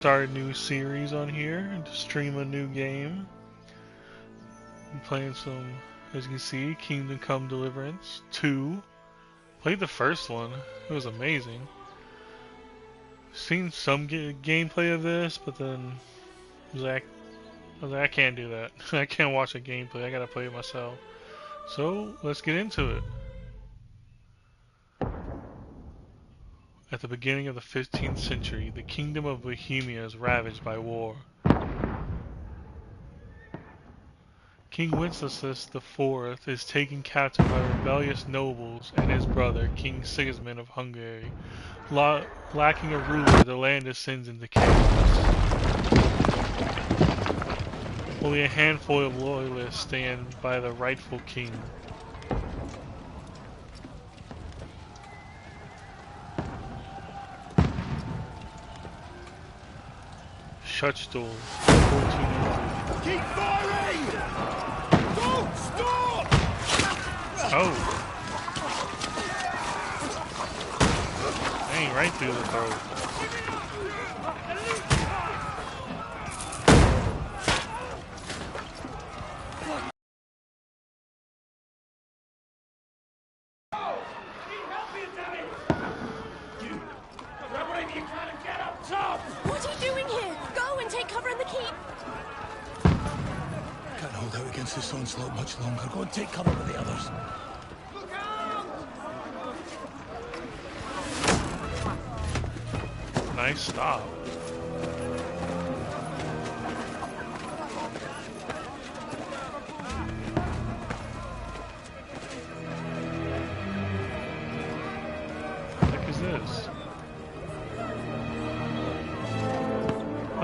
Start a new series on here to stream a new game. I'm playing some, as you can see, Kingdom Come Deliverance 2. Played the first one. It was amazing. Seen some gameplay of this, but then I was like, I can't do that. I can't watch a gameplay. I gotta play it myself. So let's get into it. At the beginning of the 15th century, the kingdom of Bohemia is ravaged by war. King Wenceslas IV is taken captive by rebellious nobles and his brother, King Sigismund of Hungary. Lacking a ruler, the land descends into chaos. Only a handful of loyalists stand by the rightful king. Schutzstuhl, 1403. Keep firing! Don't stop! Oh! Dang, right through the throat. What are you doing here? Go and take cover in the keep! Can't hold out against this onslaught much longer. Go and take cover with the others. Look out! Nice stop. What the heck is this?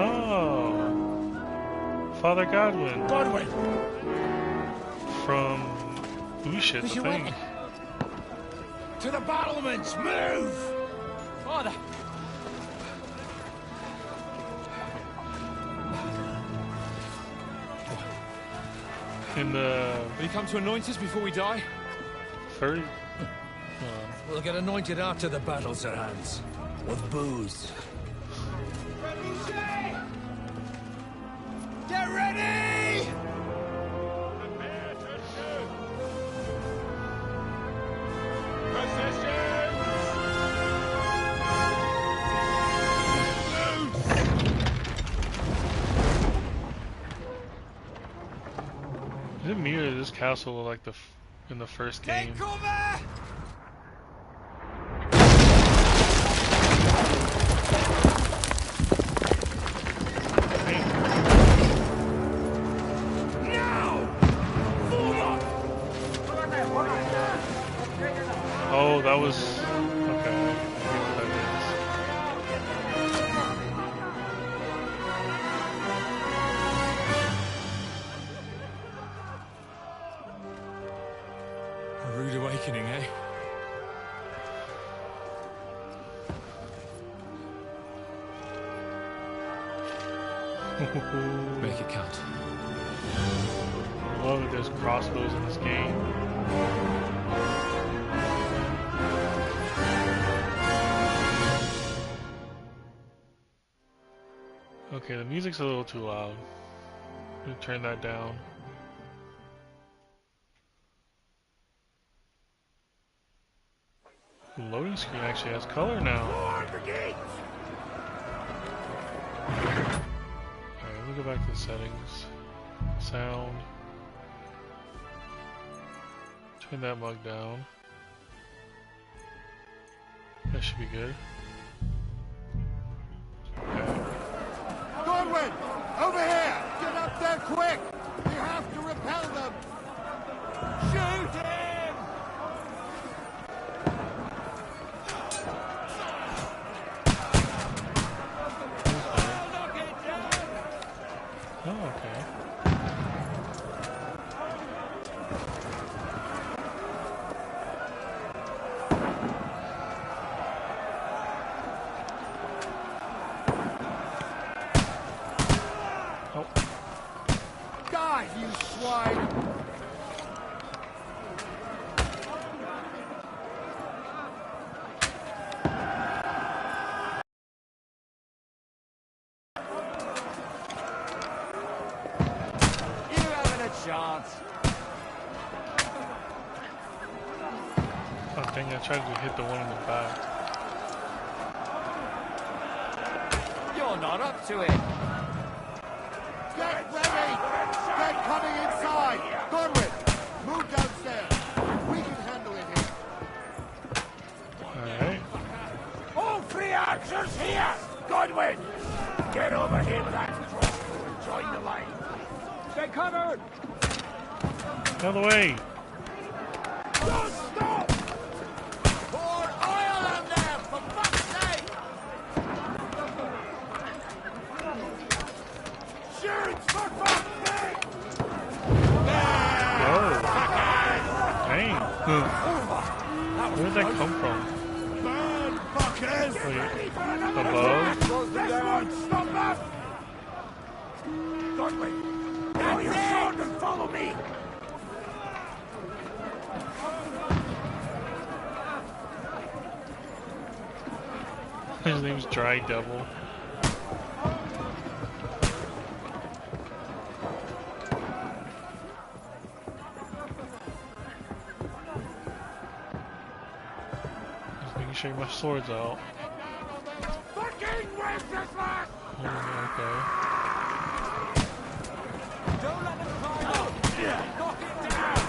Oh, Father Godwin. Godwin! From Lucius, I think. To the battlements! Move! Father! In the Will you come to anoint us before we die? first. We'll get anointed after the battles are hands. With booze. Get ready! Is it me or this castle look like in the first game? Take cover! Oh, that was okay. I get what that A rude awakening, eh? is. Make it count. Love that there's crossbows in this game. Okay, the music's a little too loud. I'm gonna turn that down. The loading screen actually has color now. Alright, let me go back to the settings. Sound. Turn that mug down. That should be good. Godwin! Over here! Get up there quick! You have to repel them! Shoot him! Oh, okay. Die, you swine! Dang, I tried to hit the one in the back. You're not up to it. Get ready! Get coming inside! Godwin, move downstairs. We can handle it here. Alright. All three archers here! Godwin! Get over here with that crossbow and join the line. Stay covered! Out of the way! Don't stop! Pour oil on them, for fuck's sake! Shoot, for fuck's sake! Whoa! Dang! Where did that come from? Burn, fuckers! Wait, above? Close them down! Stop them! Godwin, draw your sword and follow me! His name's Dry Devil. Just making sure my sword's out. Fucking worthless! Okay. Don't let them climb up! Knock it down!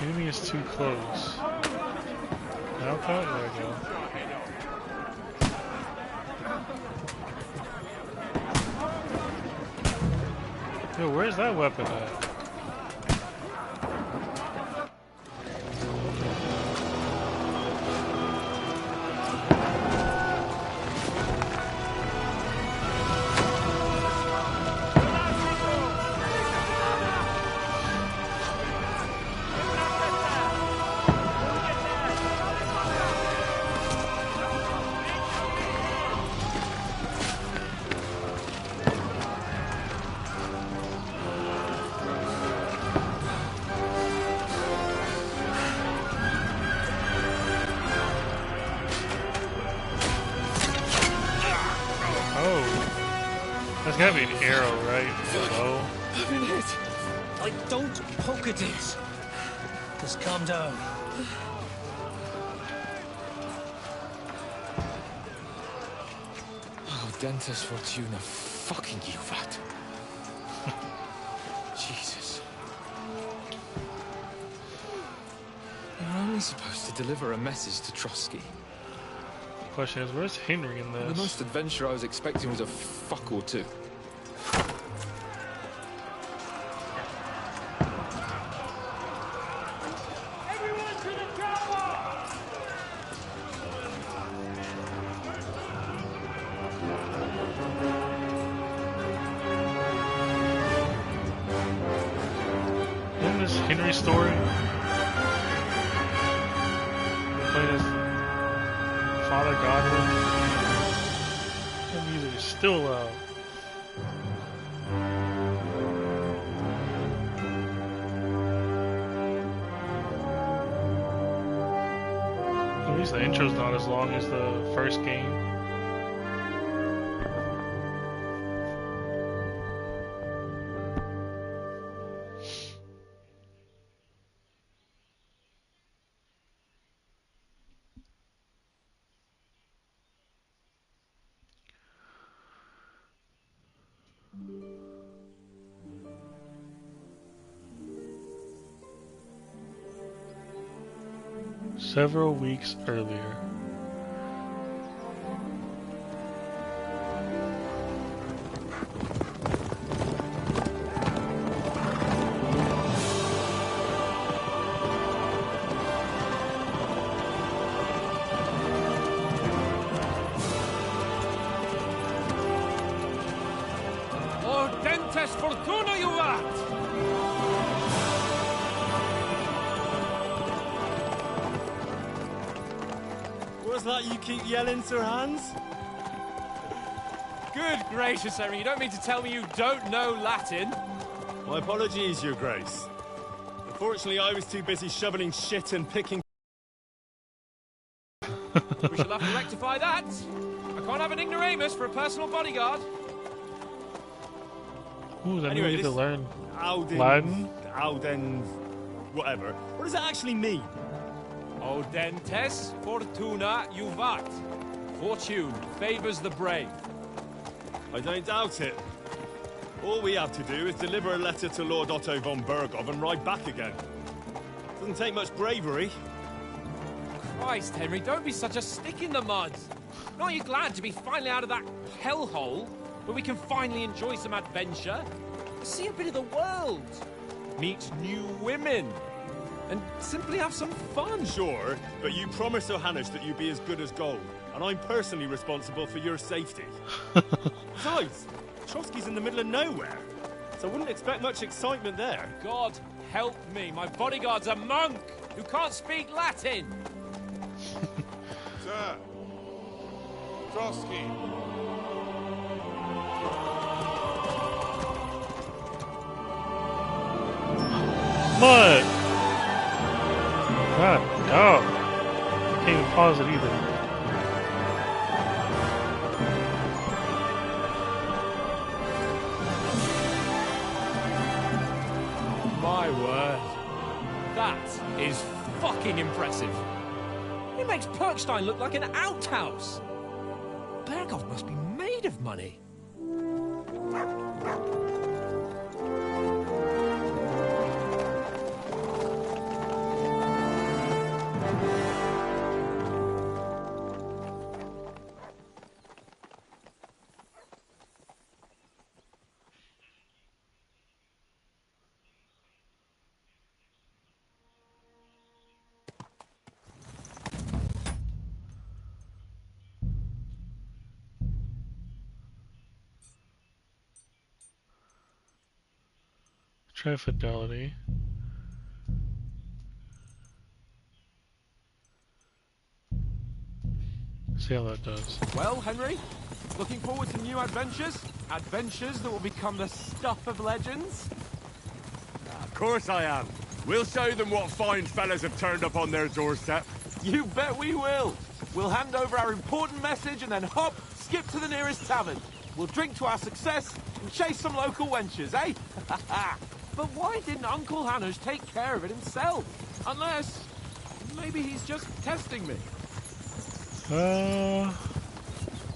Enemy is too close. Now cut? There we go. Yo, where's that weapon at? There's gotta be an arrow, right? Below. I don't poke at it. Just calm down. Oh, Dentes Fortuna, fucking you, that. Jesus. You're only supposed to deliver a message to Trotsky. Question is, where's Henry in this? The most adventure I was expecting was a fuck or two. Everyone to the tower! Isn't this Henry's story? We're playing as Father Godwin. That music is still loud. At least the intro's not as long as the first game. Several weeks earlier. Oh, Dentes Fortuna, you rat! What's that you keep yelling, Sir Hans? Good gracious, Henry, you don't mean to tell me you don't know Latin? My apologies, Your Grace. Unfortunately, I was too busy shoveling shit and picking... We shall have to rectify that. I can't have an ignoramus for a personal bodyguard. Ooh, that means Anyway, we get to this learn Auden, Latin. Auden, whatever. What does it actually mean? Audentes fortuna juvat. Fortune favors the brave. I don't doubt it. All we have to do is deliver a letter to Lord Otto von Bergov and ride back again. Doesn't take much bravery. Christ, Henry, don't be such a stick in the mud. Aren't you glad to be finally out of that hellhole where we can finally enjoy some adventure? See a bit of the world, meet new women, and simply have some fun. Sure, but you promised Johannes that you'd be as good as gold, and I'm personally responsible for your safety. Besides, Trotsky's in the middle of nowhere, so I wouldn't expect much excitement there. God help me, my bodyguard's a monk who can't speak Latin. Sir. Trotsky. What? God, no. Can't even pause it either. My word. That is fucking impressive. It makes Perkstein look like an outhouse. Bergov must be made of money. Try fidelity. See how that does. Well, Henry, looking forward to new adventures? Adventures that will become the stuff of legends? Of course I am. We'll show them what fine fellas have turned up on their doorstep. You bet we will. We'll hand over our important message and then hop, skip to the nearest tavern. We'll drink to our success and chase some local wenches, eh? But why didn't Uncle Hannes take care of it himself? Unless, maybe he's just testing me.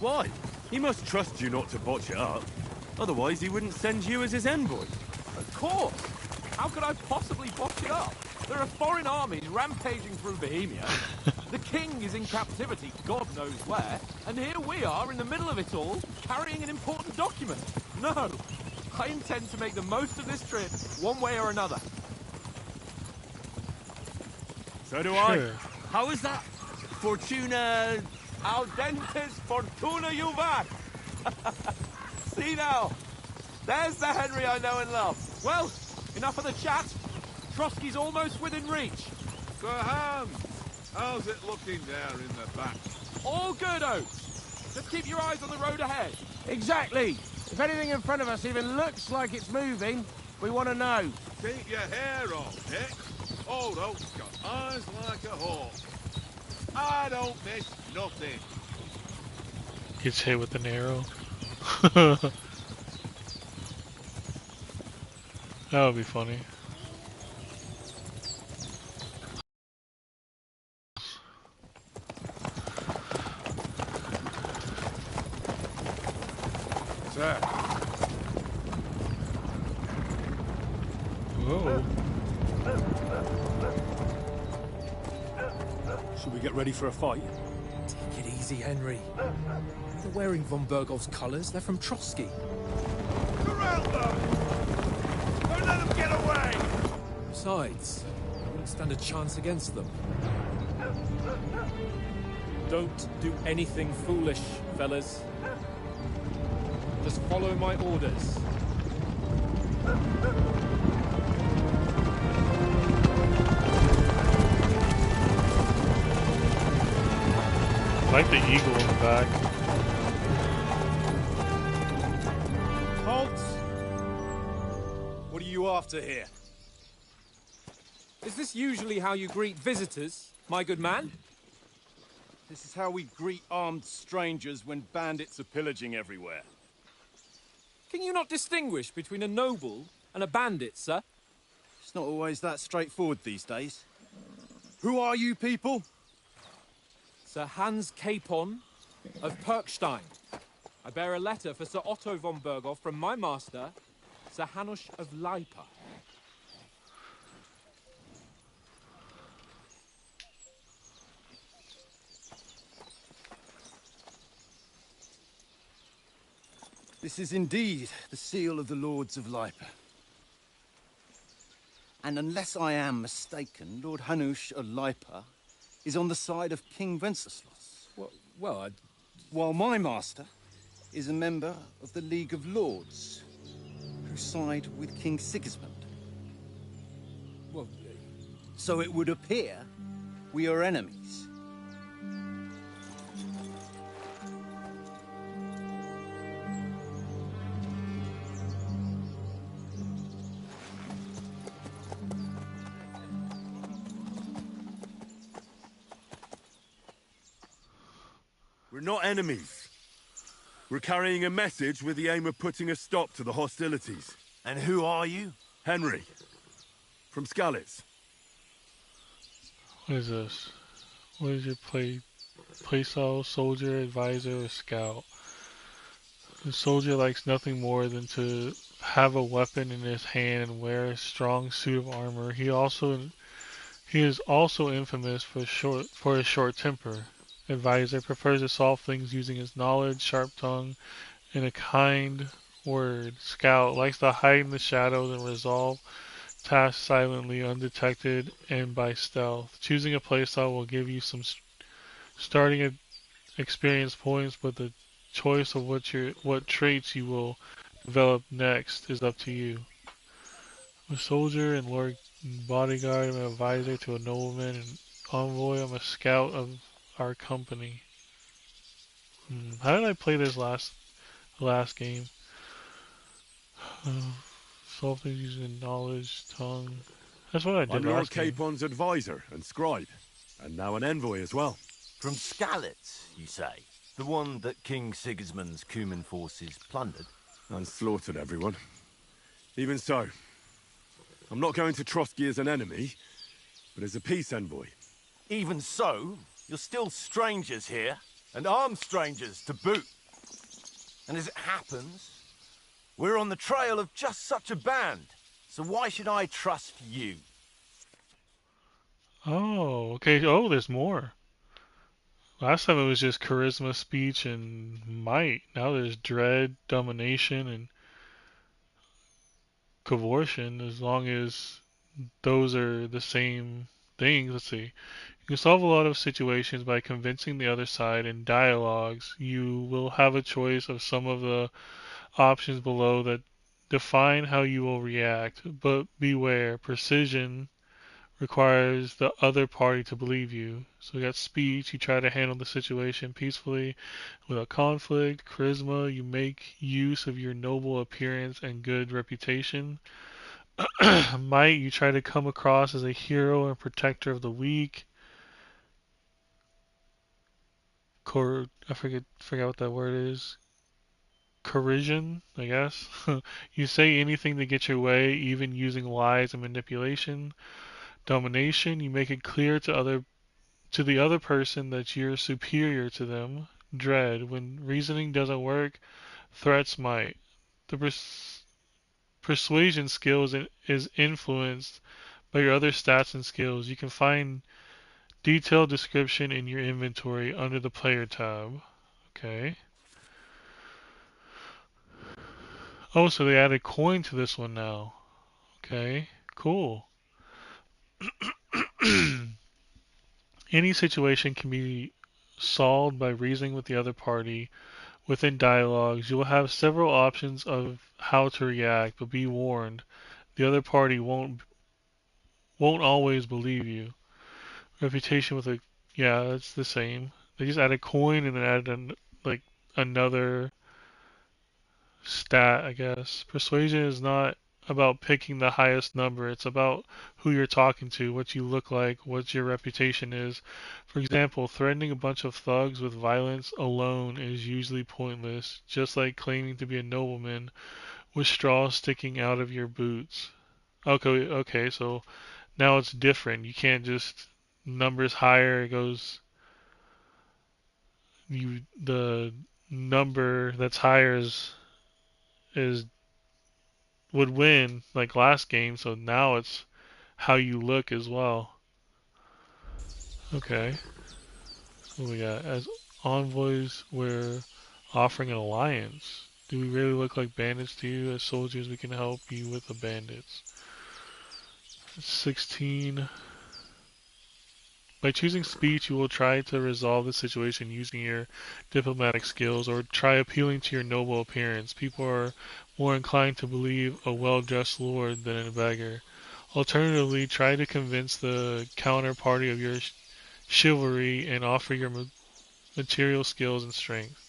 Why? He must trust you not to botch it up. Otherwise, he wouldn't send you as his envoy. Of course. How could I possibly botch it up? There are foreign armies rampaging through Bohemia. The king is in captivity, God knows where. And here we are in the middle of it all, carrying an important document. No, I intend to make the most of this trip, one way or another. So do Sure. I. How is that? Fortuna... Audentes fortuna juvat. See now, there's the Henry I know and love. Well, enough of the chat. Trotsky's almost within reach. Sir Hans, how's it looking there in the back? All good, Oates. Just keep your eyes on the road ahead. Exactly. If anything in front of us even looks like it's moving, we want to know. Keep your hair on, Dick. Old Oak's got eyes like a hawk. I don't miss nothing. Gets hit with an arrow. That would be funny. Sir. Whoa. Should we get ready for a fight? Take it easy, Henry. They're wearing von Bergov's colours. They're from Trotsky. Corral them! Don't let them get away! Besides, I wouldn't stand a chance against them. Don't do anything foolish, fellas. Just follow my orders. I like the eagle in the back. Halt! What are you after here? Is this usually how you greet visitors, my good man? This is how we greet armed strangers when bandits are pillaging everywhere. Can you not distinguish between a noble and a bandit, sir? It's not always that straightforward these days. Who are you people? Sir Hans Capon of Perkstein. I bear a letter for Sir Otto von Berghoff from my master, Sir Hanush of Leipa. This is indeed the seal of the Lords of Lipa. And unless I am mistaken, Lord Hanush of Lipa is on the side of King Wenceslas. Well, While my master is a member of the League of Lords, who side with King Sigismund. well, So it would appear we are enemies. We're not enemies. We're carrying a message with the aim of putting a stop to the hostilities. And who are you? Henry. From Skalitz. What is this? What is your playstyle? Soldier, advisor, or scout? The soldier likes nothing more than to have a weapon in his hand and wear a strong suit of armor. He is also infamous for his short temper. Advisor prefers to solve things using his knowledge, sharp tongue, and a kind word. Scout likes to hide in the shadows and resolve tasks silently, undetected, and by stealth. Choosing a playstyle will give you some starting experience points, but the choice of what traits you will develop next is up to you. I'm a soldier and lord bodyguard. I'm an advisor to a nobleman and envoy. I'm a scout of our company. How did I play this last game? Solve things using knowledge, tongue. That's what I did I'm Lord last game. Capon's advisor and scribe. And now an envoy as well. From Skalitz, you say? The one that King Sigismund's Cuman forces plundered? And slaughtered everyone. Even so, I'm not going to Trotsky as an enemy, but as a peace envoy. Even so, you're still strangers here, and armed strangers to boot. And as it happens, we're on the trail of just such a band, so why should I trust you? Oh, okay. Oh, there's more. Last time it was just charisma, speech, and might. Now there's dread, domination, and cavortion. As long as those are the same things. Let's see. You can solve a lot of situations by convincing the other side in dialogues. You will have a choice of some of the options below that define how you will react, but beware, precision requires the other party to believe you. So we got speech, you try to handle the situation peacefully without conflict. Charisma, you make use of your noble appearance and good reputation. Might, you try to come across as a hero and protector of the weak. I forget what that word is. Coercion, I guess. You say anything to get your way, even using lies and manipulation. Domination, you make it clear to the other person that you're superior to them. Dread, when reasoning doesn't work, threats might. The persuasion skill is influenced by your other stats and skills. You can find detailed description in your inventory under the player tab. Okay. Oh, so they added coin to this one now. Okay, cool. Any situation can be solved by reasoning with the other party. Within dialogues, you will have several options of how to react, but be warned, the other party won't always believe you. Reputation with yeah, that's the same. They just added coin and then added another stat, I guess. Persuasion is not about picking the highest number. It's about who you're talking to, what you look like, what your reputation is. For example, threatening a bunch of thugs with violence alone is usually pointless, just like claiming to be a nobleman with straws sticking out of your boots. Okay, so now it's different. You can't just numbers higher, it goes the number that's higher is would win like last game, so now it's how you look as well. Okay. What we got? As envoys, we're offering an alliance. Do we really look like bandits to you? As soldiers, we can help you with the bandits. 16. By choosing speech, you will try to resolve the situation using your diplomatic skills, or try appealing to your noble appearance. People are more inclined to believe a well-dressed lord than a beggar. Alternatively, try to convince the counterparty of your chivalry and offer your material skills and strength.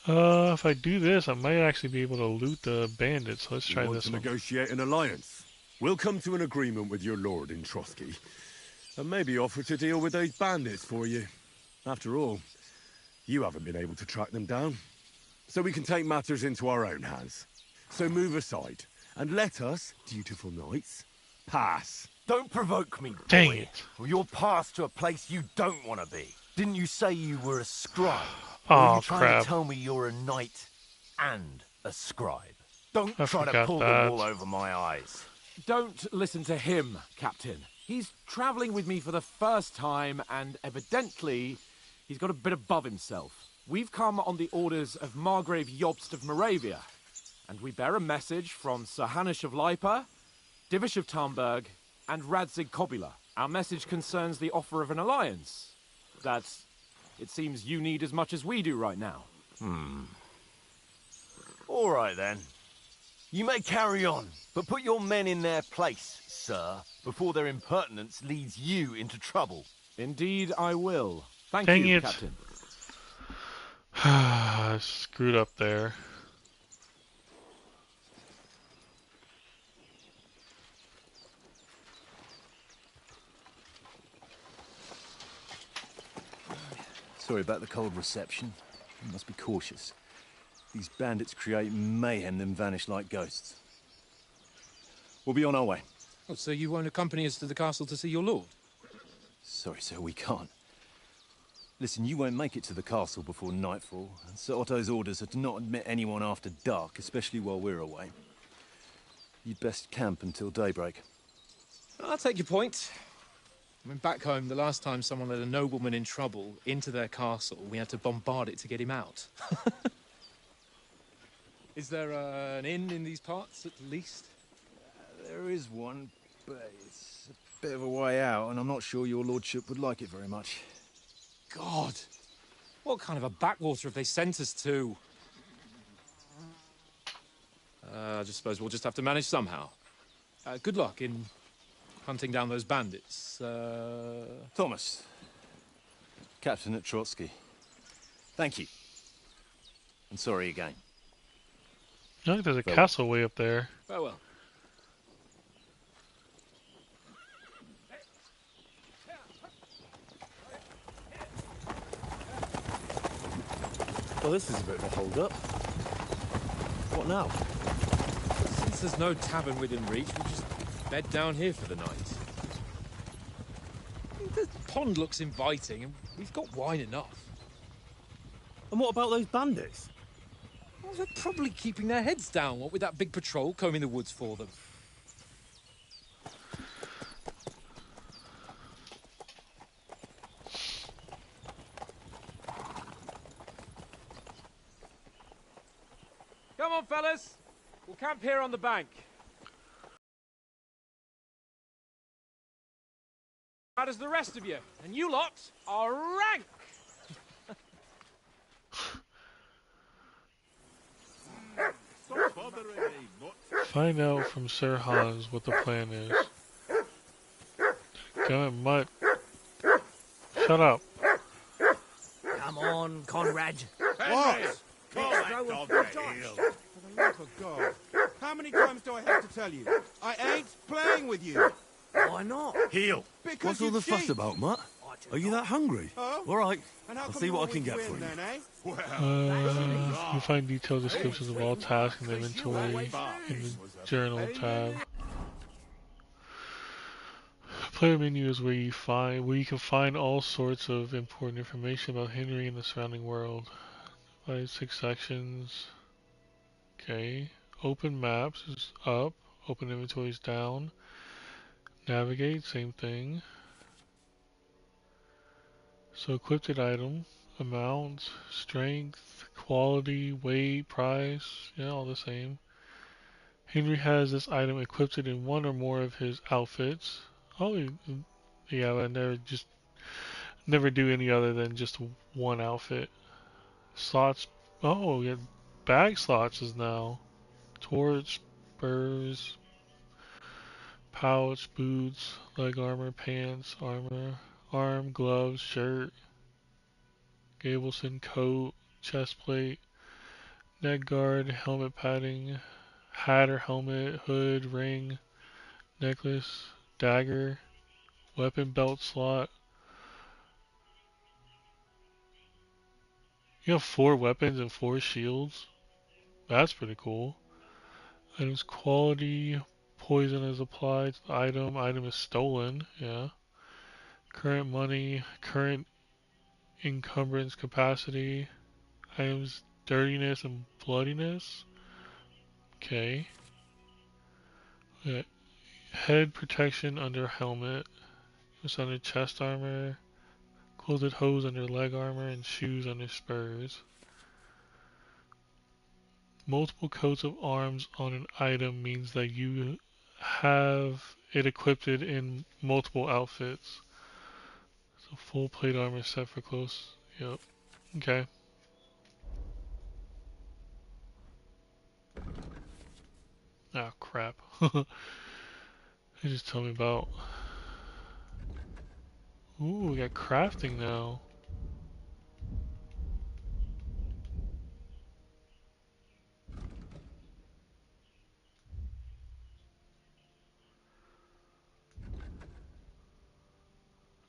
If I do this, I might actually be able to loot the bandits. So let's try Want this to one. negotiate an alliance? We'll come to an agreement with your lord in Trotsky, and maybe offer to deal with those bandits for you. After all, you haven't been able to track them down, so we can take matters into our own hands. So move aside, and let us, dutiful knights, pass. Don't provoke me, boy. Dang it. Or you'll pass to a place you don't want to be. Didn't you say you were a scribe? Or are Oh, you trying crap. to tell me you're a knight and a scribe? Don't I try to forgot pull that. the wool over my eyes. Don't listen to him, Captain. He's travelling with me for the first time, and evidently, he's got a bit above himself. We've come on the orders of Margrave Jobst of Moravia, and we bear a message from Sir Hanush of Lipa, Divish of Tarnberg, and Radzig Kobula. Our message concerns the offer of an alliance that it seems you need as much as we do right now. All right, then. You may carry on, but put your men in their place, sir, before their impertinence leads you into trouble. Indeed, I will. Thank Dang you, it. Captain. Screwed up there. Sorry about the cold reception. You must be cautious. These bandits create mayhem, then vanish like ghosts. We'll be on our way. Oh, so you won't accompany us to the castle to see your lord? Sorry, sir, we can't. Listen, you won't make it to the castle before nightfall, and Sir Otto's orders are to not admit anyone after dark, especially while we're away. You'd best camp until daybreak. I'll take your point. I mean, back home, the last time someone let a nobleman in trouble into their castle, we had to bombard it to get him out. Is there an inn in these parts, at least? There is one, but it's a bit of a way out, and I'm not sure your lordship would like it very much. God! What kind of a backwater have they sent us to? I just suppose we'll just have to manage somehow. Good luck in hunting down those bandits. Thomas, captain at Trotsky. Thank you. And sorry again. I think there's a Farewell. castle way up there. Farewell. Well, this is a bit of a hold-up. What now? Since there's no tavern within reach, we'll just bed down here for the night. The pond looks inviting, and we've got wine enough. And what about those bandits? Well, they're probably keeping their heads down, what with that big patrol combing the woods for them. Come on, fellas. We'll camp here on the bank. How does the rest of you? And you lot are rank! Find out from Sir Hans what the plan is. Go Mutt. Shut up. Come on, Conrad. What? Let's throw a full dice. For the love of God. How many times do I have to tell you? I ain't playing with you. Why not? Heel. Because What's all you the fuss cheat. about, Mutt? Are you that hungry? Oh? All right. And how I'll come see you what I can always get win, for you. then, eh? You find detailed descriptions of all tasks in the inventory in the journal tab. Player menu is where you can find all sorts of important information about Henry and the surrounding world. 6 sections. Okay. Open maps is up. Open inventory is down. Navigate, same thing. So equipped item, amount, strength, quality, weight, price, yeah, all the same. Henry has this item equipped in one or more of his outfits. Oh, yeah, I never do any other than just one outfit. Slots, oh, yeah, bag slots is now. Torch, spurs, pouch, boots, leg armor, pants, arm, gloves, shirt, Gableson coat, chest plate, neck guard, helmet padding, hat or helmet, hood, ring, necklace, dagger, weapon belt slot. You have 4 weapons and 4 shields. That's pretty cool. Items quality, poison is applied to the item. Item is stolen, yeah. Current money, current encumbrance capacity. Items dirtiness and bloodiness. Okay. Head protection under helmet. It's under chest armor. Clothed hose under leg armor and shoes under spurs. Multiple coats of arms on an item means that you have it equipped in multiple outfits. So full plate armor set for close. Yep. Okay. Ah, crap. They just tell me about... Ooh, we got crafting now.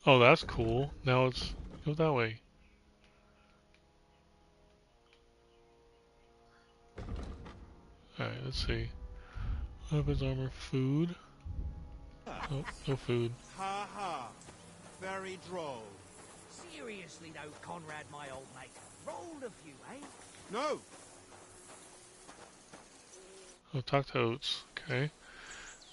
Oh, that's cool. Now it's... Go that way. Alright, let's see. Weapons, armor, food. Oh, no food. Ha ha. Very droll. Seriously though, Conrad, my old mate. Rolled a few, eh? No. Oh, talk to Oates. Okay.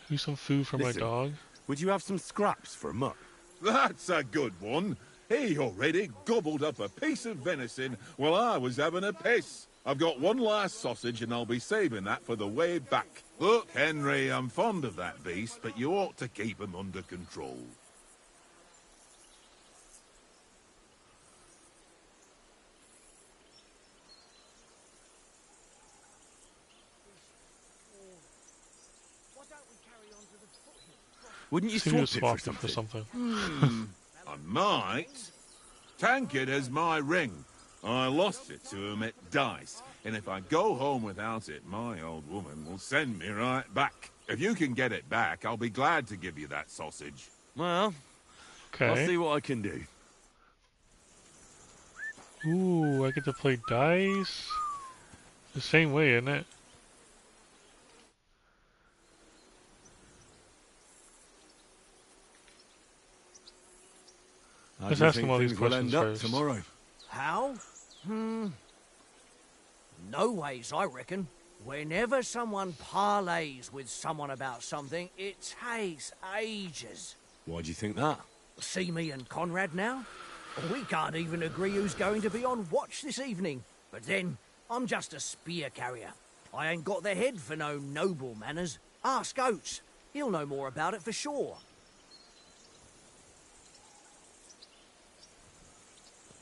Do some food for Listen, my dog. Would you have some scraps for Mutt? That's a good one. He already gobbled up a piece of venison while I was having a piss. I've got one last sausage and I'll be saving that for the way back. Look, Henry, I'm fond of that beast, but you ought to keep him under control. Wouldn't you See if swap it swap for it something? for something. I might. Tankard has my ring. I lost it to him at dice, and if I go home without it, my old woman will send me right back. If you can get it back, I'll be glad to give you that sausage. Well, Okay. I'll see what I can do. Ooh, I get to play dice. The same way, isn't it? How Let's do you ask him think all these things will questions end up first. tomorrow? How? No ways, I reckon. Whenever someone parleys with someone about something, it takes ages. Why do you think that? See me and Conrad now? We can't even agree who's going to be on watch this evening. But then, I'm just a spear carrier. I ain't got the head for no noble manners. Ask Oates. He'll know more about it for sure.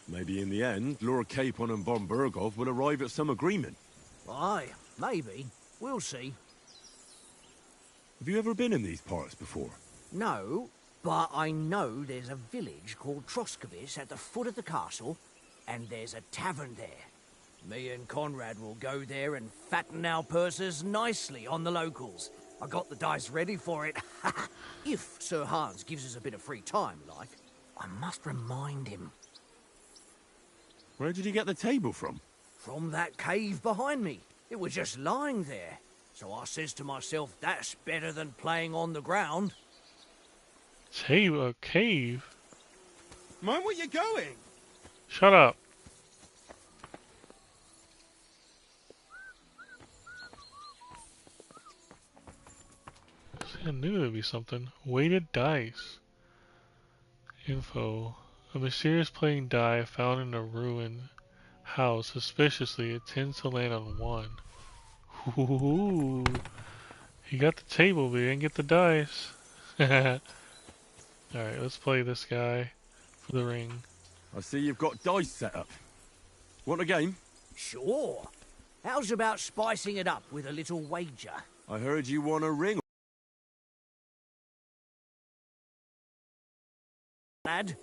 Maybe in the end, Lord Capon and Von Burgov will arrive at some agreement. Aye, maybe. We'll see. Have you ever been in these parts before? No, but I know there's a village called Troskovis at the foot of the castle, and there's a tavern there. Me and Conrad will go there and fatten our purses nicely on the locals. I got the dice ready for it. If Sir Hans gives us a bit of free time, like, I must remind him. Where did you get the table from? From that cave behind me. It was just lying there. So I says to myself, that's better than playing on the ground. A cave? Mind where you're going? Shut up. See, I knew there'd be something. Weighted dice. Info. A mysterious playing die found in a ruined house. Suspiciously, it tends to land on 1. Ooh. He got the table, but he didn't get the dice. Alright, let's play this guy for the ring. I see you've got dice set up. Want a game? Sure. How's about spicing it up with a little wager? I heard you won a ring. Lad,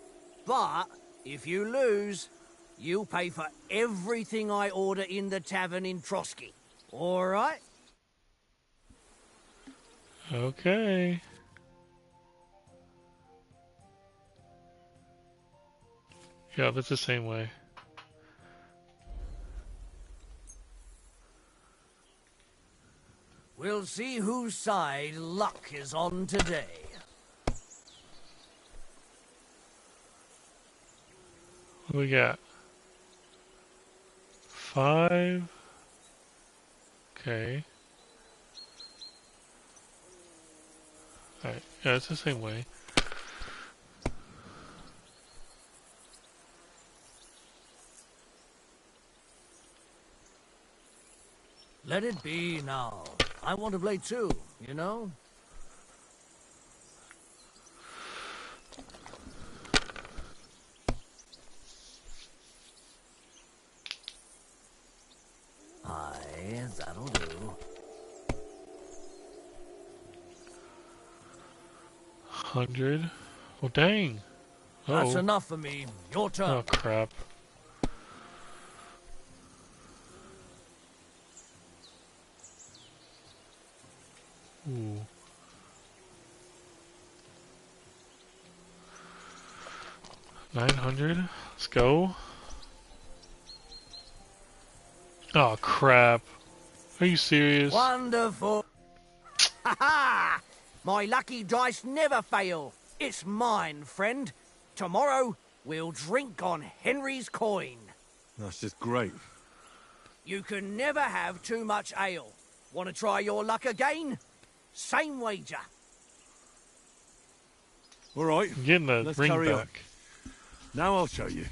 but if you lose, you'll pay for everything I order in the tavern in Trotsky. All right? Okay. Yeah, it's the same way. We'll see whose side luck is on today. What do we got? 5. Okay. Alright, yeah, it's the same way. Let it be now. I want to play too, you know? Aye, that'll do. 100. Well, dang. That's enough for me. Your turn. Oh, crap. Ooh. $900. Let's go. Oh, crap. Are you serious? Wonderful. Ha ha! My lucky dice never fail. It's mine, friend. Tomorrow, we'll drink on Henry's coin. That's just great. You can never have too much ale. Want to try your luck again? Same wager. All right. I'm getting the Let's ring carry back. on. Now I'll show you.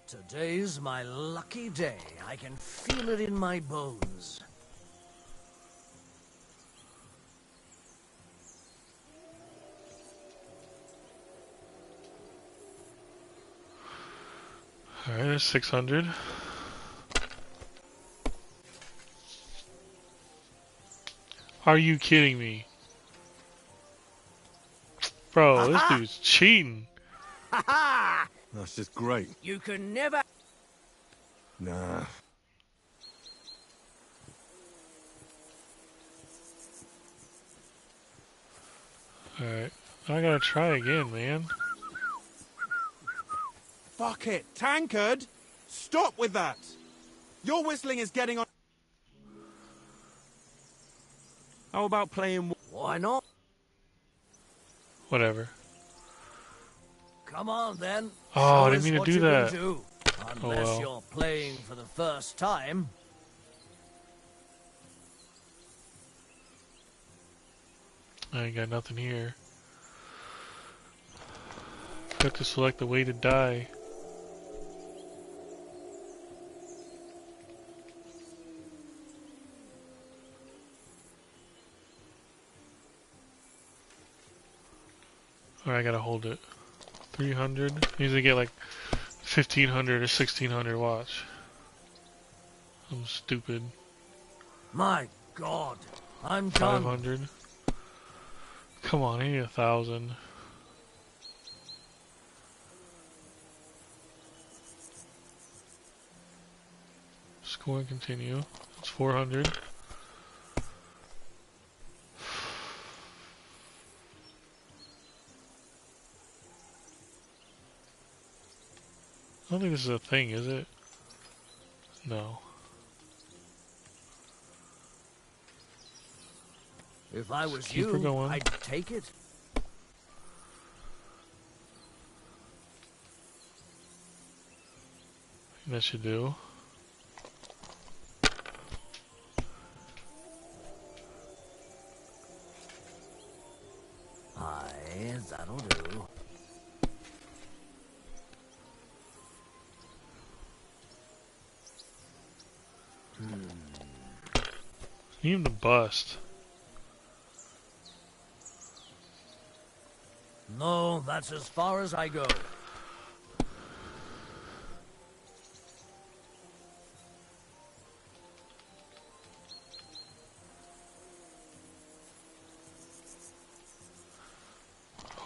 Today's my lucky day. I can feel it in my bones. Alright, there's 600. Are you kidding me? Bro, this dude's cheating. Ha ha! That's just great. You can never... Nah. Alright, I gotta try again, man. Fuck it. Tankard! Stop with that! Your whistling is getting on... How about playing... Why not? Whatever. Come on, then. Oh, Show I didn't us mean to what do you can that. do. Oh, Unless well. you're playing for the first time. I ain't got nothing here. Got to select the way to die. Alright, I gotta hold it. 300. Usually get like 1500 or 1600 watch. I'm stupid. My God. I'm done. 500. Come on, I need 1,000. Score and continue. It's 400. I don't think this is a thing, is it? No. If I was keep her you, going. I'd take it. That should do. Aye, that'll do. Need him to bust. No, that's as far as I go.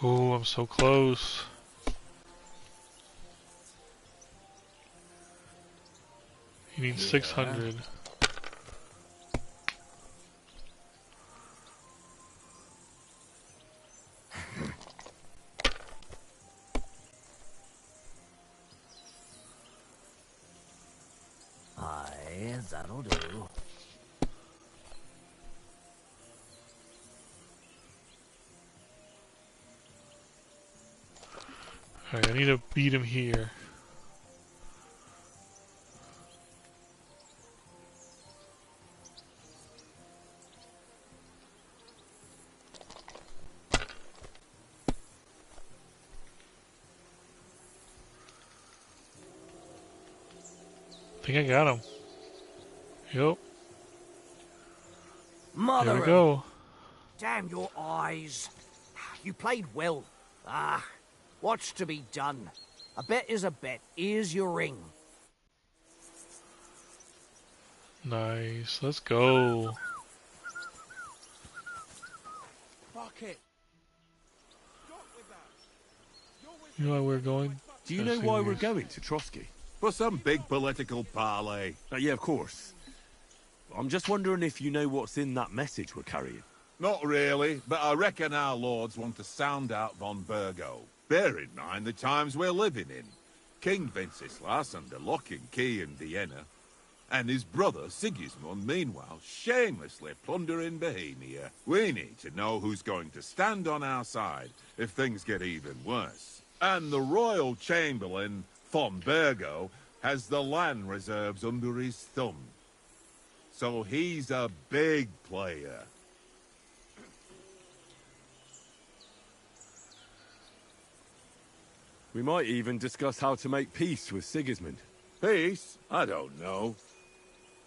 Oh, I'm so close. You need 600. Aye, that'll do. Alright, I need to beat him here. I think I got him. Yep. Mother There we of- go. Damn your eyes. You played well. Ah, what's to be done? A bet is a bet. Here's your ring. Nice. Let's go. Fuck it. You know where we're going? Do you know why we're going to Trotsky? For some big political parley. Yeah, of course. I'm just wondering if you know what's in that message we're carrying. Not really, but I reckon our lords want to sound out von Burgo. Bear in mind the times we're living in. King Wenceslas under lock and key in Vienna, and his brother Sigismund, meanwhile, shamelessly plundering Bohemia. We need to know who's going to stand on our side if things get even worse. And the royal chamberlain, von Burgo, has the land reserves under his thumb. So he's a big player. We might even discuss how to make peace with Sigismund. Peace? I don't know.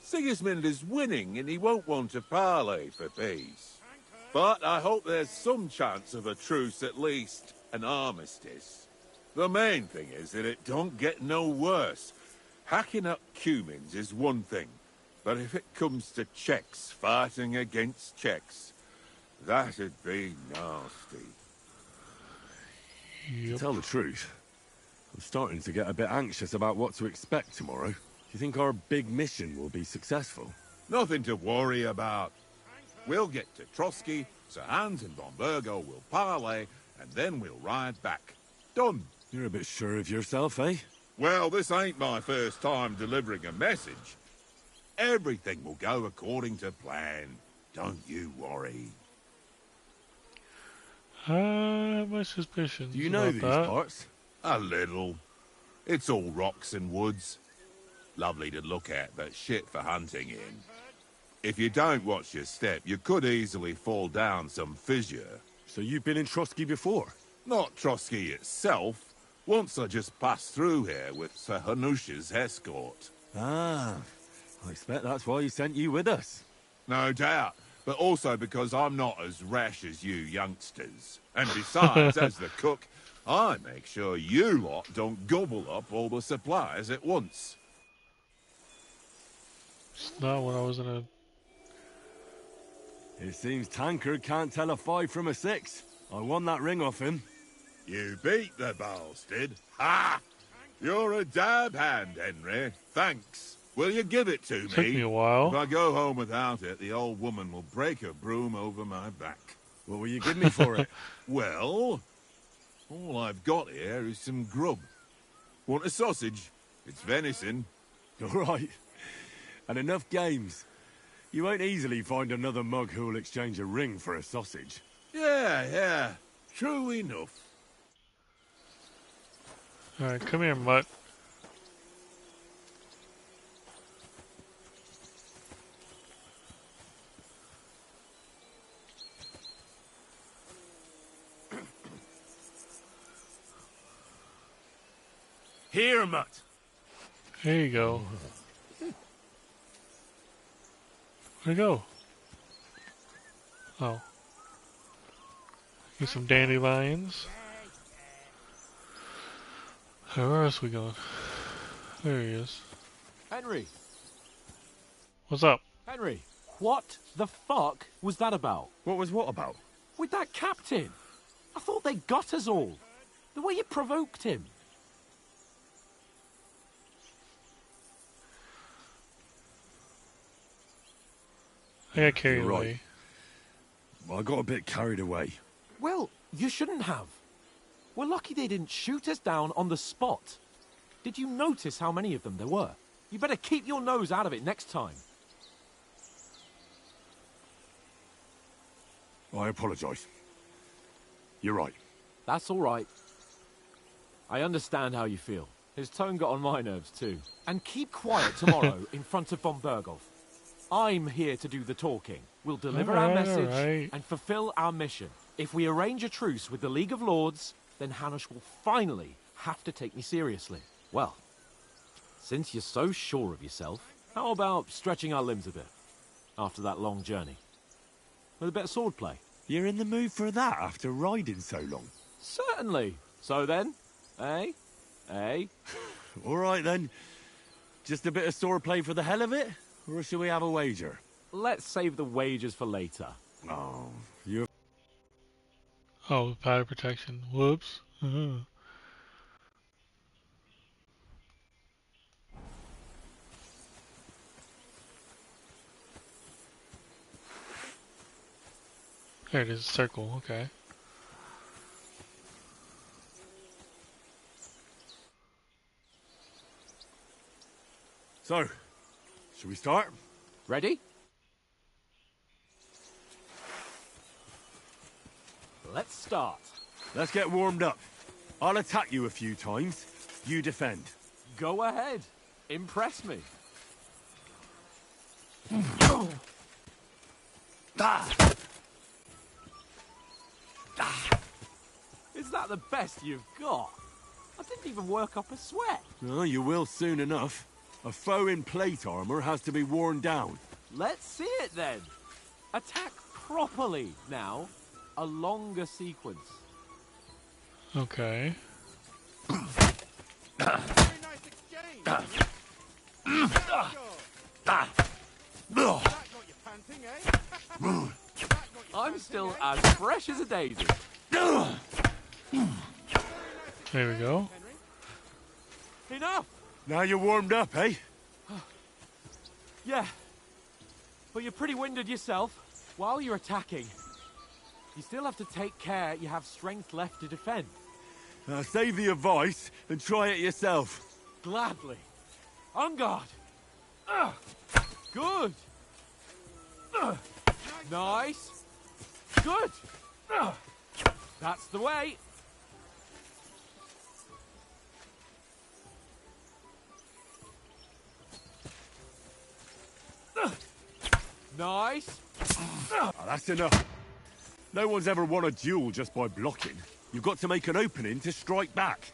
Sigismund is winning and he won't want to parley for peace. But I hope there's some chance of a truce at least, an armistice. The main thing is that it don't get no worse. Hacking up Cumans is one thing, but if it comes to Czechs fighting against Czechs, that'd be nasty. To tell the truth, I'm starting to get a bit anxious about what to expect tomorrow. Do you think our big mission will be successful? Nothing to worry about. We'll get to Trotsky, Sir Hans and von Burgo will parley, and then we'll ride back. Done. You're a bit sure of yourself, eh? Well, this ain't my first time delivering a message. Everything will go according to plan. Don't you worry. I have my suspicions. Do you know about these that. parts? A little. It's all rocks and woods. Lovely to look at, but shit for hunting in. If you don't watch your step, you could easily fall down some fissure. So you've been in Trotsky before? Not Trotsky itself. Once I just passed through here with Sir Hanusha's escort. Ah, I expect that's why he sent you with us. No doubt, but also because I'm not as rash as you youngsters. And besides, as the cook, I make sure you lot don't gobble up all the supplies at once. It's not when I was in a... It seems Tankard can't tell a 5 from a 6. I won that ring off him. You beat the bastard. Ha! You're a dab hand, Henry. Thanks. Will you give it to me? Took me a while. If I go home without it, the old woman will break her broom over my back. What will you give me for it? Well, all I've got here is some grub. Want a sausage? It's venison. All right. And enough games. You won't easily find another mug who'll exchange a ring for a sausage. Yeah. True enough. Alright, come here, mutt. Here, mutt. There you go. Where'd it go? Oh. Get some dandelions. Where else we going? There he is. Henry, What's up? Henry, what the fuck was that about? What was what about? With that captain? I thought they got us all. The way you provoked him. I got carried You're away. Well, I got a bit carried away. Well, you shouldn't have. We're lucky they didn't shoot us down on the spot. Did you notice how many of them there were? You better keep your nose out of it next time. I apologise. You're right. That's all right. I understand how you feel. His tone got on my nerves too. And keep quiet tomorrow in front of von Berghoff. I'm here to do the talking. We'll deliver our message and fulfill our mission. If we arrange a truce with the League of Lords, then Hanush will finally have to take me seriously. Well, since you're so sure of yourself, how about stretching our limbs a bit after that long journey? With a bit of swordplay. You're in the mood for that after riding so long? Certainly. So then, eh? All right then. Just a bit of swordplay for the hell of it? Or shall we have a wager? Let's save the wagers for later. Oh, you're... Oh, powder protection. Whoops. There it is, circle, okay. So, should we start? Ready? Let's start. Let's get warmed up. I'll attack you a few times. You defend. Go ahead. Impress me. Is that the best you've got? I didn't even work up a sweat. Oh, you will soon enough. A foe in plate armor has to be worn down. Let's see it then. Attack properly now. A longer sequence. Okay. I'm still as fresh as a daisy. There we go. Enough! Now you're warmed up, eh? Yeah. But you're pretty winded yourself. While you're attacking, you still have to take care you have strength left to defend. Save the advice and try it yourself. Gladly. On guard. Good. Nice. Good. That's the way. Nice. That's enough. No one's ever won a duel just by blocking. You've got to make an opening to strike back.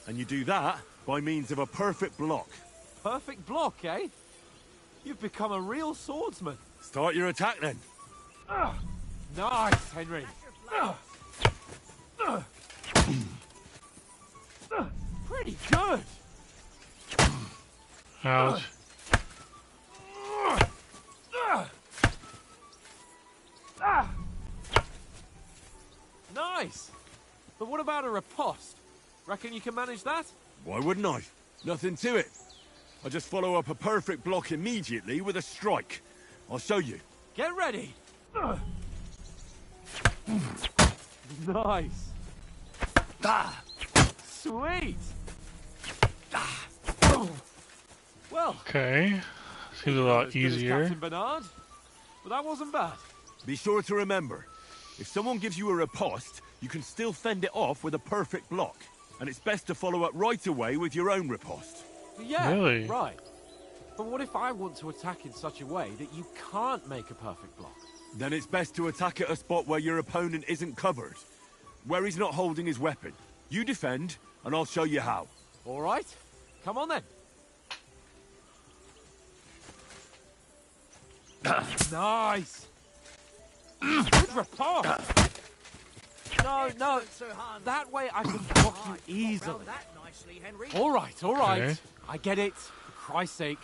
And you do that by means of a perfect block. Perfect block, eh? You've become a real swordsman. Start your attack then. Nice, Henry. Pretty good. Ouch. Nice. But what about a riposte? Reckon you can manage that? Why wouldn't I? Nothing to it. I just follow up a perfect block immediately with a strike. I'll show you. Get ready. Nice. Sweet. Well, Okay. Seems a lot as good as easier. Captain Bernard, but that wasn't bad. Be sure to remember, if someone gives you a riposte, you can still fend it off with a perfect block. And it's best to follow up right away with your own riposte. Yeah, Really? right. But what if I want to attack in such a way that you can't make a perfect block? Then it's best to attack at a spot where your opponent isn't covered. Where he's not holding his weapon. You defend, and I'll show you how. All right, come on then. Nice. Good riposte. No, that way I can block you easily. All right. Okay. I get it. For Christ's sake.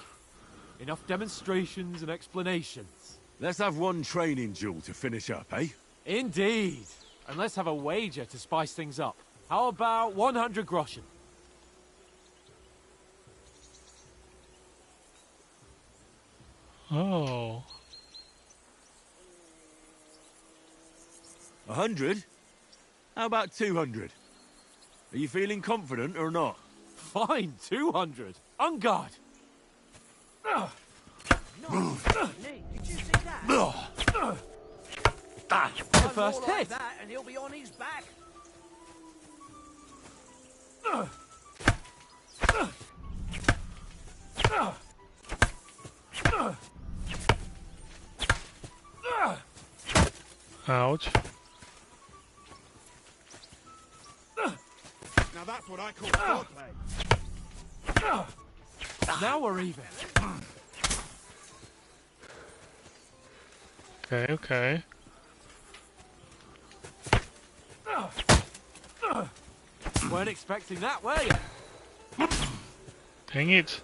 Enough demonstrations and explanations. Let's have one training duel to finish up, eh? Indeed. And let's have a wager to spice things up. How about 100 groschen? Oh. 100? How about 200? Are you feeling confident or not? Fine, 200. On guard. Did you see that? The first More like hit. that, and he'll be on his back. Ouch. Now that's what I call swordplay. Now we're even. Okay. Weren't expecting that, were you? Dang it.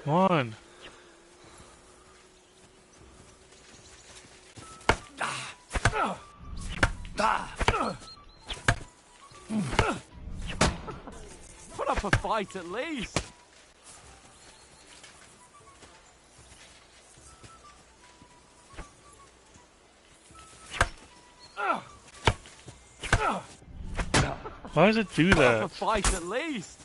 Come on. Put up a fight at least. Why does it do Put up a that? fight at least.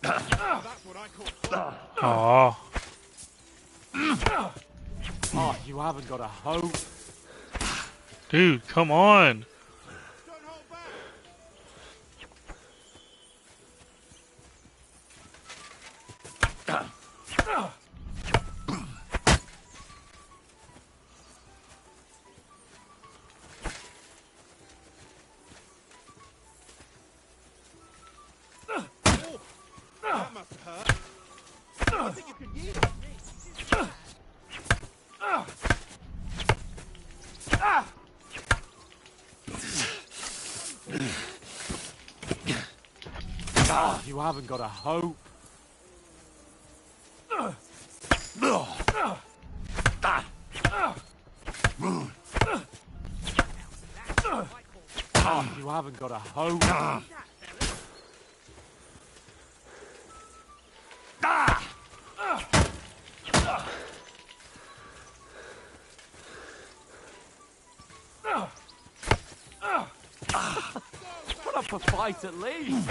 That's what I call swordplay. Aw. Oh, you haven't got a hope. Dude, come on. Don't hold back. That must hurt. I think you could use it. Oh, you haven't got a hope. Oh, you haven't got a hope. Put up a fight at least.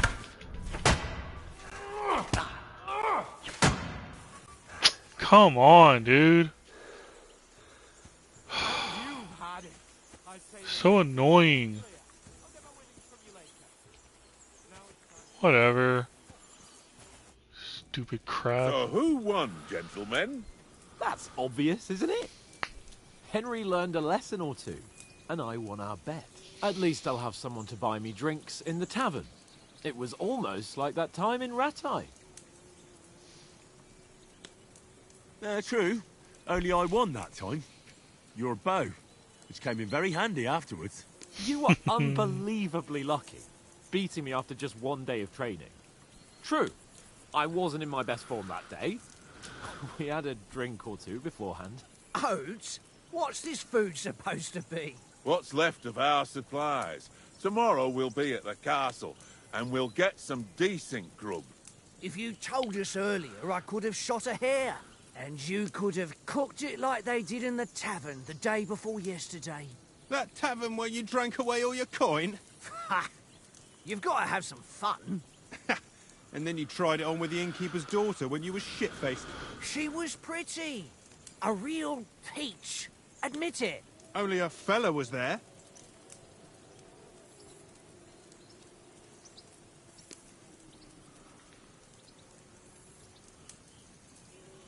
Come on, dude. You've had it. I say So annoying. I'll get my winnings from you later. Now it's time. Whatever. Stupid crap. So who won, gentlemen? That's obvious, isn't it? Henry learned a lesson or two, and I won our bet. At least I'll have someone to buy me drinks in the tavern. It was almost like that time in Rattay. True. Only I won that time. Your bow, which came in very handy afterwards. You were unbelievably lucky, beating me after just one day of training. True, I wasn't in my best form that day. We had a drink or two beforehand. Oats? What's this food supposed to be? What's left of our supplies. Tomorrow we'll be at the castle, and we'll get some decent grub. If you told us earlier, I could have shot a hare. And you could have cooked it like they did in the tavern the day before yesterday. That tavern where you drank away all your coin? Ha! You've got to have some fun. And then you tried it on with the innkeeper's daughter when you were shit-faced. She was pretty. A real peach. Admit it. Only a fella was there.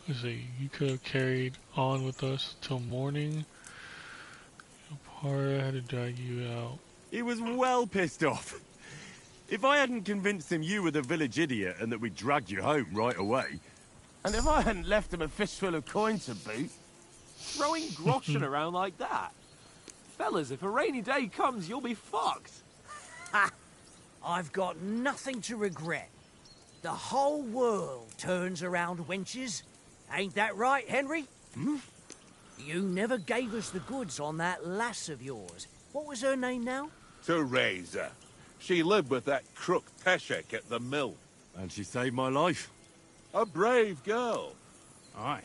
Let's see, you could have carried on with us till morning. Apara had to drag you out. He was well pissed off. If I hadn't convinced him you were the village idiot and that we dragged you home right away... And if I hadn't left him a fistful of coin to boot, Throwing groschen around like that? Fellas, if a rainy day comes, you'll be fucked. Ha! I've got nothing to regret. The whole world turns around wenches. Ain't that right, Henry? Hmm? You never gave us the goods on that lass of yours. What was her name now? Teresa. She lived with that crook Peshek at the mill. And she saved my life. A brave girl. Aye.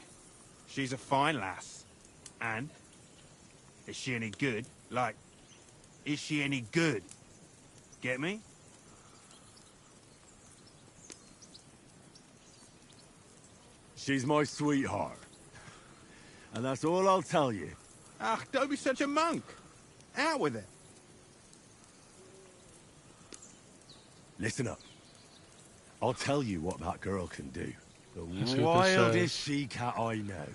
She's a fine lass. And? Is she any good? Like, is she any good? Get me? She's my sweetheart. And that's all I'll tell you. Ah, don't be such a monk. Out with it. Listen up. I'll tell you what that girl can do. Let's see The what this wildest says. she-cat I know.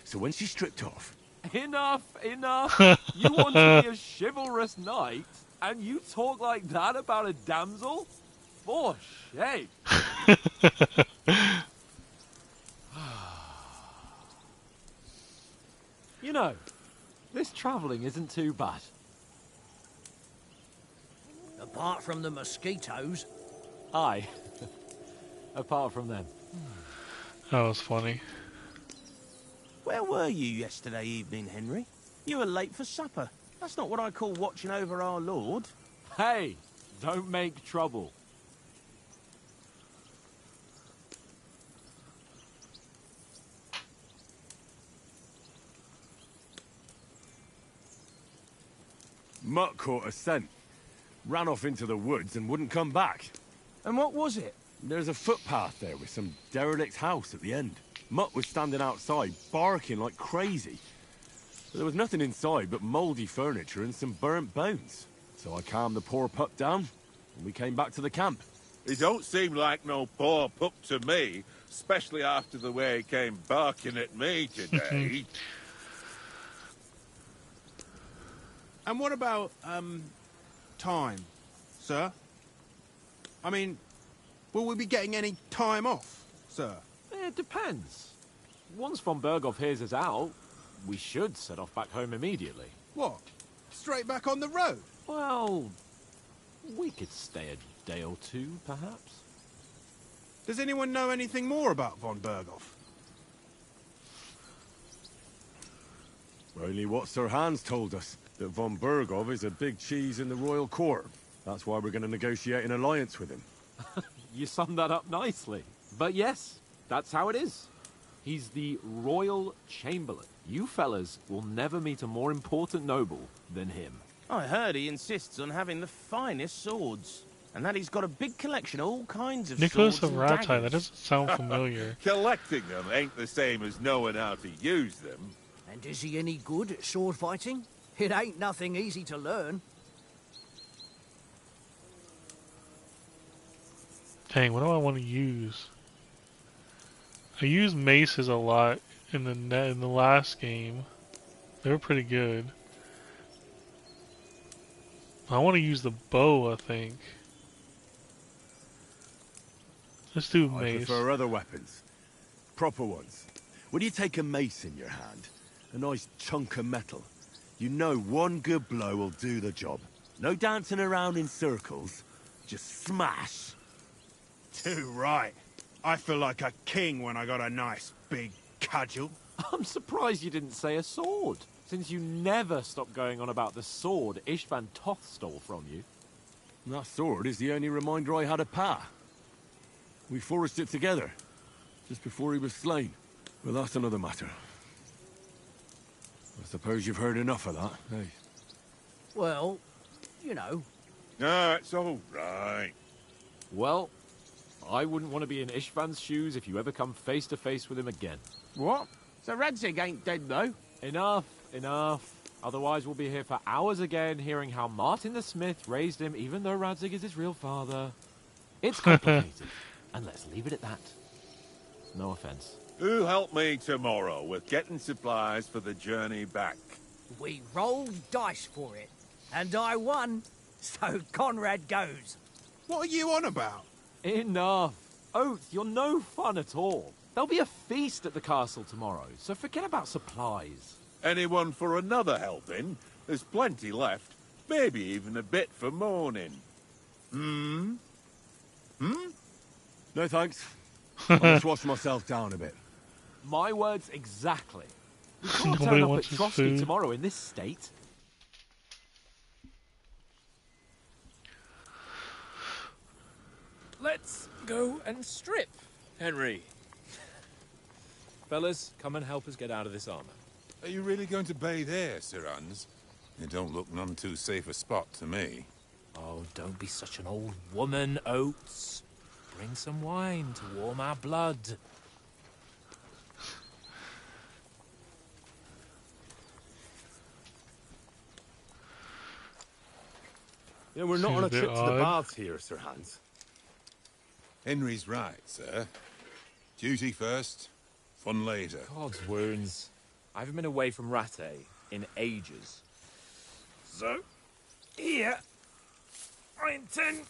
So when she's stripped off... Enough, enough. You want to be a chivalrous knight, and you talk like that about a damsel? For shame. You know, this travelling isn't too bad. Apart from the mosquitoes. Aye. Apart from them. That was funny. Where were you yesterday evening, Henry? You were late for supper. That's not what I call watching over our lord. Hey, don't make trouble. Mutt caught a scent. Ran off into the woods and wouldn't come back. And what was it? There's a footpath there with some derelict house at the end. Mutt was standing outside, barking like crazy. But there was nothing inside but mouldy furniture and some burnt bones. So I calmed the poor pup down, and we came back to the camp. He don't seem like no poor pup to me, especially after the way he came barking at me today. And what about, time, sir? I mean, will we be getting any time off, sir? It depends. Once von Berghoff hears us out, we should set off back home immediately. What? Straight back on the road? Well, we could stay a day or two, perhaps. Does anyone know anything more about von Berghoff? Only what Sir Hans told us, that von Berghoff is a big cheese in the royal court. That's why we're going to negotiate an alliance with him. You summed that up nicely. But yes, that's how it is. He's the royal chamberlain. You fellas will never meet a more important noble than him. I heard he insists on having the finest swords. And that he's got a big collection of all kinds of Nicholas swords of and Rattay, that daggers. doesn't sound familiar. Collecting them ain't the same as knowing how to use them. And is he any good at sword fighting? It ain't nothing easy to learn. Dang, what do I want to use? I used maces a lot in the last game. They were pretty good. I want to use the bow, I think. Let's do I mace. prefer other weapons. Proper ones. When you take a mace in your hand, a nice chunk of metal, you know one good blow will do the job. No dancing around in circles. Just smash. Too right. I feel like a king when I got a nice big cudgel. I'm surprised you didn't say a sword. since you never stop going on about the sword Ishvan Toth stole from you. That sword is the only reminder I had of Pa. We forged it together, just before he was slain. But that's another matter. I suppose you've heard enough of that, eh? Well, you know. No, it's all right. Well, I wouldn't want to be in Ishvan's shoes if you ever come face to face with him again. What? So Radzig ain't dead, though? Enough, enough. Otherwise we'll be here for hours again hearing how Martin the Smith raised him even though Radzig is his real father. It's complicated, and let's leave it at that. No offense. Who'll help me tomorrow with getting supplies for the journey back? We rolled dice for it, and I won, so Conrad goes. What are you on about? Enough. Oath, you're no fun at all. There'll be a feast at the castle tomorrow, so forget about supplies. Anyone for another helping? There's plenty left. Maybe even a bit for morning. Hmm? No thanks. I'll just wash myself down a bit. My words exactly. We can't Nobody turn up at wants his Trotsky food. tomorrow in this state. Let's go and strip, Henry. Fellas, come and help us get out of this armor. Are you really going to bathe here, Sir Hans? It don't look none too safe a spot to me. Oh, don't be such an old woman, Oates. Bring some wine to warm our blood. Yeah, we're not Seems on a a bit trip to the odd. baths here, Sir Hans. Henry's right, sir. Duty first, fun later. God's wounds. I haven't been away from Rattay in ages. So, here, I intend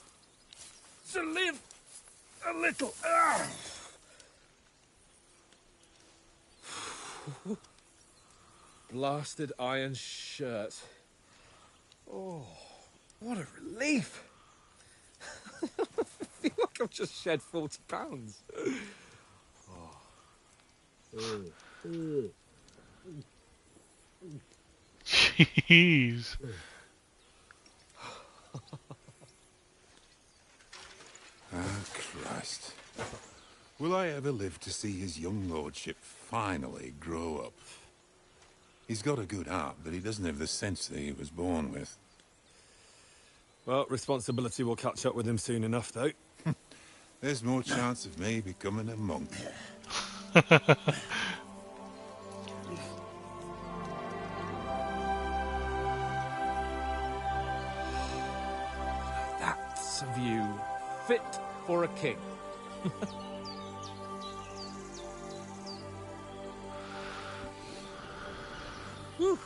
to live a little. Blasted iron shirt. Oh, what a relief. I feel like I've just shed 40 pounds. Jeez. Ah, Christ. Will I ever live to see his young lordship finally grow up? He's got a good heart, but he doesn't have the sense that he was born with. Well, responsibility will catch up with him soon enough, though. There's more chance of me becoming a monk. That's a view fit for a king. Whew.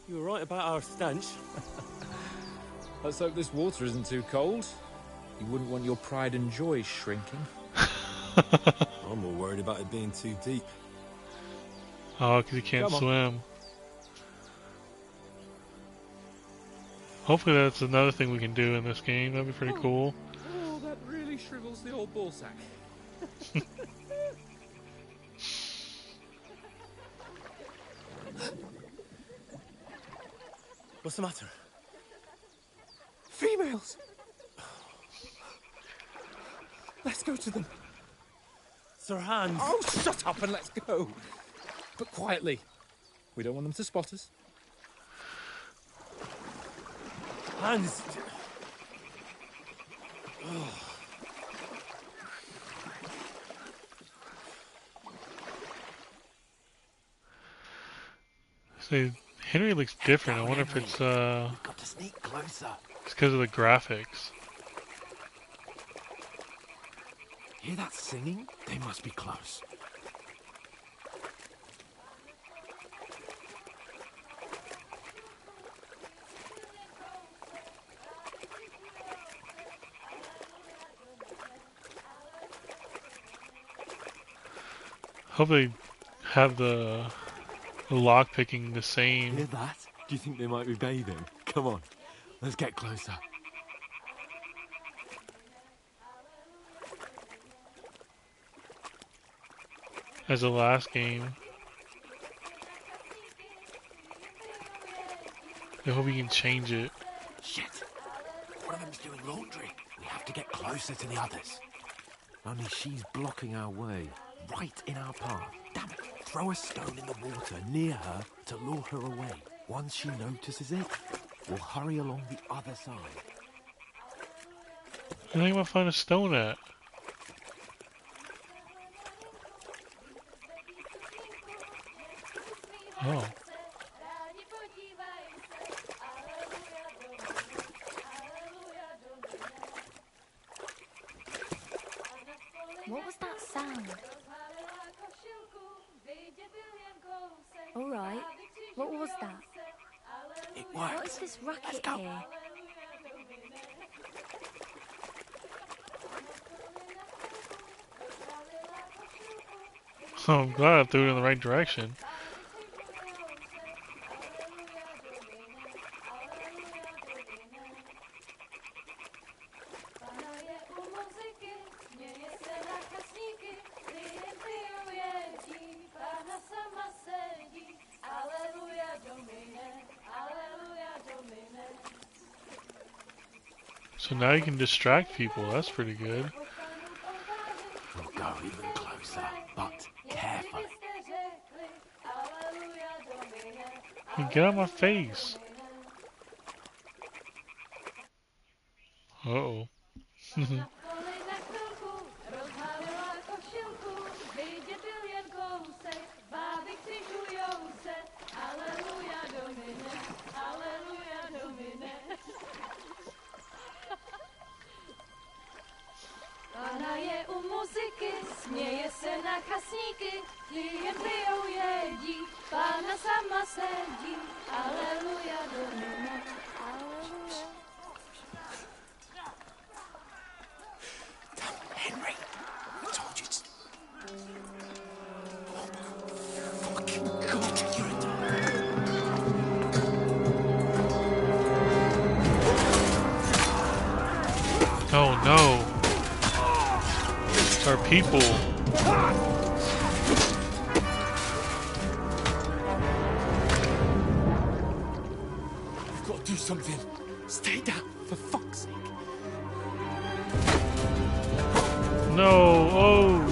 You were right about our stench. Let's hope this water isn't too cold. You wouldn't want your pride and joy shrinking. I'm more worried about it being too deep. Oh, because he can't Come on. swim. Hopefully that's another thing we can do in this game. That'd be pretty cool. Oh, that really shrivels the old ball sack. What's the matter? Females! Let's go to them. Sir Hans. Oh, shut up and let's go. But quietly. We don't want them to spot us. Hans. So Henry looks different. I wonder if it's Got to sneak closer. because of the graphics. Hear that singing? They must be close. Hope they have the lock picking the same. Hear that? Do you think they might be bathing? Come on, let's get closer. As the last game. I hope he can change it. Shit! One of them's doing laundry. We have to get closer to the others. Only she's blocking our way, right in our path. Damn it! Throw a stone in the water near her to lure her away. Once she notices it, we'll hurry along the other side. I think I'm gonna find a stone at. Oh. What was that sound? All right. What was that? It worked. What is this racket Let's go. here? Oh, I'm glad I threw it in the right direction. So now you can distract people. That's pretty good. We'll go even closer, but carefully. Hey, get out of my face. Uh-oh. Pána je u muziky, směje se na kasníky, klienty ujedí, Pána sama sedí, aleluja, domine, aleluja. Henry, I told you to... Fucking God, you're a dog. Oh no. It's our people. We've got to do something. Stay down, for fuck's sake. No, oh.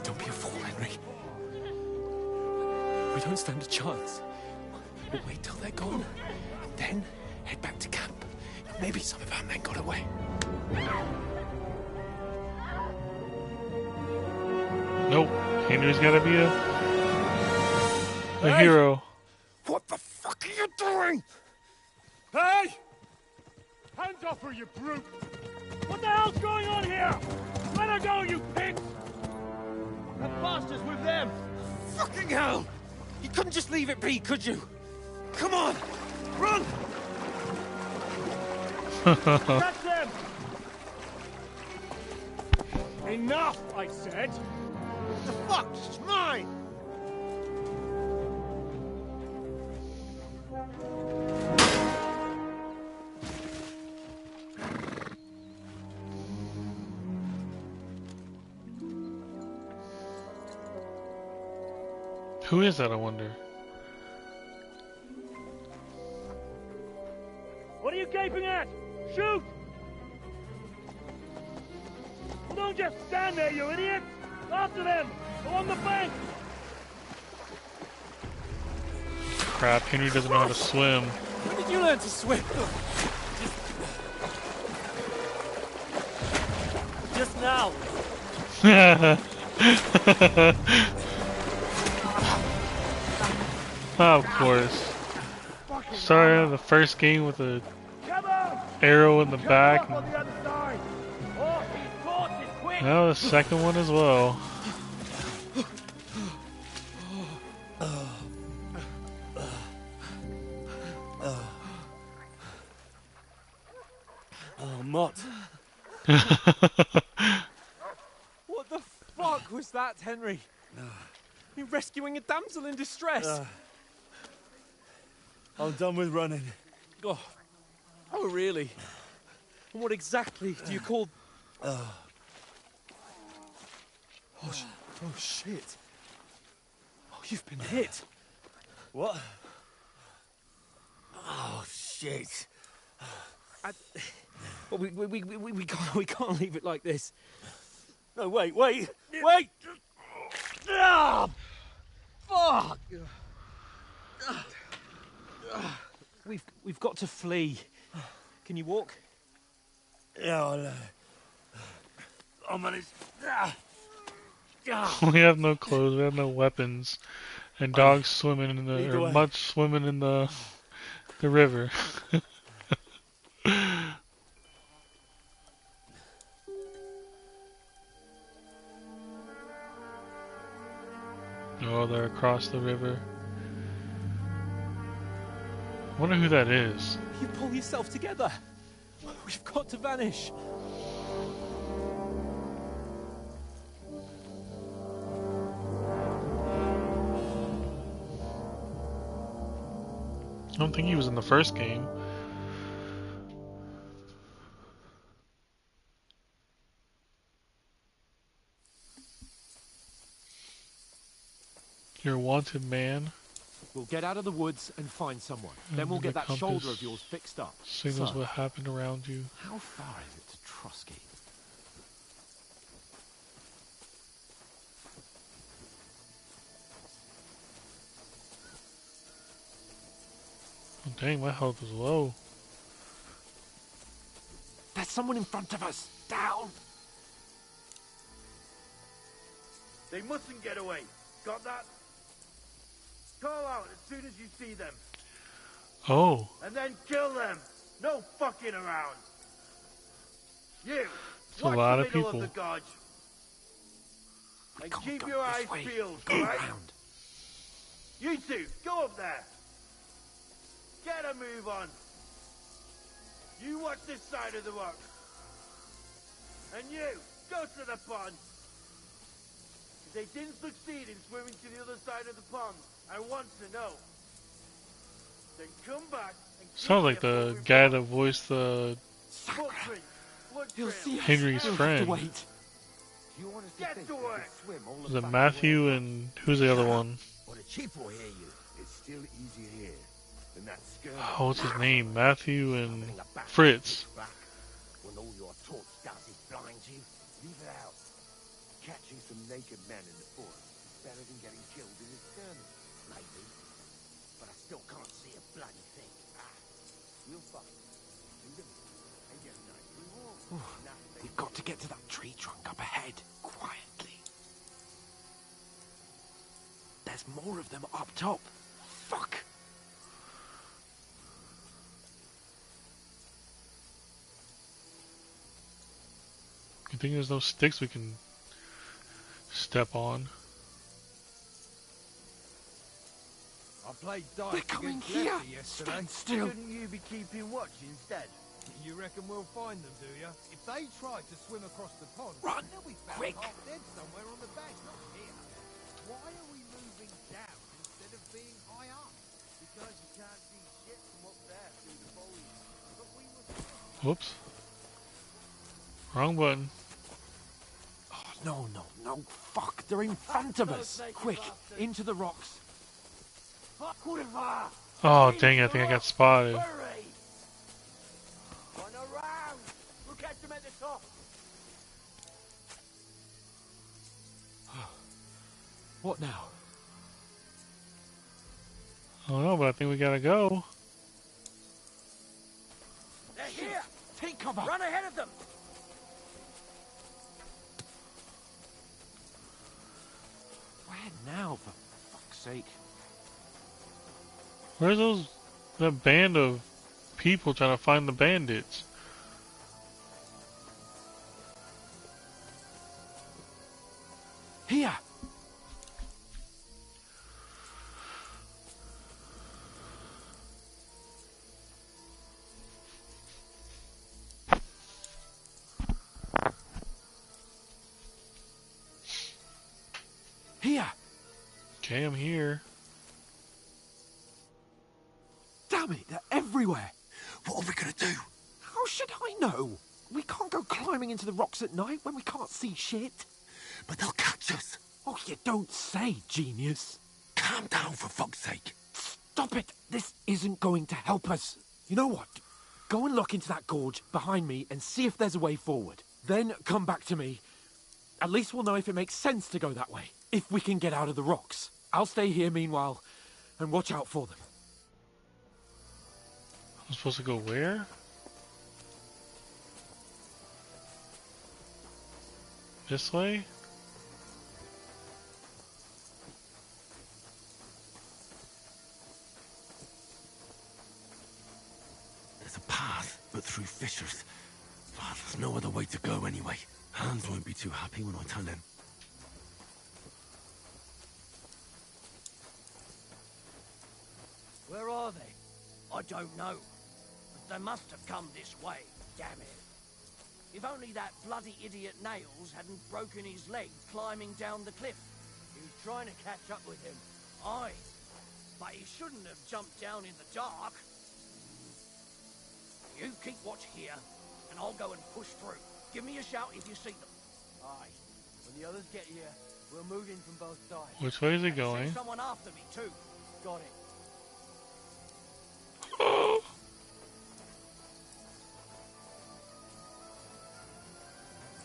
Don't be a fool, Henry. We don't stand a chance. We'll wait till they're gone, then head back to camp. Maybe some of our men got away. Nope. Henry's gotta be a Hey! hero. What the fuck are you doing? Hey! Hands off her, you brute! What the hell's going on here? Let her go, you pigs! That bastard's with them! Fucking hell! You couldn't just leave it be, could you? Come on! Run! Catch them! Enough, I said! The fuck? It's mine! Who is that, I wonder? What are you gaping at? Shoot! Well, don't just stand there, you idiot! After them! Along the bank! Crap, Henry doesn't know how to swim. When did you learn to swim? Just now! Of course. Started the first game with a arrow in the back. On the other side! Horses, horses, quick! Now the second one as well. mutt. What the fuck was that, Henry? You rescuing a damsel in distress? I'm done with running. Oh, oh really? And what exactly do you call... Oh, oh shit. Oh, you've been hit. What? Oh, shit. Well, we can't leave it like this. No, wait! Ah! Fuck! We've got to flee. Can you walk? Yeah, I'll manage. We have no clothes, we have no weapons, and dogs swimming in the, Either or way. mutts swimming in the river. Oh, they're across the river. I wonder who that is. You pull yourself together. We've got to vanish. I don't think he was in the first game. You're a wanted man. We'll get out of the woods and find someone. Then we'll The get that compass shoulder of yours fixed up. Signals So, what happened around you. how far is it to Trusky? Oh, dang, my health is low. There's someone in front of us. Down. They mustn't get away. Got that? Call out as soon as you see them. Oh. And then kill them. No fucking around. You, It's a watch lot the of middle people. of the gorge. And can't keep go your this eyes way. peeled, Go right? round. You two, go up there. Get a move on. You watch this side of the rock. And you, go to the pond. If they didn't succeed in swimming to the other side of the pond, I want to know. Then come back and keep Sounds like your the foot guy that report. voiced the Footprint, blood He'll trail. see us. Henry's We'll friend. have to wait. You want us to Get think to they work. could swim all was the it back Matthew way? and who's the other one? Or the chief will hear you. It's still easier here than that skirmish. Oh, what's his name? Matthew and Something about Fritz. back. When all your talk does is blind you. Leave it out. Catching some naked men in the forest is better than getting killed in a skirmish. Maybe. But I still can't see a bloody thing. We'll find. And get a nice reward. We've got to get to that tree trunk up ahead, quietly. There's more of them up top. Fuck. You think there's no sticks we can step on? I played dice They're coming against here. Lefty yesterday. Stand still. Shouldn't you be keeping watch instead? You reckon we'll find them, do you? If they try to swim across the pond, Run, they'll be found quick. half dead somewhere on the bank, not here. Why are we moving down instead of being high up? Because you can't see shit from up there through the foliage. But we were... Whoops. Wrong button. Oh, no. Fuck, they're in front of us. Quick, into the rocks. Oh, dang, I think I got spotted. Hurry! Run around! We'll catch them at the top. What now? I don't know, but I think we gotta go. They're here! Take cover. Run ahead of them! Where now, for fuck's sake? Where's that band of people trying to find the bandits? Here. Okay, I'm here. Damn it, they're everywhere. What are we gonna do? How should I know? We can't go climbing into the rocks at night when we can't see shit. But they'll catch us. Oh, you don't say, genius. Calm down, for fuck's sake. Stop it. This isn't going to help us. You know what? Go and look into that gorge behind me and see if there's a way forward. Then come back to me. At least we'll know if it makes sense to go that way. If we can get out of the rocks. I'll stay here meanwhile and watch out for them. I'm supposed to go where? This way? There's a path, but through fissures. Oh, there's no other way to go anyway. Hans won't be too happy when I tell him. Where are they? I don't know. But they must have come this way, damn it. If only that bloody idiot Nails hadn't broken his leg climbing down the cliff. He was trying to catch up with him. Aye. But he shouldn't have jumped down in the dark. You keep watch here, and I'll go and push through. Give me a shout if you see them. Aye. When the others get here, we'll move in from both sides. Which way is it And going? send someone after me too. Got it.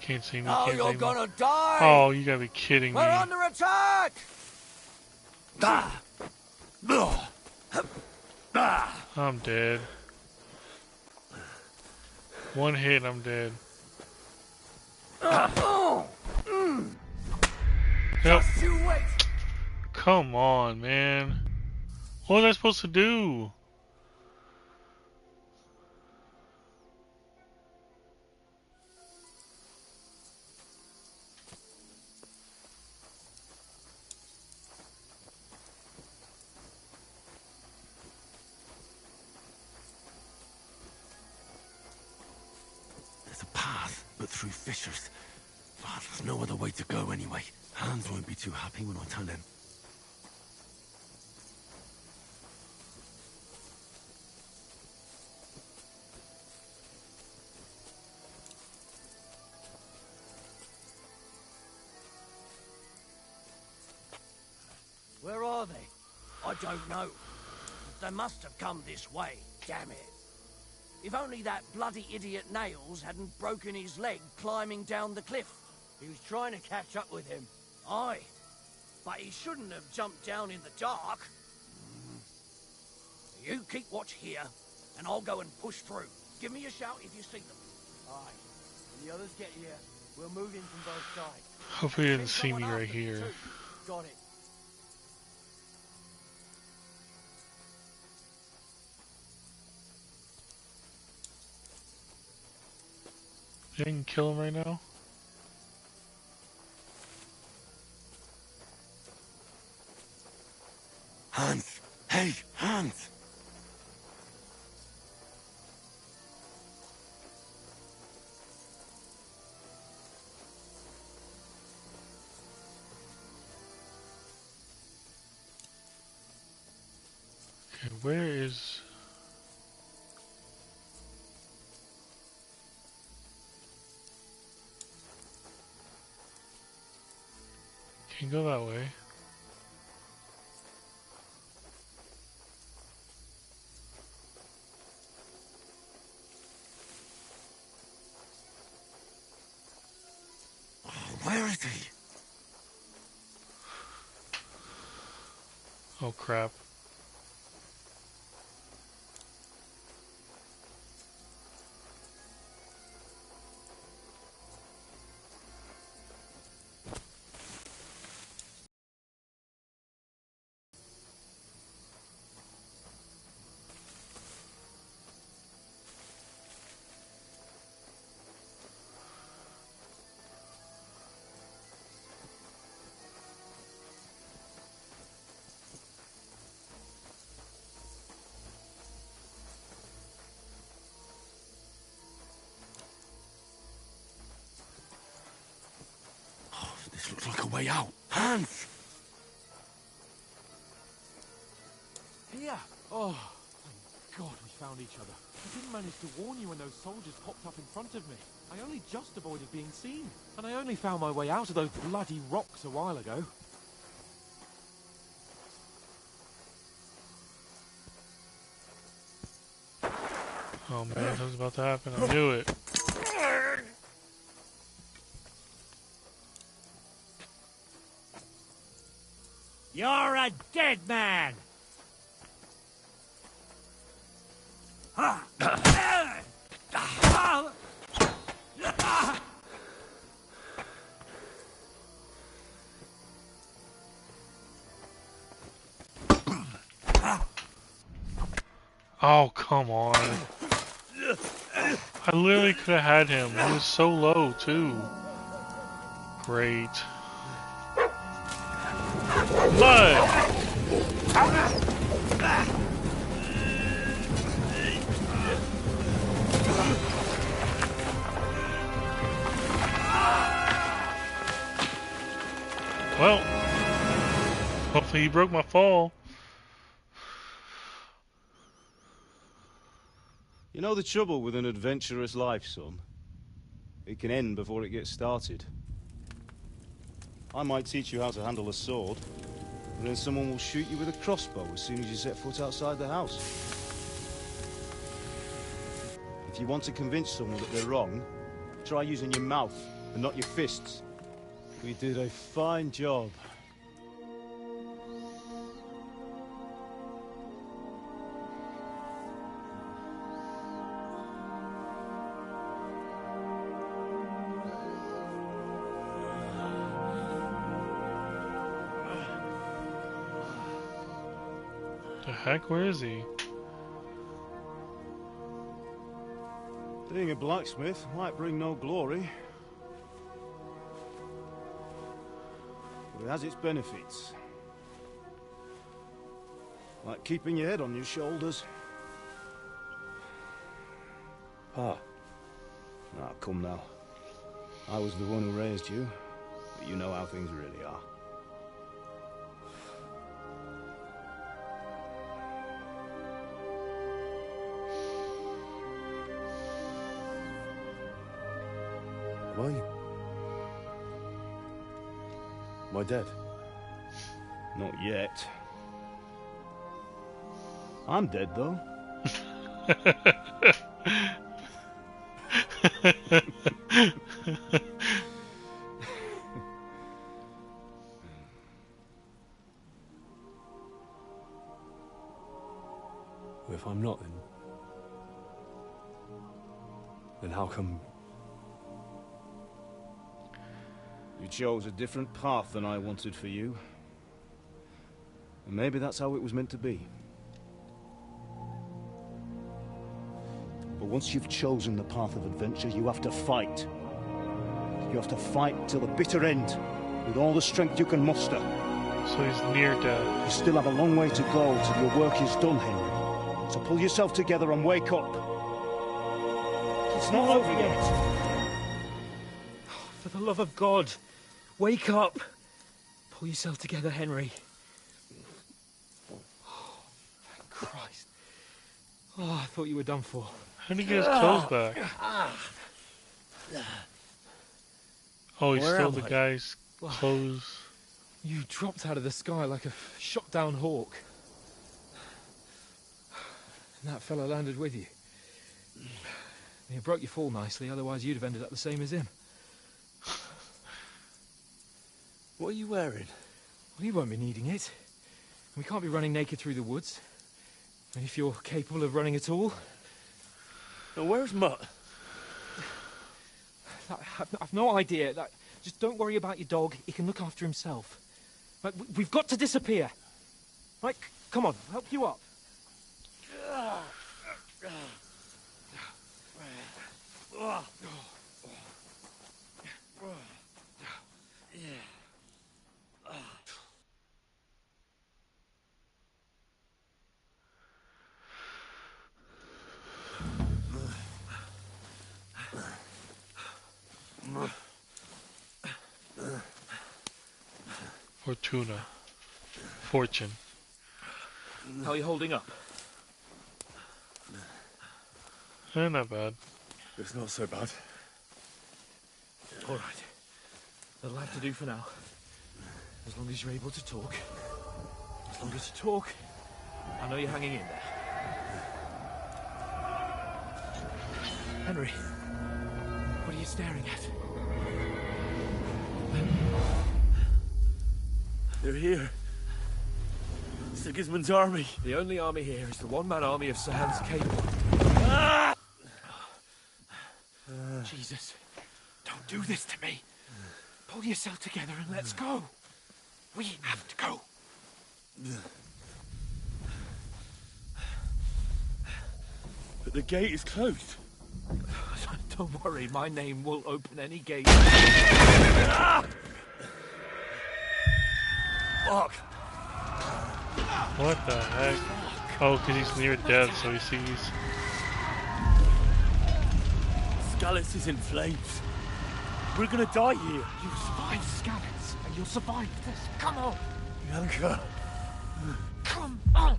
Can't see me. Oh, Can't you're see me. gonna die! Oh, you gotta be kidding me. We're under attack! Ah! I'm dead. One hit, I'm dead. Yep. Just you wait! Come on, man. What was I supposed to do? There's a path, but through fissures. Oh, there's no other way to go anyway. Hans won't be too happy when I tell him. Where are they? I don't know. They must have come this way, damn it. If only that bloody idiot Nails hadn't broken his leg climbing down the cliff. He was trying to catch up with him. Aye. But he shouldn't have jumped down in the dark. You keep watch here, and I'll go and push through. Give me a shout if you see them. Aye. When the others get here, we'll move in from both sides. Hopefully he didn't Send see me someone right after me here. too. Got it. I can kill him right now. Hans! Hey, Hans! Okay, where is... Can't go that way. Where is he? Oh crap. This looks like a way out. Hans! God, we found each other. I didn't manage to warn you when those soldiers popped up in front of me. I only just avoided being seen. And I only found my way out of those bloody rocks a while ago. Oh man, something's about to happen. I knew it. You're a dead man! Oh, come on. I literally could have had him. He was so low, too. Great. Blood! Well, hopefully he broke my fall. You know the trouble with an adventurous life, son? It can end before it gets started. I might teach you how to handle a sword, and then someone will shoot you with a crossbow as soon as you set foot outside the house. If you want to convince someone that they're wrong, try using your mouth and not your fists. We did a fine job. The heck, where is he? Being a blacksmith might bring no glory, but it has its benefits. Like keeping your head on your shoulders. Pa. Ah, come now. I was the one who raised you, but you know how things really are. Why? Am I dead? Not yet. I'm dead, though. Well, if I'm not, then how come... You chose a different path than I wanted for you. And maybe that's how it was meant to be. But once you've chosen the path of adventure, you have to fight. You have to fight till the bitter end, with all the strength you can muster. So he's near death. You still have a long way to go till your work is done, Henry. So pull yourself together and wake up. It's not over yet. For the love of God, wake up. Pull yourself together, Henry. Oh, thank Christ. Oh, I thought you were done for. How did he get his clothes back? Oh, he stole the guy's clothes. You dropped out of the sky like a shot-down hawk. And that fella landed with you. You broke your fall nicely, otherwise you'd have ended up the same as him. What are you wearing? Well, you won't be needing it. We can't be running naked through the woods. And if you're capable of running at all... Now, where's Mutt? I've no idea. Just don't worry about your dog. He can look after himself. Right, we've got to disappear. Right, come on, I'll help you up. Fortuna. Fortune. How are you holding up? Not bad. It's not so bad. All right. That'll have to do for now. As long as you're able to talk. As long as you talk, I know you're hanging in there. Henry, what are you staring at? They're here. Sigismund's army. The only army here is the one-man army of Sir Hans Cable. Ah! Jesus, don't do this to me. Pull yourself together and let's go. We have to go. But the gate is closed. Don't worry, my name will open any gate. Fuck. What the heck? Oh, because he's near death, so he sees. Skalitz is in flames. We're gonna die here. You survived Skalitz, and you'll survive this. Come on. Bianca. Come on.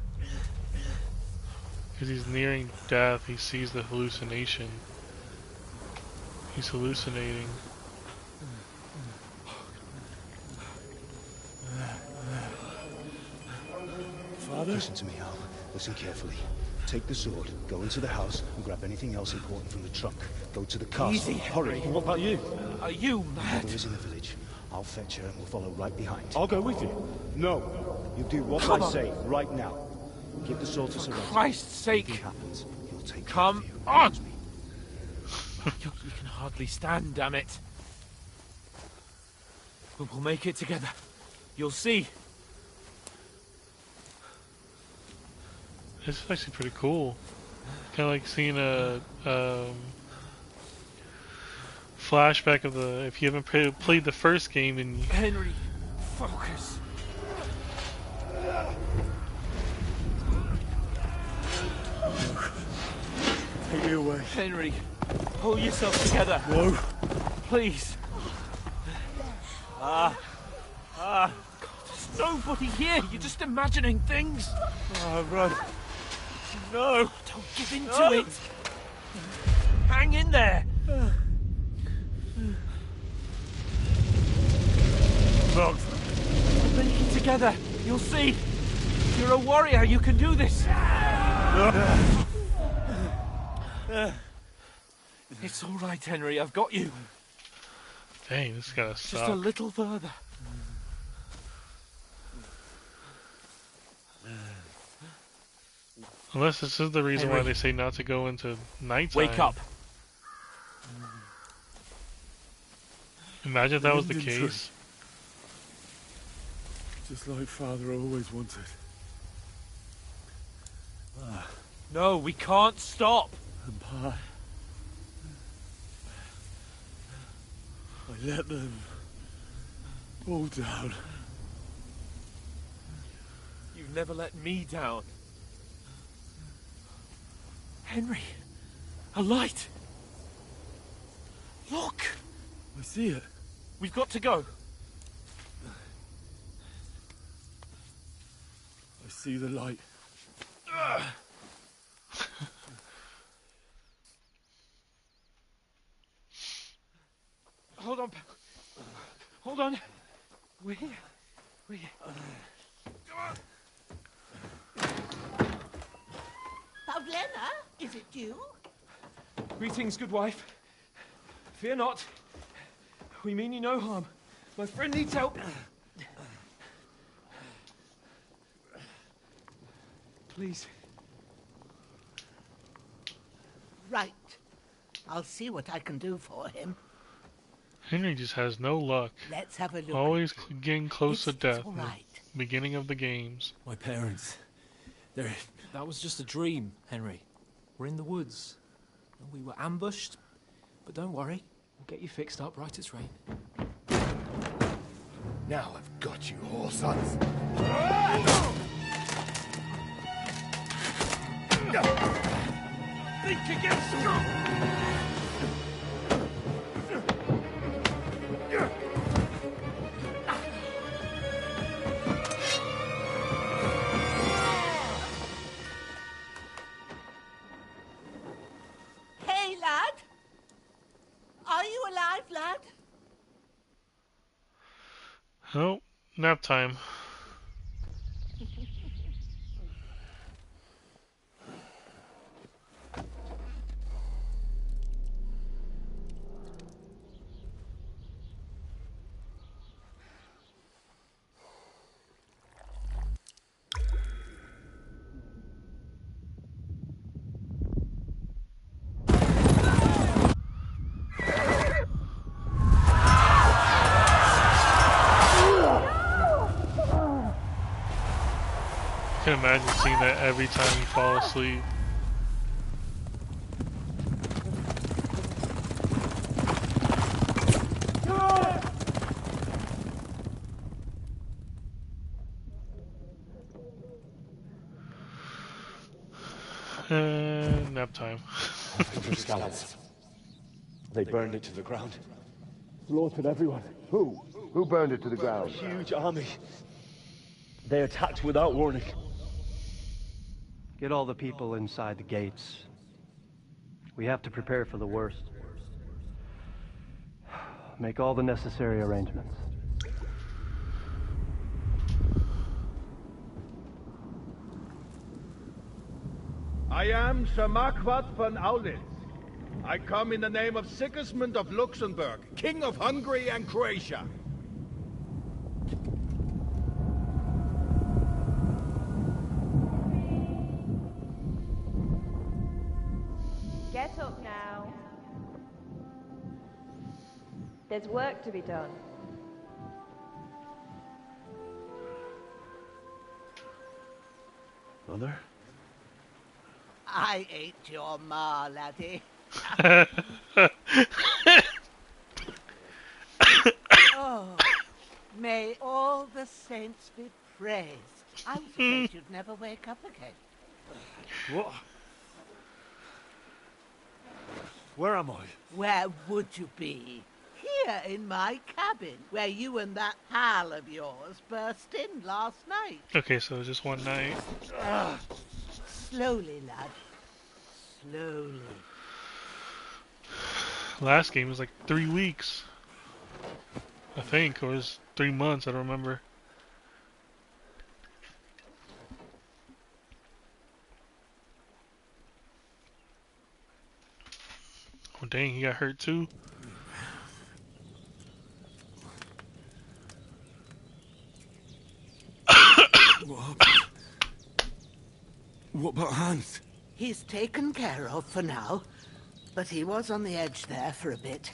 Because he's nearing death, he sees the hallucination. He's hallucinating. Father? Listen to me, Hal. Listen carefully. Take the sword, go into the house, and grab anything else important from the trunk. Go to the castle. Easy, Hurry. Henry. What about you? Are you mad? Mother is in the village. I'll fetch her and we'll follow right behind. I'll go with you. No. You do what Come I on. say, right now. Give the sword to For Sir Reginald. Christ's sake. If anything happens, he'll take Come care of you. on. You can hardly stand, damn it. But we'll make it together. You'll see. This is actually pretty cool. Kind of like seeing a flashback of the. If you haven't played the first game, then you, Henry, focus. Take me away. Henry, pull yourself together. No. Please. God, there's nobody here. You're just imagining things. Run. No. Don't give in to No. it. Hang in there. Bugs. We'll make it together. You'll see. You're a warrior. You can do this. It's all right, Henry. I've got you. dang, this gotta Just suck. a little further. Unless this is the reason why Henry. they say not to go into nighttime. Wake up. Imagine if that was the Linden tree. case. Just like Father always wanted. No, we can't stop. And Pa. I let them all down. You've never let me down. Henry, a light. Look. I see it. We've got to go. I see the light. Hold on. Hold on. We're here. We're here. Pavlena, is it you? Greetings, good wife. Fear not. We mean you no harm. My friend needs help. Please. Right. I'll see what I can do for him. Henry just has no luck. Let's have a look. Always getting close to death. all in the right. beginning of the games. My parents. They're... That was just a dream, Henry. We're in the woods. We were ambushed. But don't worry. We'll get you fixed up right as rain. Now I've got you, whore sons. Think against Oh, nap time. I can imagine seeing that every time you fall asleep. Nap time. The scouts. They burned it to the ground. Slaughtered everyone. Who? Who burned it to the ground? A huge army. They attacked without warning. Get all the people inside the gates. We have to prepare for the worst. Make all the necessary arrangements. I am Sir Marquardt von Aulitz. I come in the name of Sigismund of Luxembourg, King of Hungary and Croatia. Get up now. There's work to be done. Mother? I ain't your ma, laddie. Oh, may all the saints be praised. I was afraid you'd never wake up again. What? Where am I? Where would you be? Here in my cabin, where you and that pal of yours burst in last night. Okay, so it was just one night. Slowly, lad. Slowly. Last game was like 3 weeks. I think, or it was 3 months, I don't remember. Oh dang, he got hurt too? What about Hans? He's taken care of for now, but he was on the edge there for a bit.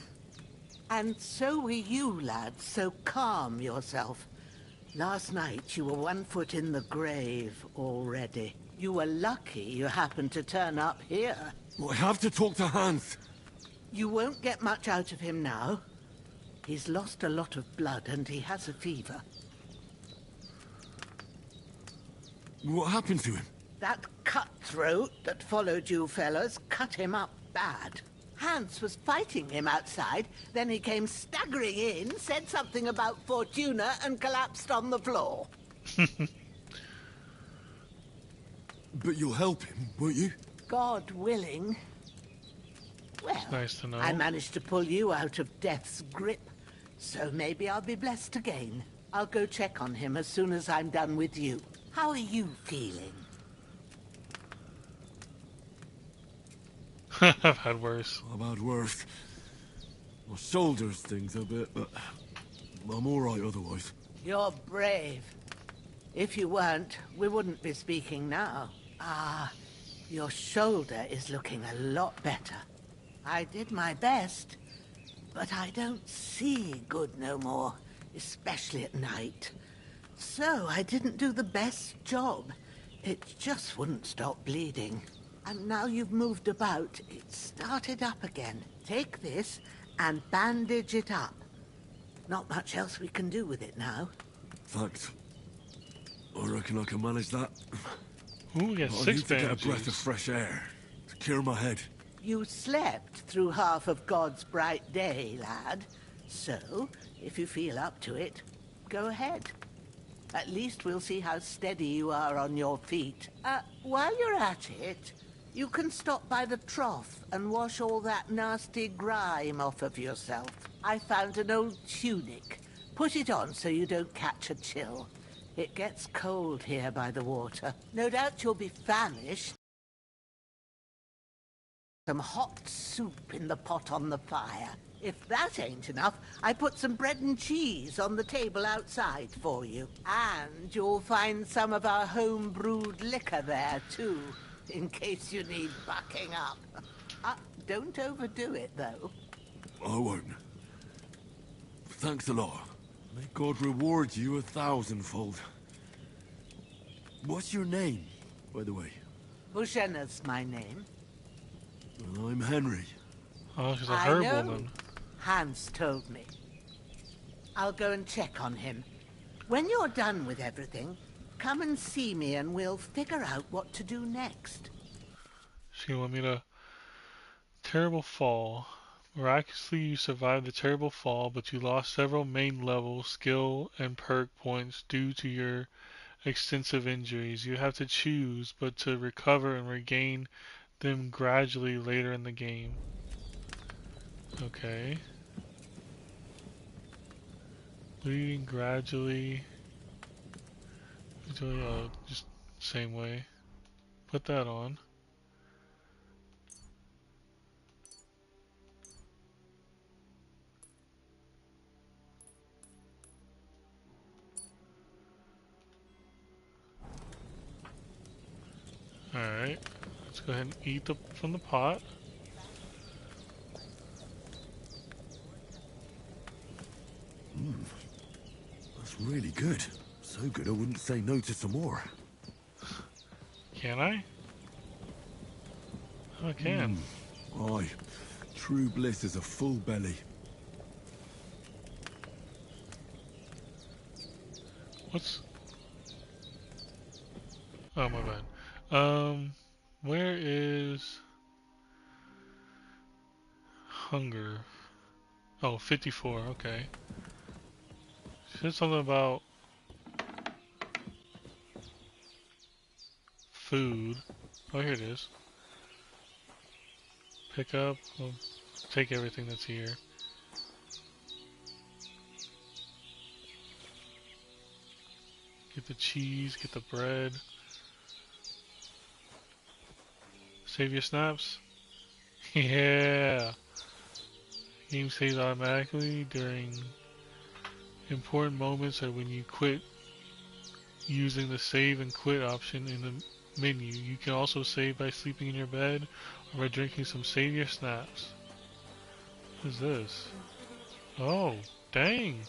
And so were you, lad, so calm yourself. Last night you were 1 foot in the grave already. You were lucky you happened to turn up here. Well, I have to talk to Hans. You won't get much out of him now. He's lost a lot of blood and he has a fever. What happened to him? That cutthroat that followed you fellas cut him up bad. Hans was fighting him outside, then he came staggering in, said something about Fortuna, and collapsed on the floor. But you'll help him, won't you? God willing. Well, nice to know. I managed to pull you out of death's grip, so maybe I'll be blessed again. I'll go check on him as soon as I'm done with you. How are you feeling? I've had worse. I've had worse. My shoulders stings a bit, but I'm alright otherwise. You're brave. If you weren't, we wouldn't be speaking now. Ah, your shoulder is looking a lot better. I did my best, but I don't see good no more, especially at night. So I didn't do the best job. It just wouldn't stop bleeding. And now you've moved about, it started up again. Take this and bandage it up. Not much else we can do with it now. Thanks. I reckon I can manage that. Ooh, we got I 6 need to get a bandages. breath of fresh air to clear my head. You slept through half of God's bright day, lad. So, if you feel up to it, go ahead. At least we'll see how steady you are on your feet. While you're at it, you can stop by the trough and wash all that nasty grime off of yourself. I found an old tunic. Put it on so you don't catch a chill. It gets cold here by the water. No doubt you'll be famished. Some hot soup in the pot on the fire. If that ain't enough, I put some bread and cheese on the table outside for you. And you'll find some of our home-brewed liquor there, too, in case you need bucking up. Don't overdo it, though. I won't. Thanks a lot. May God reward you 1,000-fold. What's your name, by the way? Bushenna's my name. Well, I'm Henry. Oh, she's a I herb know. woman. Hans told me. I'll go and check on him. When you're done with everything, come and see me and we'll figure out what to do next. She want me to... Terrible fall. Miraculously, you survived the terrible fall, but you lost several main level skill and perk points due to your extensive injuries. You have to choose, but to recover and regain them gradually later in the game. Okay. Bleeding gradually. Just same way. Put that on. Alright, let's go ahead and eat from the pot. That's really good. So good I wouldn't say no to some more. Can I? Oh, I can. Aye. True bliss is a full belly. What's... Oh, my bad. Where is... Hunger? Oh, 54, okay. Said something about... food. Oh, here it is. Pick up. Well, take everything that's here. Get the cheese, get the bread. Save your snaps. Yeah. Game saves automatically during important moments or when you quit using the save and quit option in the menu. You can also save by sleeping in your bed or by drinking some save your snaps. What is this? Oh, dang.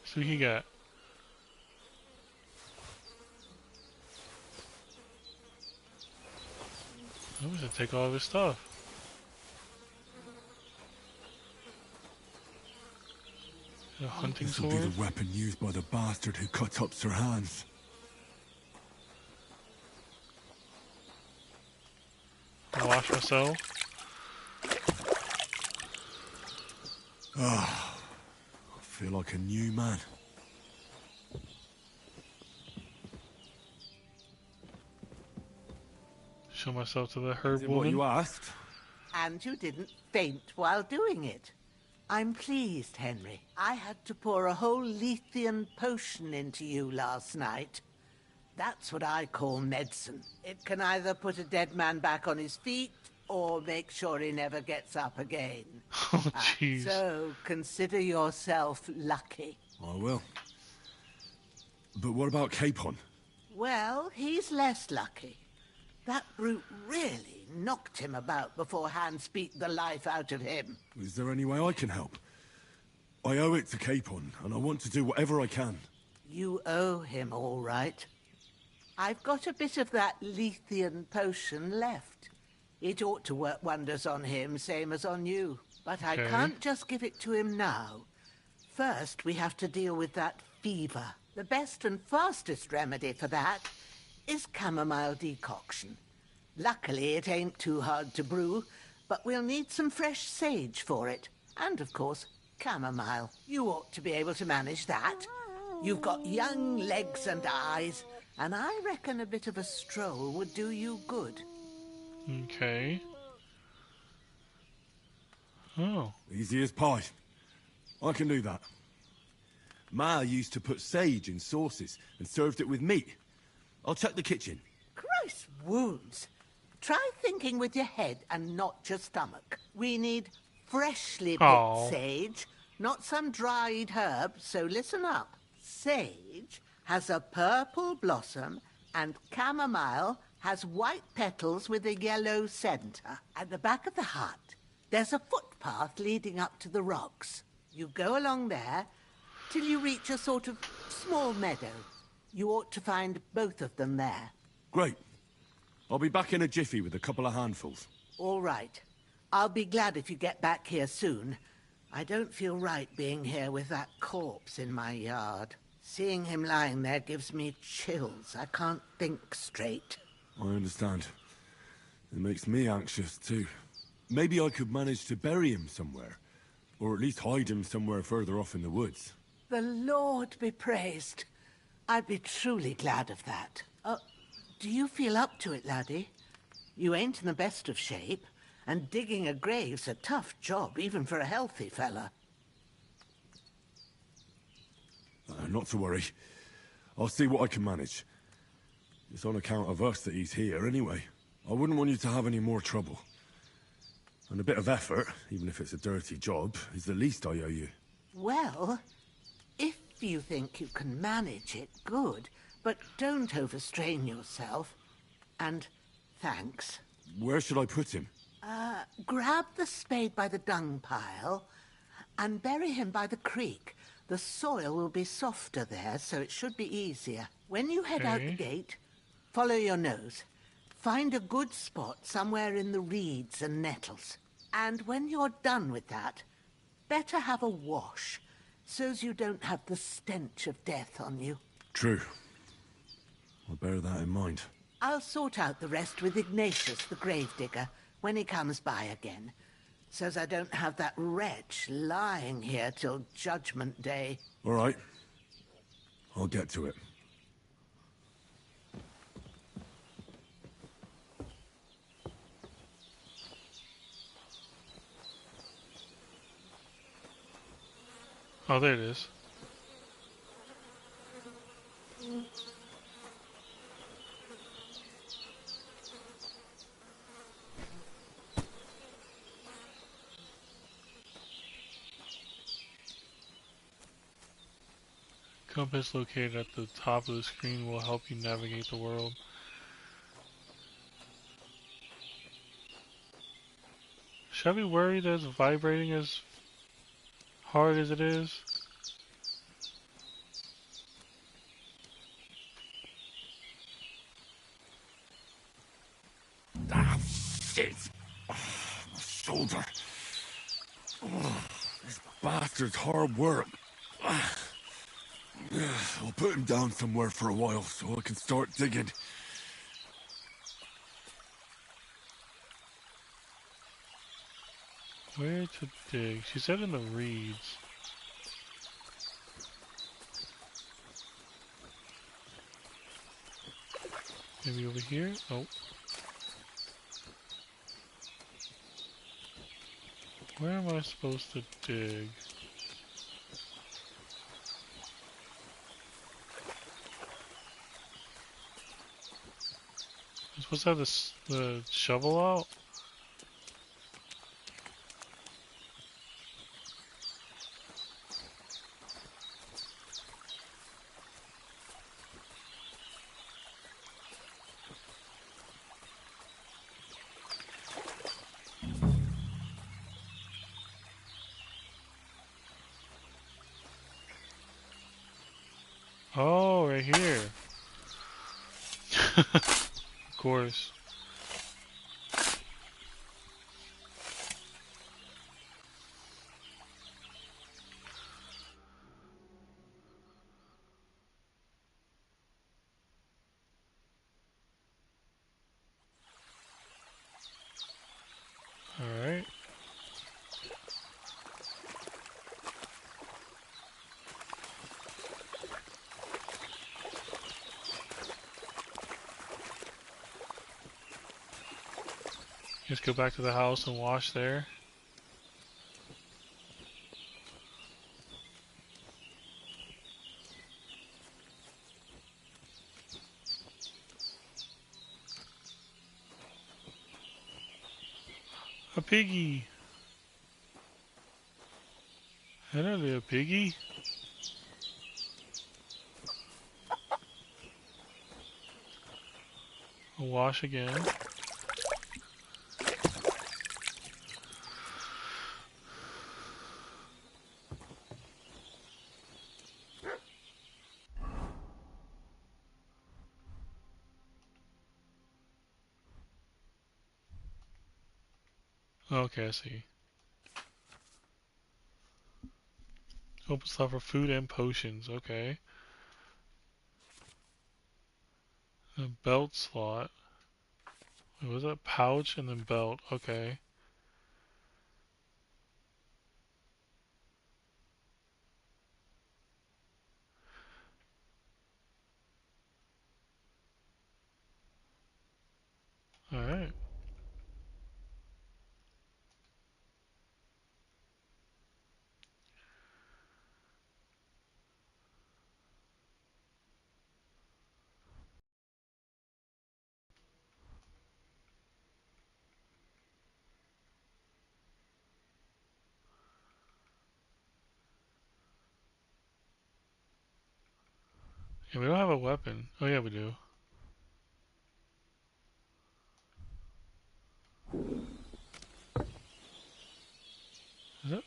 So he got... I'm gonna take all of his stuff. A hunting This'll sword? be the weapon used by the bastard who cut up Sir Hans. I'll wash myself. Ah, I feel like a new man. Show myself to the herb Is it woman. what you asked? And you didn't faint while doing it. I'm pleased, Henry. I had to pour a whole Lethean potion into you last night. That's what I call medicine. It can either put a dead man back on his feet or make sure he never gets up again. Oh, jeez. So consider yourself lucky. I will. But what about Capon? Well, he's less lucky. That brute really knocked him about before Hans beat the life out of him. Is there any way I can help? I owe it to Capon, and I want to do whatever I can. You owe him, all right. I've got a bit of that Lethean potion left. It ought to work wonders on him, same as on you. But I Okay. can't just give it to him now. First, we have to deal with that fever. The best and fastest remedy for that is chamomile decoction. Luckily, it ain't too hard to brew, but we'll need some fresh sage for it. And, of course, chamomile. You ought to be able to manage that. You've got young legs and eyes, and I reckon a bit of a stroll would do you good. Okay. Oh. Easy as pie. I can do that. Ma used to put sage in sauces and served it with meat. I'll check the kitchen. Christ wounds. Try thinking with your head and not your stomach. We need freshly picked Aw. sage, not some dried herb, so listen up. Sage has a purple blossom and chamomile has white petals with a yellow centre. At the back of the hut, there's a footpath leading up to the rocks. You go along there till you reach a sort of small meadow. You ought to find both of them there. Great. I'll be back in a jiffy with a couple of handfuls. All right. I'll be glad if you get back here soon. I don't feel right being here with that corpse in my yard. Seeing him lying there gives me chills. I can't think straight. I understand. It makes me anxious, too. Maybe I could manage to bury him somewhere. Or at least hide him somewhere further off in the woods. The Lord be praised. I'd be truly glad of that. Do you feel up to it, laddie? You ain't in the best of shape, and digging a grave's a tough job, even for a healthy fella. Not to worry. I'll see what I can manage. It's on account of us that he's here, anyway. I wouldn't want you to have any more trouble. And a bit of effort, even if it's a dirty job, is the least I owe you. Well, if you think you can manage it, good. But don't overstrain yourself. And thanks. Where should I put him? Grab the spade by the dung pile and bury him by the creek. The soil will be softer there, so it should be easier. When you head out the gate, follow your nose. Find a good spot somewhere in the reeds and nettles. And when you're done with that, better have a wash, so's you don't have the stench of death on you. True. I'll bear that in mind. I'll sort out the rest with Ignatius, the gravedigger, when he comes by again, so's I don't have that wretch lying here till Judgment Day. All right. I'll get to it. Oh, there it is. Compass located at the top of the screen will help you navigate the world. Should I be worried that it's vibrating as hard as it is? Ah, shit! Oh, my shoulder. Oh, this bastard's hard work. I'll put him down somewhere for a while so I can start digging. Where to dig? She said in the reeds. Maybe over here? Oh. Where am I supposed to dig? I'm supposed to have the shovel out? Oh, right here. Of course. All right. Just go back to the house and wash there. A piggy. Hello there, piggy. I'll wash again. Okay, I see. Open slot for food and potions, okay. A belt slot. What was that? Pouch and then belt, okay. Alright. Yeah, we don't have a weapon. Oh yeah, we do. Is it?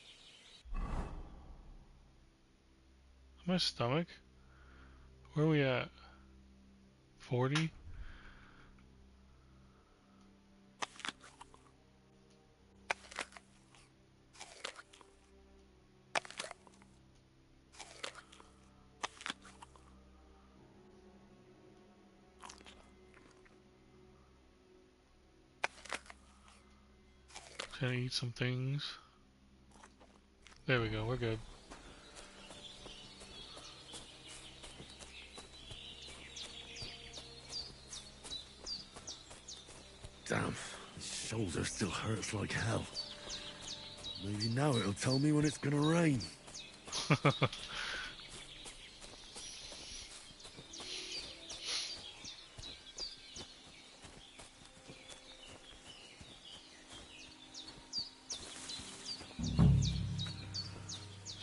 My stomach? Where are we at? 40? Trying to eat some things. There we go, we're good. Damn, his shoulder still hurts like hell. Maybe now it'll tell me when it's gonna rain.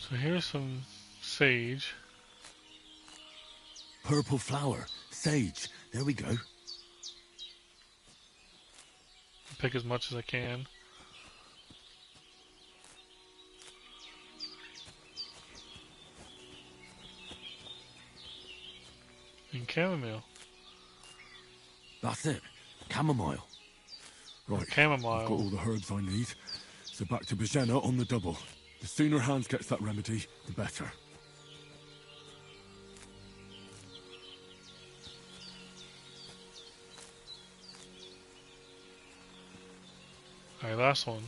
So here's some sage. Purple flower, sage, there we go. Pick as much as I can. And chamomile. That's it, chamomile. Right, chamomile. I've got all the herbs I need. So back to Bajena on the double. The sooner Hans gets that remedy, the better. Alright, last one.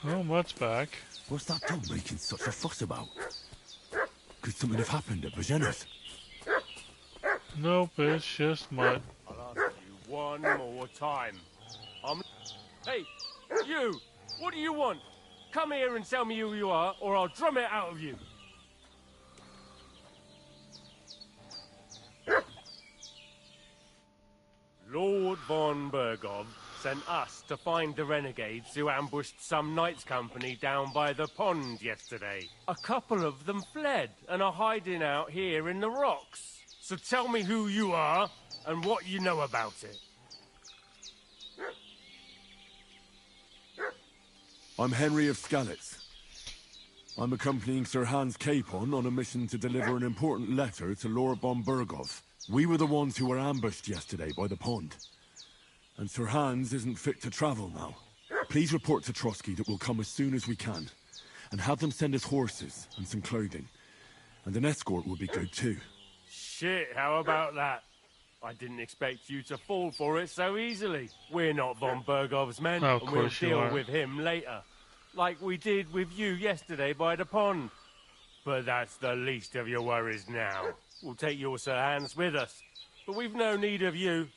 Oh, Mutt's back. What's that dog making such a fuss about? Could something have happened at Bajena's? Nope, it's just Mutt. I'll ask you one more time. Hey, you! What do you want? Come here and tell me who you are, or I'll drum it out of you. Lord von Bergov sent us to find the renegades who ambushed some knights' company down by the pond yesterday. A couple of them fled and are hiding out here in the rocks. So tell me who you are and what you know about it. I'm Henry of Skalitz. I'm accompanying Sir Hans Capon on a mission to deliver an important letter to Lord von Bergov. We were the ones who were ambushed yesterday by the pond. And Sir Hans isn't fit to travel now. Please report to Trotsky that we'll come as soon as we can. And have them send us horses and some clothing. And an escort would be good too. Shit, how about that? I didn't expect you to fall for it so easily. We're not von Bergov's men, Oh, of and we'll course you deal are. with him later. like we did with you yesterday by the pond. But that's the least of your worries now. We'll take your Sir Hans with us, but we've no need of you.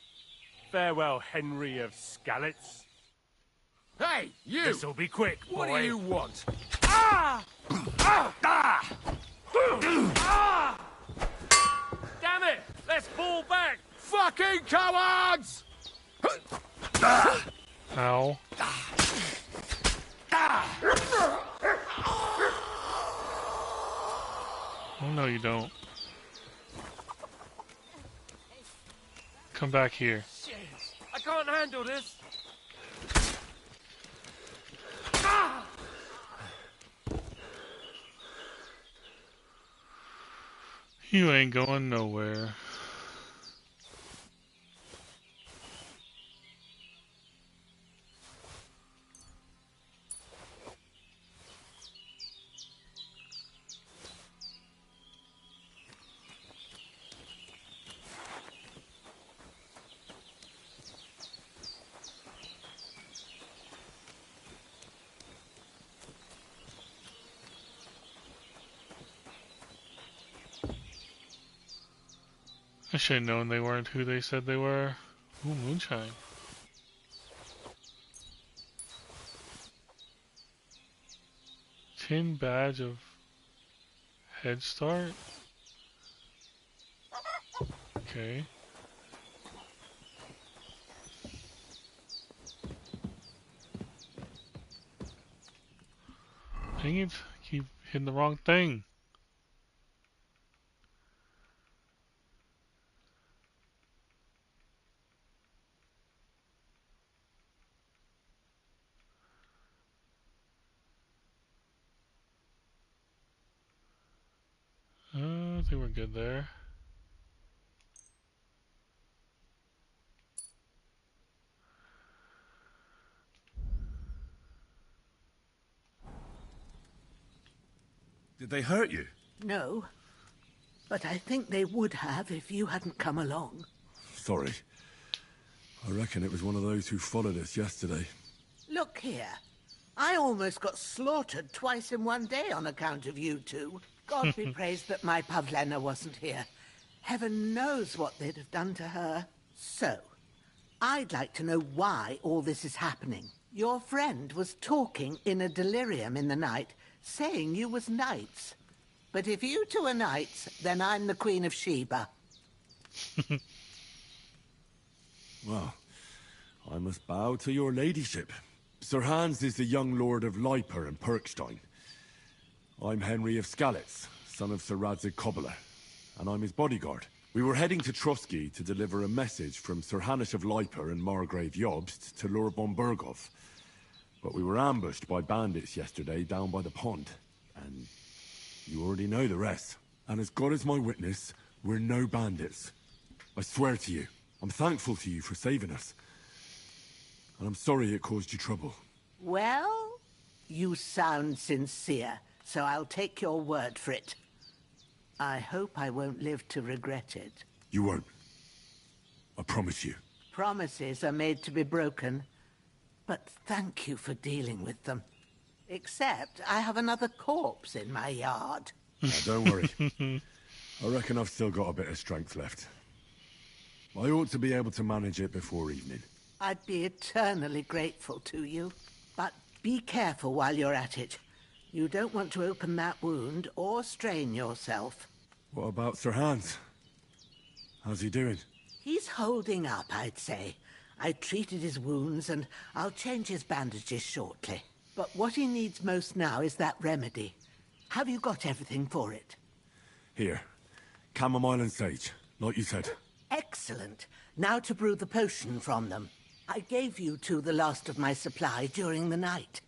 Farewell, Henry of Skalitz. Hey, you! This'll be quick, What boy. do you want? Ah! Ah! Ah! Ah! Damn it! Let's fall back! Fucking cowards! Ow. Oh, no, you don't. Come back here. Shit! I can't handle this! You ain't going nowhere. I should have known they weren't who they said they were. Ooh, moonshine. Tin badge of Head Start? Okay. Dang it, keep hitting the wrong thing. I think we're good there. Did they hurt you? No, but I think they would have if you hadn't come along. Sorry. I reckon it was one of those who followed us yesterday. Look here. I almost got slaughtered twice in one day on account of you two. God be praised that my Pavlena wasn't here. Heaven knows what they'd have done to her. So, I'd like to know why all this is happening. Your friend was talking in a delirium in the night, saying you was knights. But if you two are knights, then I'm the Queen of Sheba. Well, I must bow to your ladyship. Sir Hans is the young lord of Leiper and Perkstein. I'm Henry of Skalitz, son of Sir Radzig Cobbler, and I'm his bodyguard. We were heading to Trusky to deliver a message from Sir Hanush of Leiper and Margrave Jobst to Lord von Burgov. But we were ambushed by bandits yesterday down by the pond, and you already know the rest. And as God is my witness, we're no bandits. I swear to you, I'm thankful to you for saving us. And I'm sorry it caused you trouble. Well, you sound sincere, so I'll take your word for it. I hope I won't live to regret it. You won't. I promise you. Promises are made to be broken, but thank you for dealing with them. Except I have another corpse in my yard. Now, don't worry. I reckon I've still got a bit of strength left. I ought to be able to manage it before evening. I'd be eternally grateful to you. But be careful while you're at it. You don't want to open that wound or strain yourself. What about Sir Hans? How's he doing? He's holding up, I'd say. I treated his wounds and I'll change his bandages shortly. But what he needs most now is that remedy. Have you got everything for it? Here. Chamomile and sage, like you said. Excellent. Now to brew the potion from them. I gave you two the last of my supply during the night.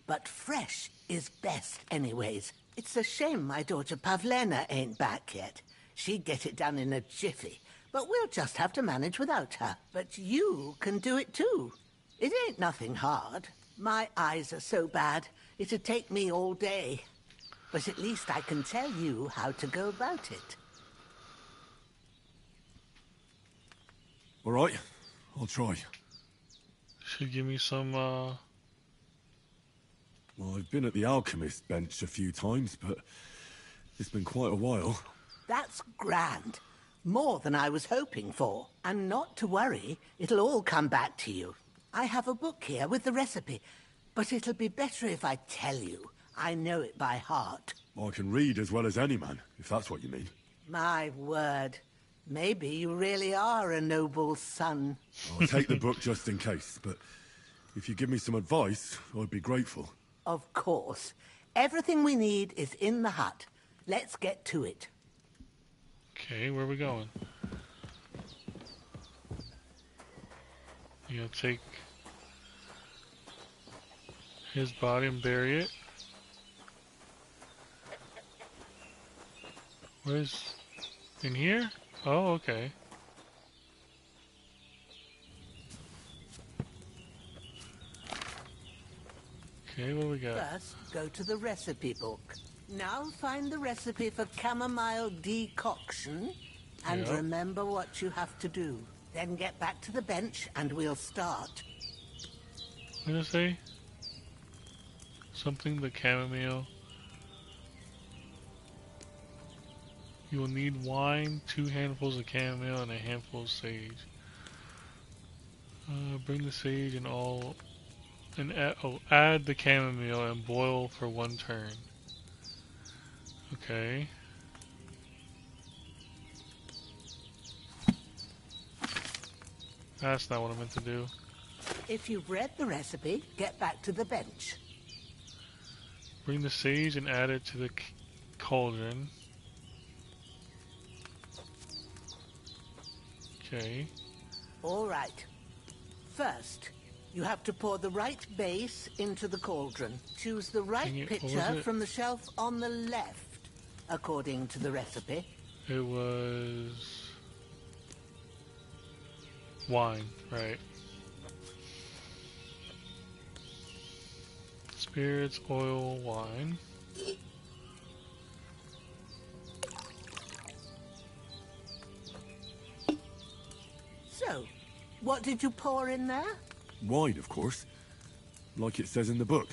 But fresh is best anyways. It's a shame my daughter Pavlena ain't back yet. She'd get it done in a jiffy. But we'll just have to manage without her. But you can do it too. It ain't nothing hard. My eyes are so bad, it'd take me all day. But at least I can tell you how to go about it. All right, I'll try. Should give me some Well, I've been at the alchemist bench a few times, but it's been quite a while. That's grand. More than I was hoping for. And not to worry, it'll all come back to you. I have a book here with the recipe, but it'll be better if I tell you. I know it by heart. I can read as well as any man, if that's what you mean. My word. Maybe you really are a noble son. I'll take the book just in case, but if you give me some advice, I'd be grateful. Of course. Everything we need is in the hut. Let's get to it. Okay, where are we going? You know, take his body and bury it. Where's... in here? Oh, okay. Okay, what we got? First, go to the recipe book. Now find the recipe for chamomile decoction, and Yep. remember what you have to do. Then get back to the bench, and we'll start. What did I say? Something the chamomile. You will need wine, 2 handfuls of chamomile, and a handful of sage. Bring the sage and all, and add the chamomile and boil for 1 turn. Okay. That's not what I meant to do. If you've read the recipe, get back to the bench. Bring the sage and add it to the cauldron. Okay. All right. First, you have to pour the right base into the cauldron. Choose the right What was pitcher it? from the shelf on the left, according to the recipe. It was wine, right? Spirits, oil, wine. So, what did you pour in there? Wine, of course. Like it says in the book.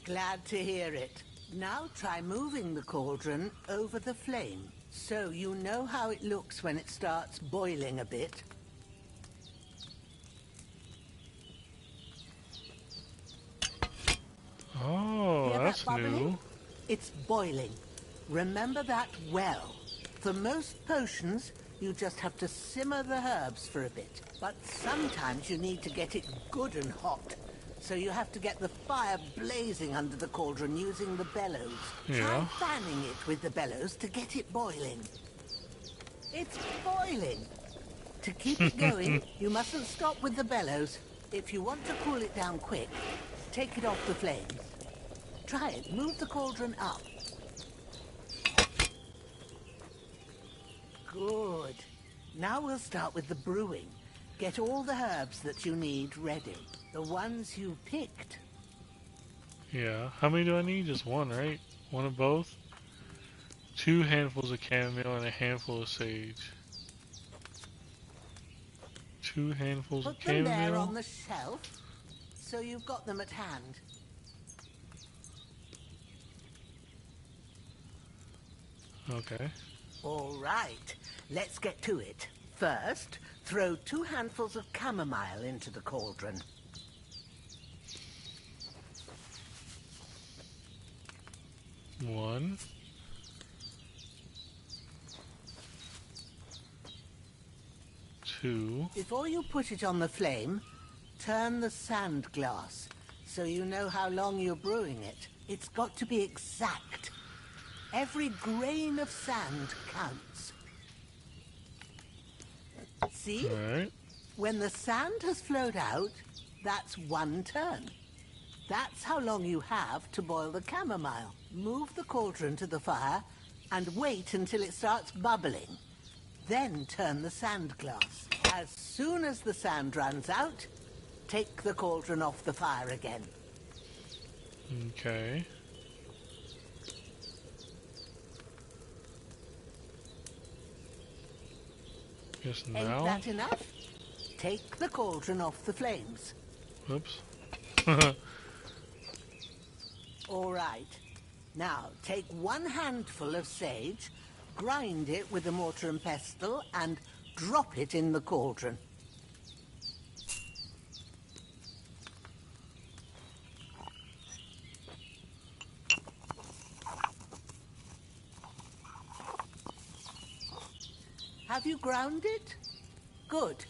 Glad to hear it. Now try moving the cauldron over the flame, so you know how it looks when it starts boiling a bit. Oh, Hear that that's bubbling? new. It's boiling. Remember that well. For most potions, you just have to simmer the herbs for a bit. But sometimes you need to get it good and hot. So you have to get the fire blazing under the cauldron using the bellows. Yeah. Try fanning it with the bellows to get it boiling. It's boiling. To keep it going, you mustn't stop with the bellows. If you want to cool it down quick, take it off the flames. Try it. Move the cauldron up. Good. Now we'll start with the brewing. Get all the herbs that you need ready. The ones you picked. Yeah. How many do I need? Just 1, right? 1 of both? 2 handfuls of chamomile and a handful of sage. 2 handfuls Put of them there chamomile. on the shelf, so you've got them at hand. Okay. All right, let's get to it. First, throw 2 handfuls of chamomile into the cauldron. One. Two. Before you put it on the flame, turn the sand glass so you know how long you're brewing it. It's got to be exact. Every grain of sand counts. See? Right. When the sand has flowed out, that's 1 turn. That's how long you have to boil the chamomile. Move the cauldron to the fire and wait until it starts bubbling. Then turn the sand glass. As soon as the sand runs out, take the cauldron off the fire again. Okay. Guess Ain't now. that enough? Take the cauldron off the flames. Oops. All right. Now, take 1 handful of sage, grind it with a mortar and pestle, and drop it in the cauldron. Have you ground it? Good.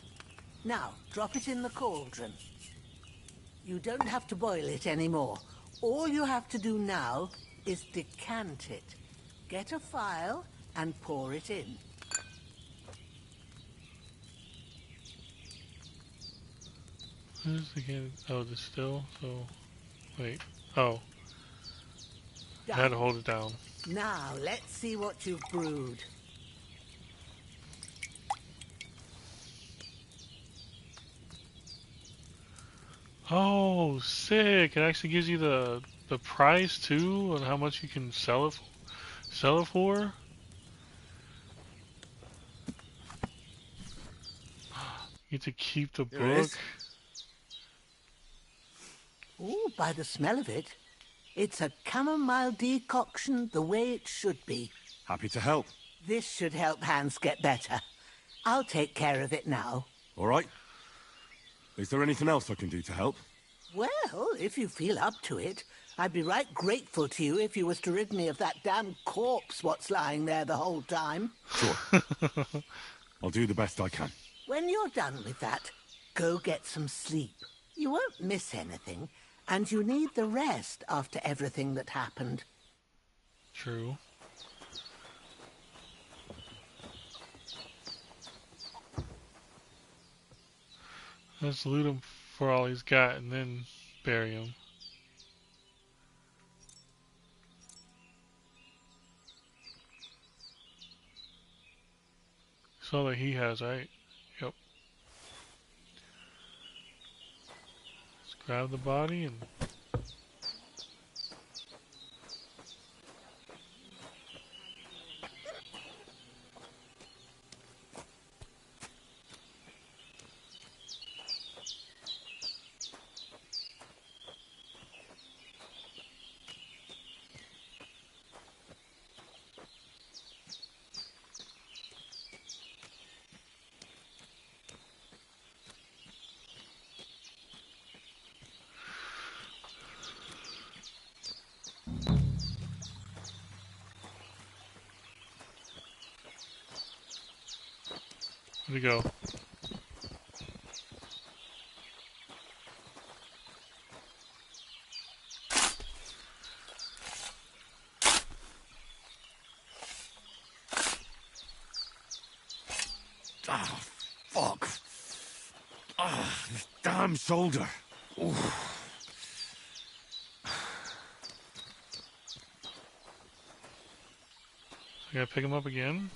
Now, drop it in the cauldron. You don't have to boil it anymore. All you have to do now is decant it. Get a phial and pour it in. Who's again? Oh, distill. So, wait. Oh, I had to hold it down. Now, let's see what you've brewed. Oh, sick! It actually gives you the price too, and how much you can sell it for. You get to keep the book. Ooh, by the smell of it, it's a chamomile decoction the way it should be. Happy to help. This should help Hans get better. I'll take care of it now. All right. Is there anything else I can do to help? Well, if you feel up to it, I'd be right grateful to you if you was to rid me of that damn corpse what's lying there the whole time. Sure. I'll do the best I can. When you're done with that, go get some sleep. You won't miss anything, and you need the rest after everything that happened. True. Let's loot him for all he's got and then bury him. That's all that he has, right? Yep. Let's grab the body and... Where'd he go? Ah, fuck. Ah, this damn shoulder. Ooh. I gotta pick him up again.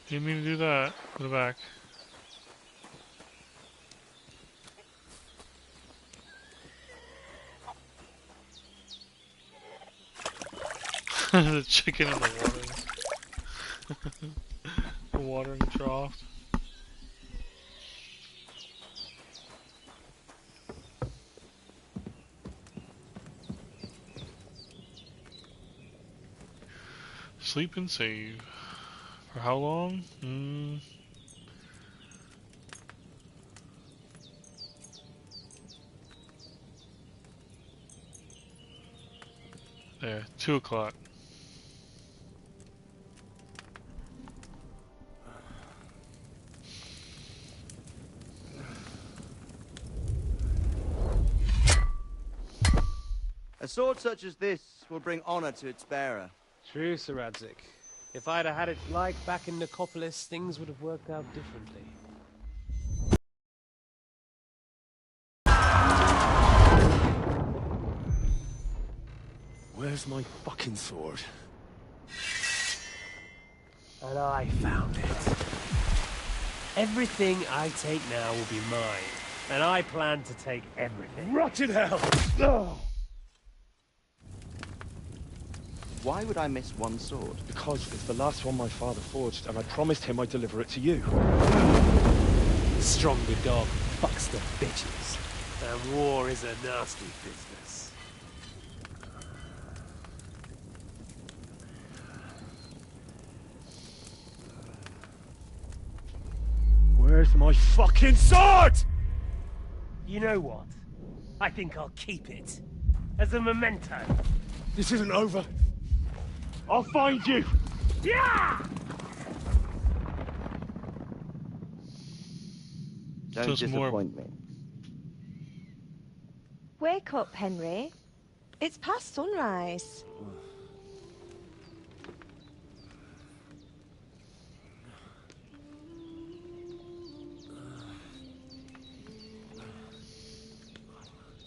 Didn't mean to do that. To the back. The chicken in the water. The watering trough. Sleep and save. For how long? There, 2 o'clock. A sword such as this will bring honor to its bearer. True, Sir Radzik. If I'd have had it like back in Nicopolis, things would have worked out differently. Where's my fucking sword? And I found it. Everything I take now will be mine, and I plan to take everything. Rot in hell! Oh. Why would I miss one sword? Because it's the last one my father forged, and I promised him I'd deliver it to you. Stronger dog fucks the bitches, and war is a nasty business. Where's my fucking sword? You know what? I think I'll keep it. As a memento. This isn't over. I'll find you! Yeah! Don't disappoint me. Wake up, Henry. It's past sunrise.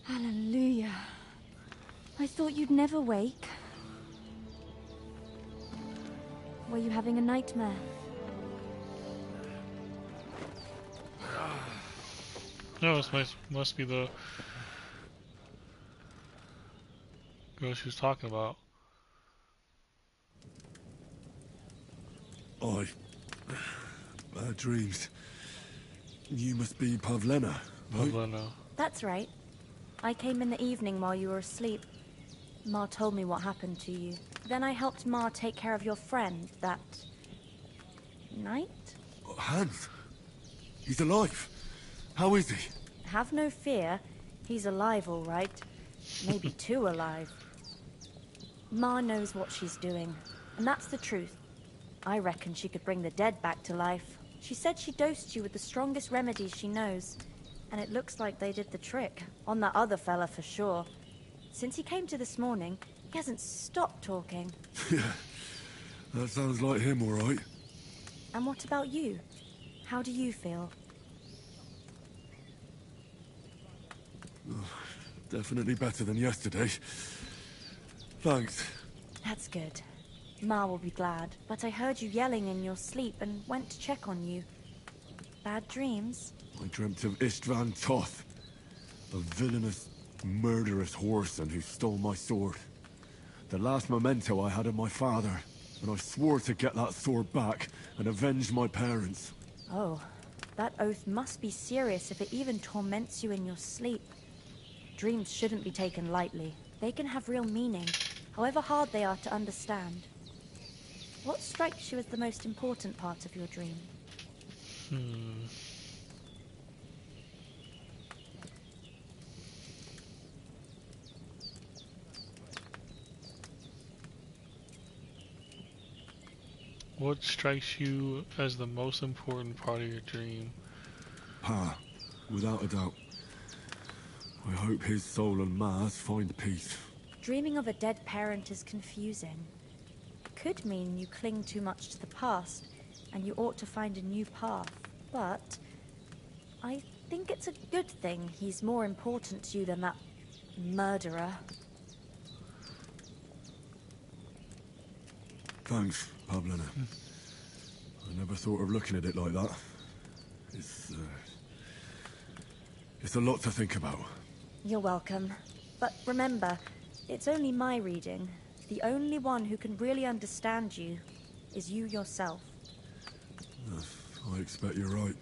Hallelujah. I thought you'd never wake. Were you having a nightmare? No, this must be the girl she was talking about. Bad dreams. You must be Pavlena, right? Pavlena. That's right. I came in the evening while you were asleep. Ma told me what happened to you. Then I helped Ma take care of your friend that night? Hans? He's alive. How is he? Have no fear. He's alive, all right. Maybe too alive. Ma knows what she's doing, and that's the truth. I reckon she could bring the dead back to life. She said she dosed you with the strongest remedies she knows, and it looks like they did the trick. On that other fella for sure. Since he came to this morning, he hasn't stopped talking. Yeah, that sounds like him, all right. And what about you? How do you feel? Definitely better than yesterday. Thanks. That's good. Ma will be glad, but I heard you yelling in your sleep and went to check on you. Bad dreams? I dreamt of Istvan Toth, a villainous, murderous whoreson who stole my sword. The last memento I had of my father, and I swore to get that sword back and avenge my parents. Oh, that oath must be serious if it even torments you in your sleep. Dreams shouldn't be taken lightly. They can have real meaning, however hard they are to understand. What strikes you as the most important part of your dream? What strikes you as the most important part of your dream? Pa, without a doubt. I hope his soul and Ma's find peace. Dreaming of a dead parent is confusing. It could mean you cling too much to the past, and you ought to find a new path. But I think it's a good thing he's more important to you than that murderer. Thanks, Pavlena. I never thought of looking at it like that. It's a lot to think about. You're welcome. But remember, it's only my reading. The only one who can really understand you is you yourself. I expect you're right.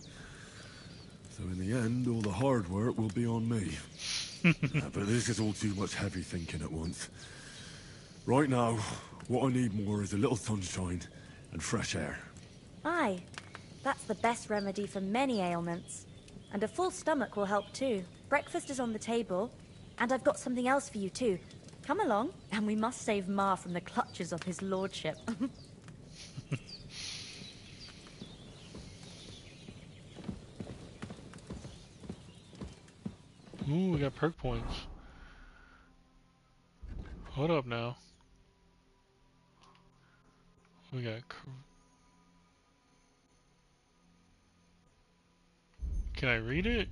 So in the end, all the hard work will be on me. But this is all too much heavy thinking at once. Right now, what I need more is a little sunshine and fresh air. Aye, that's the best remedy for many ailments. And a full stomach will help too. Breakfast is on the table, and I've got something else for you too. Come along, and we must save Ma from the clutches of his lordship. Ooh, we got perk points. Hold up now. We got... Can I read it?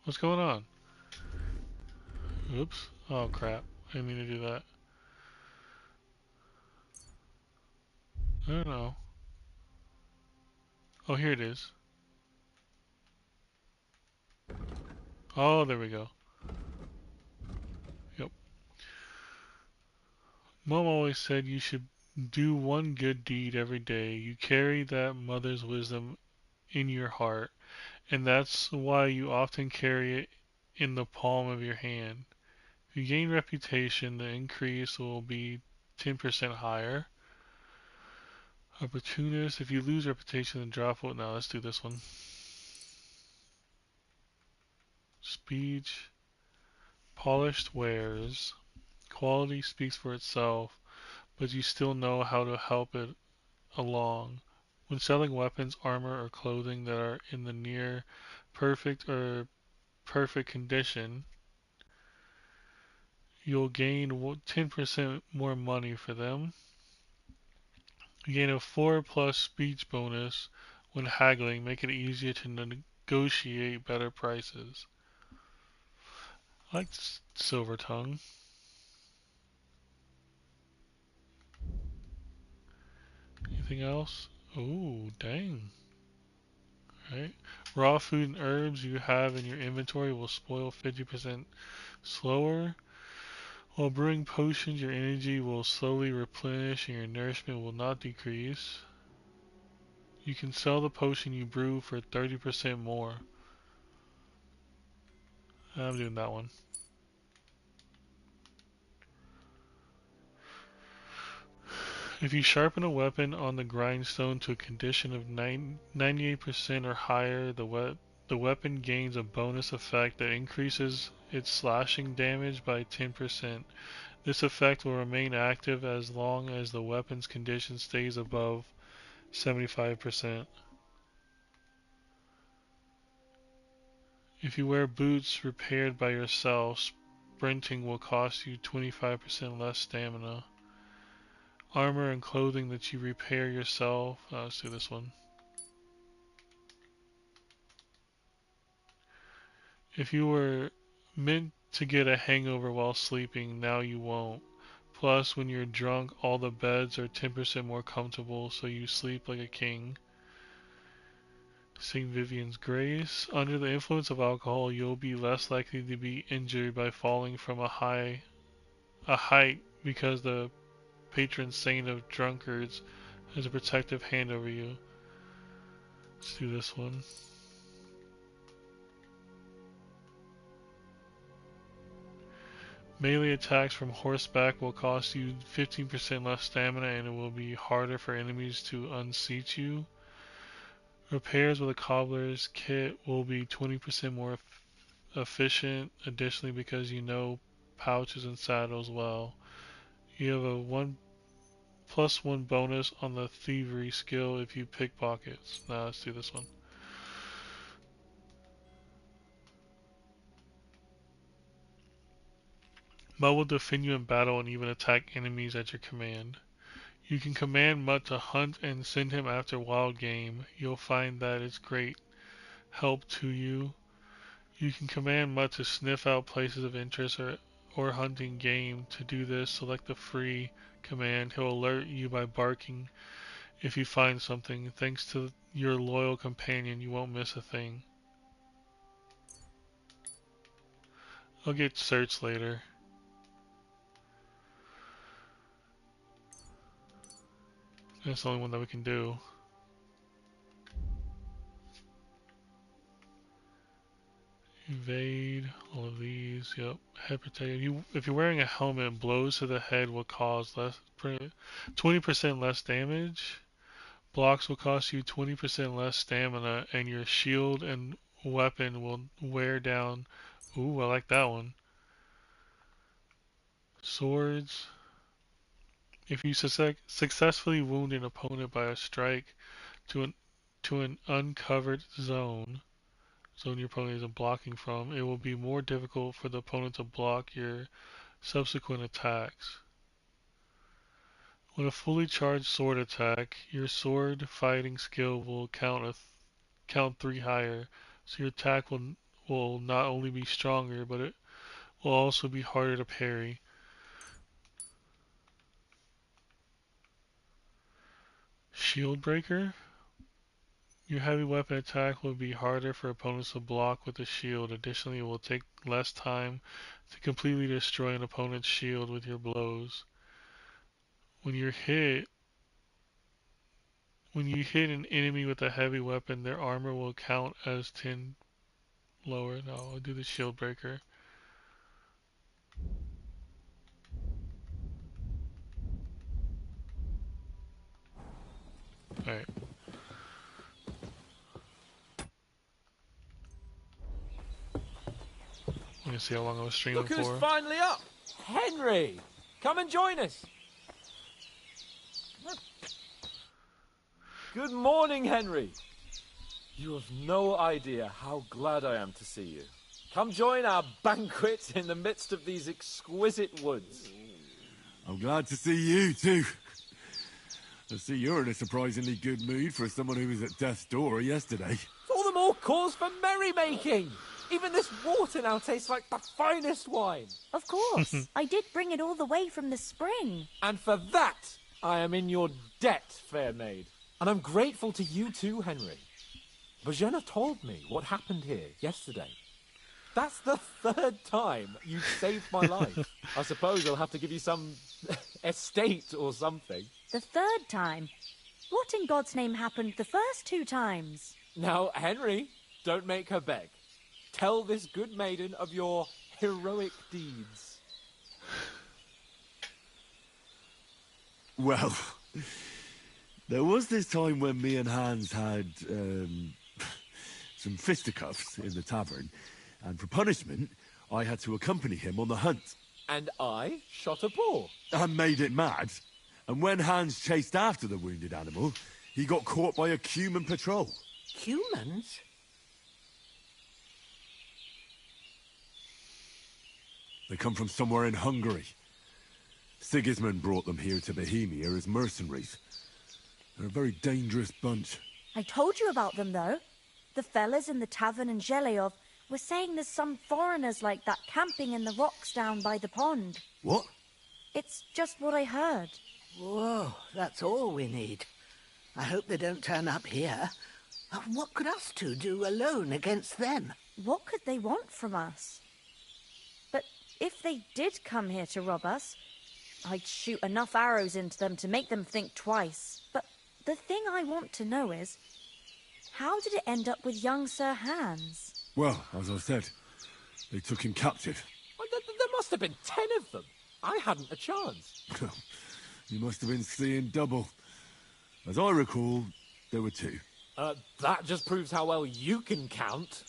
What's going on? Oops. Oh crap. I didn't mean to do that. I don't know. Oh, here it is. Oh, there we go. Yep. Mom always said you should do one good deed every day. You carry that mother's wisdom in your heart, and that's why you often carry it in the palm of your hand. If you gain reputation, the increase will be 10% higher. Opportunist, if you lose reputation, then drop it. Now let's do this one. Speech, polished wares. Quality speaks for itself, but you still know how to help it along. When selling weapons, armor, or clothing that are in the near perfect or perfect condition, you'll gain 10% more money for them. You gain a 4 plus speech bonus when haggling, make it easier to negotiate better prices. I like Silver Tongue. Anything else? Oh, dang. Right. Raw food and herbs you have in your inventory will spoil 50% slower. While brewing potions, your energy will slowly replenish and your nourishment will not decrease. You can sell the potion you brew for 30% more. I'm doing that one. If you sharpen a weapon on the grindstone to a condition of 98% or higher, the weapon gains a bonus effect that increases its slashing damage by 10%. This effect will remain active as long as the weapon's condition stays above 75%. If you wear boots repaired by yourself, sprinting will cost you 25% less stamina. Armor and clothing that you repair yourself. Let's do this one. If you were meant to get a hangover while sleeping, now you won't. Plus, when you're drunk, all the beds are 10% more comfortable, so you sleep like a king. St. Vivian's Grace. Under the influence of alcohol, you'll be less likely to be injured by falling from a height because the patron saint of drunkards has a protective hand over you. Let's do this one. Melee attacks from horseback will cost you 15% less stamina and it will be harder for enemies to unseat you. Repairs with a cobbler's kit will be 20% more efficient, additionally because you know pouches and saddles well. You have a 1+1 bonus on the thievery skill if you pickpockets. Now let's do this one. Mutt will defend you in battle and even attack enemies at your command. You can command Mutt to hunt and send him after wild game. You'll find that it's great help to you. You can command Mutt to sniff out places of interest or hunting game. To do this, select the free command. He'll alert you by barking if you find something. Thanks to your loyal companion, you won't miss a thing. I'll get search later. That's the only one that we can do. Evade, all of these, yep. Head protect. If you're wearing a helmet, blows to the head will cause 20% less damage. Blocks will cost you 20% less stamina, and your shield and weapon will wear down. Ooh, I like that one. Swords. If you successfully wound an opponent by a strike to an uncovered zone your opponent isn't blocking from, it will be more difficult for the opponent to block your subsequent attacks. When a fully charged sword attack, your sword fighting skill will count 3 higher, so your attack will not only be stronger, but it will also be harder to parry. Shield Breaker. Your heavy weapon attack will be harder for opponents to block with a shield. Additionally, it will take less time to completely destroy an opponent's shield with your blows. When you hit an enemy with a heavy weapon, their armor will count as 10 lower. No, I'll do the Shield Breaker. Alright. Let me see how long I was streaming Look who's for. finally up! Henry! Come and join us! Good morning, Henry! You have no idea how glad I am to see you. Come join our banquet in the midst of these exquisite woods. I'm glad to see you, too. I see you're in a surprisingly good mood for someone who was at death's door yesterday. All the more cause for merrymaking! Even this water now tastes like the finest wine. Of course. I did bring it all the way from the spring. And for that, I am in your debt, fair maid. And I'm grateful to you too, Henry. Bajena told me what happened here yesterday. That's the third time you've saved my life. I suppose I'll have to give you some estate or something. The third time? What in God's name happened the first 2 times? Now, Henry, don't make her beg. Tell this good maiden of your heroic deeds. Well, there was this time when me and Hans had some fisticuffs in the tavern, and for punishment, I had to accompany him on the hunt. And I shot a boar. And made it mad. And when Hans chased after the wounded animal, he got caught by a human patrol. Humans? They come from somewhere in Hungary. Sigismund brought them here to Bohemia as mercenaries. They're a very dangerous bunch. I told you about them, though. The fellas in the tavern in Zheleov were saying there's some foreigners like that camping in the rocks down by the pond. What? It's just what I heard. Whoa, that's all we need. I hope they don't turn up here. What could us two do alone against them? What could they want from us? But if they did come here to rob us, I'd shoot enough arrows into them to make them think twice. But the thing I want to know is, how did it end up with young Sir Hans? Well, as I said, they took him captive. Well, there must have been 10 of them. I hadn't a chance. You must have been seeing double. As I recall, there were 2. That just proves how well you can count.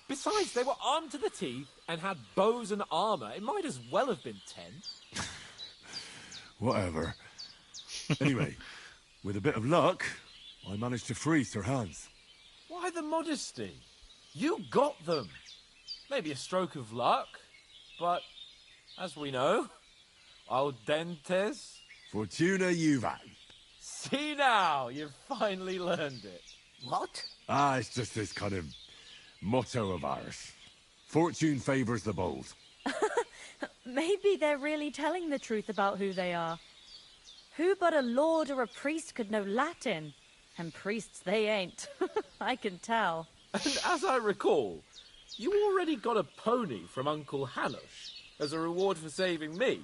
Besides, they were armed to the teeth and had bows and armor. It might as well have been 10. Whatever. Anyway, with a bit of luck, I managed to free Sir Hans. Why the modesty? You got them. Maybe a stroke of luck, but as we know, al dentes. Fortuna juvat. See now, you've finally learned it. What? It's just this kind of motto of ours. Fortune favours the bold. Maybe they're really telling the truth about who they are. Who but a lord or a priest could know Latin? And priests they ain't. I can tell. And as I recall, you already got a pony from Uncle Hanush as a reward for saving me.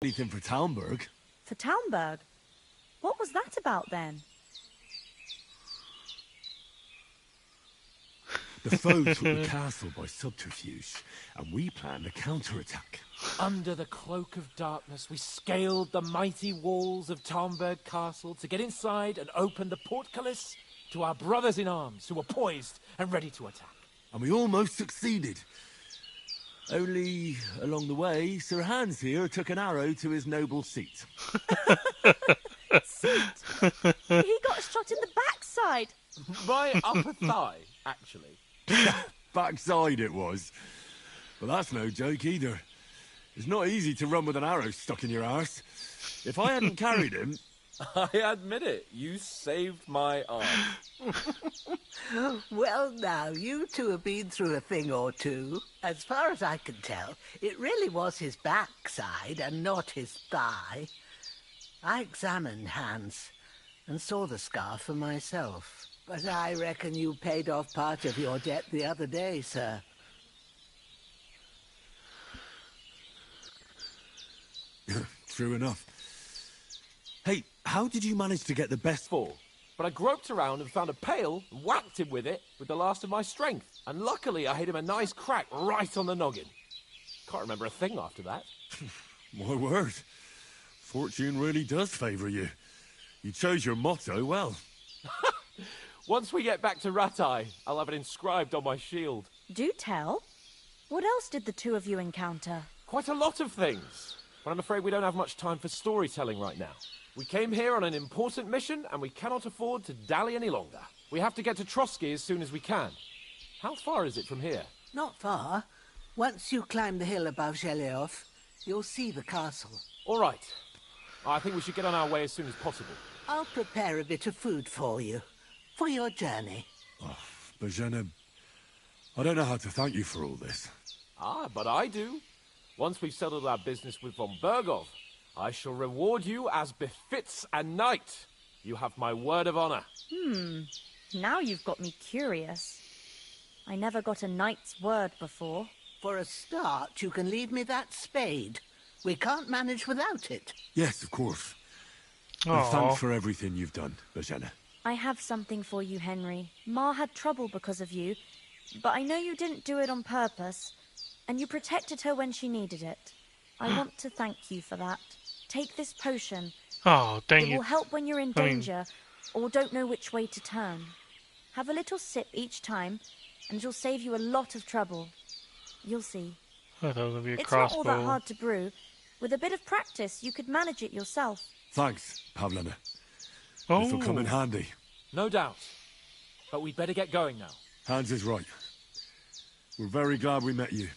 Anything for Talmberg? For Talmberg? What was that about then? The foe took the castle by subterfuge, and we planned a counterattack. Under the cloak of darkness, we scaled the mighty walls of Talmberg Castle to get inside and open the portcullis to our brothers in arms who were poised and ready to attack. And we almost succeeded. Only, along the way, Sir Hans here took an arrow to his noble seat. Seat? He got shot in the backside. My upper thigh, actually. Backside it was. But that's no joke either. It's not easy to run with an arrow stuck in your arse. If I hadn't carried him, I admit it. You saved my arm. Well, now, you two have been through a thing or two. As far as I can tell, it really was his backside and not his thigh. I examined Hans and saw the scar for myself. But I reckon you paid off part of your debt the other day, sir. True enough. Hey, how did you manage to get the best fall? But I groped around and found a pail and whacked him with it with the last of my strength. And luckily I hit him a nice crack right on the noggin. Can't remember a thing after that. My word. Fortune really does favour you. You chose your motto well. Once we get back to Rattay, I'll have it inscribed on my shield. Do tell. What else did the two of you encounter? Quite a lot of things. But I'm afraid we don't have much time for storytelling right now. We came here on an important mission, and we cannot afford to dally any longer. We have to get to Trotsky as soon as we can. How far is it from here? Not far. Once you climb the hill above Zheleov, you'll see the castle. All right. I think we should get on our way as soon as possible. I'll prepare a bit of food for you. For your journey. Oh, Bozhena, I don't know how to thank you for all this. Ah, but I do. Once we've settled our business with von Bergov, I shall reward you as befits a knight. You have my word of honor. Now you've got me curious. I never got a knight's word before. For a start, you can leave me that spade. We can't manage without it. Yes, of course. Aw. And thanks for everything you've done, Bozhena. I have something for you, Henry. Ma had trouble because of you, but I know you didn't do it on purpose, and you protected her when she needed it. I want to thank you for that. Take this potion. Oh, dang It it. will help when you're in danger or don't know which way to turn. Have a little sip each time, and it'll save you a lot of trouble. You'll see. I thought it was going to be a It's crossbow. not all that hard to brew. With a bit of practice, you could manage it yourself. Thanks, Pavlena. Oh. This'll come in handy. No doubt. But we'd better get going now. Hans is right. We're very glad we met you.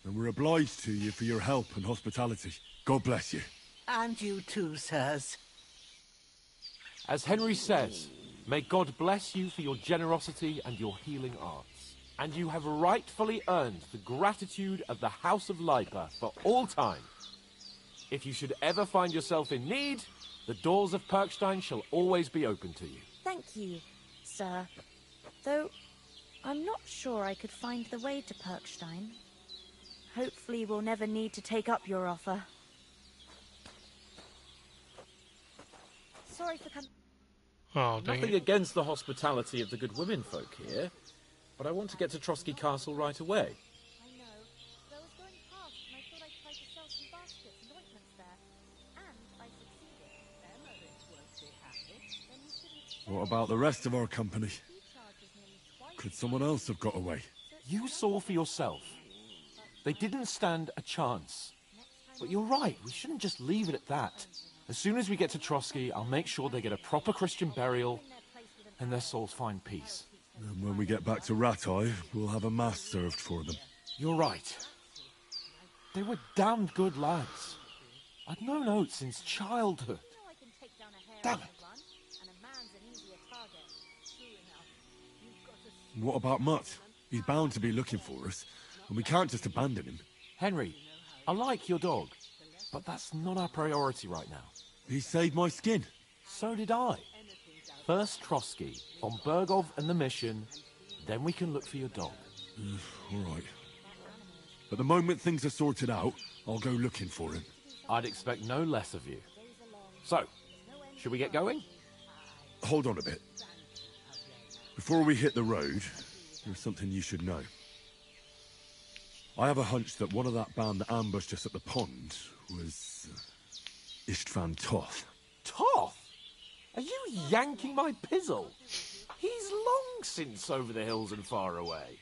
And we're obliged to you for your help and hospitality. God bless you. And you too, sirs. As Henry says, may God bless you for your generosity and your healing arts. And you have rightfully earned the gratitude of the House of Lipa for all time. If you should ever find yourself in need, the doors of Perkstein shall always be open to you. Thank you, sir. Though, I'm not sure I could find the way to Perkstein. Hopefully we'll never need to take up your offer. Sorry for coming. Oh, dang Nothing it. against the hospitality of the good women folk here, but I want to get to Trotsky Castle right away. I know. But I was going past and I thought I'd try to sell some baskets and ointments there. And I succeeded. Their mothers won't be happy. Then you shouldn't. What about the rest of our company? Could someone else have got away? You saw for yourself. They didn't stand a chance. But you're right, we shouldn't just leave it at that. As soon as we get to Trotsky, I'll make sure they get a proper Christian burial and their souls find peace. And when we get back to Rattay, we'll have a mass served for them. You're right. They were damned good lads. I'd known Oates since childhood. Damn it. What about Mutt? He's bound to be looking for us, and we can't just abandon him. Henry, I like your dog, but that's not our priority right now. He saved my skin. So did I. First Trotsky, von Bergov and the mission, then we can look for your dog. All right. But the moment things are sorted out, I'll go looking for him. I'd expect no less of you. So, should we get going? Hold on a bit. Before we hit the road, there's something you should know. I have a hunch that one of that band that ambushed us at the pond was Istvan Toth. Toth? Are you yanking my pizzle? He's long since over the hills and far away.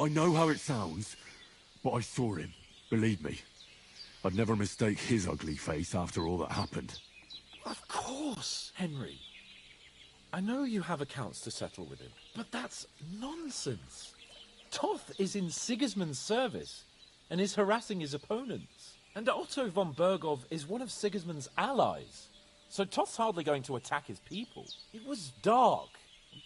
I know how it sounds, but I saw him. Believe me. I'd never mistake his ugly face after all that happened. Of course, Henry. I know you have accounts to settle with him, but that's nonsense. Toth is in Sigismund's service and is harassing his opponents. And Otto von Bergov is one of Sigismund's allies. So Toth's hardly going to attack his people. It was dark.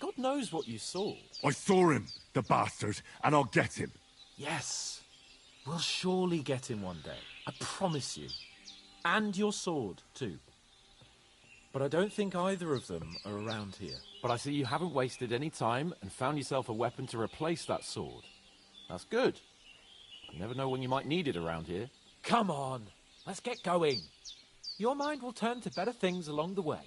God knows what you saw. I saw him, the bastard, and I'll get him. Yes. We'll surely get him one day. I promise you. And your sword, too. But I don't think either of them are around here. But I see you haven't wasted any time and found yourself a weapon to replace that sword. That's good. You never know when you might need it around here. Come on, let's get going. Your mind will turn to better things along the way.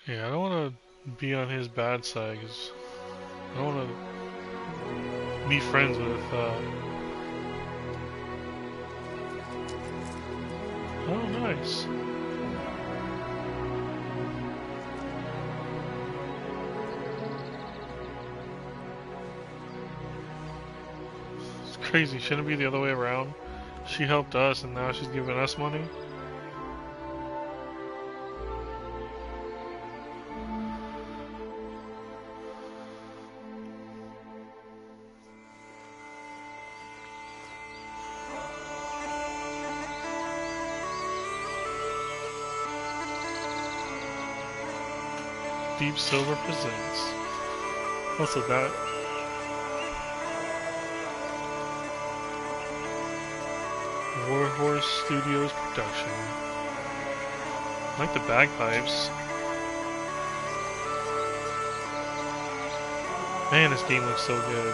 Yeah, I don't want to be on his bad side, because I don't want to be friends with, Oh, nice. It's crazy, shouldn't it be the other way around? She helped us, and now she's giving us money? Deep Silver presents. Also that. Warhorse Studios production. I like the bagpipes. Man, this game looks so good.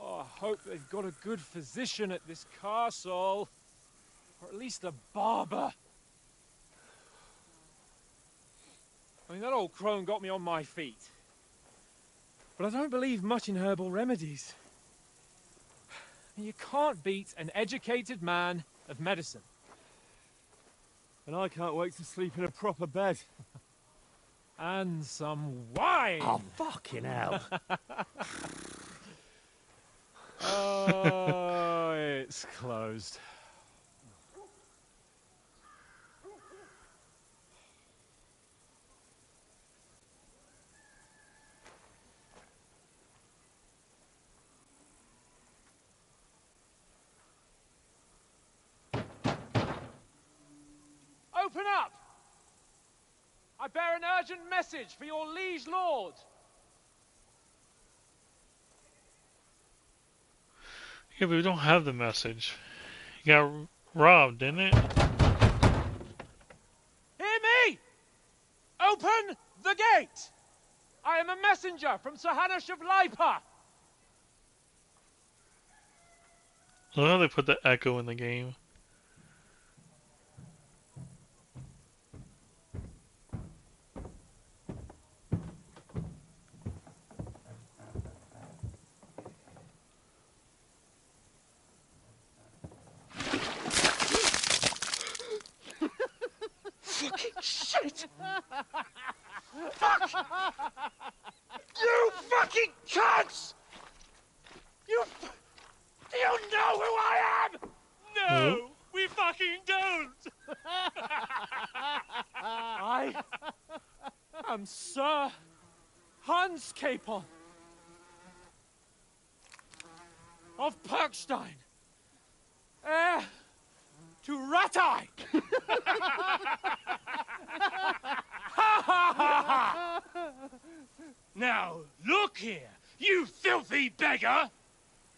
Oh, I hope they've got a good physician at this castle. Or at least a barber. I mean, that old crone got me on my feet. But I don't believe much in herbal remedies. And you can't beat an educated man of medicine. And I can't wait to sleep in a proper bed. And some wine! Oh, fucking hell. Oh, it's closed. Open up! I bear an urgent message for your liege lord. Yeah, but we don't have the message. You got robbed, didn't it? Hear me! Open the gate! I am a messenger from Sir Hanush of Lipa. I love how they put the echo in the game. You fucking cunts! Do you know who I am? No, we fucking don't! I am Sir Hans Capon of Perkstein, heir to Ratai! Now, look here, you filthy beggar!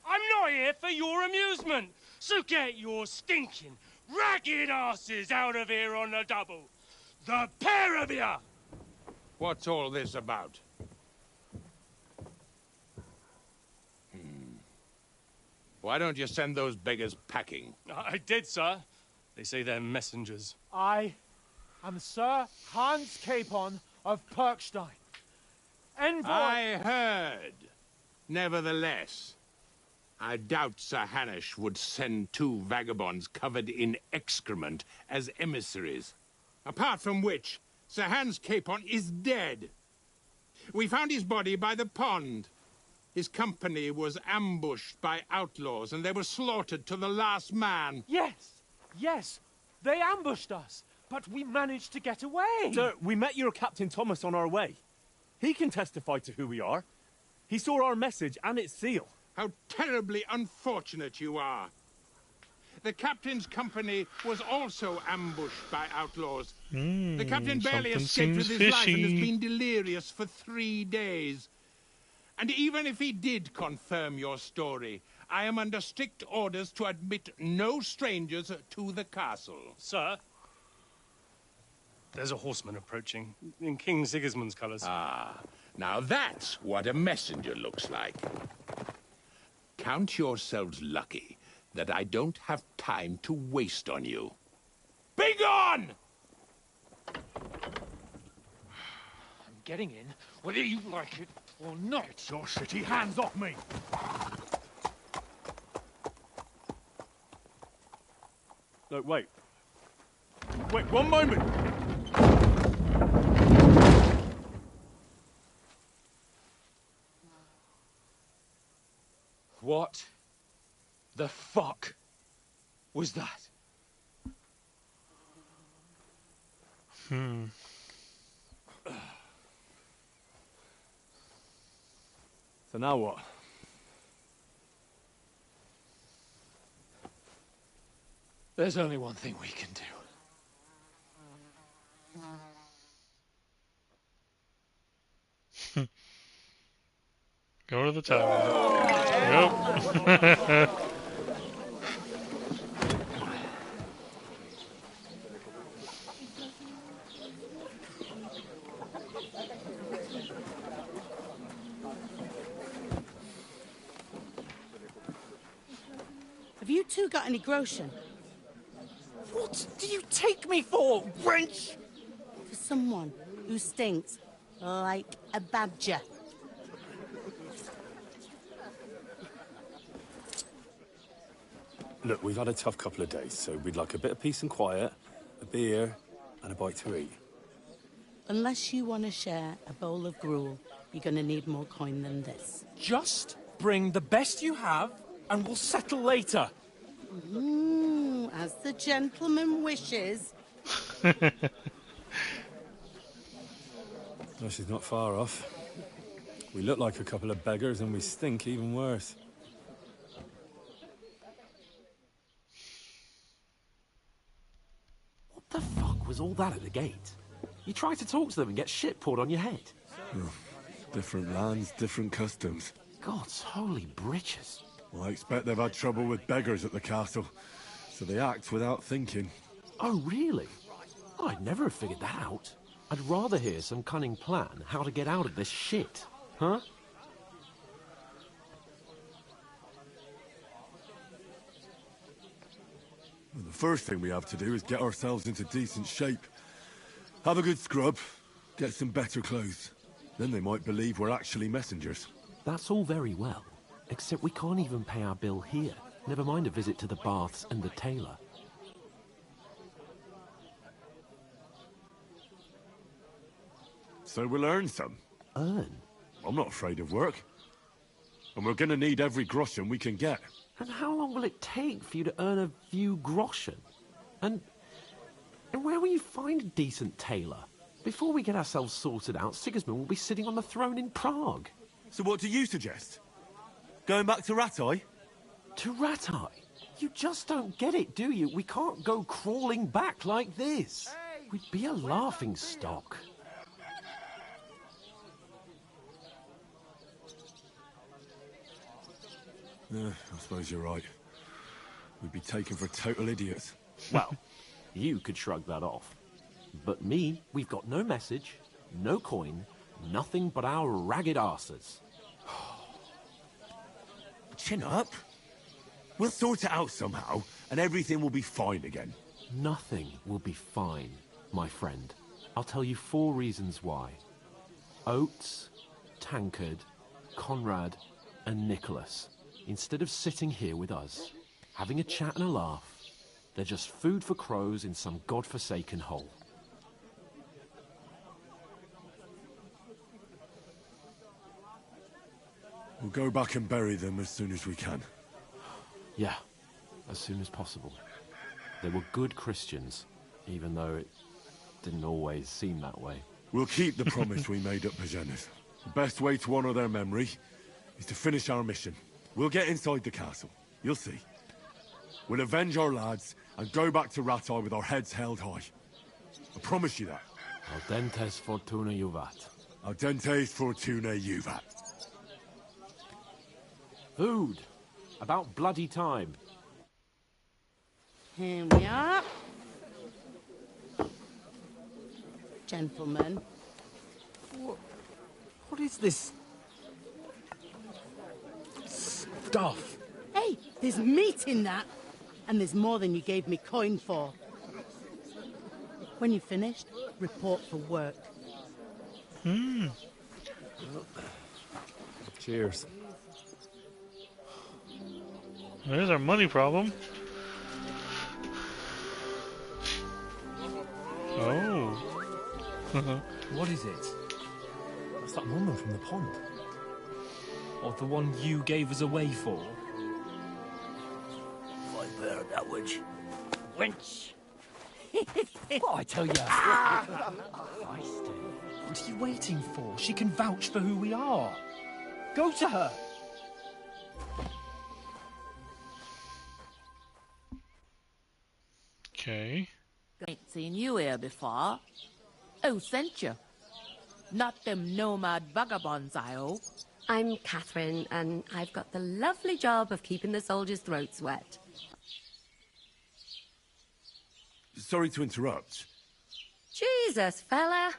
I'm not here for your amusement, so get your stinking, ragged asses out of here on the double. The pair of you! What's all this about? Why don't you send those beggars packing? I did, sir. They say they're messengers. I am Sir Hans Capon of Perkstein. Envoy... I heard. Nevertheless, I doubt Sir Hanush would send two vagabonds covered in excrement as emissaries. Apart from which, Sir Hans Capon is dead. We found his body by the pond. His company was ambushed by outlaws, and they were slaughtered to the last man. Yes, they ambushed us, but we managed to get away. Sir, we met your Captain Thomas on our way. He can testify to who we are. He saw our message and its seal. How terribly unfortunate you are. The captain's company was also ambushed by outlaws. The captain barely escaped with his life and has been delirious for 3 days. And even if he did confirm your story, I am under strict orders to admit no strangers to the castle. Sir, there's a horseman approaching, in King Sigismund's colours. Ah, now that's what a messenger looks like. Count yourselves lucky that I don't have time to waste on you. Be gone! I'm getting in, whether you like it or not. Get your shitty hands off me! No, wait. Wait, one moment! What the fuck was that? So now what? There's only one thing we can do. Go to the tavern. Yep. Have you two got any groschen? What do you take me for, wench? For someone who stinks like a badger. Look, we've had a tough couple of days, so we'd like a bit of peace and quiet, a beer, and a bite to eat. Unless you want to share a bowl of gruel, you're going to need more coin than this. Just bring the best you have, and we'll settle later. As the gentleman wishes. No, she's not far off. We look like a couple of beggars, and we stink even worse. What the fuck was all that at the gate? You tried to talk to them and get shit poured on your head. Oh, different lands, different customs. God's holy britches. Well, I expect they've had trouble with beggars at the castle, so they act without thinking. Oh, really? Oh, I'd never have figured that out. I'd rather hear some cunning plan how to get out of this shit. Huh? Well, the first thing we have to do is get ourselves into decent shape. Have a good scrub, get some better clothes. Then they might believe we're actually messengers. That's all very well, except we can't even pay our bill here. Never mind a visit to the baths and the tailor. so we'll earn some. Earn? I'm not afraid of work. And we're gonna need every groschen we can get. And how long will it take for you to earn a few groschen? And where will you find a decent tailor? Before we get ourselves sorted out, Sigismund will be sitting on the throne in Prague. So what do you suggest? Going back to Rattay? To Rattay? You just don't get it, do you? We can't go crawling back like this. We'd be a laughing stock. Yeah, I suppose you're right. We'd be taken for total idiots. Well, you could shrug that off. But me, we've got no message, no coin, nothing but our ragged arses. Chin up. We'll sort it out somehow, and everything will be fine again. Nothing will be fine, my friend. I'll tell you 4 reasons why. Oates, Tankard, Conrad, and Nicholas, instead of sitting here with us, having a chat and a laugh, they're just food for crows in some godforsaken hole. We'll go back and bury them as soon as we can. Yeah, as soon as possible. They were good Christians, even though it didn't always seem that way. We'll keep the promise we made at Pagenes. The best way to honor their memory is to finish our mission. We'll get inside the castle. You'll see. We'll avenge our lads and go back to Rattay with our heads held high. I promise you that. Audentes fortuna juvat. Audentes fortuna juvat. Food. About bloody time. Here we are. Gentlemen. What is this stuff? Hey, there's meat in that. And there's more than you gave me coin for. When you're finished, report for work. Cheers. There's our money problem. Oh. What is it? What's that woman from the pond? Or the one you gave us away for? I bear that witch. Wench! What I tell you? What are you waiting for? She can vouch for who we are. Go to her. Okay. Ain't seen you here before. Who sent you? Not them nomad vagabonds, I hope. I'm Catherine, and I've got the lovely job of keeping the soldiers' throats wet. Sorry to interrupt. Jesus, fella.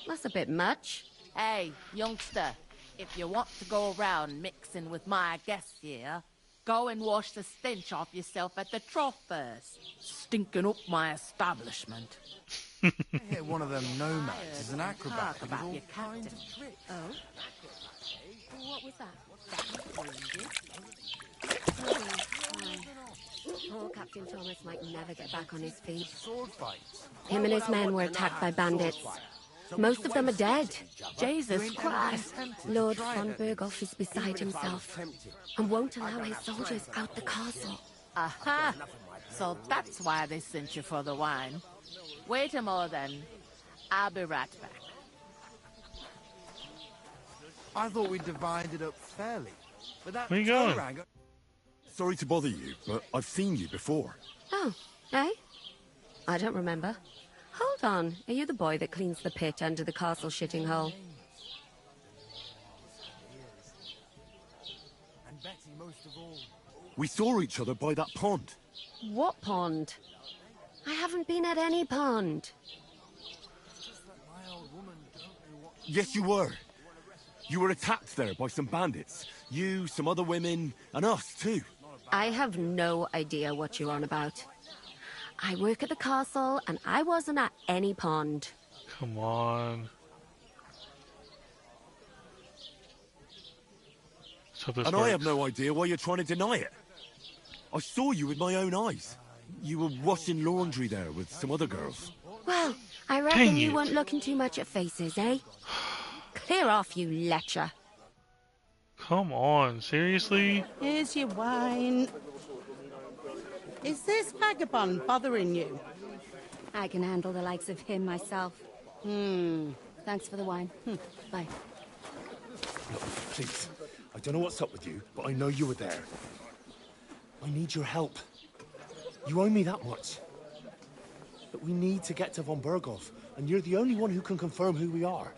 That's a bit much. Hey, youngster, if you want to go around mixing with my guests here, go and wash the stench off yourself at the trough first. Stinking up my establishment. I hear one of them nomads is an acrobat Talk with about all your kinds captain. of tricks. Oh? What was that? Poor Captain Thomas might never get back on his feet. Him and his men were attacked by bandits. Most of them are dead. Jesus Christ. Lord von Berghoff is beside himself and won't allow his soldiers out the castle. Aha! So that's why they sent you for the wine. Wait a moment then. I'll be right back. I thought we divided up fairly. But that Where you going? Torag- Sorry to bother you, but I've seen you before. Oh, eh? I don't remember. Hold on. Are you the boy that cleans the pit under the castle shitting hole? And Betty most of all. We saw each other by that pond. What pond? I haven't been at any pond. Yes, you were. You were attacked there by some bandits. You, some other women, and us too. I have no idea what you're on about. I work at the castle, and I wasn't at any pond. Come on. So this And I works. have no idea why you're trying to deny it. I saw you with my own eyes. You were washing laundry there with some other girls. Well, I reckon Dang you it. weren't looking too much at faces, eh? Clear off, you lecher. Come on, seriously? Here's your wine. Is this vagabond bothering you? I can handle the likes of him myself. Thanks for the wine. Bye. Look, please. I don't know what's up with you, but I know you were there. I need your help. You owe me that much. But we need to get to von Berghoff, and you're the only one who can confirm who we are.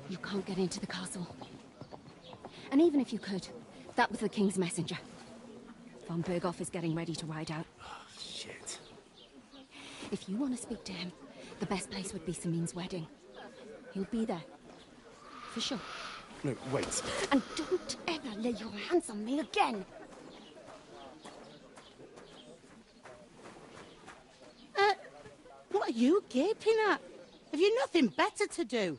You can't get into the castle. And even if you could, that was the King's messenger. Von Berghoff is getting ready to ride out. Shit. If you want to speak to him, the best place would be Samin's wedding. He'll be there. For sure. No, wait. And don't ever lay your hands on me again! What are you gaping at? Have you nothing better to do?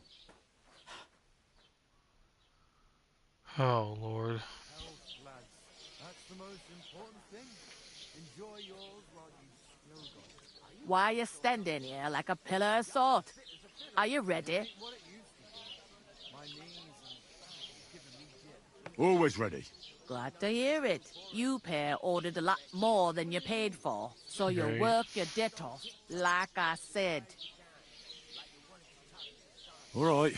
Oh, Lord. Why are you standing here like a pillar of salt? Are you ready? Always ready. Glad to hear it. You pair ordered a lot more than you paid for, so you'll Great. work your debt off, like I said. All right.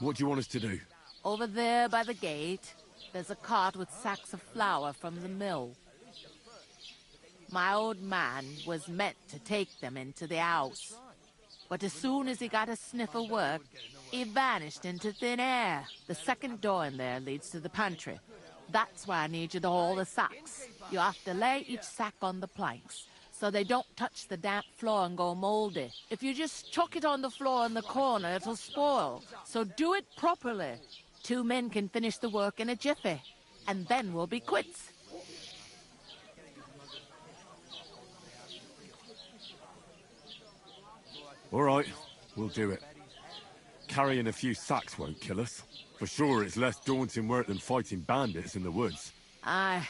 What do you want us to do? Over there by the gate, there's a cart with sacks of flour from the mill. My old man was meant to take them into the house. But as soon as he got a sniff of work, he vanished into thin air. The second door in there leads to the pantry. That's why I need you to haul the sacks. You have to lay each sack on the planks, so they don't touch the damp floor and go moldy. If you just chuck it on the floor in the corner, it'll spoil. So do it properly. 2 men can finish the work in a jiffy, and then we'll be quits. All right, we'll do it. Carrying a few sacks won't kill us. For sure, it's less daunting work than fighting bandits in the woods. Aye,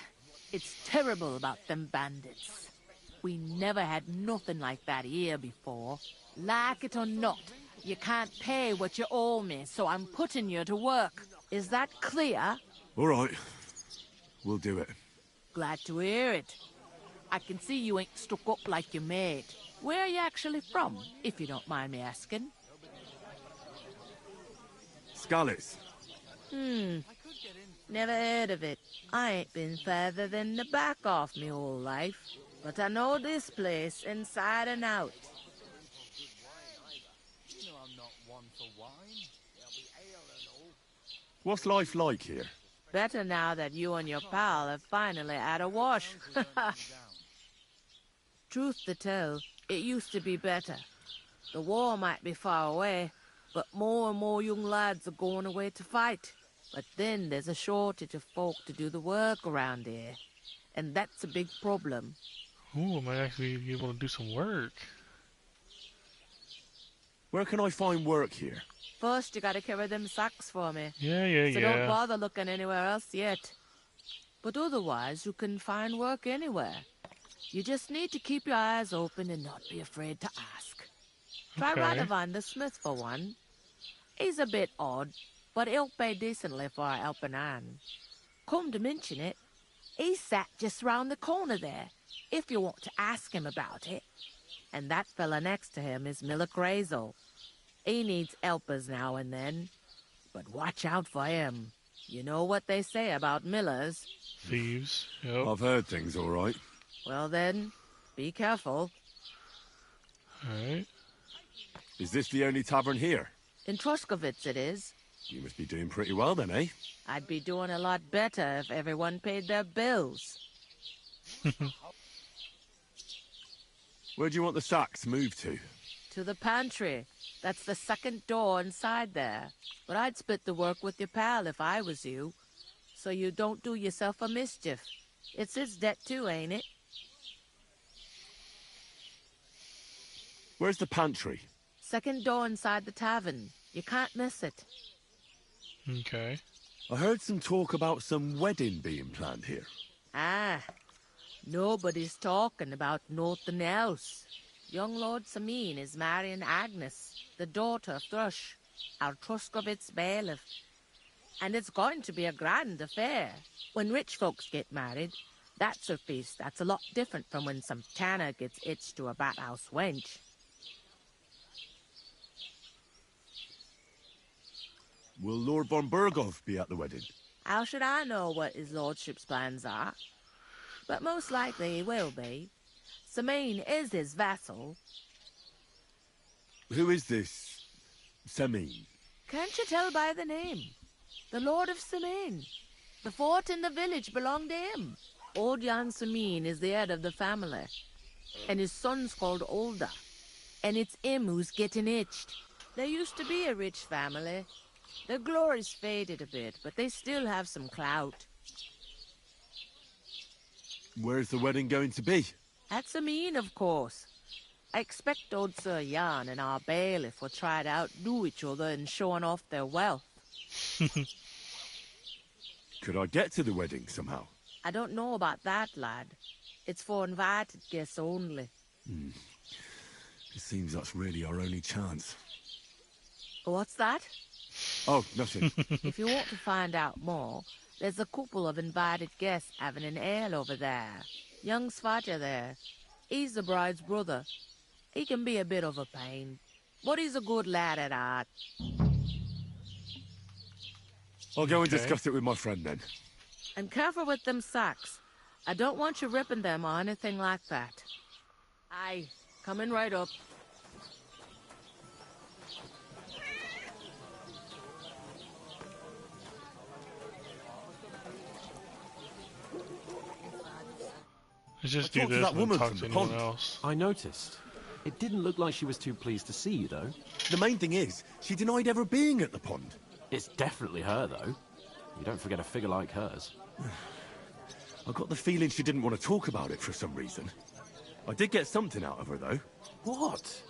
it's terrible about them bandits. We never had nothing like that here before. Like it or not, you can't pay what you owe me, so I'm putting you to work. Is that clear? All right, we'll do it. Glad to hear it. I can see you ain't stuck up like your mate. Where are you actually from, if you don't mind me asking? Skalitz. Never heard of it. I ain't been further than the back off me whole life. But I know this place inside and out. What's life like here? Better now that you and your pal have finally had a wash. Truth to tell, it used to be better. The war might be far away, but more and more young lads are going away to fight. But then there's a shortage of folk to do the work around here. And that's a big problem. Ooh, I might actually be able to do some work. Where can I find work here? First, you gotta carry them sacks for me. Yeah. So don't bother looking anywhere else yet. But otherwise, you can find work anywhere. You just need to keep your eyes open and not be afraid to ask. Try Okay. Radovan the smith for one. He's a bit odd, but he'll pay decently for a helping hand. Come to mention it, he sat just round the corner there, if you want to ask him about it. And that fella next to him is Miller Crazel. He needs helpers now and then, but watch out for him. You know what they say about millers. Thieves. Yep. I've heard things, all right. Well then, be careful. Alright. Is this the only tavern here? In Troskovitz it is. You must be doing pretty well then, eh? I'd be doing a lot better if everyone paid their bills. Where do you want the sacks moved to? To the pantry. That's the second door inside there. But I'd split the work with your pal if I was you. So you don't do yourself a mischief. It's his debt too, ain't it? Where's the pantry? Second door inside the tavern. You can't miss it. Okay. I heard some talk about some wedding being planned here. Ah, Nobody's talking about nothing else. Young Lord Samin is marrying Agnes, the daughter of Thrush, our Truskovitz bailiff. And it's going to be a grand affair. When rich folks get married, that's a feast that's a lot different from when some tanner gets hitched to a bathouse wench. Will Lord von Burgov be at the wedding? How should I know what his lordship's plans are? But most likely he will be. Samin is his vassal. Who is this Semin? Can't you tell by the name? The Lord of Samin. The fort and the village belong to him. Old Jan Samin is the head of the family, and his son's called Olda. And it's him who's getting itched. They used to be a rich family. Their glory's faded a bit, but they still have some clout. Where's the wedding going to be? At Samin, of course. I expect old Sir Jan and our bailiff will try to outdo each other in showing off their wealth. Could I get to the wedding somehow? I don't know about that, lad. It's for invited guests only. It seems that's really our only chance. What's that? Oh, nothing. If you want to find out more, there's a couple of invited guests having an ale over there. Young Svaja there. He's the bride's brother. He can be a bit of a pain, but he's a good lad at heart. I'll go and discuss it with my friend then. And careful with them sacks. I don't want you ripping them or anything like that. Aye, coming right up. Let's just I do talked to this that and woman talk from to the anyone pond. else. I noticed. It didn't look like she was too pleased to see you, though. The main thing is, she denied ever being at the pond. It's definitely her, though. You don't forget a figure like hers. I got the feeling she didn't want to talk about it for some reason. I did get something out of her, though. What?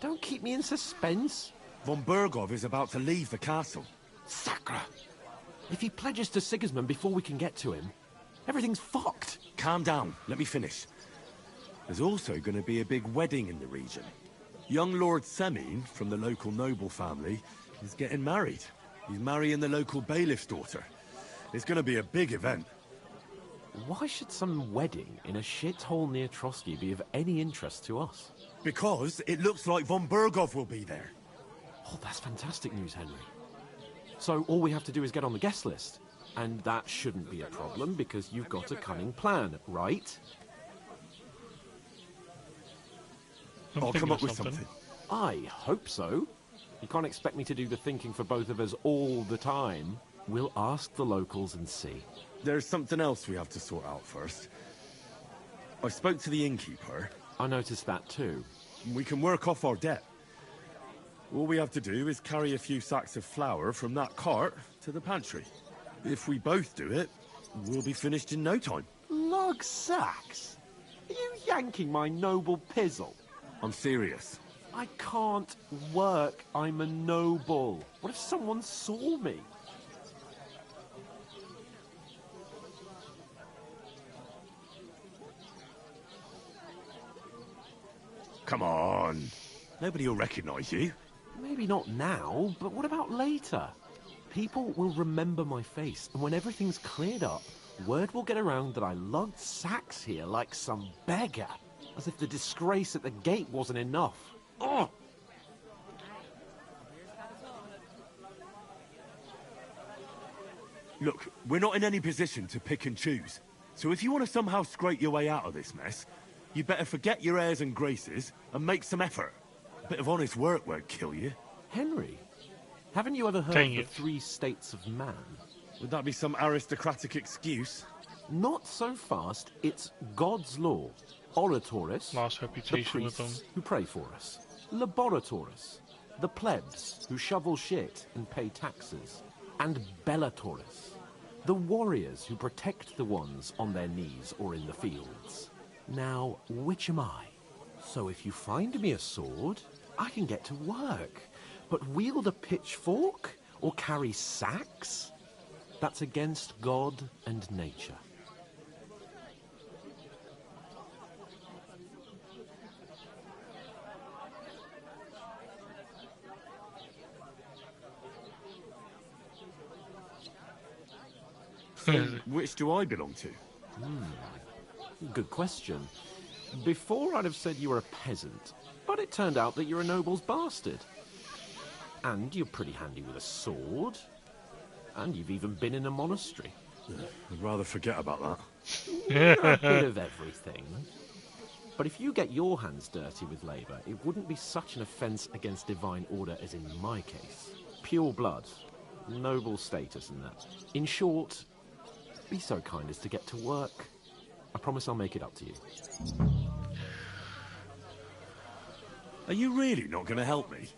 Don't keep me in suspense. Von Burgov is about to leave the castle. Sacra! If he pledges to Sigismund before we can get to him, everything's fucked. Calm down. Let me finish. There's also going to be a big wedding in the region. Young Lord Semin, from the local noble family, is getting married. He's marrying the local bailiff's daughter. It's going to be a big event. Why should some wedding in a shithole near Trotsky be of any interest to us? Because it looks like von Burgov will be there. Oh, that's fantastic news, Henry. So all we have to do is get on the guest list. And that shouldn't be a problem because you've got a cunning plan, right? I'll come up with something. I hope so. You can't expect me to do the thinking for both of us all the time. We'll ask the locals and see. There's something else we have to sort out first. I spoke to the innkeeper. I noticed that too. We can work off our debt. All we have to do is carry a few sacks of flour from that cart to the pantry. If we both do it, we'll be finished in no time. Lug sacks? Are you yanking my noble pizzle? I'm serious. I can't work. I'm a noble. What if someone saw me? Come on. Nobody will recognize you. Maybe not now, but what about later? People will remember my face, and when everything's cleared up, word will get around that I lugged sacks here like some beggar. As if the disgrace at the gate wasn't enough. Ugh! Look, we're not in any position to pick and choose. So if you want to somehow scrape your way out of this mess, you better forget your airs and graces and make some effort. A bit of honest work won't kill you. Henry, haven't you ever heard Dang of the it. 3 states of man? Would that be some aristocratic excuse? Not so fast. It's God's law. Oratoris, Lost the reputation with priests them. who pray for us. Laboratoris, the plebs who shovel shit and pay taxes. And Bellatoris, the warriors who protect the ones on their knees or in the fields. Now, which am I? So if you find me a sword, I can get to work. But wield a pitchfork or carry sacks? That's against God and nature. So, which do I belong to? Good question. Before I'd have said you were a peasant, but it turned out that you're a noble's bastard. And you're pretty handy with a sword. And you've even been in a monastery. I'd rather forget about that. You're a bit of everything. But if you get your hands dirty with labour, it wouldn't be such an offence against divine order as in my case. Pure blood, noble status and that. In short, be so kind as to get to work. I promise I'll make it up to you. Are you really not going to help me?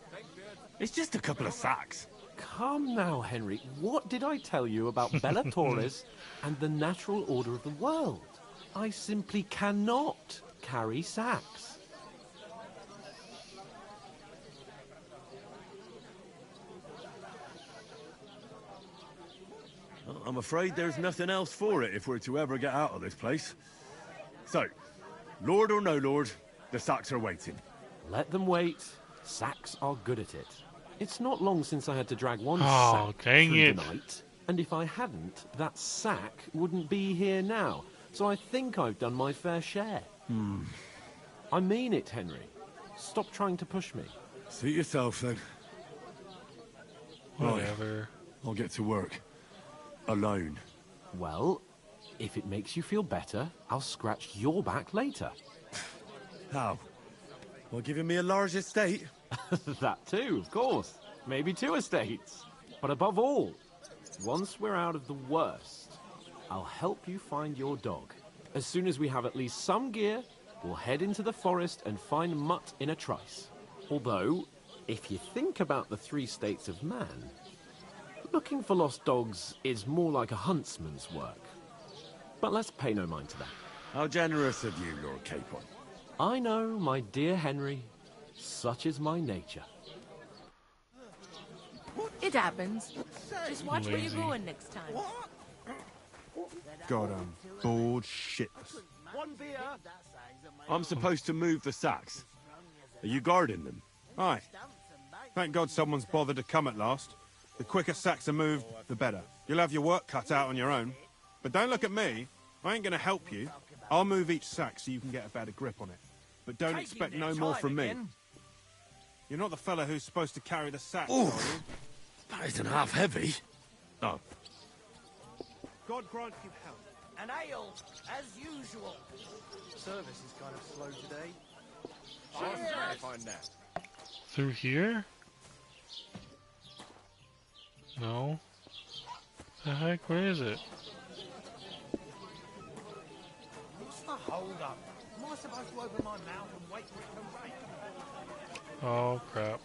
It's just a couple of sacks. Come now, Henry. What did I tell you about Bella Torres and the natural order of the world? I simply cannot carry sacks. Well, I'm afraid there's nothing else for it if we're to ever get out of this place. So, lord or no lord, the sacks are waiting. Let them wait. Sacks are good at it. It's not long since I had to drag one sack dang through it. the night, and if I hadn't, that sack wouldn't be here now. So I think I've done my fair share. I mean it, Henry. Stop trying to push me. Suit yourself, then. Whatever. Right, I'll get to work. Alone. Well, if it makes you feel better, I'll scratch your back later. How? Well, giving me a large estate? That too, of course. Maybe 2 estates. But above all, once we're out of the worst, I'll help you find your dog. As soon as we have at least some gear, we'll head into the forest and find Mutt in a trice. Although, if you think about the 3 states of man, looking for lost dogs is more like a huntsman's work. But let's pay no mind to that. How generous of you, Lord Capon. I know, my dear Henry. Such is my nature. It happens. Just watch where you're Lazy. going next time. God, I'm bored shitless. I'm supposed to move the sacks. Are you guarding them? Aye. Thank God someone's bothered to come at last. The quicker sacks are moved, the better. You'll have your work cut out on your own. But don't look at me. I ain't going to help you. I'll move each sack so you can get a better grip on it. But don't expect no more from me. You're not the fella who's supposed to carry the sacks, are you? That isn't half heavy. Oh. God grant you help. An ale, as usual. Service is kind of slow today. Find that. Through here? No. The heck? Where is it? What's the hold up? Am I supposed to open my mouth and wait for it to rain? Oh, crap.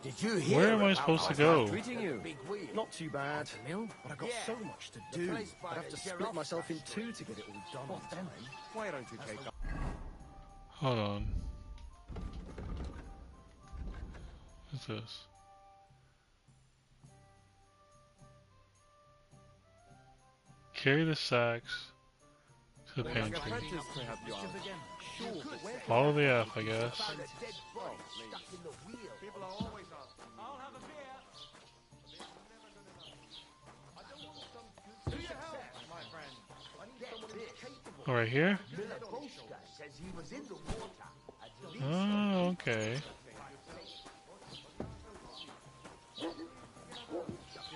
Did you hear? Where am I supposed to go? Treating you? Not too bad, but I've got so much to do. I'd have to split myself in 2 to get it all done on time. Why don't you take up? Hold on. What's this? Carry the sacks to the pantry. Follow the F, I guess. Oh, right here? Oh, okay.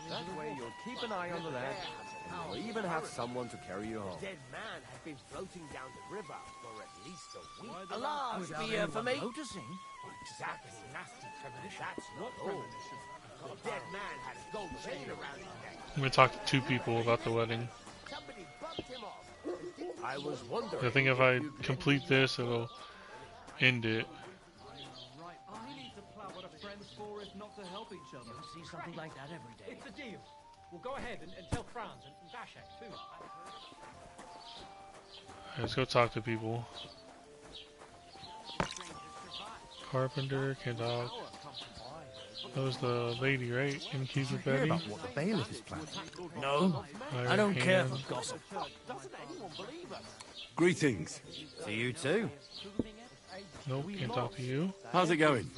That way you'll keep an eye on the lad. You'll even have someone to carry you home. Dead man has been floating down the river for at least a week. A large beer for me. Noticing? Exactly. Nasty premonition. That's not all. The dead man had a gold chain around his neck. I'm gonna talk to 2 people about the wedding. Somebody bumped him off. I was wondering. I think if I complete this, it'll end it. Who needs a plow? What are friends for if not to help each other? See something like that every day. It's a deal. We'll go ahead and tell Franz and Bashak too. Let's go talk to people. Carpenter, can talk. That was the lady, right? Innkeeper Betty? About what the bailiff is planning? No, I don't care for gossip. Greetings. To you too. Nope, can't talk to you. How's it going?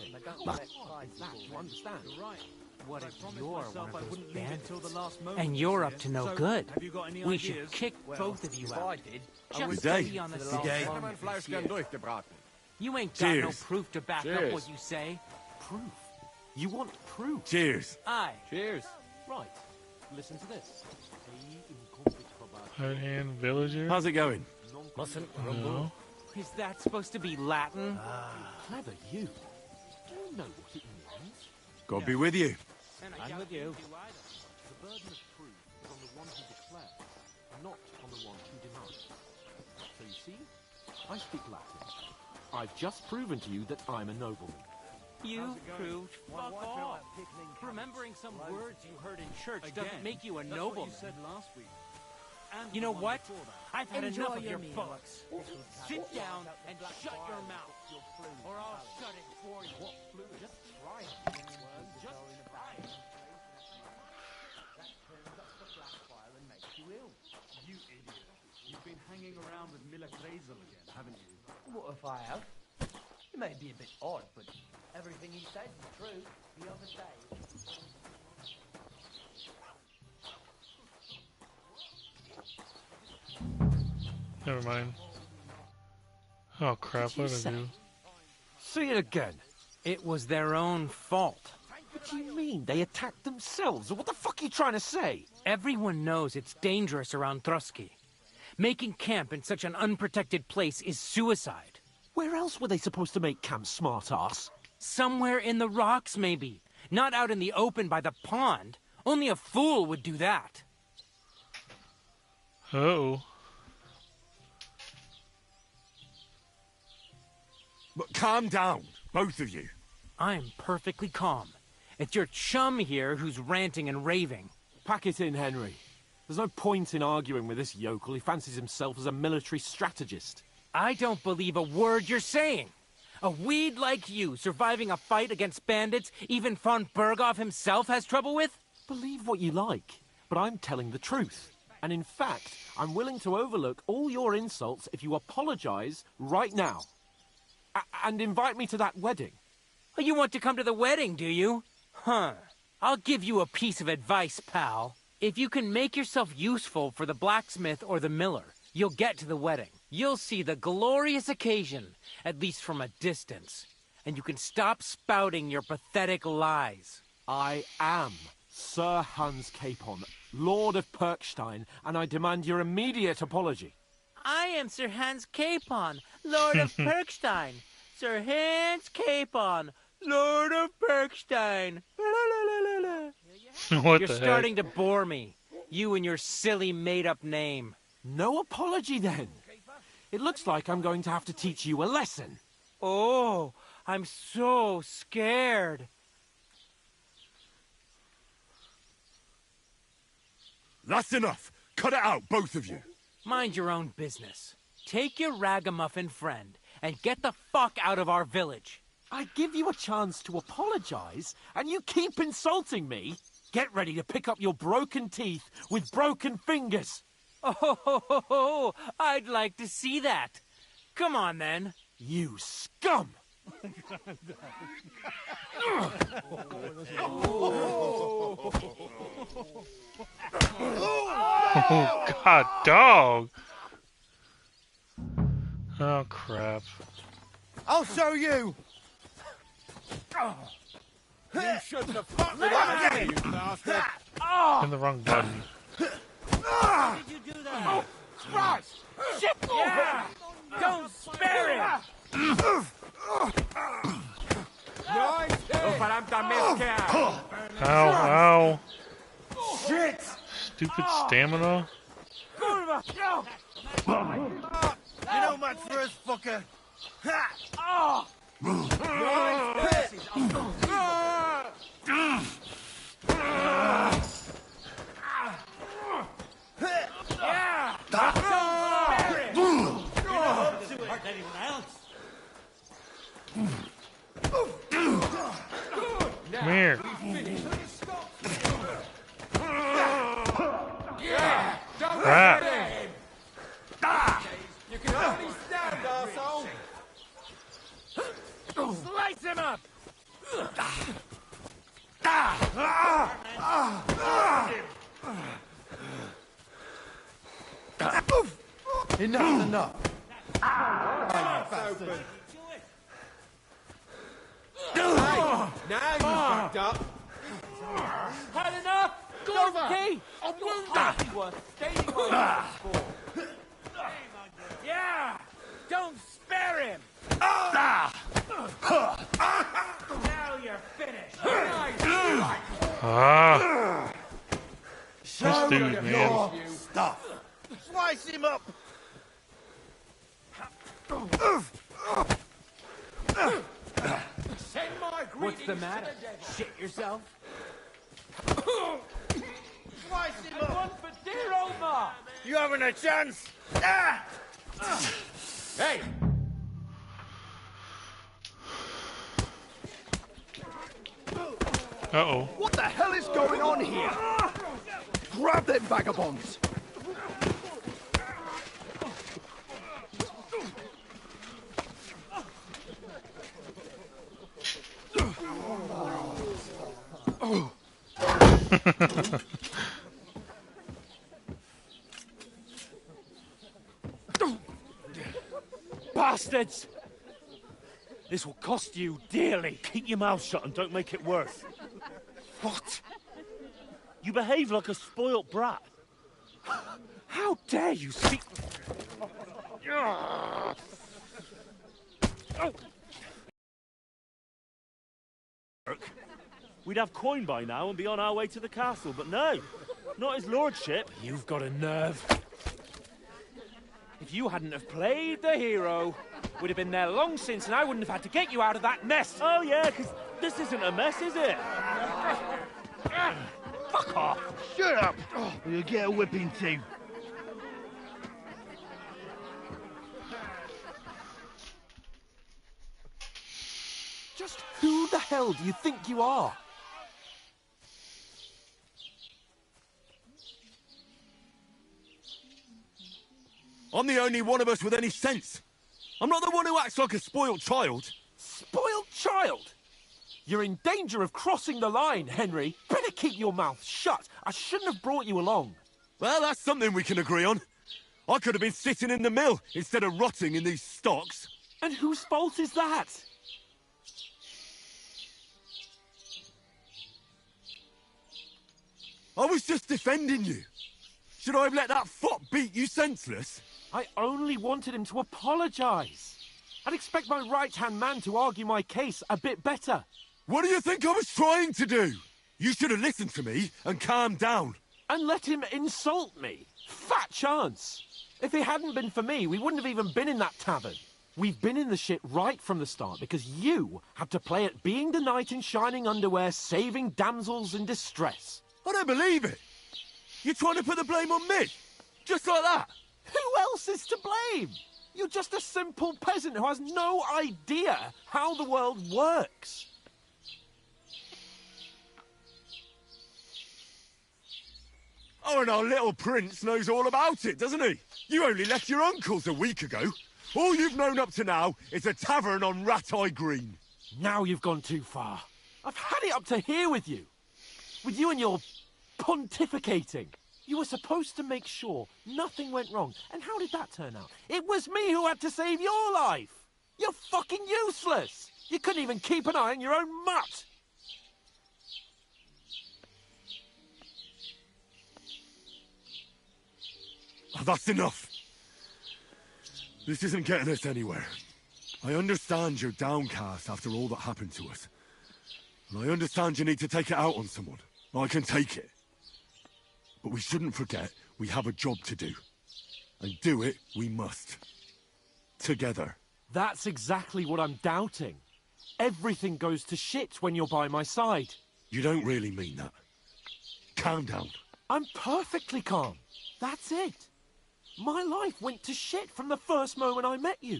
What if you're one of those bandits? And you're up to no good. We should kick both of you out. Just to be on the same level. You ain't got no proof to back up what you say. Proof? You want proof? Cheers. Aye. Cheers. Right. Listen to this. Right hand villager. How's it going? Mustn't No. Is that supposed to be Latin? Clever you. Do you know what it means? God be with you. I'm with you. The burden of proof is on the one who declares, not on the one who denies. So you see, I speak Latin. I've just proven to you that I'm a nobleman. You proved fuck off. Remembering some words you heard in church doesn't make you a nobleman. You know what? I've had enough of your bullocks. Sit down and shut your mouth, or I'll shut it for you. Just try it. Just try it. You idiot. You've been hanging around with Miller Kreisel again, haven't you? What if I have? It may be a bit odd, but everything he says is true. The other day... Never mind. Oh crap, what did I do? See it again. It was their own fault. What do you mean? They attacked themselves? What the fuck are you trying to say? Everyone knows it's dangerous around Trotsky. Making camp in such an unprotected place is suicide. Where else were they supposed to make camp, smart-ass? Somewhere in the rocks, maybe. Not out in the open by the pond. Only a fool would do that. Oh. But calm down, both of you. I'm perfectly calm. It's your chum here who's ranting and raving. Pack it in, Henry. There's no point in arguing with this yokel. He fancies himself as a military strategist. I don't believe a word you're saying. A weed like you surviving a fight against bandits even von Berghoff himself has trouble with? Believe what you like, but I'm telling the truth. And in fact, I'm willing to overlook all your insults if you apologize right now. And invite me to that wedding. Oh, you want to come to the wedding, do you? Huh. I'll give you a piece of advice, pal. If you can make yourself useful for the blacksmith or the miller, you'll get to the wedding. You'll see the glorious occasion, at least from a distance. And you can stop spouting your pathetic lies. I am Sir Hans Capon, Lord of Perkstein, and I demand your immediate apology. I am Sir Hans Capon, Lord of Perkstein. Sir Hans Capon, Lord of Perkstein. What You're the starting heck? to bore me. You and your silly made-up name. No apology, then. It looks like I'm going to have to teach you a lesson. Oh, I'm so scared. That's enough. Cut it out, both of you. Mind your own business. Take your ragamuffin friend and get the fuck out of our village. I give you a chance to apologize, and you keep insulting me. Get ready to pick up your broken teeth with broken fingers. Oh, I'd like to see that. Come on, then. You scum! Oh god, dog! Oh crap. I'll show you! You shouldn't have fucked with that, you bastard! Hit the wrong button. How did you do that? Oh, Christ! Shit! Yeah! Don't spare him! Ow, ow. Shit! Stupid stamina. You know much for us, fucker. Ha! Come here. Crap. You can only stand, arsehole. Enough's enough. Now you fucked up. Had enough? Gorky! I'm Hardly worth staining my for. Yeah! Don't spare him! Now you're finished! Ah. This dude, man. your stuff. Slice him up. Send my What's the matter? Shit yourself? Slice him And one for dear Omar! You having a chance? Ah! Hey! Uh-oh. What the hell is going on here? Grab them vagabonds! Bastards! This will cost you dearly. Keep your mouth shut and don't make it worse. What? You behave like a spoilt brat. How dare you speak... We'd have coin by now and be on our way to the castle, but no. Not his lordship. You've got a nerve. If you hadn't have played the hero, we'd have been there long since and I wouldn't have had to get you out of that mess. Oh yeah, because this isn't a mess, is it? Fuck off. Shut up! Or you'll get a whipping too. Just who the hell do you think you are? I'm the only one of us with any sense. I'm not the one who acts like a spoiled child. Spoiled child? You're in danger of crossing the line, Henry. Better keep your mouth shut. I shouldn't have brought you along. Well, that's something we can agree on. I could have been sitting in the mill instead of rotting in these stocks. And whose fault is that? I was just defending you. Should I have let that fop beat you senseless? I only wanted him to apologise. I'd expect my right-hand man to argue my case a bit better. What do you think I was trying to do? You should have listened to me and calmed down. And let him insult me. Fat chance. If it hadn't been for me, we wouldn't have even been in that tavern. We've been in the shit right from the start because you had to play at being the knight in shining underwear, saving damsels in distress. I don't believe it. You're trying to put the blame on me? Just like that? Who else is to blame? You're just a simple peasant who has no idea how the world works. Oh, and our little prince knows all about it, doesn't he? You only left your uncle's a week ago. All you've known up to now is a tavern on Rat-Eye Green. Now you've gone too far. I've had it up to here with you. With you and your pontificating. You were supposed to make sure nothing went wrong. And how did that turn out? It was me who had to save your life. You're fucking useless. You couldn't even keep an eye on your own mutt. Oh, that's enough. This isn't getting us anywhere. I understand you're downcast after all that happened to us. And I understand you need to take it out on someone. I can take it. But we shouldn't forget we have a job to do. And do it we must. Together. That's exactly what I'm doubting. Everything goes to shit when you're by my side. You don't really mean that. Calm down. I'm perfectly calm. That's it. My life went to shit from the first moment I met you.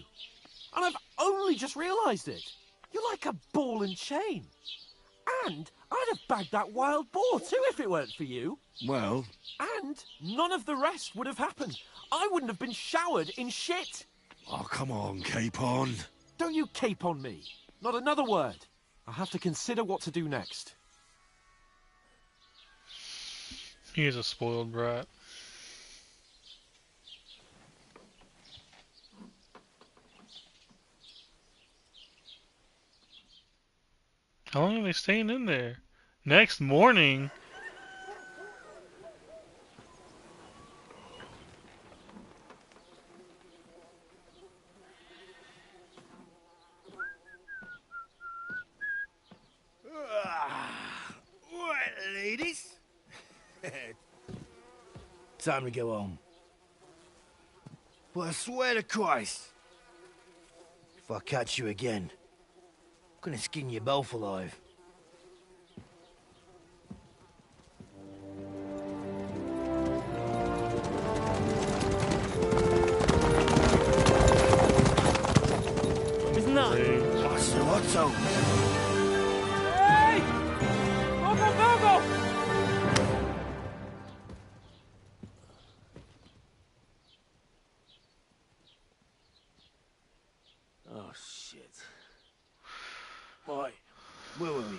And I've only just realised it. You're like a ball and chain. And I'd have bagged that wild boar too if it weren't for you. Well... And none of the rest would have happened. I wouldn't have been showered in shit. Oh, come on, Capon. Don't you cape on me. Not another word. I'll have to consider what to do next. He is a spoiled brat. How long are they staying in there? Next morning? Right, ladies. Time to go home. But I swear to Christ, if I catch you again, I'm gonna skin you both alive. Isn't that? What's the motto? Hey! Go! Oh, shit. Right, where were we?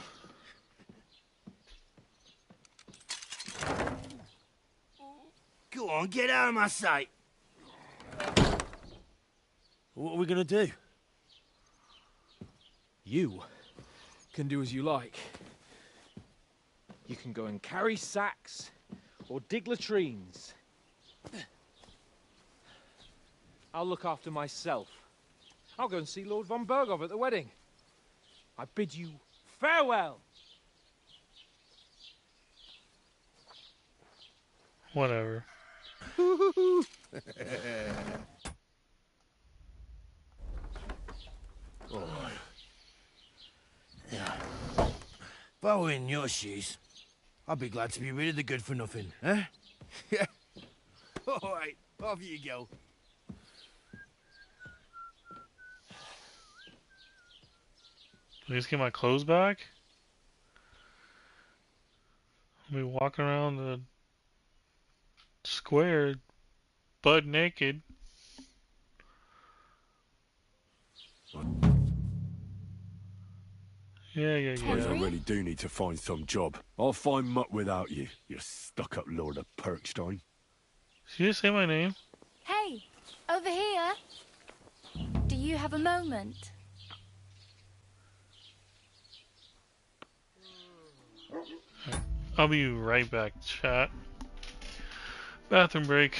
Go on, get out of my sight. What are we gonna do? You can do as you like. You can go and carry sacks or dig latrines. I'll look after myself. I'll go and see Lord von Berghoff at the wedding. I bid you farewell. Whatever. Oh. Yeah. If I were in your shoes, I'd be glad to be rid of the good for nothing, eh? Yeah. All right, off you go. Please get my clothes back? I'll be walking around the square butt naked. Yeah. I really do need to find some job. I'll find mutt without you, you stuck-up Lord of Perkstein. Did you just say my name? Hey, over here. Do you have a moment? I'll be right back, chat. Bathroom break.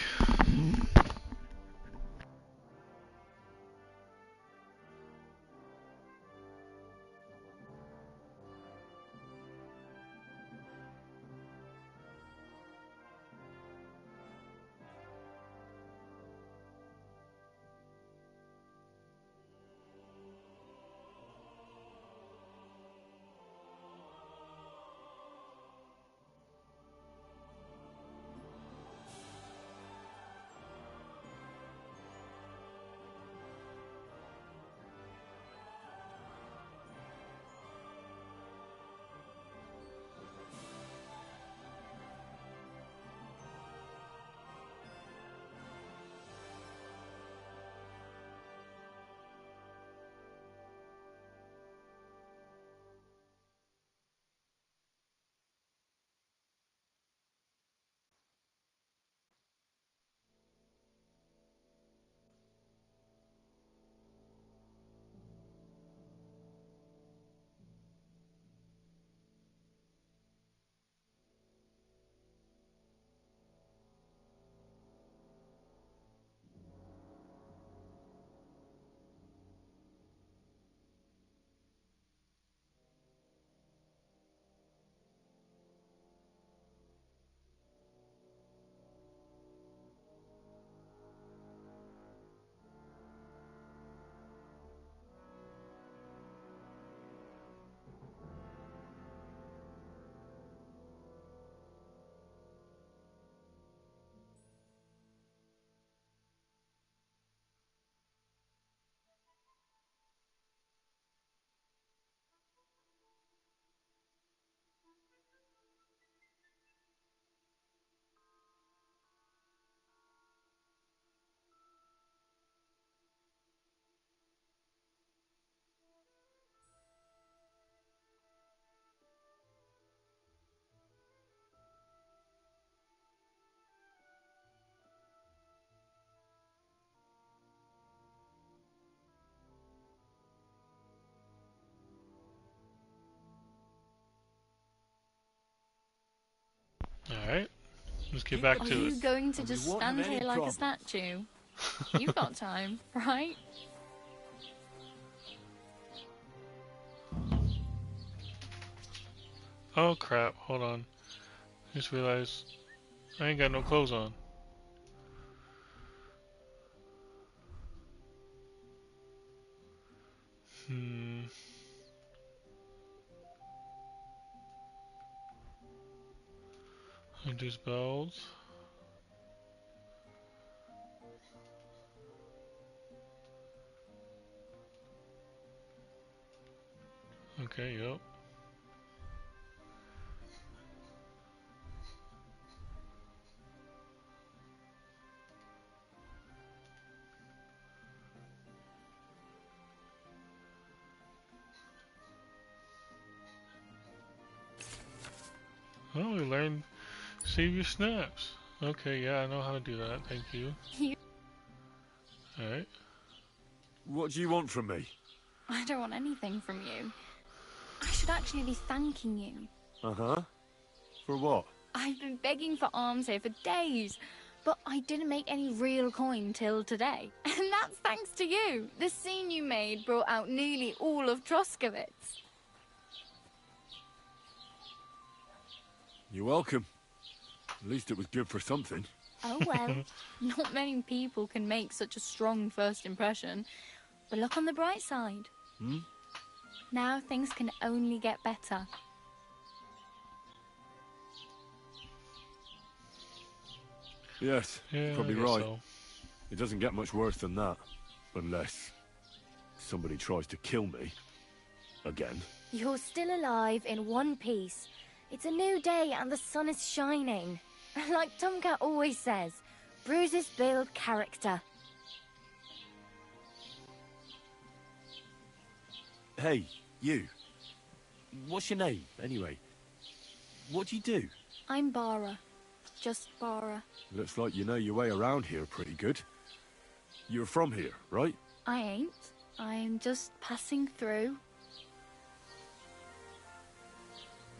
Let's get back Are to you it. going to just stand here like a statue? You've got time, right? Oh crap, hold on. Just realized I ain't got no clothes on. Reduce bells. Okay, yep. Oh, we learned save your snaps. Okay, yeah, I know how to do that. Thank you. Alright. What do you want from me? I don't want anything from you. I should actually be thanking you. Uh-huh. For what? I've been begging for alms here for days, but I didn't make any real coin till today. And that's thanks to you. The scene you made brought out nearly all of Troskowitz. You're welcome. At least it was good for something. Oh well, not many people can make such a strong first impression. But look on the bright side. Hmm? Now things can only get better. Yes, Yeah, probably I guess right. so. It doesn't get much worse than that. Unless somebody tries to kill me. Again. You're still alive in one piece. It's a new day and the sun is shining. Like Tomcat always says, bruises build character. Hey, you. What's your name, anyway? What do you do? I'm Bara. Just Bara. Looks like you know your way around here pretty good. You're from here, right? I ain't. I'm just passing through.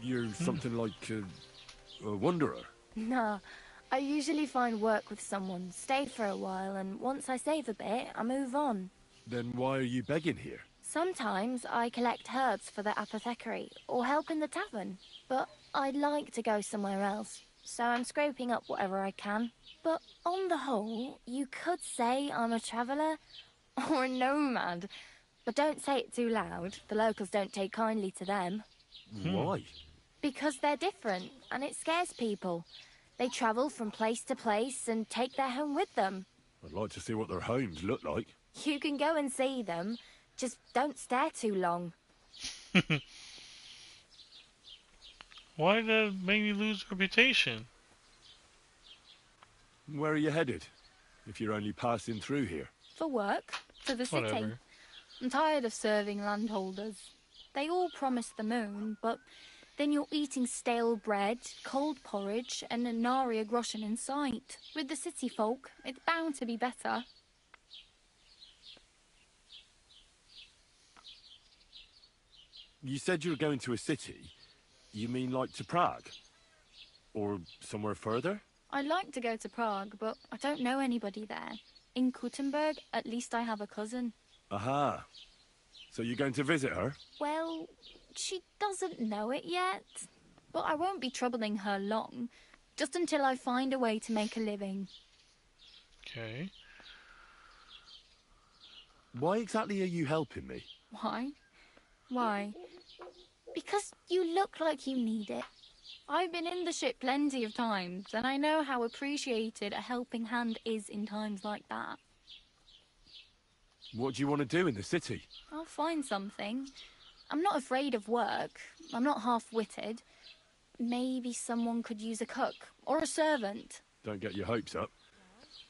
You're something like a wanderer. Nah, I usually find work with someone, stay for a while, and once I save a bit, I move on. Then why are you begging here? Sometimes I collect herbs for the apothecary, or help in the tavern. But I'd like to go somewhere else, so I'm scraping up whatever I can. But on the whole, you could say I'm a traveller, or a nomad. But don't say it too loud, the locals don't take kindly to them. Why? Because they're different, and it scares people. They travel from place to place and take their home with them. I'd like to see what their homes look like. You can go and see them, just don't stare too long. Why did that make me lose reputation? Where are you headed? If you're only passing through here. For work, to the city. Whatever. I'm tired of serving landholders. They all promise the moon, but then you're eating stale bread, cold porridge, and a nary a groschen in sight. With the city folk, it's bound to be better. You said you were going to a city. You mean like to Prague? Or somewhere further? I'd like to go to Prague, but I don't know anybody there. In Kuttenberg, at least I have a cousin. Aha. So you're going to visit her? Well, she doesn't know it yet. But I won't be troubling her long. Just until I find a way to make a living. Okay. Why exactly are you helping me? Why? Why? Because you look like you need it. I've been in the ship plenty of times, and I know how appreciated a helping hand is in times like that. What do you want to do in the city? I'll find something. I'm not afraid of work. I'm not half-witted. Maybe someone could use a cook, or a servant. Don't get your hopes up.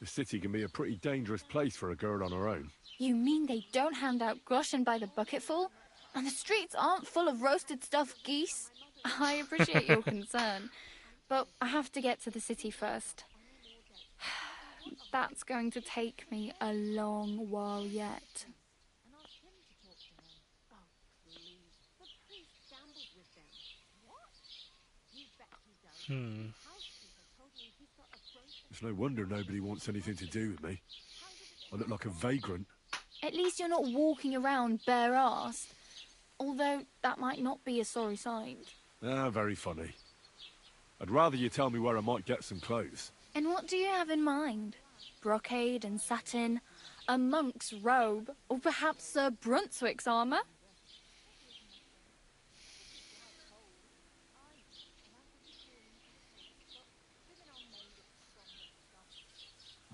The city can be a pretty dangerous place for a girl on her own. You mean they don't hand out groschen by the bucketful? And the streets aren't full of roasted stuffed geese? I appreciate your concern, but I have to get to the city first. That's going to take me a long while yet. It's no wonder nobody wants anything to do with me. I look like a vagrant. At least you're not walking around bare-assed. Although that might not be a sorry sight. Ah, very funny. I'd rather you tell me where I might get some clothes. And what do you have in mind? Brocade and satin, a monk's robe, or perhaps Sir Brunswick's armour?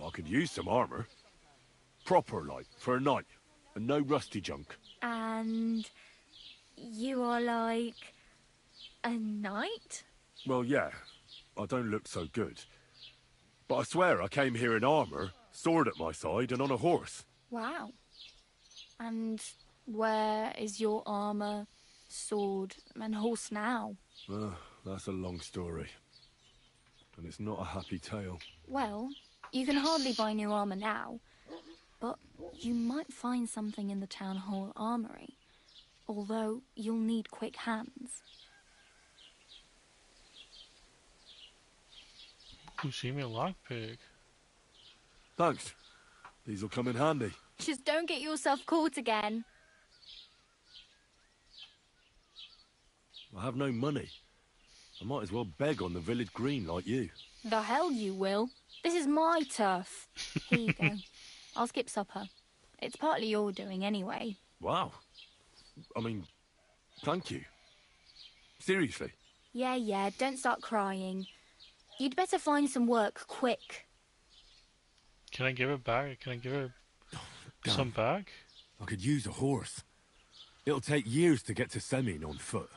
I could use some armour. Proper, like, for a night. And no rusty junk. And you are like a knight? Well, yeah. I don't look so good. But I swear I came here in armour, sword at my side, and on a horse. Wow. And where is your armour, sword, and horse now? That's a long story. And it's not a happy tale. Well, you can hardly buy new armour now, but you might find something in the town hall armoury, although you'll need quick hands. Ooh, see me a lockpick. Thanks. These'll come in handy. Just don't get yourself caught again. I have no money. I might as well beg on the village green like you. The hell you will. This is my turf. Here you go. I'll skip supper. It's partly your doing anyway. Wow. I mean, thank you. Seriously. Yeah, don't start crying. You'd better find some work quick. Can I give it back? Can I give her some back? I could use a horse. It'll take years to get to Semin on foot.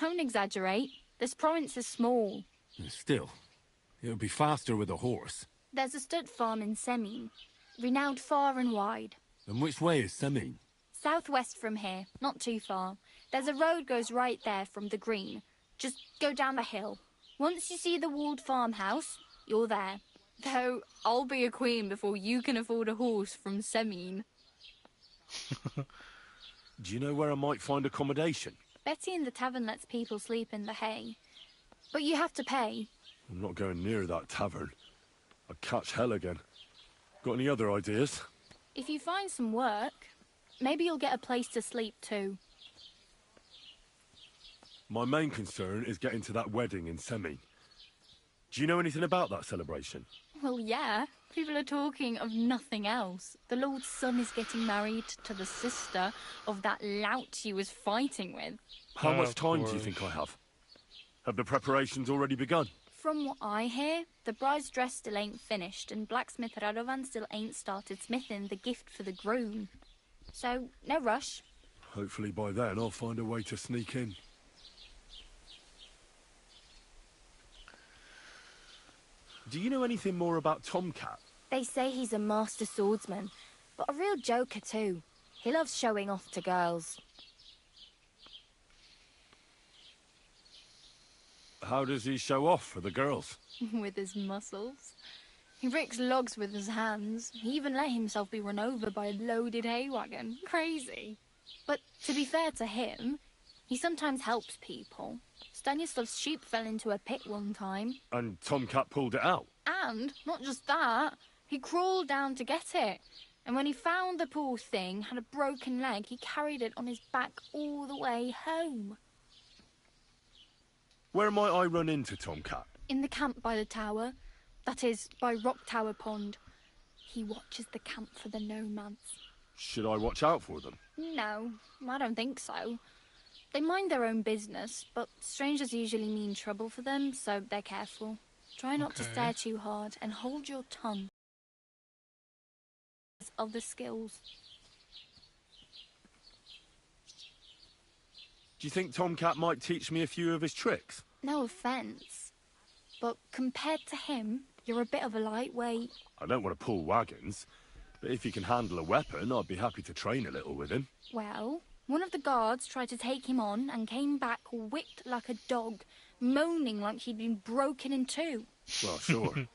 Don't exaggerate. This province is small. Still, it'll be faster with a horse. There's a stud farm in Semin, renowned far and wide. And which way is Semin? Southwest from here, not too far. There's a road goes right there from the green. Just go down the hill. Once you see the walled farmhouse, you're there. Though I'll be a queen before you can afford a horse from Semin. Do you know where I might find accommodation? Betty in the tavern lets people sleep in the hay. But you have to pay. I'm not going near that tavern. I'd catch hell again. Got any other ideas? If you find some work, maybe you'll get a place to sleep too. My main concern is getting to that wedding in Semin. Do you know anything about that celebration? Well, yeah. People are talking of nothing else. The Lord's son is getting married to the sister of that lout he was fighting with. How much time do you think I have? Have the preparations already begun? From what I hear, the bride's dress still ain't finished, and blacksmith Radovan still ain't started smithing the gift for the groom. So, no rush. Hopefully by then I'll find a way to sneak in. Do you know anything more about Tomcat? They say he's a master swordsman, but a real joker too. He loves showing off to girls. How does he show off for the girls? With his muscles. He breaks logs with his hands. He even let himself be run over by a loaded hay wagon. Crazy. But to be fair to him, he sometimes helps people. Stanislav's sheep fell into a pit one time. And Tomcat pulled it out? And, not just that, he crawled down to get it. And when he found the poor thing had a broken leg, he carried it on his back all the way home. Where might I run into Tomcat? In the camp by the tower. That is, by Rock Tower Pond. He watches the camp for the nomads. Should I watch out for them? No, I don't think so. They mind their own business, but strangers usually mean trouble for them, so they're careful. Try not to stare too hard and hold your tongue. Other skills. Do you think Tomcat might teach me a few of his tricks? No offence, but compared to him, you're a bit of a lightweight. I don't want to pull wagons, but if he can handle a weapon, I'd be happy to train a little with him. Well, one of the guards tried to take him on and came back whipped like a dog, moaning like he'd been broken in two. Well, sure.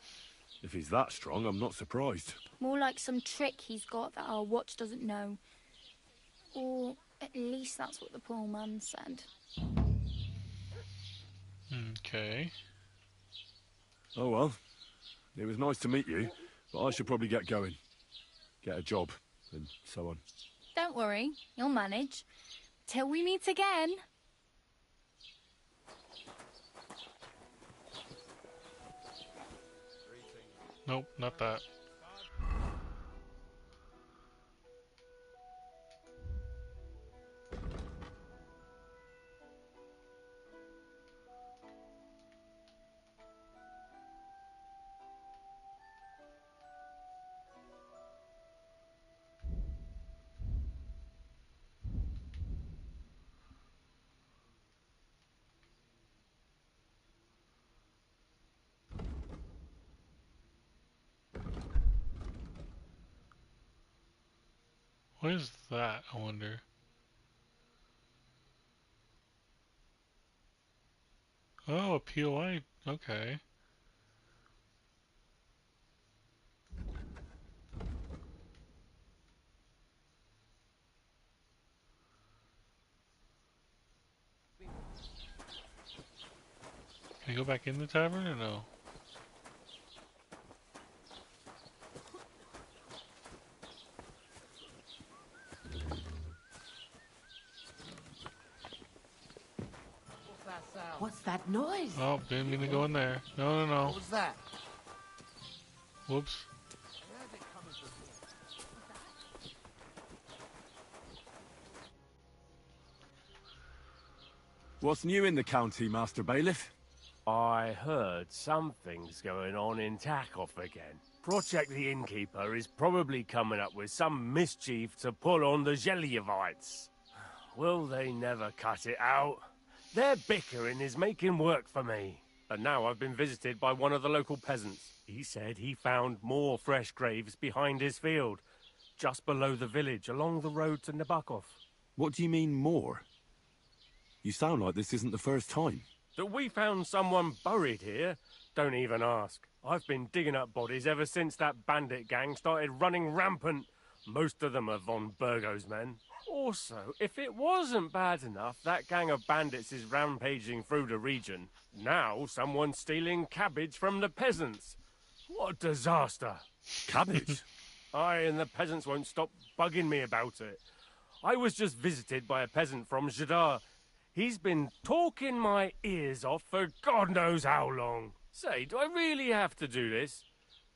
If he's that strong, I'm not surprised. More like some trick he's got that our watch doesn't know. Or at least that's what the poor man said. Okay. Oh well. It was nice to meet you, but I should probably get going. Get a job, and so on. Don't worry, you'll manage. Till we meet again. Nope, not that. What is that, I wonder? Oh, a POI. Okay. Can I go back in the tavern or no? What's that noise? Oh, didn't mean to go in there. No, no, no. What was that? Whoops. What's new in the county, Master Bailiff? I heard something's going on in Takoff again. Project the Innkeeper is probably coming up with some mischief to pull on the Gelievites. Will they never cut it out? Their bickering is making work for me. And now I've been visited by one of the local peasants. He said he found more fresh graves behind his field, just below the village, along the road to Nabokov. What do you mean, more? You sound like this isn't the first time. That we found someone buried here? Don't even ask. I've been digging up bodies ever since that bandit gang started running rampant. Most of them are von Burgo's men. Also, if it wasn't bad enough that gang of bandits is rampaging through the region, now someone's stealing cabbage from the peasants. What a disaster. Cabbage? Aye, and the peasants won't stop bugging me about it. I was just visited by a peasant from Jadar. He's been talking my ears off for God knows how long. Say, do I really have to do this?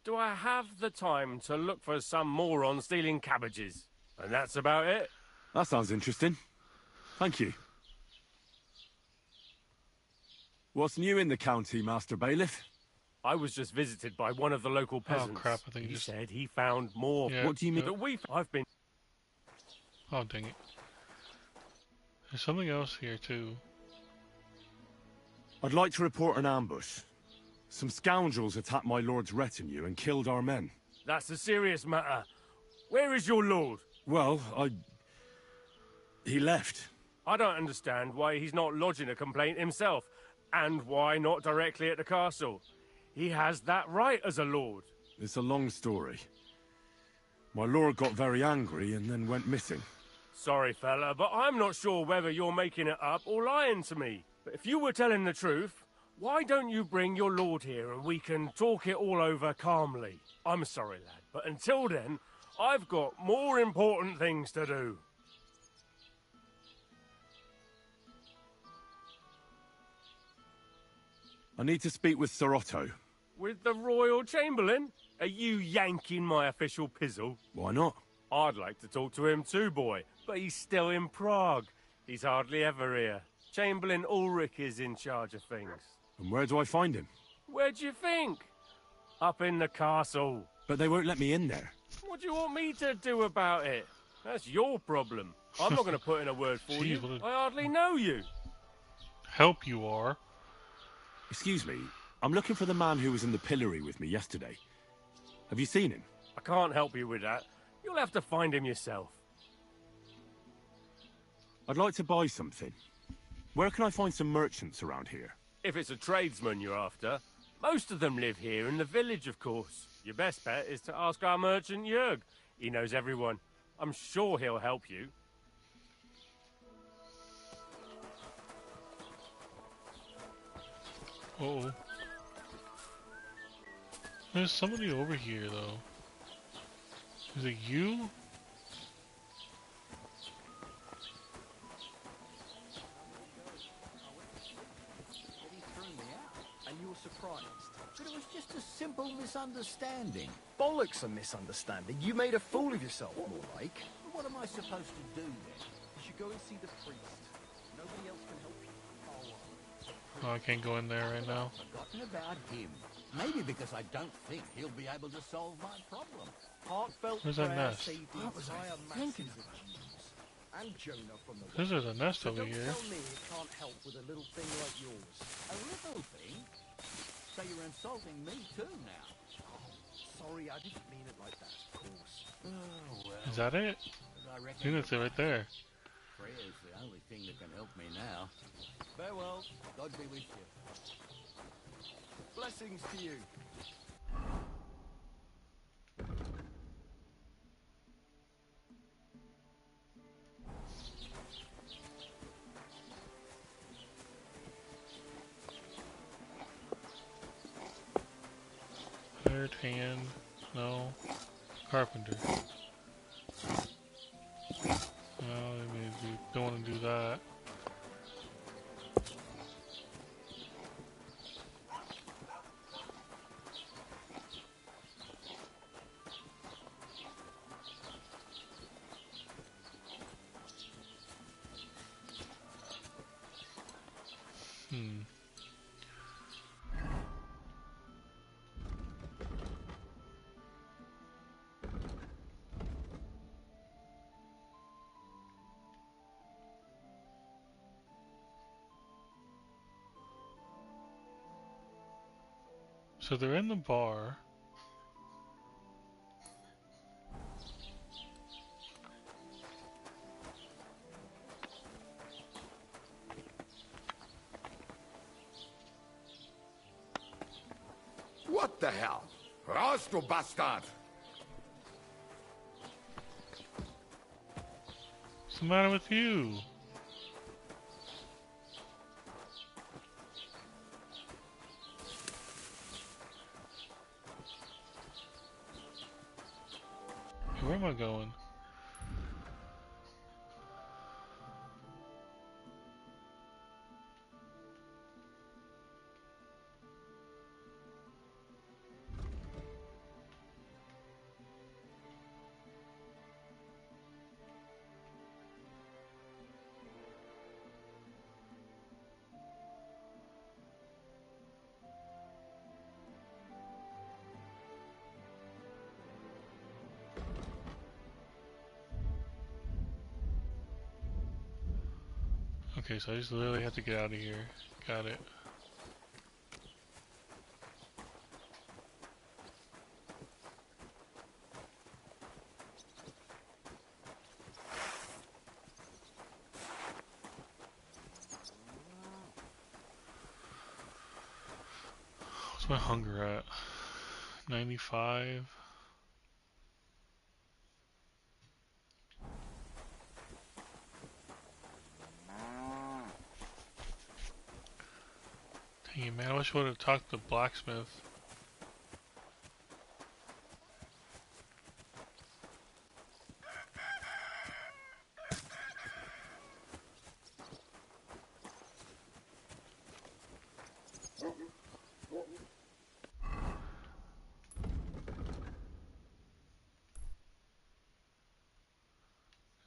Do I have the time to look for some moron stealing cabbages? And that's about it. That sounds interesting. Thank you. What's new in the county, Master Bailiff? I was just visited by one of the local peasants. Oh crap, I think he just... said he found more. Yeah, what do you mean? I've been... Oh, dang it. There's something else here, too. I'd like to report an ambush. Some scoundrels attacked my lord's retinue and killed our men. That's a serious matter. Where is your lord? Well, he left. I don't understand why he's not lodging a complaint himself, and why not directly at the castle. He has that right as a lord. It's a long story. My lord got very angry and then went missing. Sorry, fella, but I'm not sure whether you're making it up or lying to me. But if you were telling the truth, why don't you bring your lord here and we can talk it all over calmly? I'm sorry, lad, but until then, I've got more important things to do. I need to speak with Sir Otto. With the Royal Chamberlain? Are you yanking my official pizzle? Why not? I'd like to talk to him too, boy, but he's still in Prague. He's hardly ever here. Chamberlain Ulrich is in charge of things. And where do I find him? Where do you think? Up in the castle. But they won't let me in there. What do you want me to do about it? That's your problem. I'm not going to put in a word for you. I hardly know you. Help you are. Excuse me, I'm looking for the man who was in the pillory with me yesterday. Have you seen him? I can't help you with that. You'll have to find him yourself. I'd like to buy something. Where can I find some merchants around here? If it's a tradesman you're after, most of them live here in the village, of course. Your best bet is to ask our merchant Jörg. He knows everyone. I'm sure he'll help you. Uh-oh. There's somebody over here, though. Is it you? He threw me out, and you were surprised. But it was just a simple misunderstanding. Bollocks a misunderstanding. You made a fool of yourself, more like. What am I supposed to do then? You should go and see the priest. Nobody else can help you. Oh, I can't go in there right now. Forgotten about him. Maybe because I don't think he'll be able to solve my problem. Heartfelt Where's that prayer nest? saved the entire masses of Jews. And Jonah from the There's a nest so over don't here. tell me it can't help with a little thing like yours. A little thing? So you're insulting me too now? Sorry, I didn't mean it like that, of course. Oh, well. Is that it? I I reckon think that's it right there. prayer's the only thing that can help me now. Farewell. God be with you. Blessings to you. Hired hand. No. Carpenter. No, maybe don't want to do that. Hmm. So they're in the bar. What the hell? Raus, du Bastard! What's the matter with you? Where am I going? Okay, so I just literally have to get out of here. Got it. What's my hunger at? 95. Dang it, man, I wish I would have talked to the blacksmith.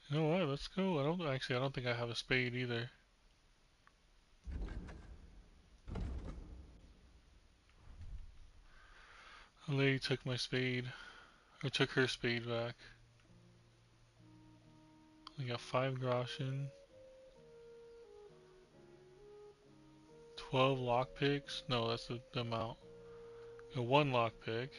You know what? Let's go. I don't think I have a spade either. A lady took my spade. Or took her spade back. We got 5 groschen. 12 lockpicks. No, that's the amount. Got 1 lockpick.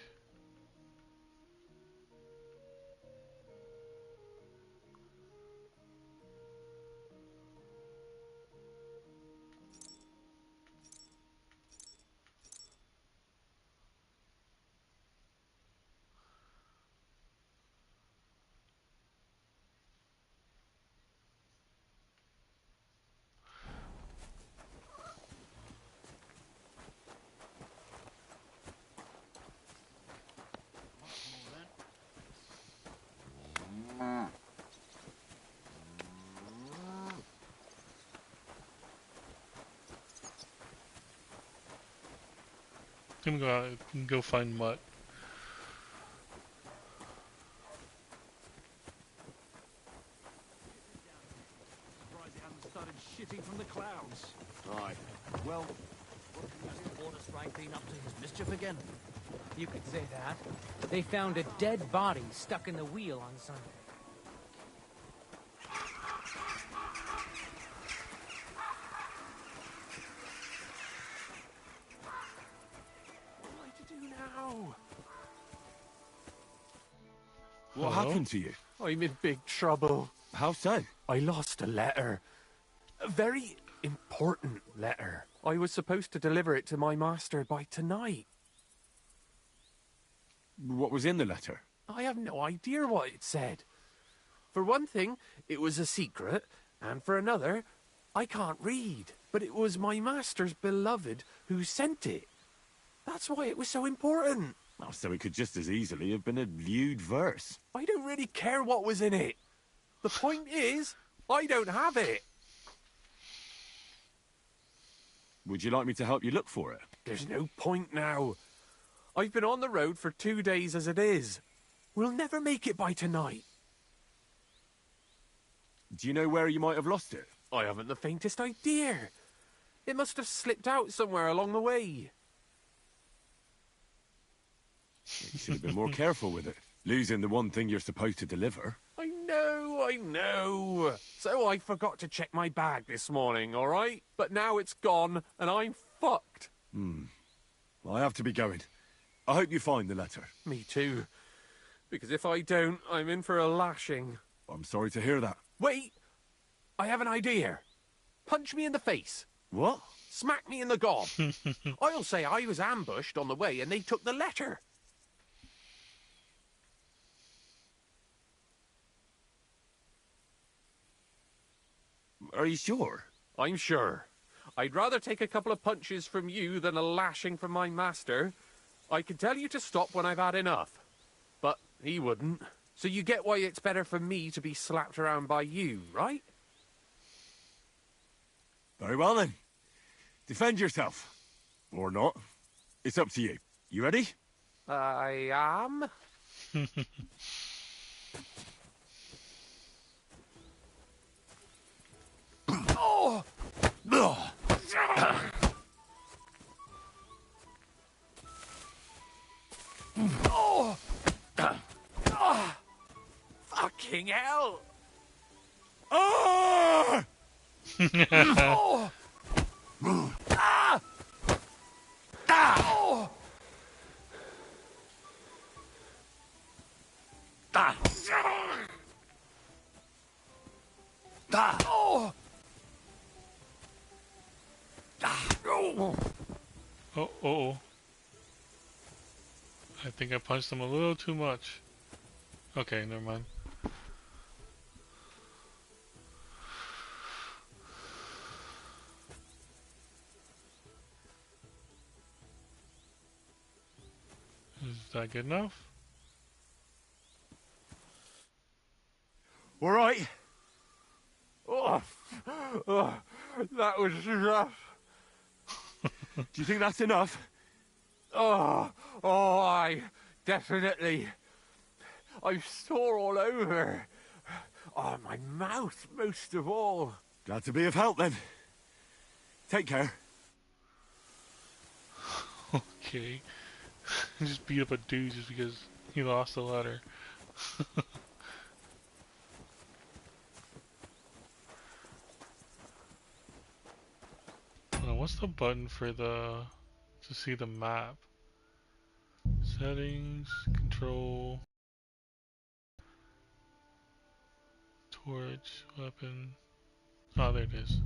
I'm gonna go out and go find Mutt. Surprised they haven't started shitting from the clouds. Right. Well, Has the water sprite been up to his mischief again? You could say that. They found a dead body stuck in the wheel on Sunday. What am I to do now? What happened to you? I'm in big trouble. How so? I lost a letter. A very important letter. I was supposed to deliver it to my master by tonight. What was in the letter? I have no idea what it said. For one thing, it was a secret, and for another, I can't read. But it was my master's beloved who sent it. That's why it was so important. Oh, so it could just as easily have been a lewd verse. I don't really care what was in it. The point is, I don't have it. Would you like me to help you look for it? There's no point now. I've been on the road for 2 days as it is. We'll never make it by tonight. Do you know where you might have lost it? I haven't the faintest idea. It must have slipped out somewhere along the way. You should have been more careful with it. Losing the one thing you're supposed to deliver. I know. So I forgot to check my bag this morning, all right? But now it's gone, and I'm fucked. I have to be going. I hope you find the letter. Me too. Because if I don't, I'm in for a lashing. I'm sorry to hear that. Wait! I have an idea. Punch me in the face. What? Smack me in the gob. I'll say I was ambushed on the way and they took the letter. Are you sure? I'm sure. I'd rather take a couple of punches from you than a lashing from my master. I could tell you to stop when I've had enough. But he wouldn't. So you get why it's better for me to be slapped around by you, right? Very well then. Defend yourself. Or not. It's up to you. You ready? I am. Oh! Oh! Fucking hell! Ah! Oh! Ah! Ah! Oh! Ah! Ah! Oh! Oh. I think I punched him a little too much. Okay, never mind. Is that good enough? All right. Oh, that was rough. Do you think that's enough? I definitely. I'm sore all over. Oh, my mouth most of all. Glad to be of help then. Take care. Okay. Just beat up a dude just because he lost a letter. What's the button for to see the map? Settings, control, torch, weapon. Oh, there it is.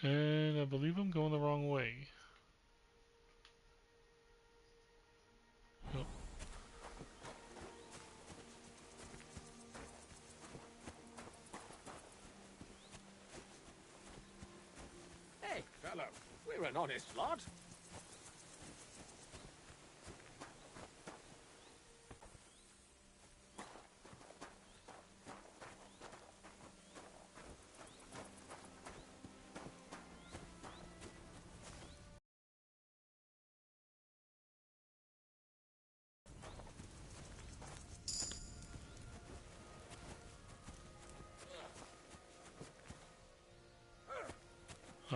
And I believe I'm going the wrong way. Yep. Hey, fellow, we're an honest lot.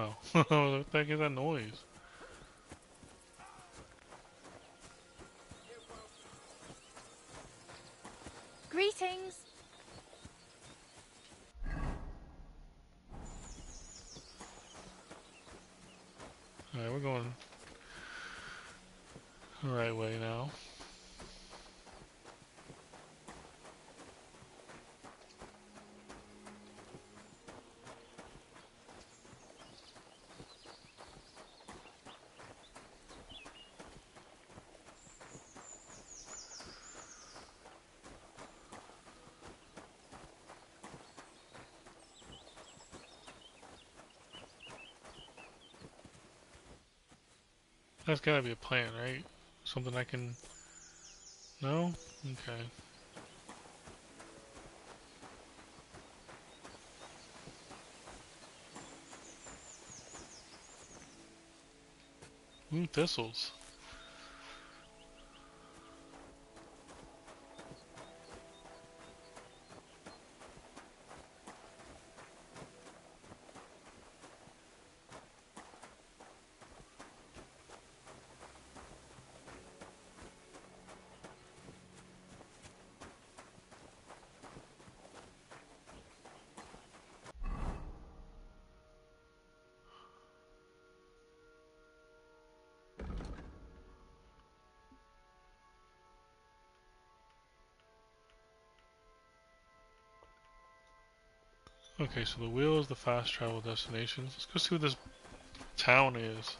Oh, what the heck is that noise? Greetings. Alright, we're going the right way now. That's gotta be a plan, right? Something I can... No? Okay. Ooh, thistles. Okay, so the wheel is the fast travel destinations. Let's go see what this town is.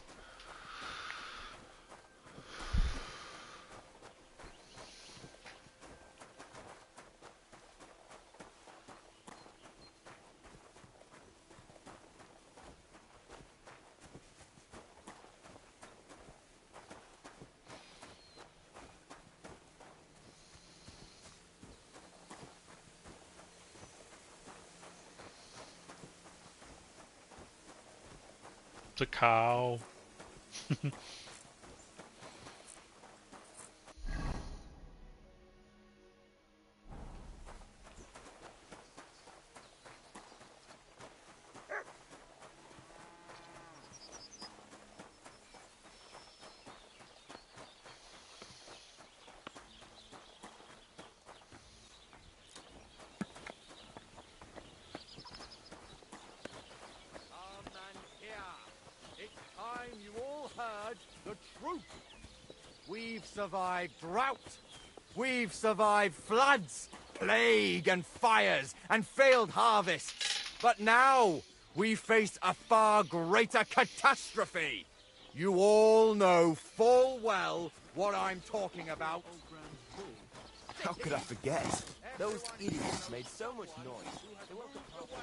It's a cow. It's time you all heard the truth. We've survived drought. We've survived floods, plague and fires, and failed harvests. But now we face a far greater catastrophe. You all know full well what I'm talking about. How could I forget? Those idiots made so much noise. They woke up half the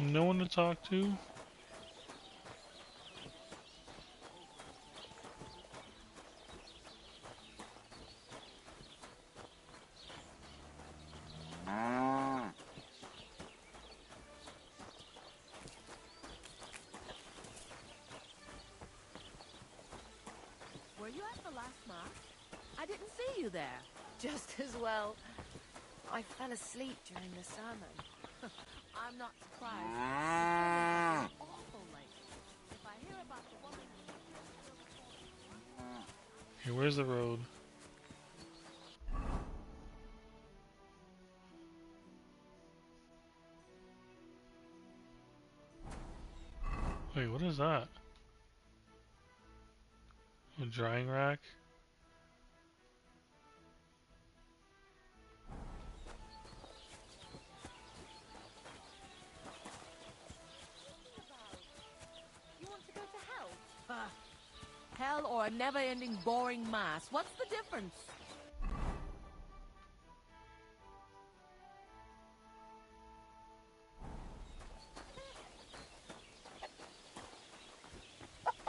hill. No one to talk to? Were you at the last mass? I didn't see you there. Just as well. I fell asleep during the sermon. I'm not surprised. It's awful late. If I hear about the woman... Hey, where's the road? Wait, what is that? A drying rack? You want to go to hell? Hell or a never-ending boring mass. What's the difference?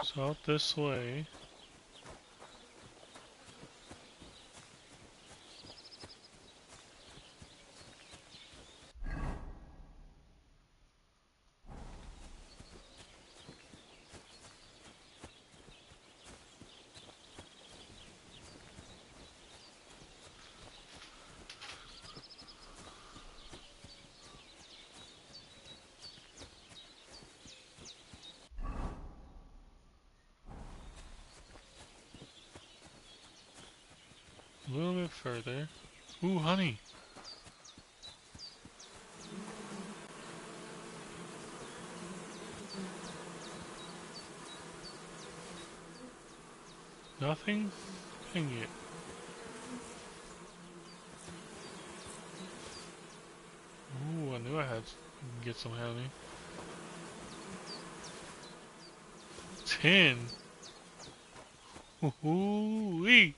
So out this way. A little bit further. Ooh, honey. Nothing? Dang it. Ooh, I knew I had to get some honey. 10. Ooh-wee.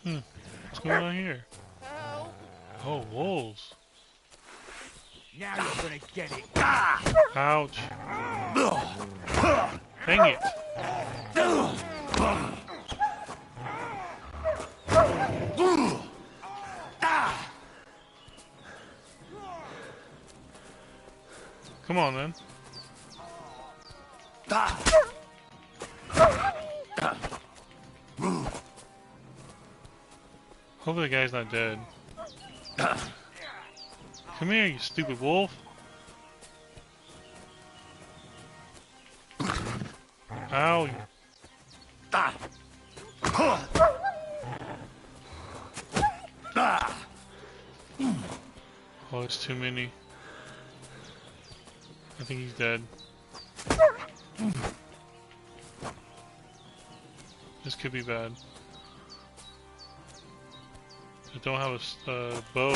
What's going on here? Oh, wolves. Now you're gonna get it. Ouch. Dang it. Come on, then. Hopefully the guy's not dead. Come here, you stupid wolf. Ow. Oh, it's too many. I think he's dead. This could be bad. I don't have a bow.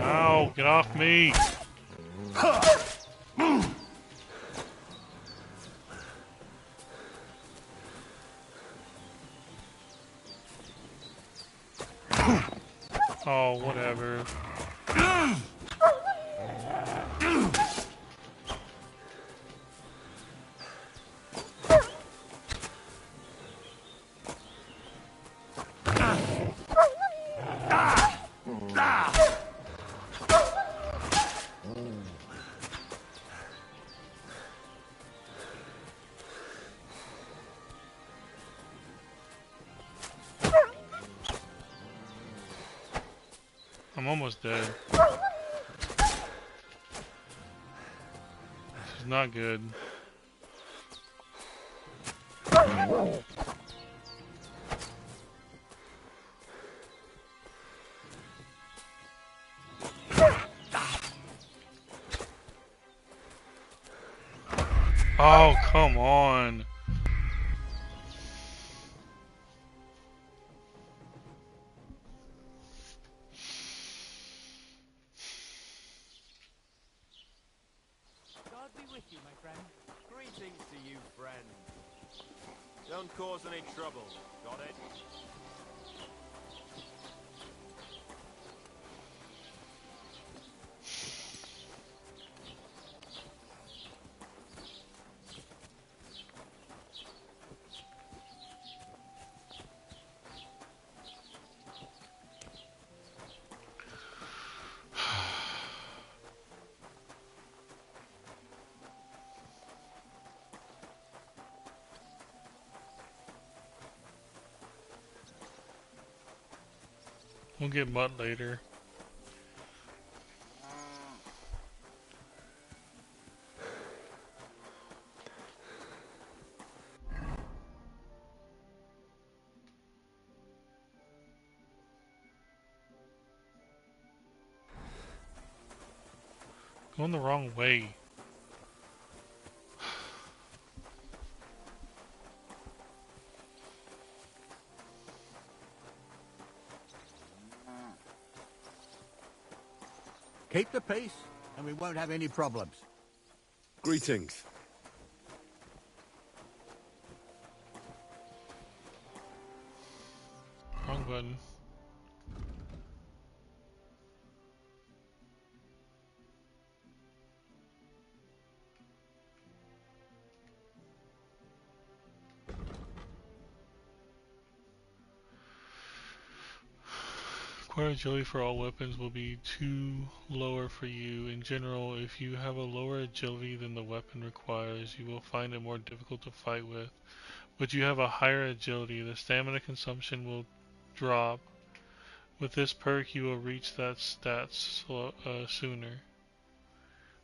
Ow, get off me! Oh, whatever. I'm almost dead. This is not good. Oh, come on. God be with you, my friend. Greetings to you, friend. Don't cause any trouble. Got it? We'll get mud later. Going the wrong way. Keep the peace, and we won't have any problems. Greetings. Wrong button. Acquire agility for all weapons will be 2 lower for you. In general, if you have a lower agility than the weapon requires, you will find it more difficult to fight with. But you have a higher agility, the stamina consumption will drop. With this perk, you will reach that stats sooner.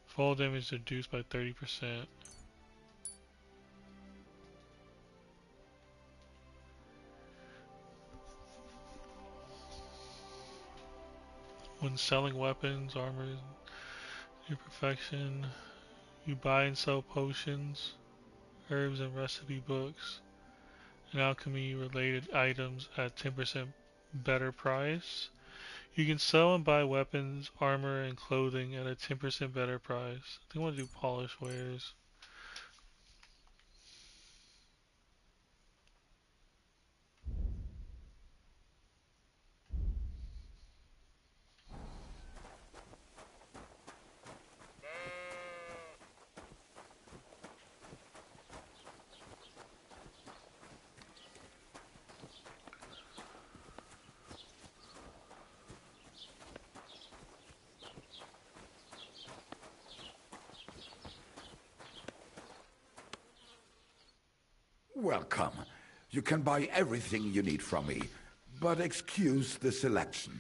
Fall damage reduced by 30%. When selling weapons, armor, your perfection, you buy and sell potions, herbs and recipe books, and alchemy related items at 10% better price. You can sell and buy weapons, armor, and clothing at a 10% better price. I think I want to do polish wares. Welcome. You can buy everything you need from me, but excuse the selection.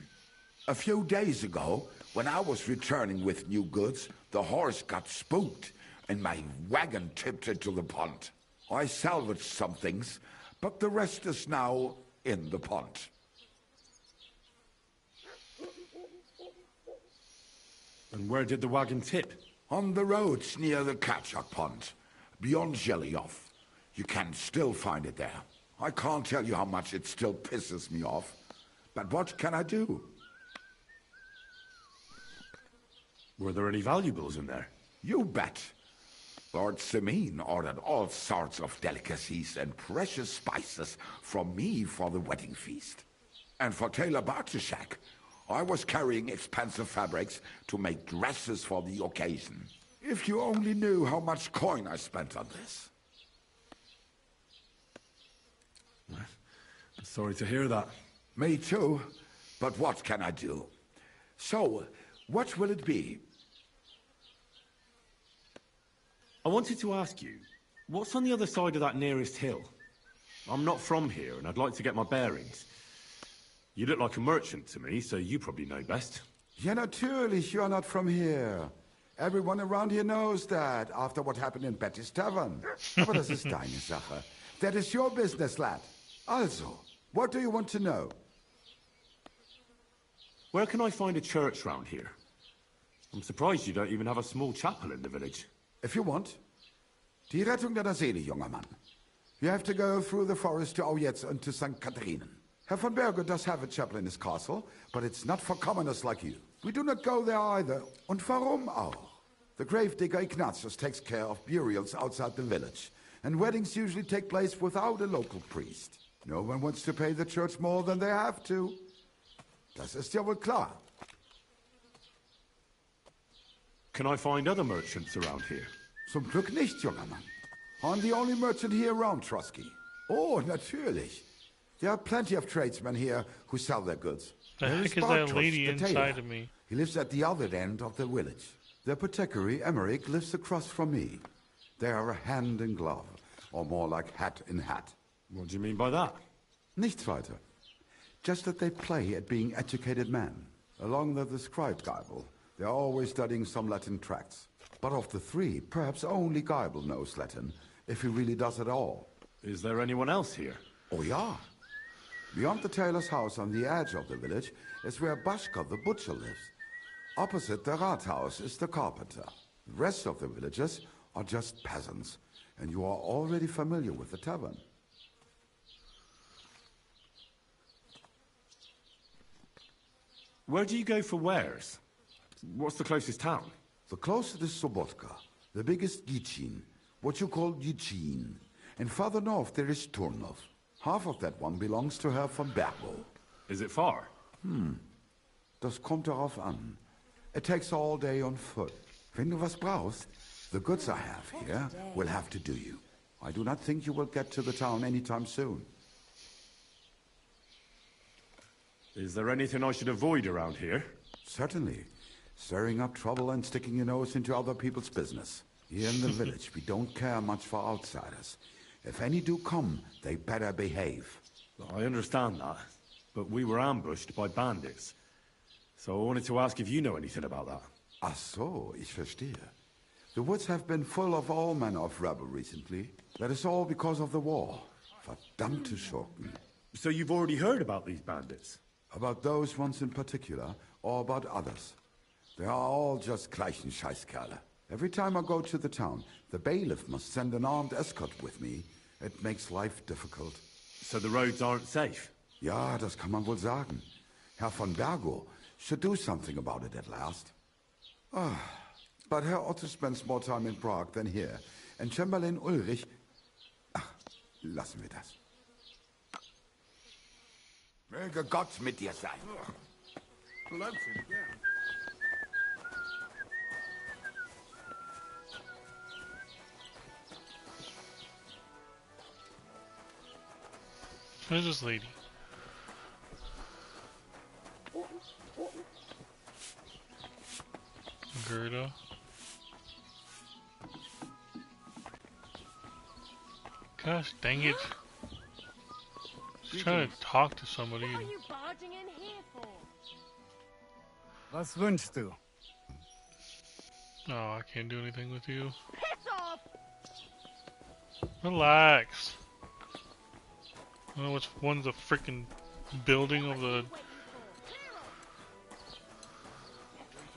A few days ago, when I was returning with new goods, the horse got spooked and my wagon tipped into the pond. I salvaged some things, but the rest is now in the pond. And where did the wagon tip? On the roads near the Katchak Pond, beyond Jellyov. You can still find it there. I can't tell you how much it still pisses me off. But what can I do? Were there any valuables in there? You bet. Lord Semin ordered all sorts of delicacies and precious spices from me for the wedding feast. And for Taylor Bartashak, I was carrying expensive fabrics to make dresses for the occasion. If you only knew how much coin I spent on this. Sorry to hear that. Me too, but what can I do? So, what will it be? I wanted to ask you, what's on the other side of that nearest hill? I'm not from here, and I'd like to get my bearings. You look like a merchant to me, so you probably know best. Ja, natürlich, you are not from here. Everyone around here knows that, after what happened in Betty's Tavern. Aber das ist deine Sache. That is your business, lad. Also, what do you want to know? Where can I find a church round here? I'm surprised you don't even have a small chapel in the village. If you want. Die Rettung deiner Seele, junger Mann. You have to go through the forest to Aujetz and to St. Catharinen. Herr von Berge does have a chapel in his castle, but it's not for commoners like you. We do not go there either. Und warum auch? The gravedigger Ignatius takes care of burials outside the village, and weddings usually take place without a local priest. No one wants to pay the church more than they have to. Das ist ja wohl klar. Can I find other merchants around here? Zum Glück nicht, junger Mann. I'm the only merchant here around Trotsky. Oh, natürlich. There are plenty of tradesmen here who sell their goods. The heck is that lady inside of me? He lives at the other end of the village. The apothecary, Emmerich, lives across from me. They are hand in glove, or more like hat in hat. What do you mean by that? Nichts weiter. Just that they play at being educated men. Along the described Geibel, they are always studying some Latin tracts. But of the three, perhaps only Geibel knows Latin, if he really does at all. Is there anyone else here? Oh, yeah. Beyond the tailor's house on the edge of the village is where Bashka the butcher lives. Opposite the Rathaus is the carpenter. The rest of the villagers are just peasants, and you are already familiar with the tavern. Where do you go for wares? What's the closest town? The closest is Sobotka, the biggest Gichin, what you call Gichin. And farther north there is Turnov. Half of that one belongs to Herr von Bergo. Is it far? Das kommt darauf an. It takes all day on foot. Wenn du was brauchst, the goods I have here will have to do you. I do not think you will get to the town anytime soon. Is there anything I should avoid around here? Certainly. Stirring up trouble and sticking your nose into other people's business. Here in the village, we don't care much for outsiders. If any do come, they better behave. I understand that, but we were ambushed by bandits. So I wanted to ask if you know anything about that. Ach so, ich verstehe. The woods have been full of all manner of rebel recently. That is all because of the war. Verdammte Schurken. So you've already heard about these bandits? About those ones in particular, or about others. They are all just gleichen Scheißkerle. Every time I go to the town, the bailiff must send an armed escort with me. It makes life difficult. So the roads aren't safe? Ja, das kann man wohl sagen. Herr von Bergo should do something about it at last. But Herr Otto spends more time in Prague than here. And Chamberlain Ulrich... Ach, lassen wir das. Möge Gott mit dir sein. Bloated again. Who's this lady? Gerda. Gosh dang it. Just trying to talk to somebody. What are you barging in here for? Was wünschst du? Oh, I can't do anything with you. Piss off! Relax. I don't know which one's the freaking building of the...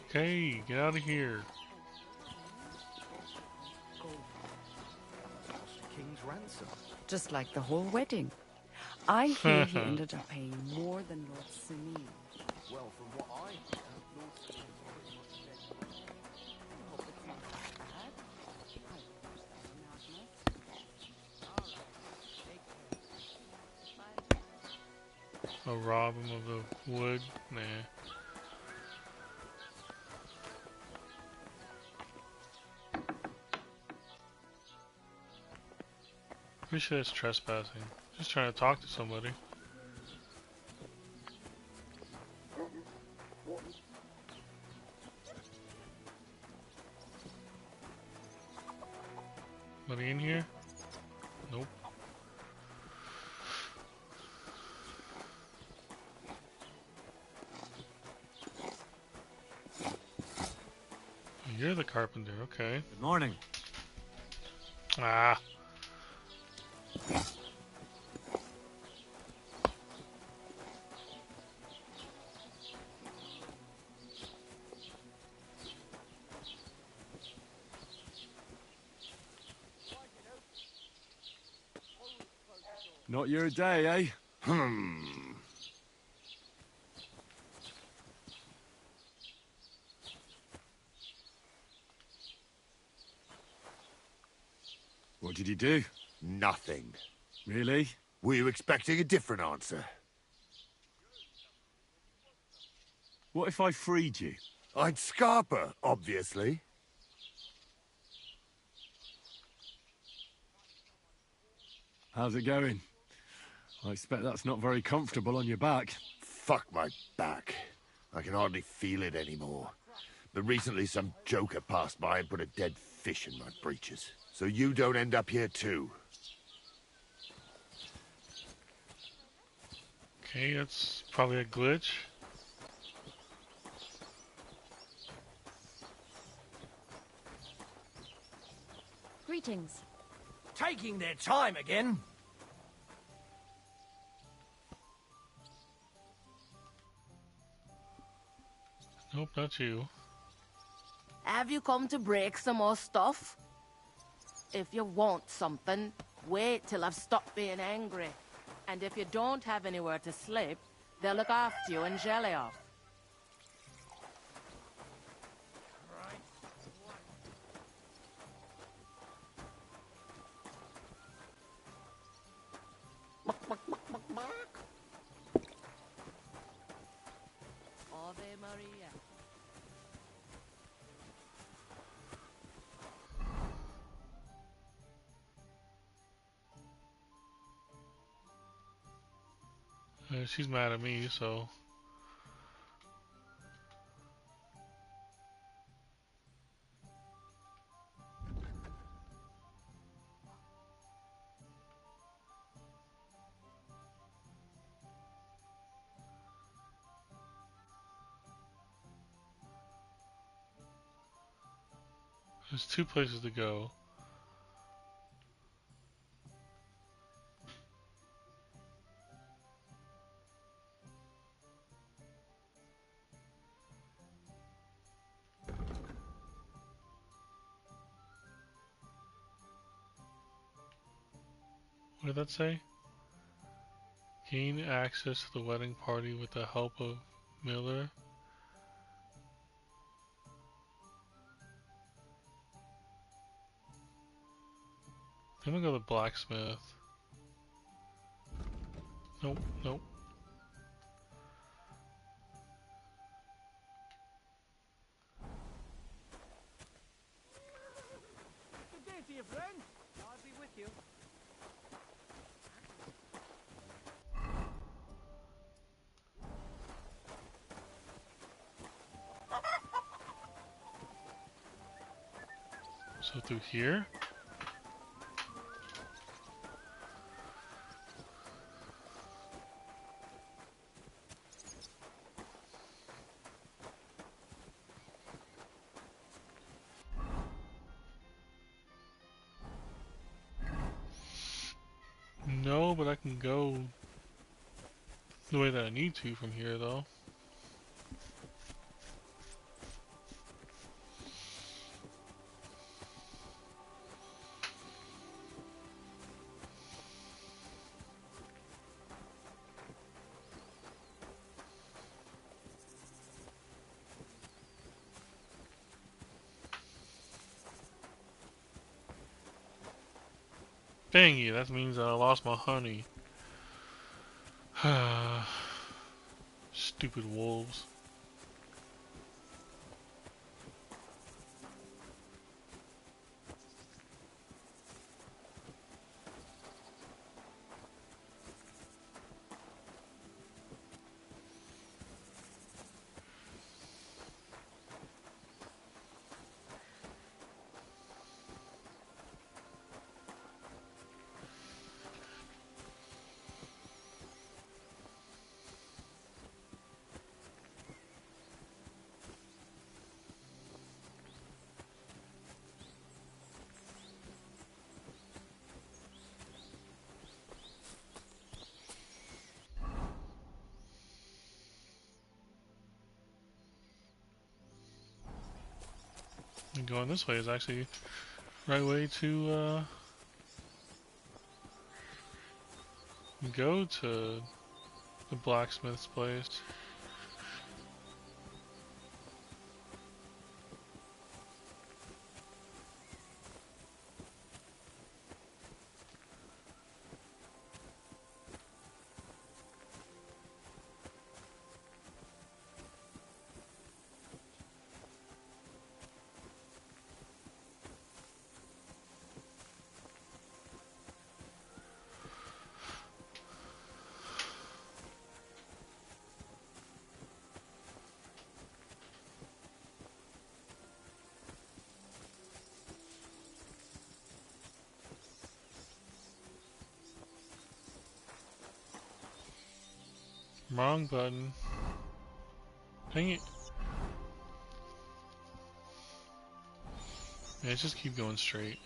Okay, get out of here. King's ransom. Just like the whole wedding. I hear he ended up paying more than Lord Simeon. Well, from what I hear, Lord Simeon I'll rob him of the wood? Nah. Pretty sure it's trespassing. Just trying to talk to somebody. Anybody in here? Nope. You're the carpenter, okay. Good morning. Ah. Not your day, eh? What did you do? Nothing. Really? Were you expecting a different answer? What if I freed you? I'd Scarpa, obviously. How's it going? I expect that's not very comfortable on your back. Fuck my back. I can hardly feel it anymore. But recently some joker passed by and put a dead fish in my breeches. So you don't end up here too. Okay, that's probably a glitch. Greetings. Taking their time again. Nope, not you. Have you come to break some more stuff? If you want something, wait till I've stopped being angry. And if you don't have anywhere to sleep, they'll look after you and jelly off. She's mad at me, so. There's two places to go. What did that say? Gain access to the wedding party with the help of Miller. I'm gonna go to the blacksmith. Nope, nope. Good day to you, friend. I'll be with you. So through here? No, but I can go the way that I need to from here, though. Dang you, that means I lost my honey. Stupid wolves. And going this way is actually the right way to go to the blacksmith's place. Wrong button. Dang it. Yeah, let's just keep going straight.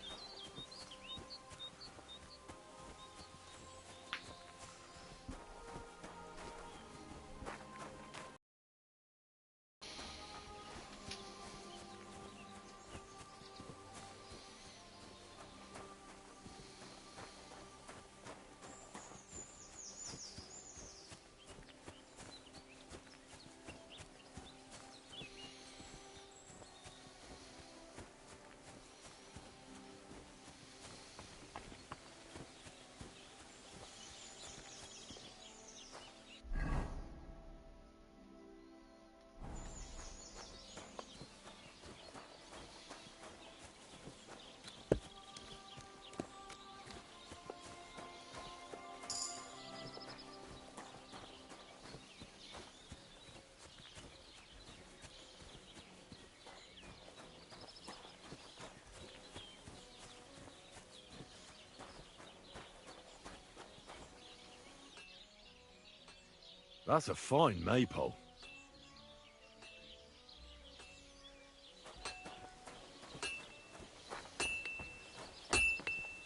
That's a fine maypole.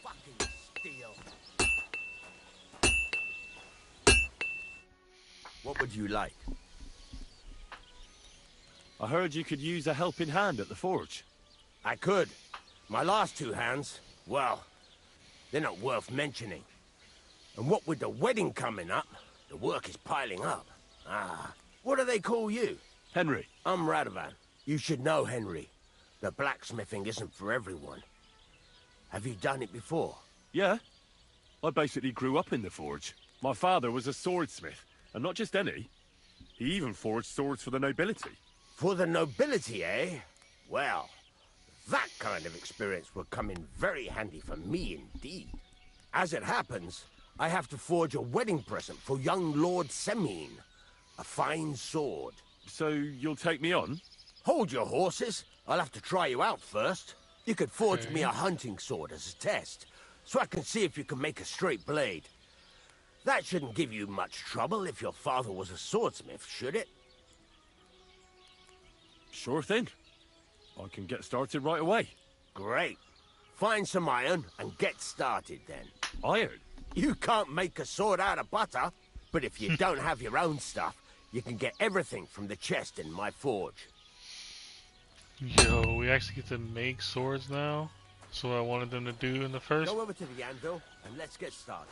Fucking steel. What would you like? I heard you could use a helping hand at the forge. I could. My last two hands, well, they're not worth mentioning. And what with the wedding coming up, the work is piling up. Ah, what do they call you? Henry. I'm Radovan. You should know, Henry. The blacksmithing isn't for everyone. Have you done it before? Yeah. I basically grew up in the forge. My father was a swordsmith, and not just any. He even forged swords for the nobility. For the nobility, eh? Well, that kind of experience will come in very handy for me indeed. As it happens, I have to forge a wedding present for young Lord Semine. A fine sword. So you'll take me on? Hold your horses. I'll have to try you out first. You could forge me a hunting sword as a test, so I can see if you can make a straight blade. That shouldn't give you much trouble if your father was a swordsmith, should it? Sure thing. I can get started right away. Great. Find some iron and get started then. Iron? You can't make a sword out of butter, but if you don't have your own stuff, you can get everything from the chest in my forge. Yo, we actually get to make swords now? That's what I wanted them to do in the first. Go over to the anvil and let's get started.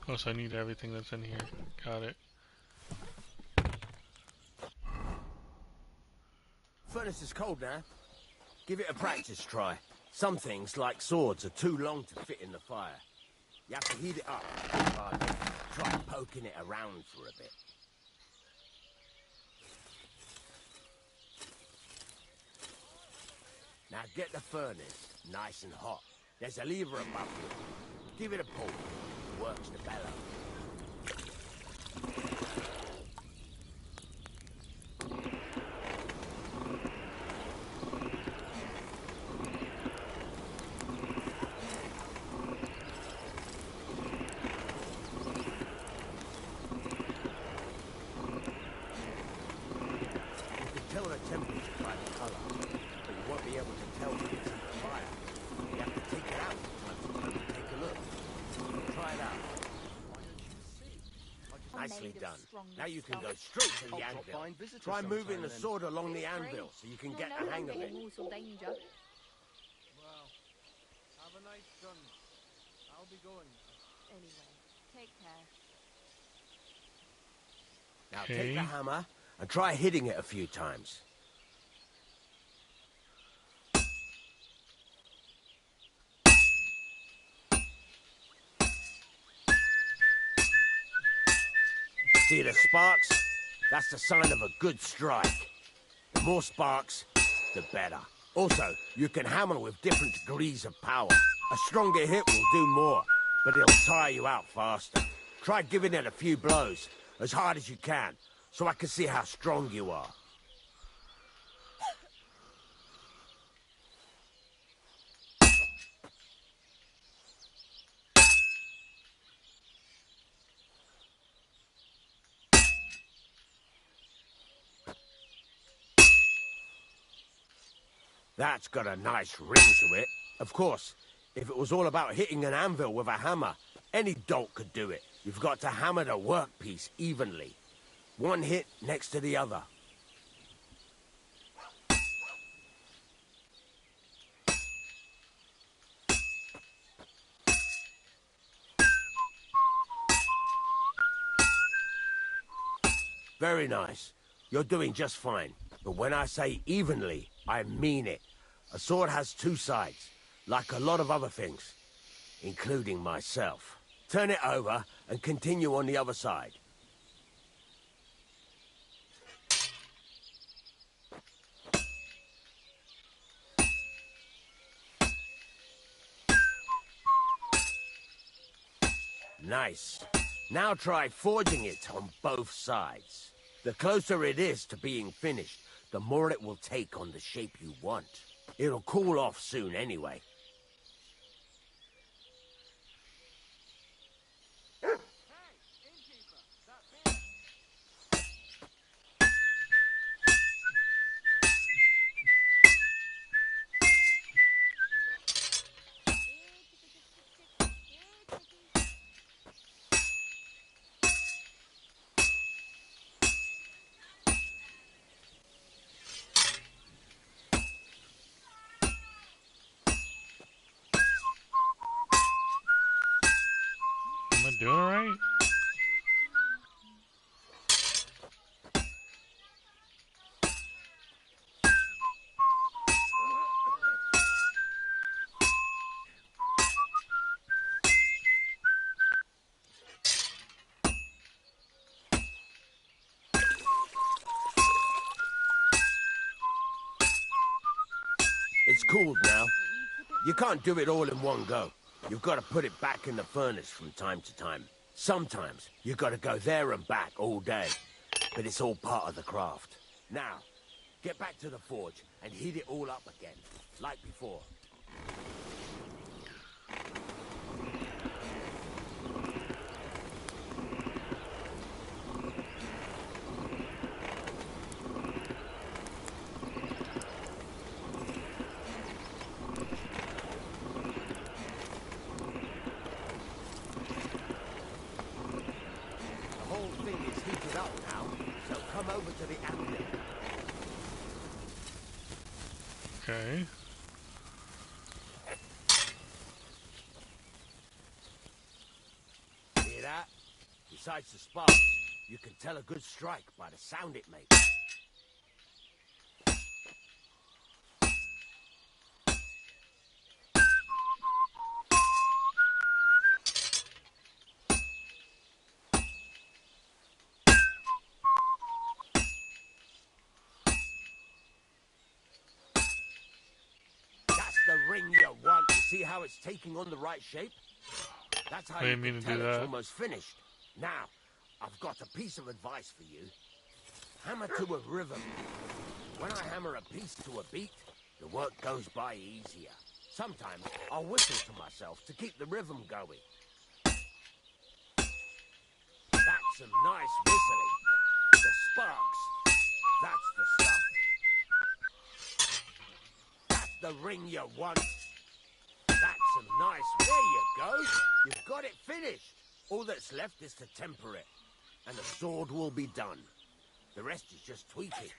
Oh, so I need everything that's in here. Got it. Furnace is cold now. Give it a practice try. Some things, like swords, are too long to fit in the fire. You have to heat it up. Try poking it around for a bit. Now get the furnace nice and hot. There's a lever above you. Give it a pull. Works the bellow. Nicely done. Now you can go straight to the anvil. Try moving the sword along the anvil so you can get the hang of it. Well, Have a nice gun. I'll be going. anyway, take care. Now take the hammer and try hitting it a few times. See the sparks? That's the sign of a good strike. The more sparks, the better. Also, you can hammer with different degrees of power. A stronger hit will do more, but it'll tire you out faster. Try giving it a few blows, as hard as you can, so I can see how strong you are. That's got a nice ring to it. Of course, if it was all about hitting an anvil with a hammer, any dolt could do it. You've got to hammer the workpiece evenly. One hit next to the other. Very nice. You're doing just fine. But when I say evenly, I mean it. A sword has two sides, like a lot of other things, including myself. Turn it over and continue on the other side. Nice. Now try forging it on both sides. The closer it is to being finished, the more it will take on the shape you want. It'll cool off soon anyway. Am I doing it right? It's cooled now. You can't do it all in one go. You've got to put it back in the furnace from time to time. Sometimes you've got to go there and back all day. But it's all part of the craft. Now, get back to the forge and heat it all up again, like before. The whole thing is heated up now, so come over to the anvil. Okay. Hear that? Besides the sparks, you can tell a good strike by the sound it makes. That's the ring you want. You see how it's taking on the right shape? That's how I you didn't mean can to tell do it's that. almost finished. Now, I've got a piece of advice for you. Hammer to a rhythm. When I hammer a piece to a beat, the work goes by easier. Sometimes I'll whistle to myself to keep the rhythm going. That's some nice whistling. The sparks. That's the stuff. That's the ring you want. That's some nice... There you go. You've got it finished. All that's left is to temper it. And the sword will be done. The rest is just tweaking.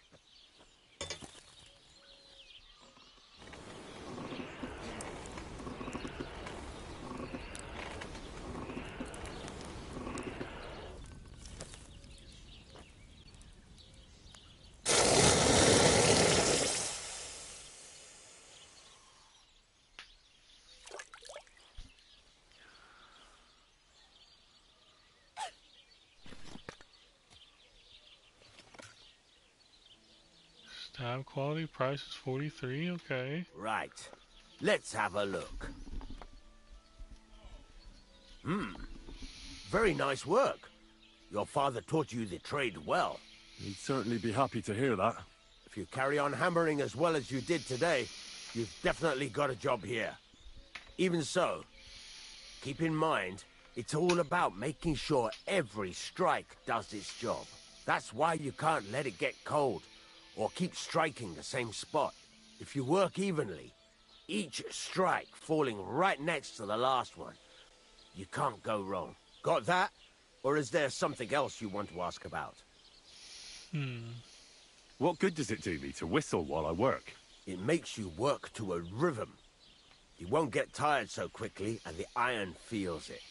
Stab quality, price is 43, okay. Right. Let's have a look. Very nice work. Your father taught you the trade well. He'd certainly be happy to hear that. If you carry on hammering as well as you did today, you've definitely got a job here. Even so, keep in mind, it's all about making sure every strike does its job. That's why you can't let it get cold, or keep striking the same spot. If you work evenly, each strike falling right next to the last one, you can't go wrong. Got that? Or is there something else you want to ask about? What good does it do me to whistle while I work? It makes you work to a rhythm. You won't get tired so quickly, and the iron feels it.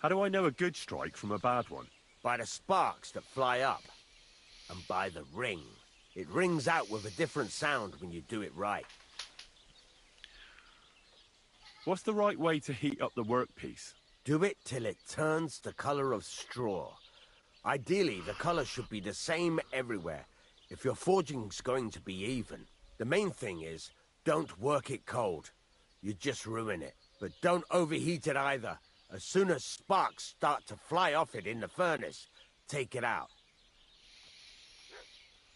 How do I know a good strike from a bad one? By the sparks that fly up. And by the ring. It rings out with a different sound when you do it right. What's the right way to heat up the workpiece? Do it till it turns the color of straw. Ideally, the color should be the same everywhere, if your forging's going to be even. The main thing is, don't work it cold. You just ruin it. But don't overheat it either. As soon as sparks start to fly off it in the furnace, take it out.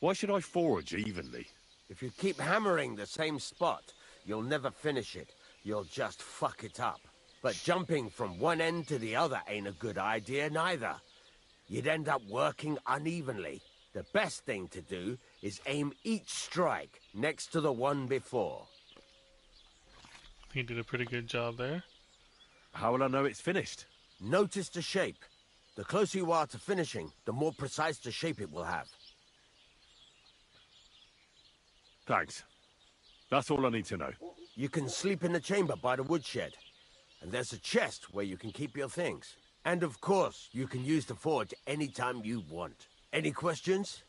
Why should I forge evenly? If you keep hammering the same spot, you'll never finish it. You'll just fuck it up. But jumping from one end to the other ain't a good idea neither. You'd end up working unevenly. The best thing to do is aim each strike next to the one before. He did a pretty good job there. How will I know it's finished? Notice the shape. The closer you are to finishing, the more precise the shape it will have. Thanks. That's all I need to know. You can sleep in the chamber by the woodshed. And there's a chest where you can keep your things. And of course, you can use the forge anytime you want. Any questions?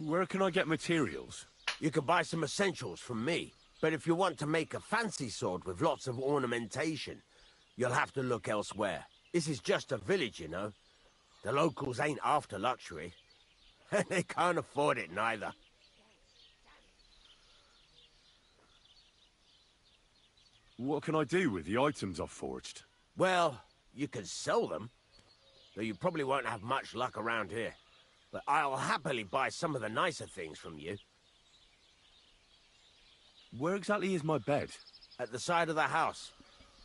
Where can I get materials? You can buy some essentials from me. But if you want to make a fancy sword with lots of ornamentation, you'll have to look elsewhere. This is just a village, you know. The locals ain't after luxury. And they can't afford it neither. What can I do with the items I've forged? Well, you can sell them. Though you probably won't have much luck around here. But I'll happily buy some of the nicer things from you. Where exactly is my bed? At the side of the house.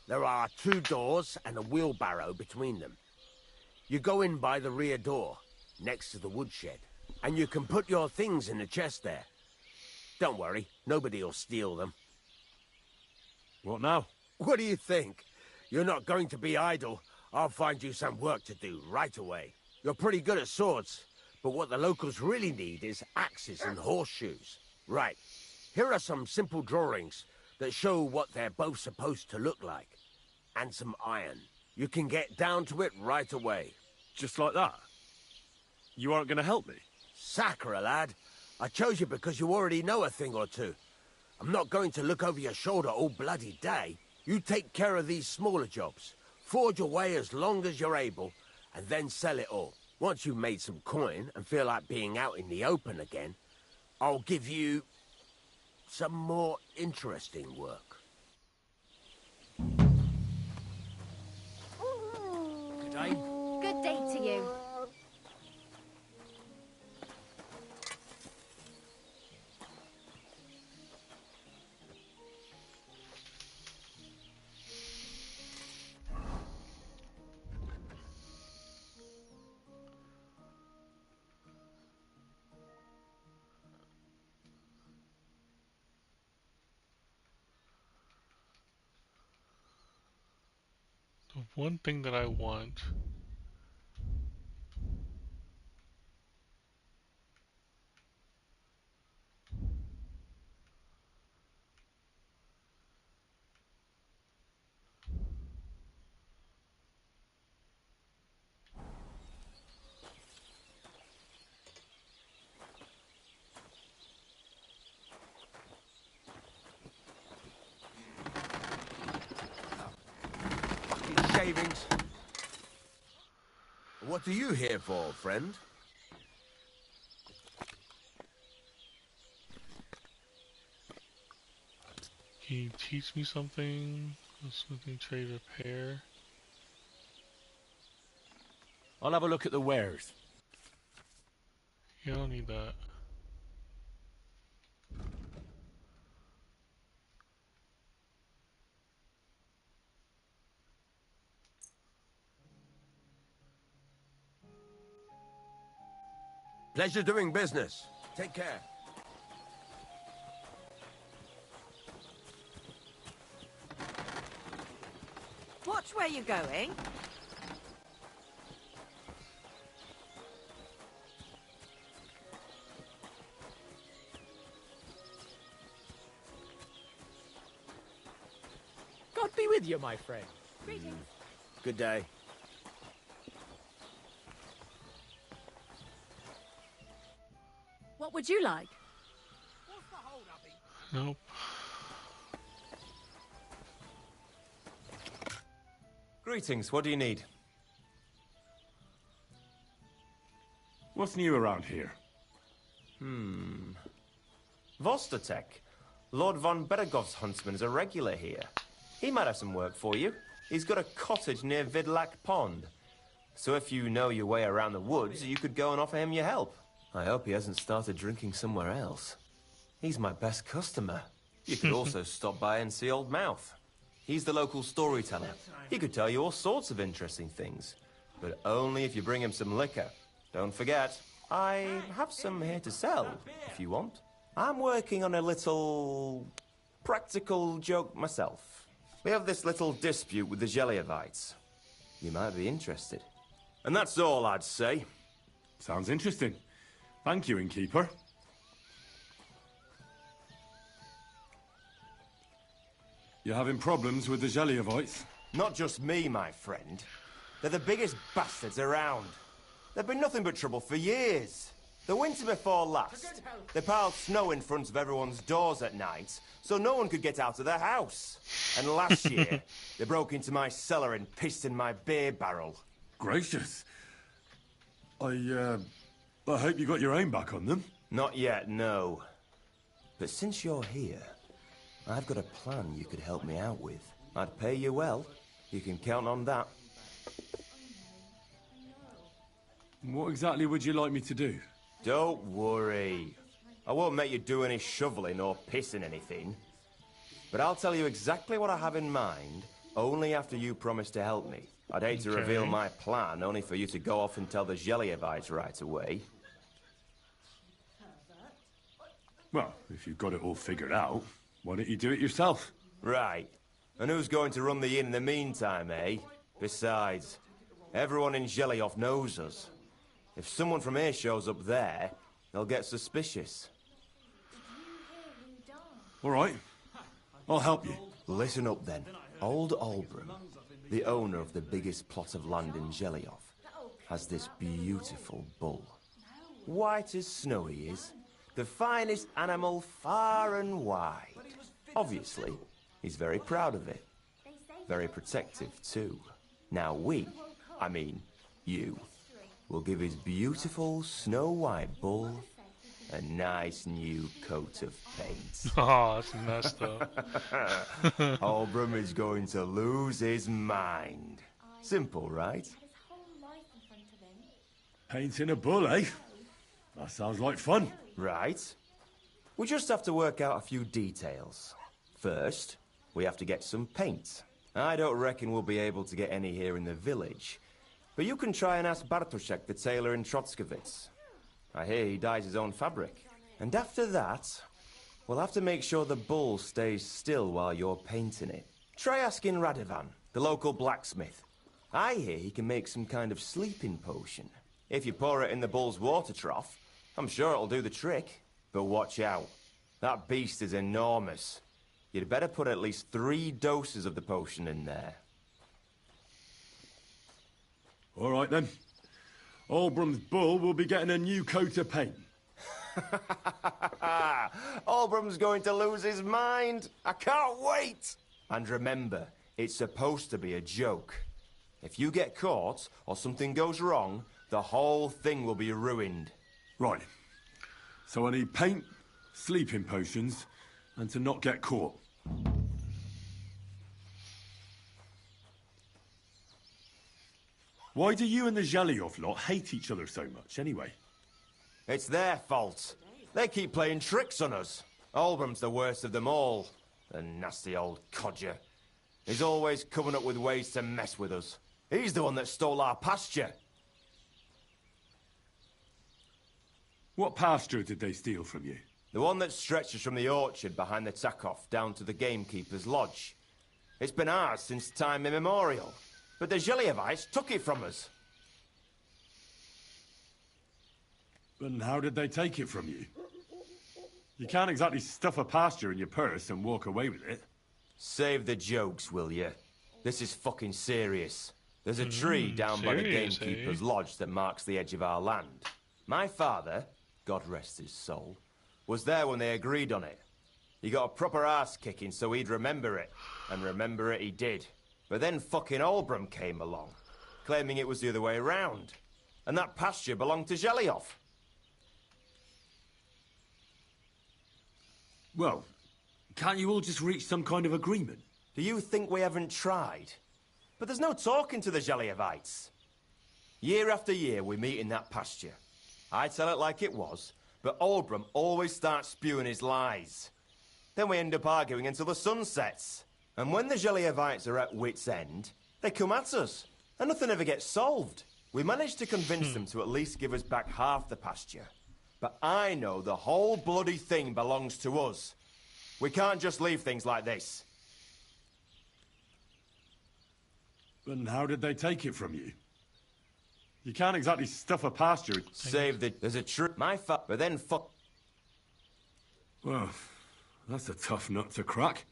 There are 2 doors and a wheelbarrow between them. You go in by the rear door, next to the woodshed. And you can put your things in the chest there. Don't worry, nobody'll steal them. What now? What do you think? You're not going to be idle. I'll find you some work to do right away. You're pretty good at swords, but what the locals really need is axes and horseshoes. Right. Here are some simple drawings that show what they're both supposed to look like. And some iron. You can get down to it right away. Just like that? You aren't going to help me? Sacre, lad. I chose you because you already know a thing or two. I'm not going to look over your shoulder all bloody day. You take care of these smaller jobs. Forge away as long as you're able, and then sell it all. Once you've made some coin and feel like being out in the open again, I'll give you some more interesting work. Good day. Good day to you. The one thing that I want. Shavings. What are you here for, friend? Can you teach me something? Smithing, trade, repair. I'll have a look at the wares. Yeah, I don't need that. Pleasure doing business. Take care. Watch where you're going. God be with you, my friend. Greetings. Good day. What would you like? Nope. Greetings, what do you need? What's new around here? Vostatek. Lord von Beregov's huntsman's a regular here. He might have some work for you. He's got a cottage near Vidlak Pond. So if you know your way around the woods, you could go and offer him your help. I hope he hasn't started drinking somewhere else. He's my best customer. You could also stop by and see Old Mouth. He's the local storyteller. He could tell you all sorts of interesting things. But only if you bring him some liquor. Don't forget, I have some here to sell, if you want. I'm working on a little practical joke myself. We have this little dispute with the Geliovites. You might be interested. And that's all I'd say. Sounds interesting. Thank you, innkeeper. You having problems with the Geliovites? Not just me, my friend. They're the biggest bastards around. They've been nothing but trouble for years. The winter before last, they piled snow in front of everyone's doors at night, so no one could get out of their house. And last year, they broke into my cellar and pissed in my beer barrel. Gracious. I hope you got your aim back on them. Not yet, no. But since you're here, I've got a plan you could help me out with. I'd pay you well. You can count on that. What exactly would you like me to do? Don't worry. I won't make you do any shoveling or pissing anything. But I'll tell you exactly what I have in mind, only after you promise to help me. I'd hate to reveal my plan, only for you to go off and tell the Geliovites right away. Well, if you've got it all figured out, why don't you do it yourself? Right. And who's going to run the inn in the meantime, eh? Besides, everyone in Geliov knows us. If someone from here shows up there, they'll get suspicious. All right. I'll help you. Listen up, then. Old Olbram, the owner of the biggest plot of land in Geliov, has this beautiful bull. White as snow he is. The finest animal far and wide. Obviously, he's very proud of it. Very protective, too. Now I mean, you, will give his beautiful snow-white bull a nice new coat of paint. Oh, that's messed up. Olbram is going to lose his mind. Simple, right? Painting a bull, eh? That sounds like fun. Right. We just have to work out a few details. First, we have to get some paint. I don't reckon we'll be able to get any here in the village. But you can try and ask Bartoszek, the tailor in Trotskovitz. I hear he dyes his own fabric. And after that, we'll have to make sure the bull stays still while you're painting it. Try asking Radovan, the local blacksmith. I hear he can make some kind of sleeping potion. If you pour it in the bull's water trough, I'm sure it'll do the trick. But watch out. That beast is enormous. You'd better put at least 3 doses of the potion in there. All right, then. Olbram's bull will be getting a new coat of paint. Olbram's going to lose his mind. I can't wait. And remember, it's supposed to be a joke. If you get caught or something goes wrong, the whole thing will be ruined. Right. So I need paint, sleeping potions, and to not get caught. Why do you and the Geliov lot hate each other so much, anyway? It's their fault. They keep playing tricks on us. Olbram's the worst of them all. The nasty old codger. He's always coming up with ways to mess with us. He's the one that stole our pasture. What pasture did they steal from you? The one that stretches from the orchard behind the Takov down to the gamekeeper's lodge. It's been ours since time immemorial. But the Geliovites took it from us. And how did they take it from you? You can't exactly stuff a pasture in your purse and walk away with it. Save the jokes, will you? This is fucking serious. There's a tree down by the gamekeeper's lodge that marks the edge of our land. My father, God rest his soul, was there when they agreed on it. He got a proper ass kicking so he'd remember it. And remember it he did. But then fucking Olbram came along, claiming it was the other way around. And that pasture belonged to Geliov. Well, Can't you all just reach some kind of agreement? Do you think we haven't tried? But there's no talking to the Gelievites. Year after year, we meet in that pasture. I tell it like it was, but Oldbrum always starts spewing his lies. Then we end up arguing until the sun sets. And when the Gelievites are at wit's end, they come at us, and nothing ever gets solved. We managed to convince them to at least give us back half the pasture. But I know the whole bloody thing belongs to us. We can't just leave things like this. And how did they take it from you? You can't exactly stuff a pasture. Save the... There's a true... My fuck, but then fuck... Well, that's a tough nut to crack.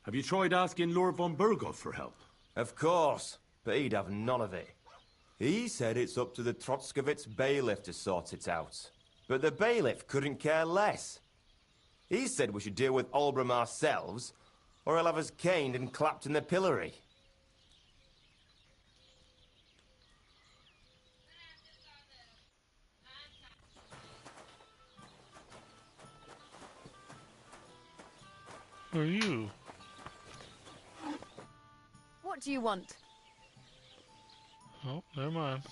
Have you tried asking Lord von Burgos for help? Of course, but he'd have none of it. He said it's up to the Trotskovitz bailiff to sort it out. But the bailiff couldn't care less. He said we should deal with Oldbrum ourselves, or he'll have us caned and clapped in the pillory. Who are you? What do you want? Oh, never mind.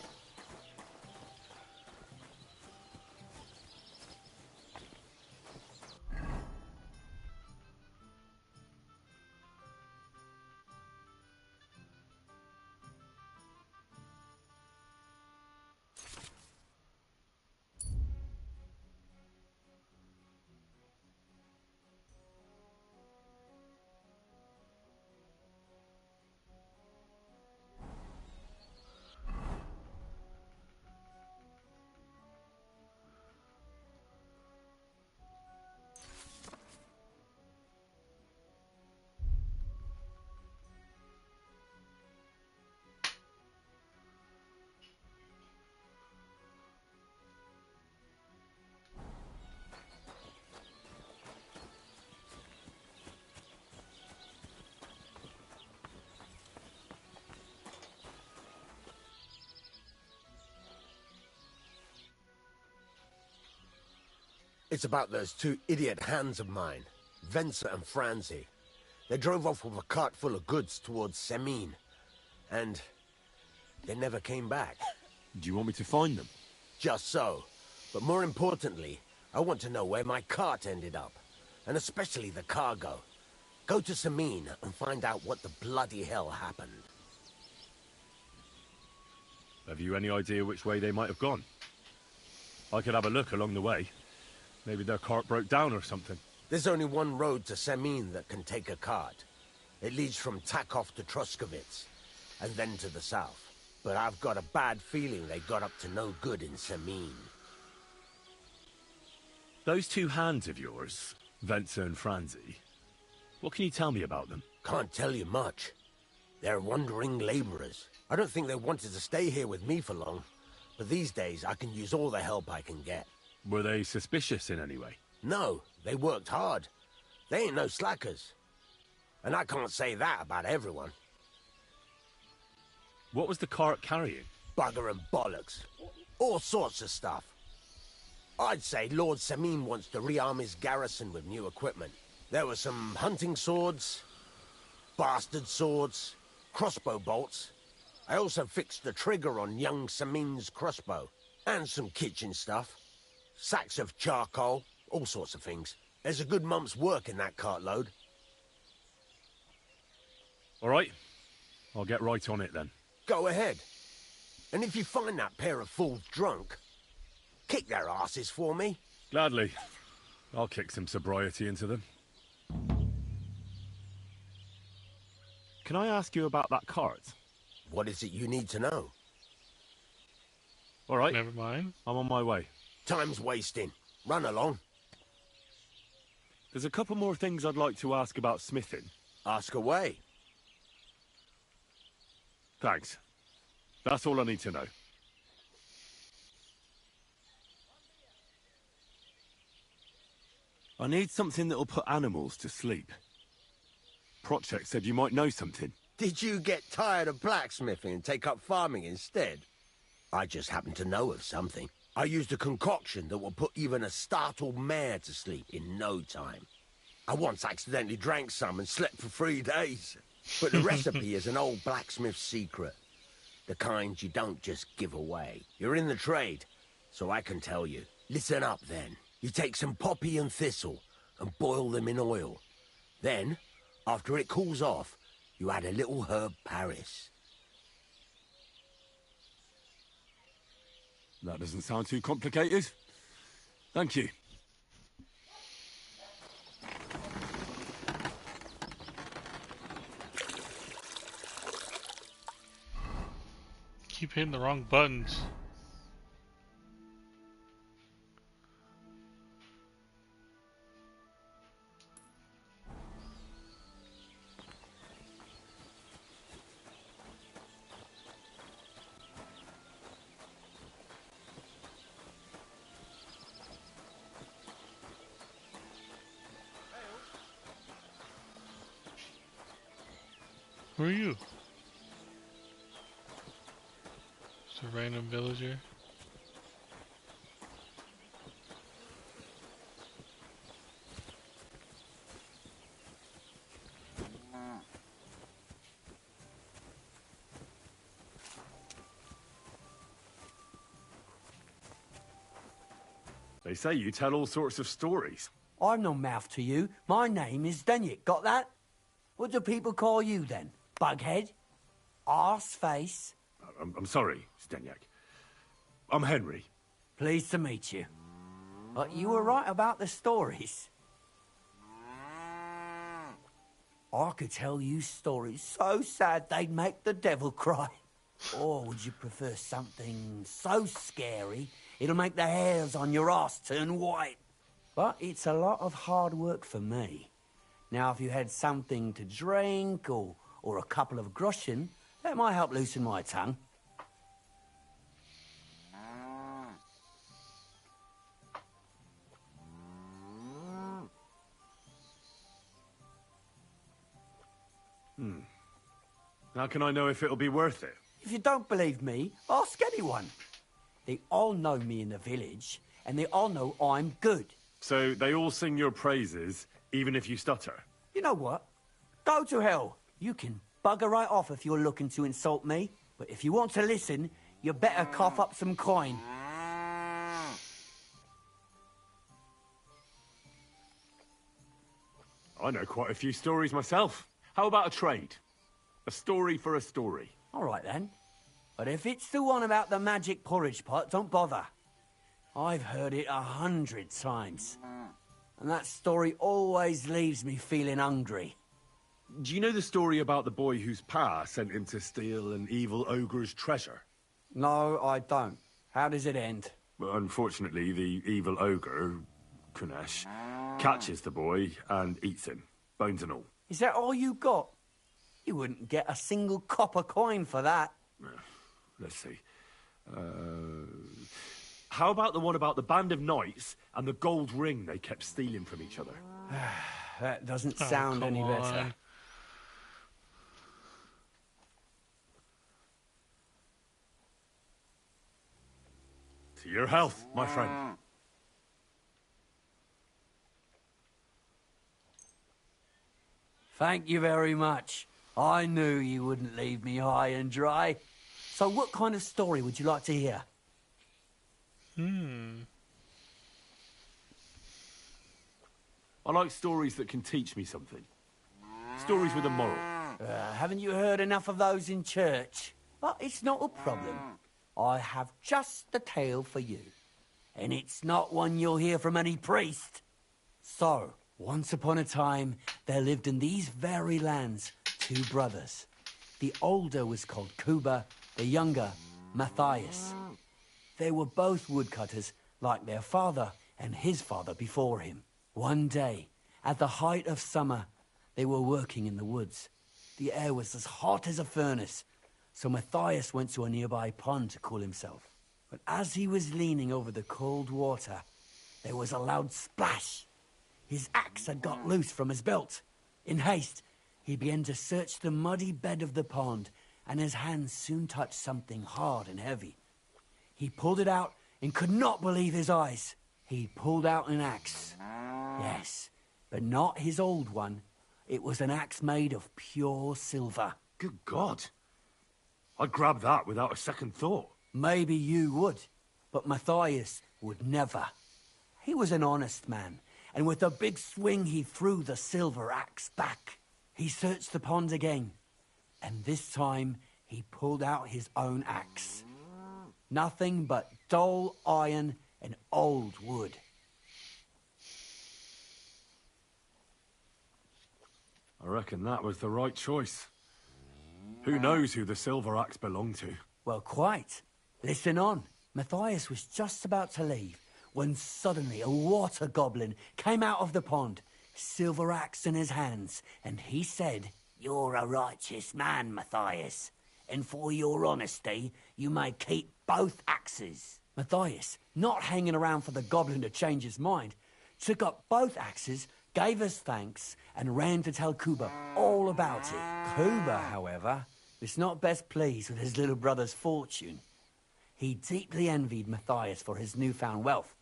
It's about those two idiot hands of mine, Venser and Franzi. They drove off with a cart full of goods towards Semin, and they never came back. Do you want me to find them? Just so. But more importantly, I want to know where my cart ended up, and especially the cargo. Go to Semin and find out what the bloody hell happened. Have you any idea which way they might have gone? I could have a look along the way. Maybe their cart broke down or something. There's only one road to Semin that can take a cart. It leads from Takov to Trotskovitz, and then to the south. But I've got a bad feeling they got up to no good in Semin. Those two hands of yours, Venser and Franzi, what can you tell me about them? Can't tell you much. They're wandering laborers. I don't think they wanted to stay here with me for long, but these days I can use all the help I can get. Were they suspicious in any way? No, they worked hard. They ain't no slackers. And I can't say that about everyone. What was the cart carrying? Bugger and bollocks. All sorts of stuff. I'd say Lord Semin wants to rearm his garrison with new equipment. There were some hunting swords, bastard swords, crossbow bolts. I also fixed the trigger on young Semin's crossbow. And some kitchen stuff. Sacks of charcoal, all sorts of things. There's a good month's work in that cartload. All right. I'll get right on it then. Go ahead. And if you find that pair of fools drunk, kick their asses for me. Gladly. I'll kick some sobriety into them. Can I ask you about that cart? What is it you need to know? All right. Never mind. I'm on my way. Time's wasting. Run along. There's a couple more things I'd like to ask about smithing. Ask away. Thanks. That's all I need to know. I need something that'll put animals to sleep. Prochek said you might know something. Did you get tired of blacksmithing and take up farming instead? I just happen to know of something. I used a concoction that will put even a startled mare to sleep in no time. I once accidentally drank some and slept for 3 days. But the recipe is an old blacksmith's secret. The kind you don't just give away. You're in the trade, so I can tell you. Listen up, then. You take some poppy and thistle and boil them in oil. Then, after it cools off, you add a little herb Paris. That doesn't sound too complicated. Thank you. Keep hitting the wrong buttons. Who are you? Just a random villager. They say you tell all sorts of stories. I've no mouth to you. My name is Dunyek. Got that? What do people call you then? Bughead? Arseface? I'm sorry, Stenyak. I'm Henry. Pleased to meet you. But you were right about the stories. I could tell you stories so sad they'd make the devil cry. Or would you prefer something so scary it'll make the hairs on your ass turn white? But it's a lot of hard work for me. Now, if you had something to drink or a couple of groschen, that might help loosen my tongue. How can I know if it'll be worth it? If you don't believe me, ask anyone. They all know me in the village, and they all know I'm good. So they all sing your praises, even if you stutter? You know what? Go to hell. You can bugger right off if you're looking to insult me. But if you want to listen, you better cough up some coin. I know quite a few stories myself. How about a trade? A story for a story. All right, then. But if it's the one about the magic porridge pot, don't bother. I've heard it 100 times. And that story always leaves me feeling hungry. Do you know the story about the boy whose pa sent him to steal an evil ogre's treasure? No, I don't. How does it end? Well, unfortunately, the evil ogre, Kunesh, catches the boy and eats him, bones and all. Is that all you got? You wouldn't get a single copper coin for that. Let's see. How about the one about the band of knights and the gold ring they kept stealing from each other? That doesn't sound any better. To your health, my friend. Thank you very much. I knew you wouldn't leave me high and dry. So what kind of story would you like to hear? I like stories that can teach me something. Stories with a moral. Haven't you heard enough of those in church? But it's not a problem. I have just the tale for you. And it's not one you'll hear from any priest. So, once upon a time, there lived in these very lands 2 brothers. The older was called Kuba, the younger, Matthias. They were both woodcutters, like their father and his father before him. One day, at the height of summer, they were working in the woods. The air was as hot as a furnace, so Matthias went to a nearby pond to cool himself. But as he was leaning over the cold water, there was a loud splash. His axe had got loose from his belt. In haste, he began to search the muddy bed of the pond, and his hands soon touched something hard and heavy. He pulled it out and could not believe his eyes. He pulled out an axe. Yes, but not his old one. It was an axe made of pure silver. Good God. I'd grab that without a second thought. Maybe you would, but Matthias would never. He was an honest man, and with a big swing he threw the silver axe back. He searched the pond again, and this time he pulled out his own axe. Nothing but dull iron and old wood. I reckon that was the right choice. Who knows who the silver axe belonged to? Well, quite. Listen on. Matthias was just about to leave when suddenly a water goblin came out of the pond, silver axe in his hands, and he said, "You're a righteous man, Matthias, and for your honesty, you may keep both axes." Matthias, not hanging around for the goblin to change his mind, took up both axes, gave us thanks, and ran to tell Kuba all about it. Kuba, however, was not best pleased with his little brother's fortune. He deeply envied Matthias for his newfound wealth.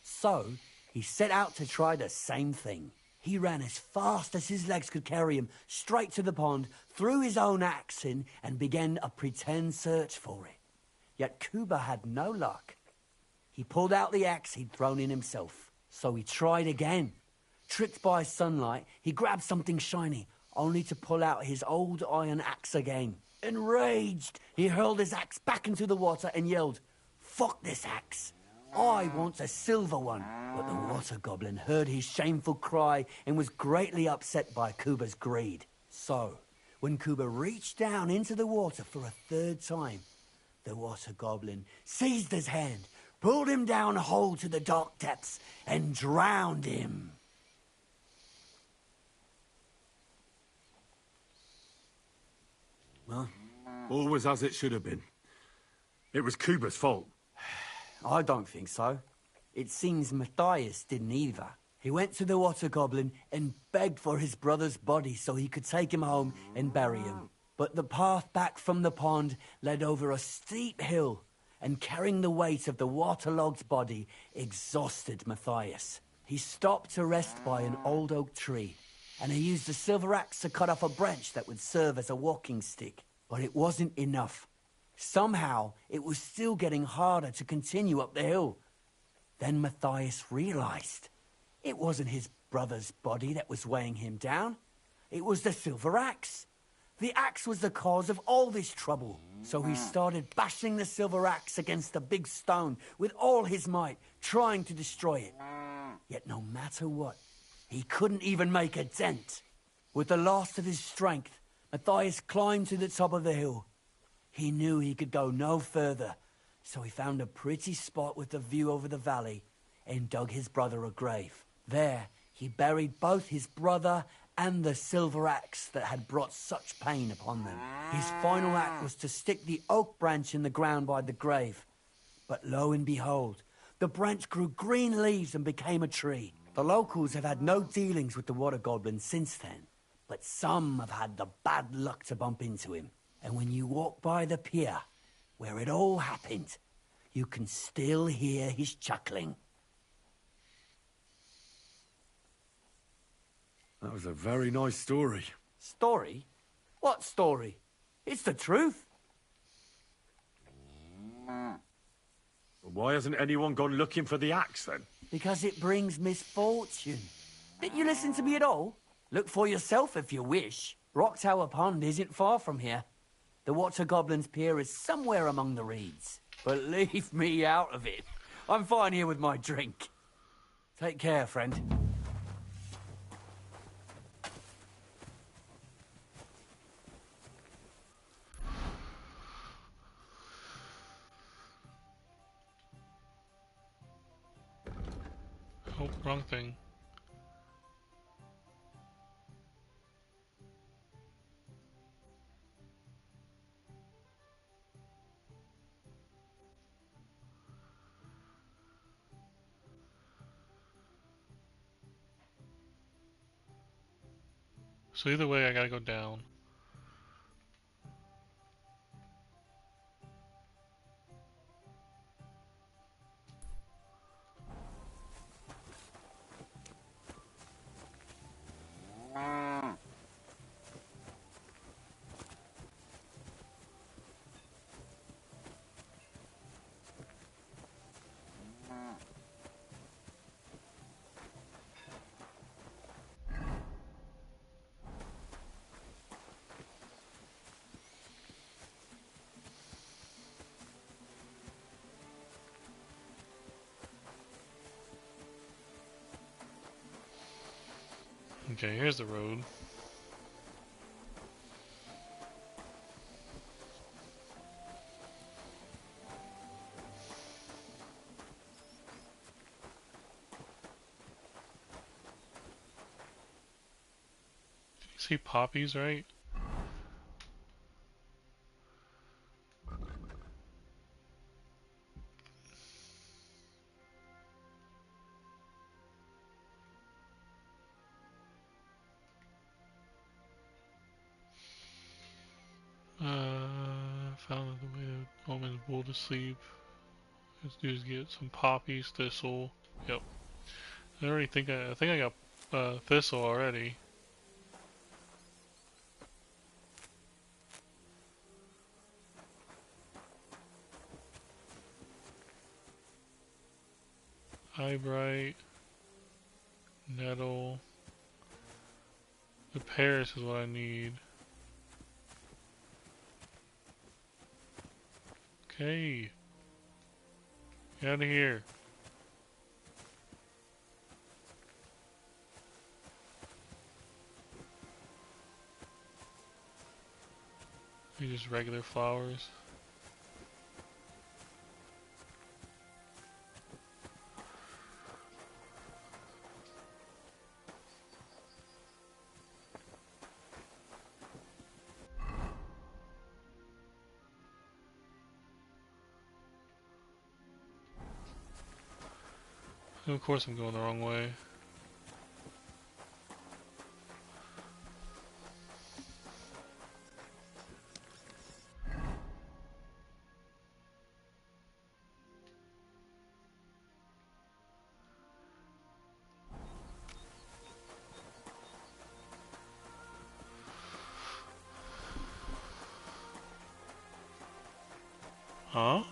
So, he set out to try the same thing. He ran as fast as his legs could carry him straight to the pond, threw his own axe in, and began a pretend search for it. Yet Kuba had no luck. He pulled out the axe he'd thrown in himself. So he tried again. Tricked by sunlight, he grabbed something shiny, only to pull out his old iron axe again. Enraged, he hurled his axe back into the water and yelled, "Fuck this axe! I want a silver one." But the water goblin heard his shameful cry and was greatly upset by Kuba's greed. So, when Kuba reached down into the water for a third time, the water goblin seized his hand, pulled him down whole to the dark depths, and drowned him. Well, all was as it should have been. It was Kuba's fault. I don't think so. It seems Matthias didn't either. He went to the water goblin and begged for his brother's body so he could take him home and bury him. But the path back from the pond led over a steep hill, and carrying the weight of the waterlogged body exhausted Matthias. He stopped to rest by an old oak tree, and he used a silver axe to cut off a branch that would serve as a walking stick. But it wasn't enough. Somehow, it was still getting harder to continue up the hill. Then Matthias realized it wasn't his brother's body that was weighing him down. It was the silver axe. The axe was the cause of all this trouble. So he started bashing the silver axe against the big stone with all his might, trying to destroy it. Yet no matter what, he couldn't even make a dent. With the last of his strength, Matthias climbed to the top of the hill. He knew he could go no further, so he found a pretty spot with a view over the valley and dug his brother a grave. There, he buried both his brother and the silver axe that had brought such pain upon them. His final act was to stick the oak branch in the ground by the grave. But lo and behold, the branch grew green leaves and became a tree. The locals have had no dealings with the water goblin since then, but some have had the bad luck to bump into him. And when you walk by the pier, where it all happened, you can still hear his chuckling. That was a very nice story. Story? What story? It's the truth. Why hasn't anyone gone looking for the axe, then? Because it brings misfortune. Didn't you listen to me at all? Look for yourself if you wish. Rock Tower Pond isn't far from here. The Water Goblin's Pier is somewhere among the reeds. But leave me out of it. I'm fine here with my drink. Take care, friend. Oh, wrong thing. So either way, I gotta go down. Okay, here's the road. See poppies, right? Found the way to Omen's wool to sleep. Let's do is get some poppies, thistle. Yep. I think I got thistle already. Eyebright, nettle. The Paris is what I need. Okay. Get out of here. These just regular flowers. And of course I'm going the wrong way. Huh?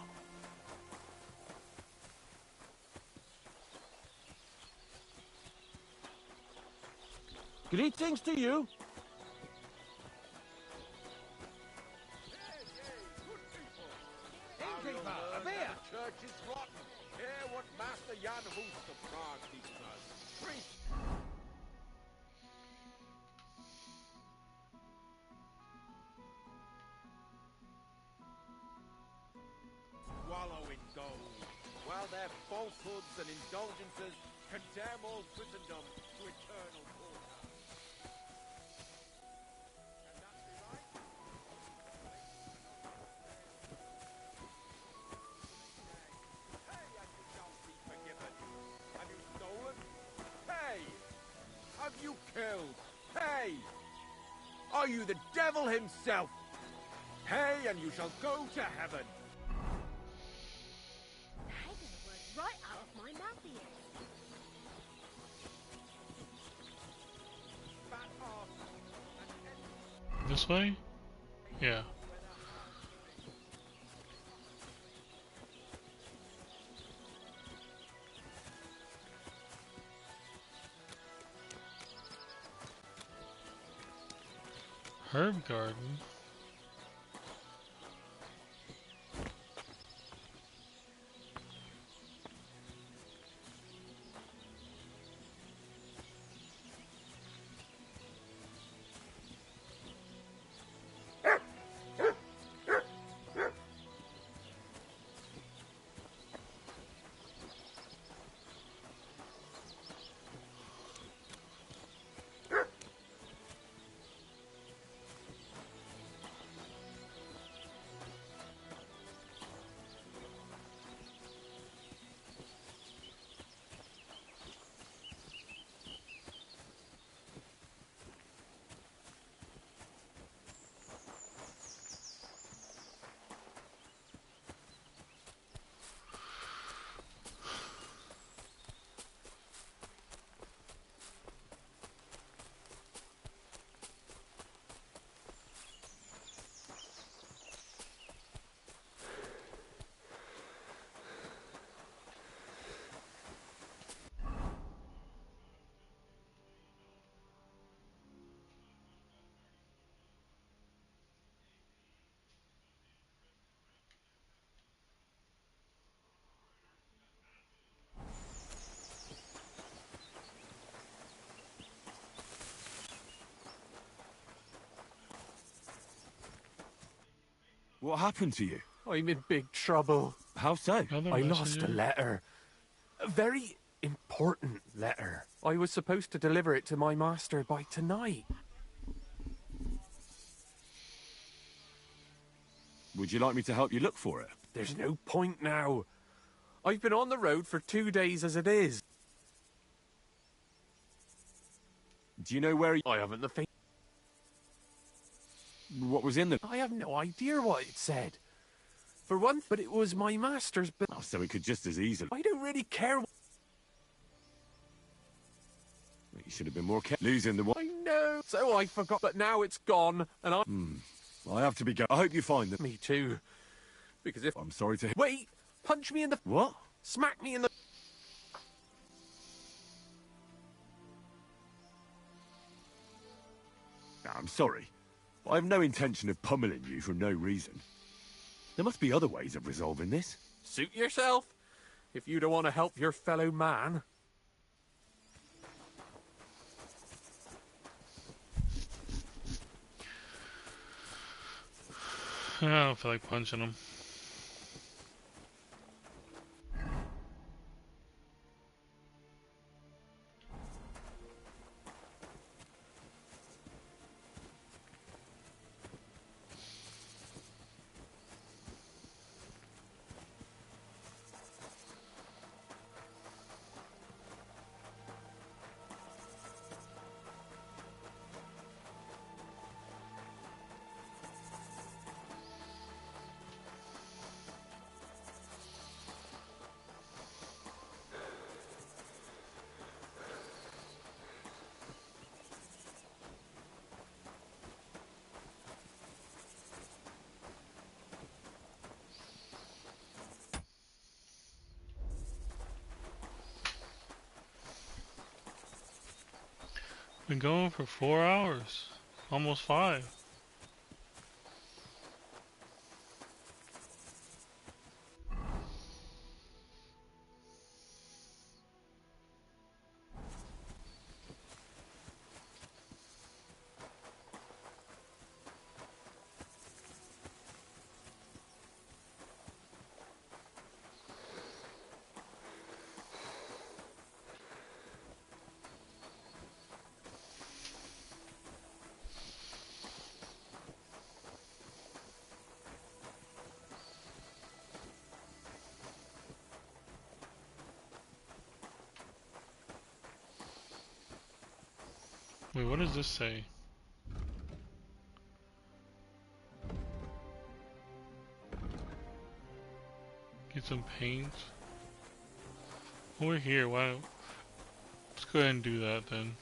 Greetings to you. Innkeeper, a beer! The church is rotten. Hear what Master Jan Hoost of Prague teaches us. Priest! Wallow in gold, while their falsehoods and indulgences condemn all Christendom to eternal torture. And that be right? Hey, and you shall be forgiven. Have you stolen? Hey! Have you killed? Hey! Are you the devil himself? Hey, and you shall go to heaven. Taking the words right out of my mouth, he is. This way? Yeah. Herb garden? What happened to you? I'm in big trouble. How so? I lost a letter. A very important letter. I was supposed to deliver it to my master by tonight. Would you like me to help you look for it? There's no point now. I've been on the road for 2 days as it is. Do you know where I haven't the faint... What was in the... I have no idea what it said. For one, but it was my master's... Oh, so it could just as easily... I don't really care... You should have been more careful. Losing the one... I know. So I forgot, but now it's gone, and I... I have to be go. I hope you find them. Me too. Because if... I'm sorry to... Wait! Punch me in the... What? Smack me in the... I'm sorry. I have no intention of pummeling you for no reason. There must be other ways of resolving this. Suit yourself. If you don't want to help your fellow man. I don't feel like punching him. Been going for 4 hours. Almost 5. Wait, what does this say? Get some paint. Over here, why don't... Let's go ahead and do that then.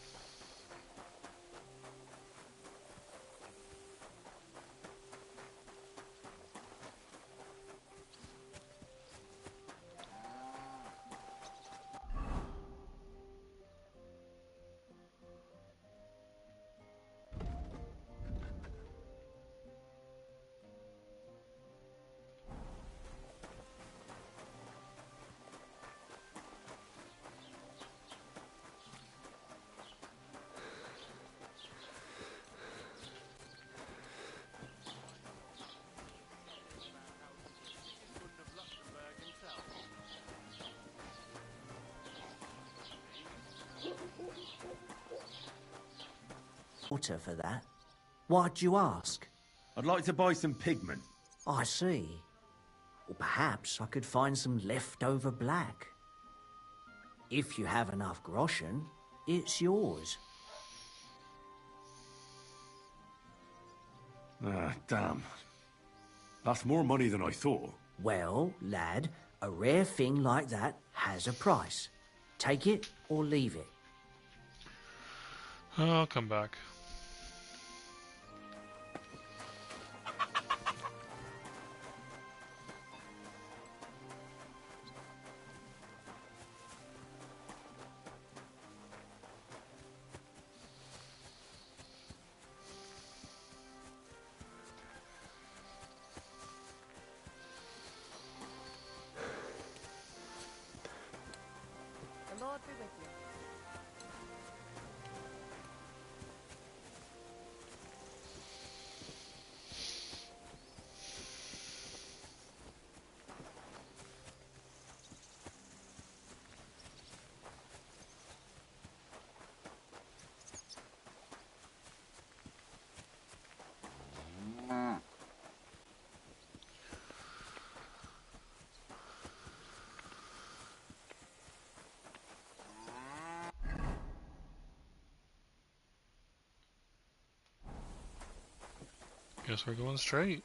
Water for that? Why'd you ask? I'd like to buy some pigment. I see. Or perhaps I could find some leftover black. If you have enough groschen, it's yours. Ah, damn. That's more money than I thought. Well, lad, a rare thing like that has a price. Take it or leave it. I'll come back. The Lord be with you. Guess we're going straight.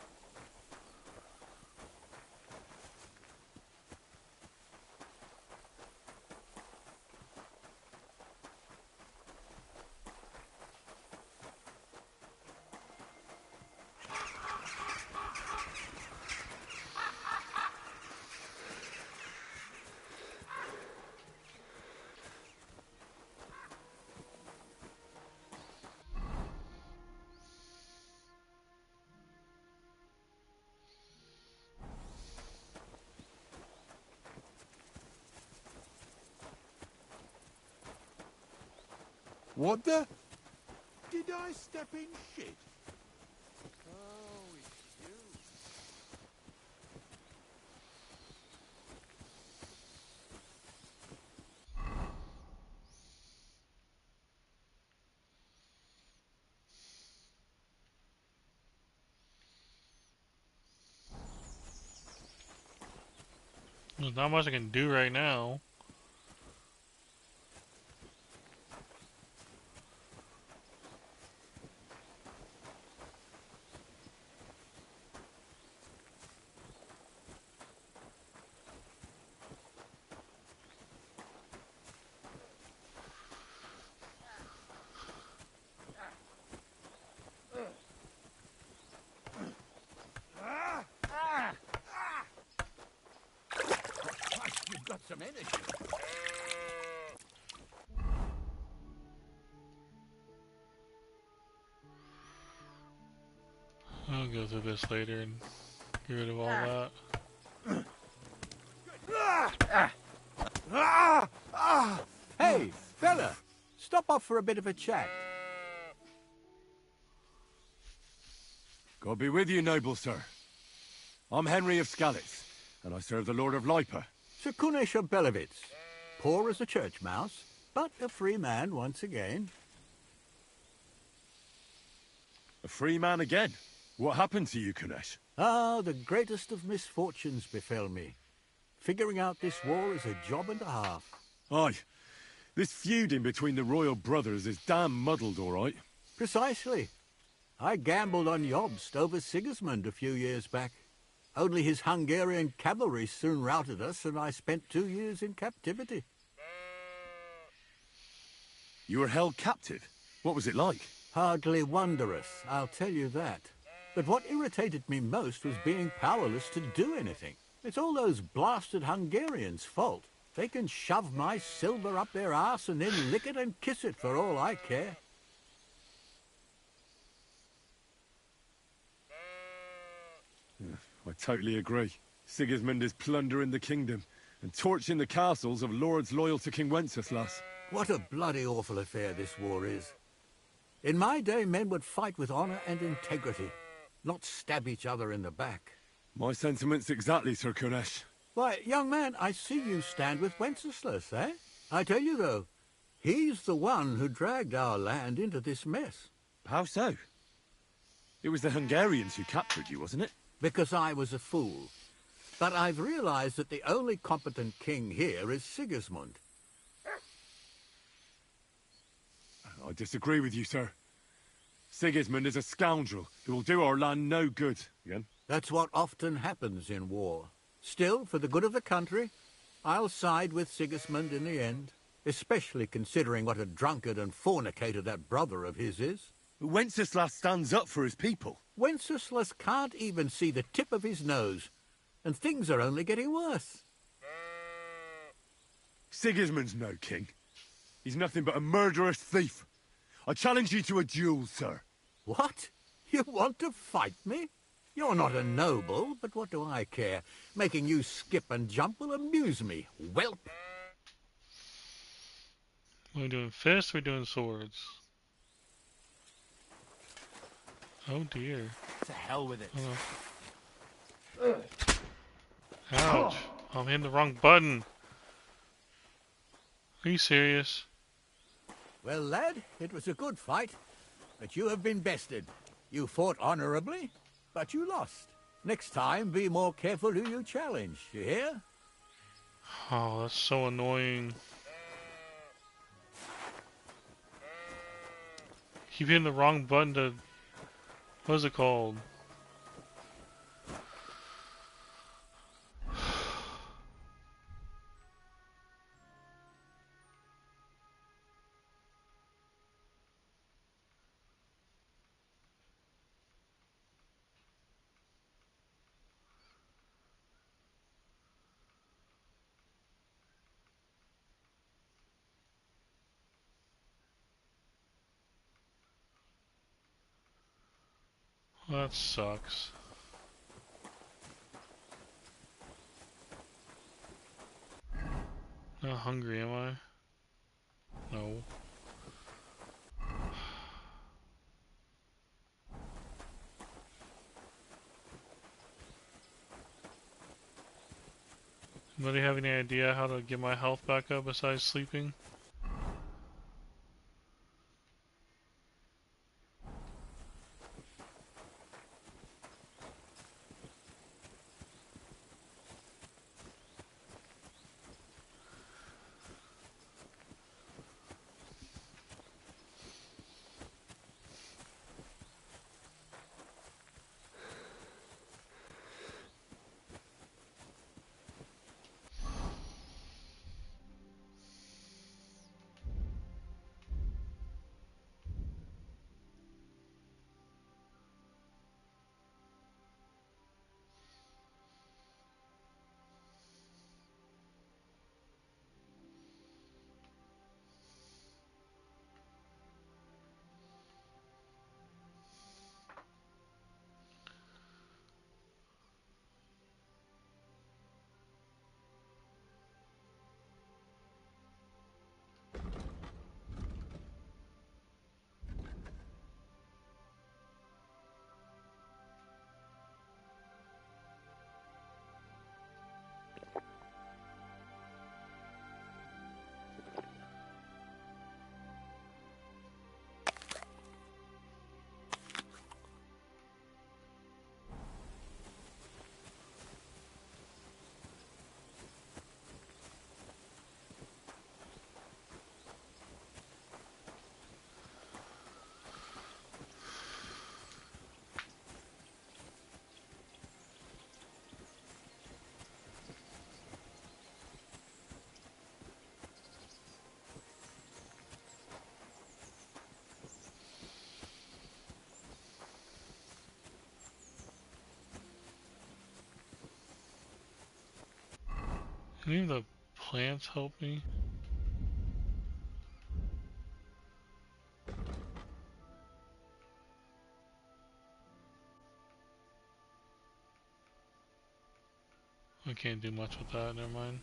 What the? Did I step in shit? There's not much I can do right now. You've got some energy. I'll go through this later and get rid of all that. Hey, fella, stop off for a bit of a chat. God be with you, noble sir. I'm Henry of Skalitz, and I serve the Lord of Lipa. Sir Kunesh of Belevitz. Poor as a church mouse, but a free man once again. A free man again? What happened to you, Kunesh? Ah, the greatest of misfortunes befell me. Figuring out this war is a job and a half. Aye. This feuding between the royal brothers is damn muddled, all right. Precisely. I gambled on Jobst over Sigismund a few years back. Only his Hungarian cavalry soon routed us, and I spent 2 years in captivity. You were held captive? What was it like? Hardly wondrous, I'll tell you that. But what irritated me most was being powerless to do anything. It's all those blasted Hungarians' fault. They can shove my silver up their arse and then lick it and kiss it for all I care. I totally agree. Sigismund is plundering the kingdom and torching the castles of lords loyal to King Wenceslas. What a bloody awful affair this war is. In my day, men would fight with honor and integrity, not stab each other in the back. My sentiments exactly, Sir Kunesh. Why, young man, I see you stand with Wenceslas, eh? I tell you, though, he's the one who dragged our land into this mess. How so? It was the Hungarians who captured you, wasn't it? Because I was a fool. But I've realized that the only competent king here is Sigismund. I disagree with you, sir. Sigismund is a scoundrel who will do our land no good. Again? That's what often happens in war. Still, for the good of the country, I'll side with Sigismund in the end, especially considering what a drunkard and fornicator that brother of his is. Wenceslas stands up for his people. Wenceslas can't even see the tip of his nose, and things are only getting worse. Sigismund's no king. He's nothing but a murderous thief. I challenge you to a duel, sir. What? You want to fight me? You're not a noble, but what do I care? Making you skip and jump will amuse me, whelp. We're doing fists, we're doing swords. Oh dear. To hell with it. Ouch. I'm hitting the wrong button. Are you serious? Well, lad, it was a good fight, but you have been bested. You fought honorably, but you lost. Next time, be more careful who you challenge, you hear? Oh, that's so annoying. Keep hitting the wrong button to... What is it called? Well, that sucks. Not hungry, am I? No. Anybody have any idea how to get my health back up besides sleeping? Any of the plants help me? I can't do much with that, never mind.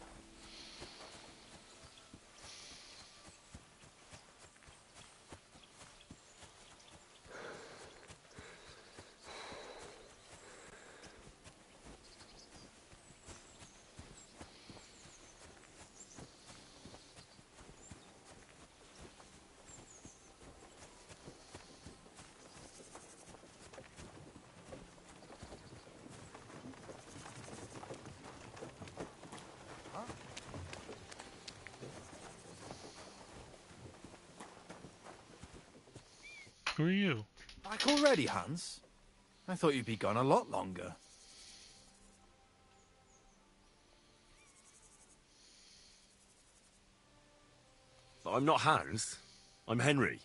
Who are you? Back already, Hans? I thought you'd be gone a lot longer. I'm not Hans. I'm Henry.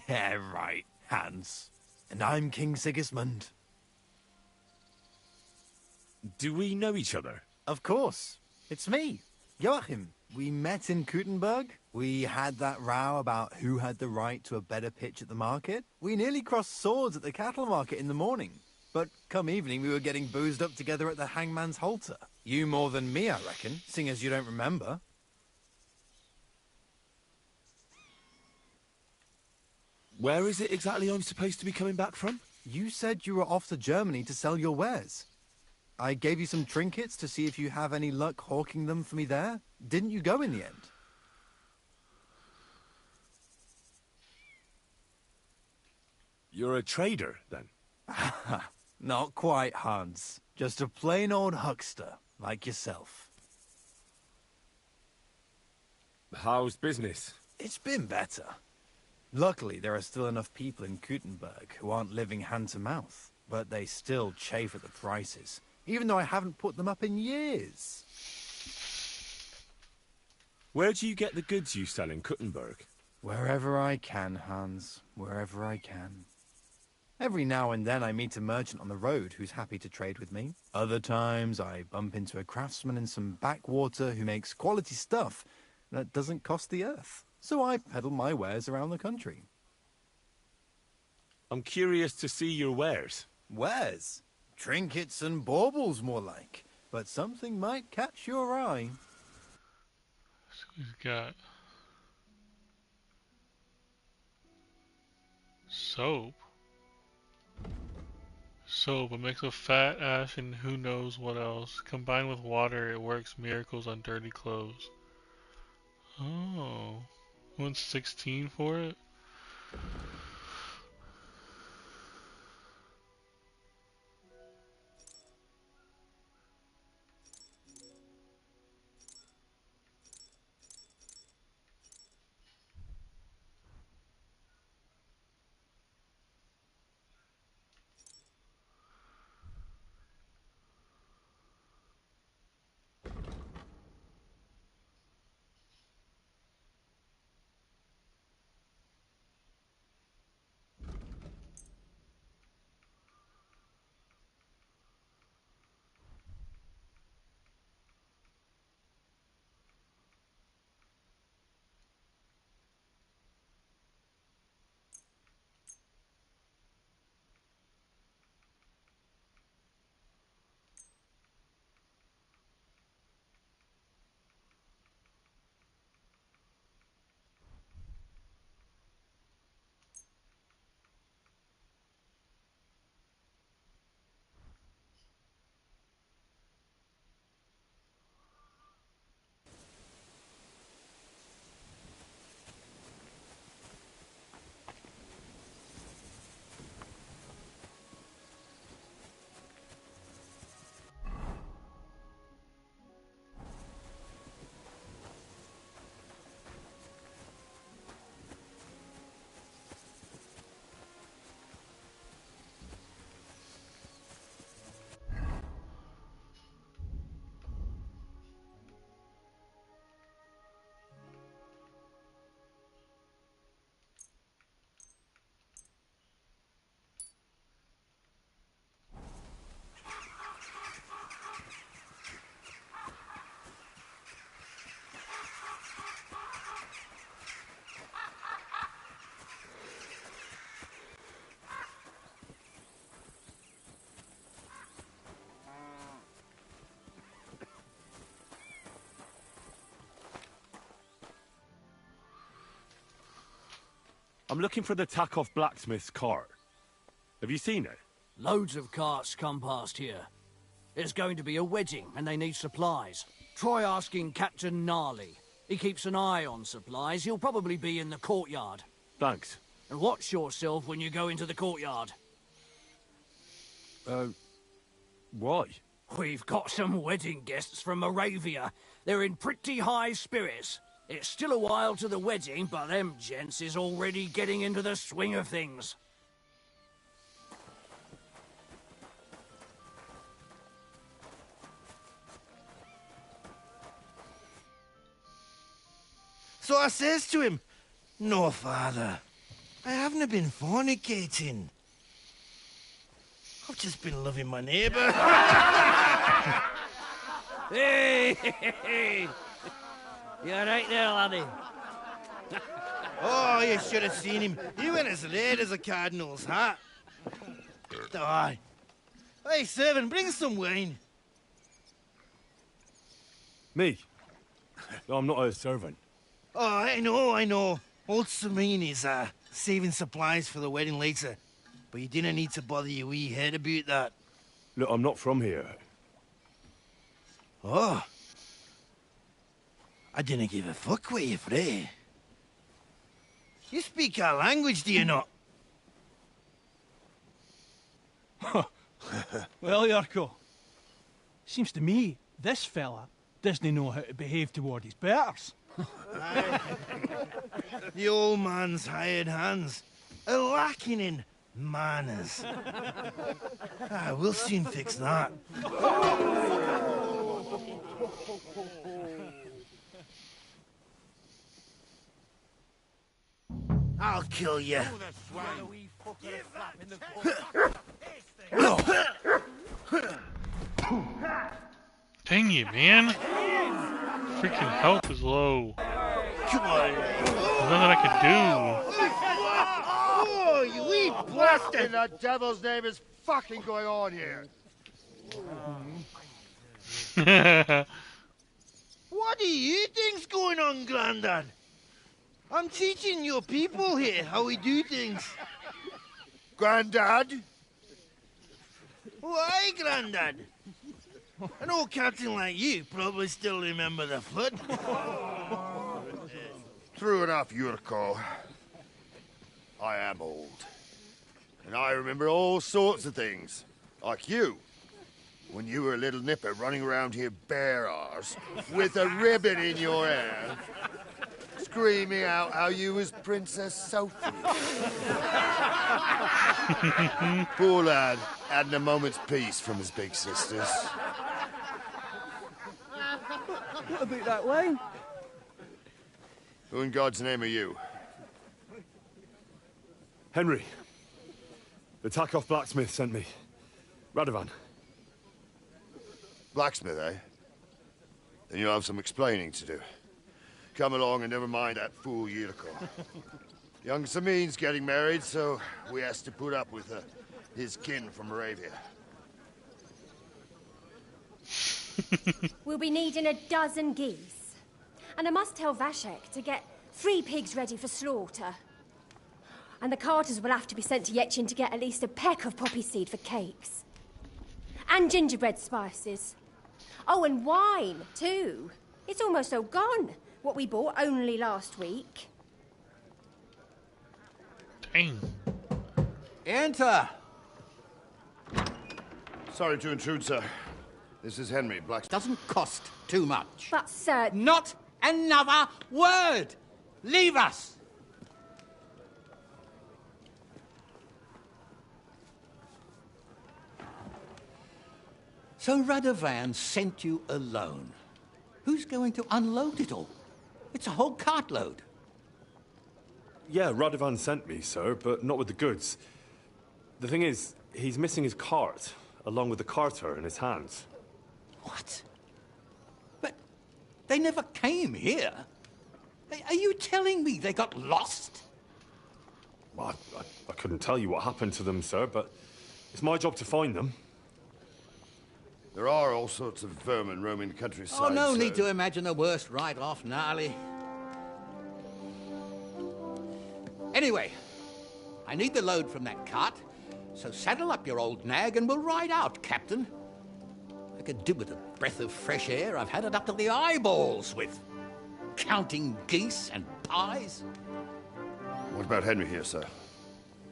Yeah, right, Hans. And I'm King Sigismund. Do we know each other? Of course. It's me, Joachim. We met in Kuttenberg. We had that row about who had the right to a better pitch at the market. We nearly crossed swords at the cattle market in the morning. But come evening, we were getting boozed up together at the hangman's halter. You more than me, I reckon, seeing as you don't remember. Where is it exactly I'm supposed to be coming back from? You said you were off to Germany to sell your wares. I gave you some trinkets to see if you have any luck hawking them for me there. Didn't you go in the end? You're a trader, then? Not quite, Hans. Just a plain old huckster, like yourself. How's business? It's been better. Luckily, there are still enough people in Kuttenberg who aren't living hand to mouth, but they still chafe at the prices, even though I haven't put them up in years. Where do you get the goods you sell in Kuttenberg? Wherever I can, Hans. Wherever I can. Every now and then I meet a merchant on the road who's happy to trade with me. Other times I bump into a craftsman in some backwater who makes quality stuff that doesn't cost the earth. So I peddle my wares around the country. I'm curious to see your wares. Wares? Trinkets and baubles, more like. But something might catch your eye. So we've got soap. Soap, a mix of fat, ash, and who knows what else. Combined with water, it works miracles on dirty clothes. Oh. 116 for it? I'm looking for the Takoff blacksmith's cart. Have you seen it? Loads of carts come past here. There's going to be a wedding, and they need supplies. Try asking Captain Gnarly. He keeps an eye on supplies. He'll probably be in the courtyard. Thanks. And watch yourself when you go into the courtyard. Why? We've got some wedding guests from Moravia. They're in pretty high spirits. It's still a while to the wedding, but them gents is already getting into the swing of things. So I says to him, "No, father, I haven't been fornicating. I've just been loving my neighbour." Hey! You're right there, laddie. Oh, you should have seen him. He went as red as a cardinal's hat. Aye. Hey, servant, bring some wine. Me? I'm not a servant. Oh, I know. Old Samine is saving supplies for the wedding later. But you didn't need to bother your wee head about that. Look, I'm not from here. Oh. I didn't give a fuck what you pray. You speak our language, do you not? Well, Yarko, seems to me this fella doesn't know how to behave toward his betters. The old man's hired hands are lacking in manners. We'll soon fix that. I'll kill you. Dang it, man. Freaking health is low. Come on. There's nothing I can Oh, you wee bastard! In the devil's name is fucking going on here? What do you think's going on, Grandad? I'm teaching your people here how we do things. Grandad? Why, Grandad? An old captain like you probably still remember the flood. True enough, Yurko. I am old. And I remember all sorts of things. Like you. When you were a little nipper running around here bare arse, with a ribbon in your hair, screaming out how you was Princess Sophie. Poor lad, hadn't a moment's peace from his big sisters. What about that way? Who in God's name are you? Henry. The Takoff blacksmith sent me. Radovan. Blacksmith, eh? Then you'll have some explaining to do. Come along and never mind that fool Yirko. Young Samin's getting married, so we has to put up with his kin from Moravia. We'll be needing a dozen geese. And I must tell Vashek to get 3 pigs ready for slaughter. And the carters will have to be sent to Yetchin to get at least a peck of poppy seed for cakes. And gingerbread spices. Oh, and wine, too. It's almost all gone. What we bought only last week. Dang. Enter! Sorry to intrude, sir. This is Henry, blacksmith. Doesn't cost too much. But, sir... Not another word! Leave us! So Radovan sent you alone. Who's going to unload it all? It's a whole cartload. Yeah, Radovan sent me, sir, but not with the goods. The thing is, he's missing his cart, along with the carter in his hands. What? But they never came here. Are you telling me they got lost? Well, I couldn't tell you what happened to them, sir, but it's my job to find them. There are all sorts of vermin roaming the countryside. Oh, no sir. need to imagine the worst right off, gnarly. Anyway, I need the load from that cart, so saddle up your old nag and we'll ride out, Captain. I could do with a breath of fresh air. I've had it up to the eyeballs with counting geese and pies. What about Henry here, sir?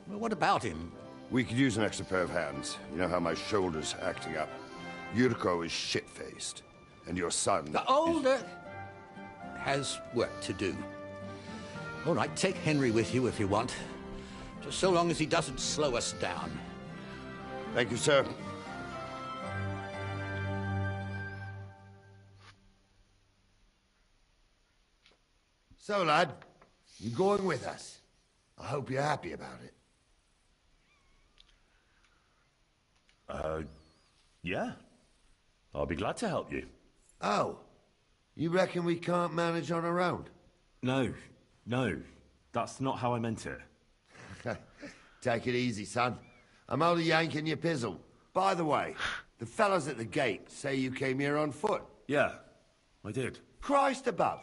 Well, what about him? We could use an extra pair of hands. You know how my shoulder's acting up. Yurko is shit-faced, and your son... The older has work to do. All right, take Henry with you if you want. Just so long as he doesn't slow us down. Thank you, sir. So, lad, you going with us? I hope you're happy about it. Yeah. I'll be glad to help you. Oh, you reckon we can't manage on our own? No, that's not how I meant it. Take it easy, son. I'm only yanking your pizzle. By the way, the fellas at the gate say you came here on foot. Yeah, I did. Christ above.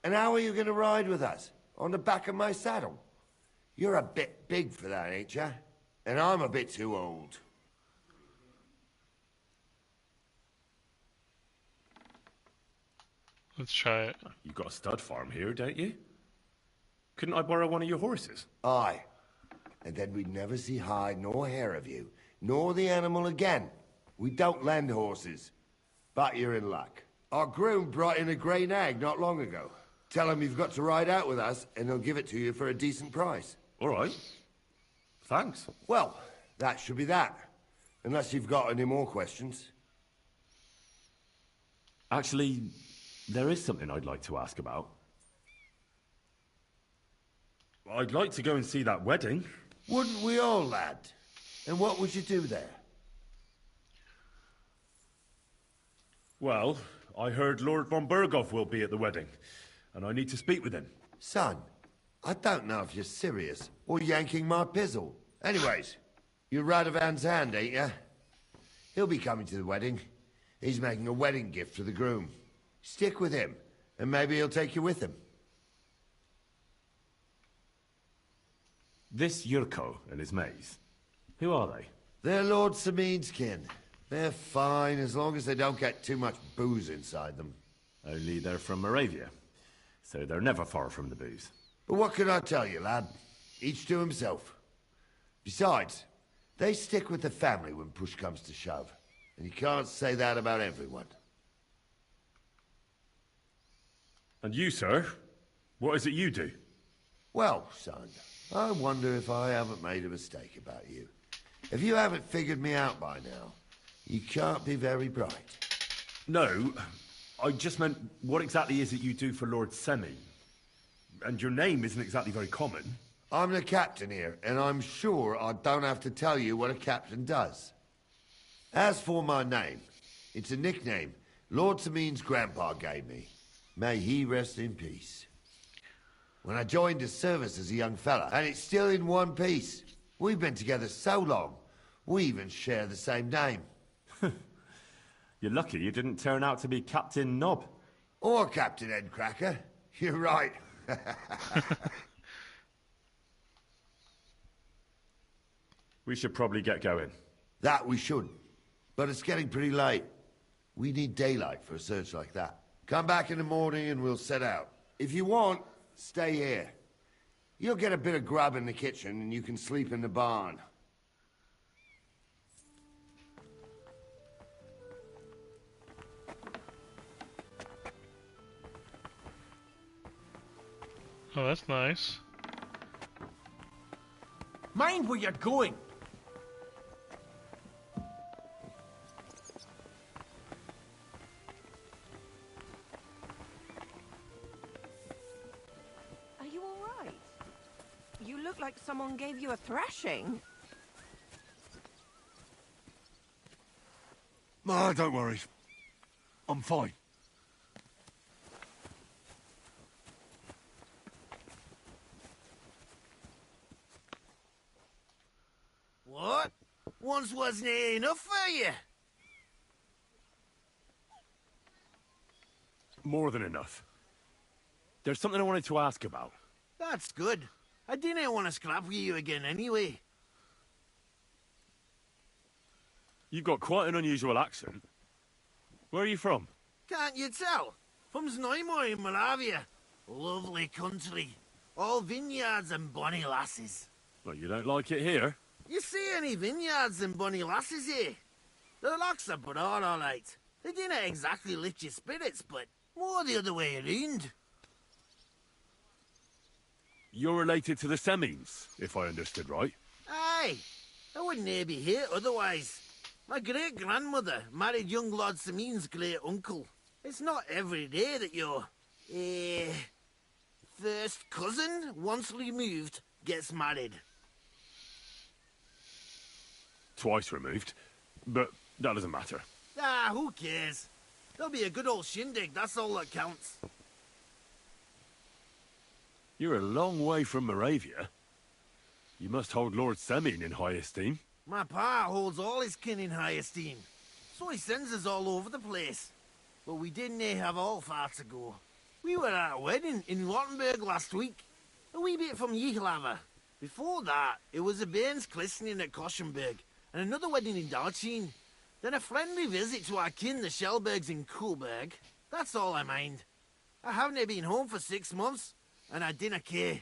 And how are you going to ride with us? On the back of my saddle? You're a bit big for that, ain't ya? And I'm a bit too old. Let's try it. You've got a stud farm here, don't you? Couldn't I borrow one of your horses? Aye. And then we'd never see hide nor hair of you, nor the animal again. We don't lend horses. But you're in luck. Our groom brought in a grey nag not long ago. Tell him you've got to ride out with us, and he'll give it to you for a decent price. All right. Thanks. Well, that should be that. Unless you've got any more questions. Actually, there is something I'd like to ask about. I'd like to go and see that wedding. Wouldn't we all, lad? And what would you do there? Well, I heard Lord von Burgov will be at the wedding, and I need to speak with him. Son, I don't know if you're serious or yanking my pizzle. Anyways, You're Radovan's hand, ain't ya? He'll be coming to the wedding. He's making a wedding gift for the groom. Stick with him, and maybe he'll take you with him. This Yurko and his mates, who are they? They're Lord Samin's kin. They're fine as long as they don't get too much booze inside them. Only they're from Moravia, so they're never far from the booze. But what can I tell you, lad? Each to himself. Besides, they stick with the family when push comes to shove. And you can't say that about everyone. And you, sir? What is it you do? Well, son, I wonder if I haven't made a mistake about you. If you haven't figured me out by now, you can't be very bright. No, I just meant, what exactly is it you do for Lord Semi? And your name isn't exactly very common. I'm the captain here, and I'm sure I don't have to tell you what a captain does. As for my name, it's a nickname Lord Samin's grandpa gave me. May he rest in peace. When I joined his service as a young fella, and it's still in one piece. We've been together so long, we even share the same name. You're lucky you didn't turn out to be Captain Knob. Or Captain Headcracker. You're right. We should probably get going. That we should. But it's getting pretty late. We need daylight for a search like that. Come back in the morning and we'll set out. If you want, stay here. You'll get a bit of grub in the kitchen and you can sleep in the barn. Oh, that's nice. Mind where you're going. Are you all right? You look like someone gave you a thrashing. Ah, don't worry. I'm fine. What? Once wasn't enough for you? More than enough. There's something I wanted to ask about. That's good. I didn't want to scrap with you again anyway. You've got quite an unusual accent. Where are you from? Can't you tell? From Znaimoy in Moravia. Lovely country. All vineyards and bonny lasses. Well, you don't like it here. You see any vineyards and bonny lasses here? The locks are broad, all right. They didn't exactly lift your spirits, but more the other way around. You're related to the Semines, if I understood right. Aye, I wouldn't be here otherwise. My great-grandmother married young Lord Samin's great-uncle. It's not every day that your, first cousin, once removed, gets married. Twice removed, but that doesn't matter. Ah, who cares? There'll be a good old shindig, that's all that counts. You're a long way from Moravia. You must hold Lord Semin in high esteem. My pa holds all his kin in high esteem, so he sends us all over the place. But we didn't have all far to go. We were at a wedding in Rottenburg last week, a wee bit from Yichlava. Before that, it was a bairn's christening at Koschenberg, and another wedding in Dalchin. Then a friendly visit to our kin, the Shellbergs in Kuhlberg. That's all I mind. I haven't been home for 6 months, and I didn't care.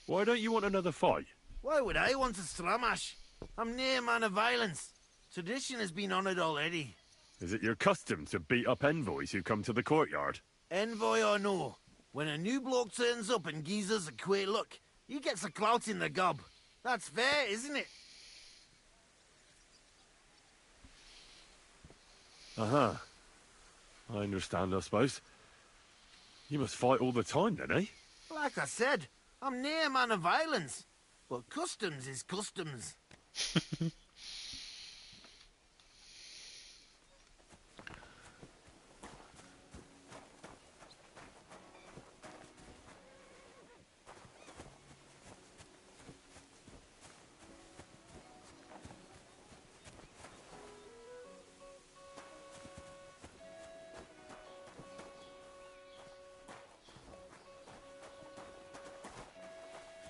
Why don't you want another fight? Why would I want a stramash? I'm near a man of violence. Tradition has been honoured already. Is it your custom to beat up envoys who come to the courtyard? Envoy or no, when a new bloke turns up and gives us a queer look, he gets a clout in the gob. That's fair, isn't it? Uh-huh. I understand, I suppose. You must fight all the time, then, eh? Like I said, I'm near a man of violence. But customs is customs.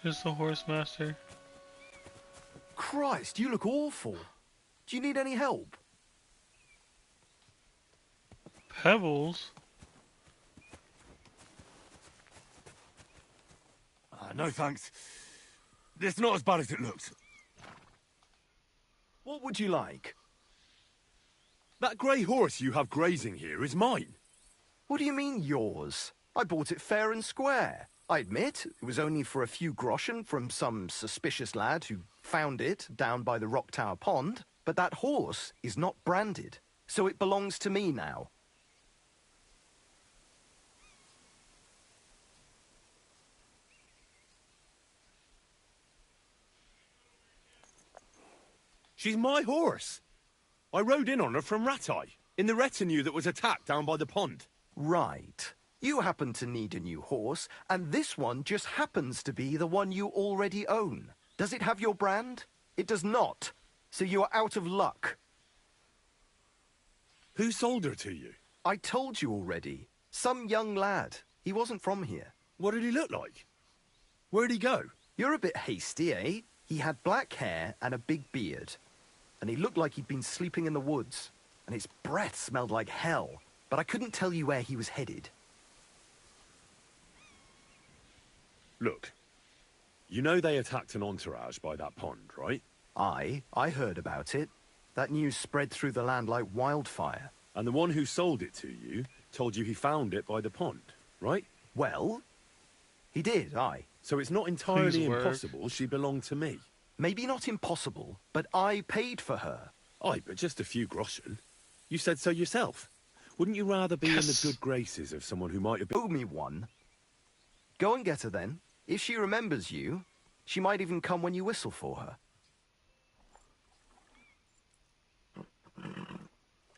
Just the horse master. Christ, you look awful. Do you need any help? Pebbles? No thanks. It's not as bad as it looks. What would you like? That grey horse you have grazing here is mine. What do you mean, yours? I bought it fair and square. I admit, it was only for a few groschen from some suspicious lad who found it down by the Rock Tower Pond, but that horse is not branded, so it belongs to me now. She's my horse. I rode in on her from Rattay, in the retinue that was attacked down by the pond. Right. You happen to need a new horse, and this one just happens to be the one you already own. Does it have your brand? It does not. So you are out of luck. Who sold her to you? I told you already. Some young lad. He wasn't from here. What did he look like? Where'd he go? You're a bit hasty, eh? He had black hair and a big beard. And he looked like he'd been sleeping in the woods. And his breath smelled like hell. But I couldn't tell you where he was headed. Look, you know they attacked an entourage by that pond, right? I heard about it. That news spread through the land like wildfire. And the one who sold it to you told you he found it by the pond, right? Well, he did, aye. So it's not entirely impossible she belonged to me. Maybe not impossible, but I paid for her. Aye, but just a few groschen. You said so yourself. Wouldn't you rather be in the good graces of someone who might have been... Owe me one. Go and get her then. If she remembers you, she might even come when you whistle for her.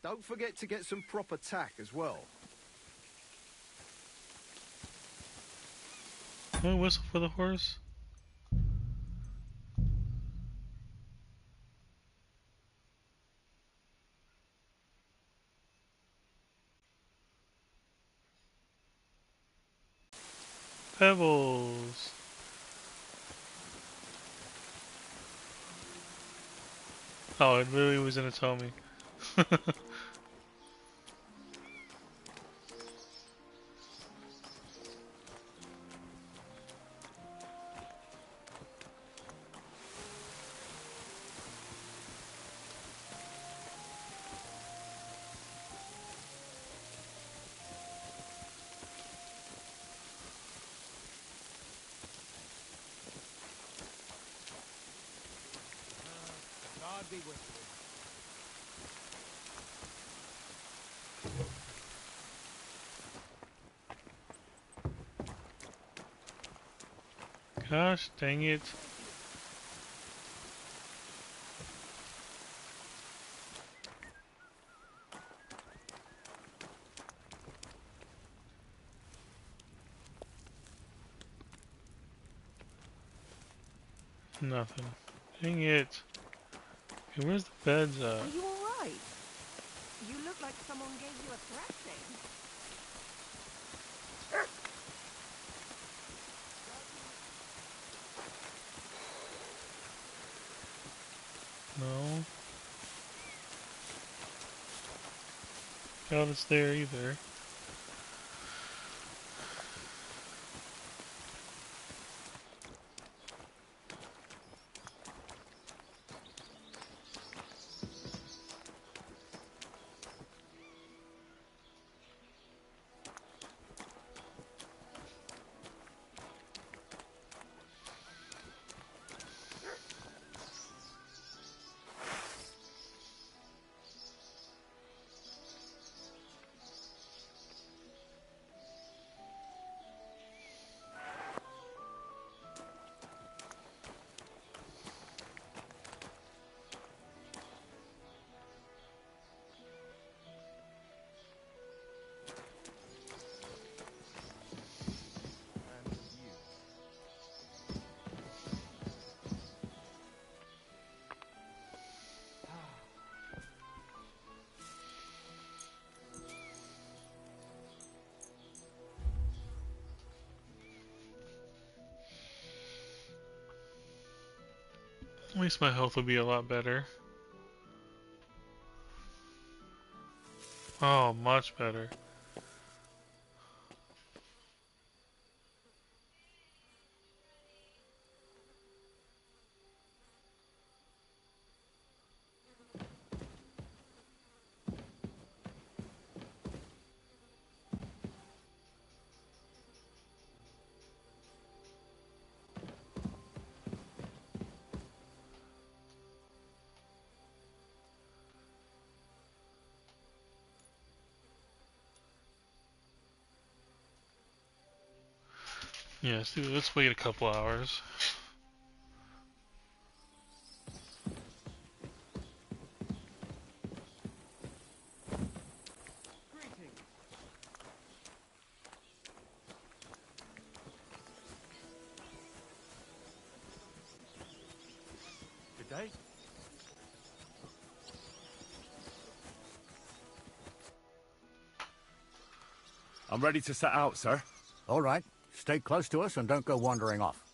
Don't forget to get some proper tack as well. Can I whistle for the horse? Pebbles. Oh, it really was gonna tell me. God be with Gosh, dang it. Nothing. Dang it. Okay, where's the beds at? Are you alright? You look like someone gave you a thrashing. No. Doubt it's there either. At least my health will be a lot better. Oh, much better. Yeah, let's wait a couple hours. Good day. I'm ready to set out, sir. All right. Stay close to us and don't go wandering off.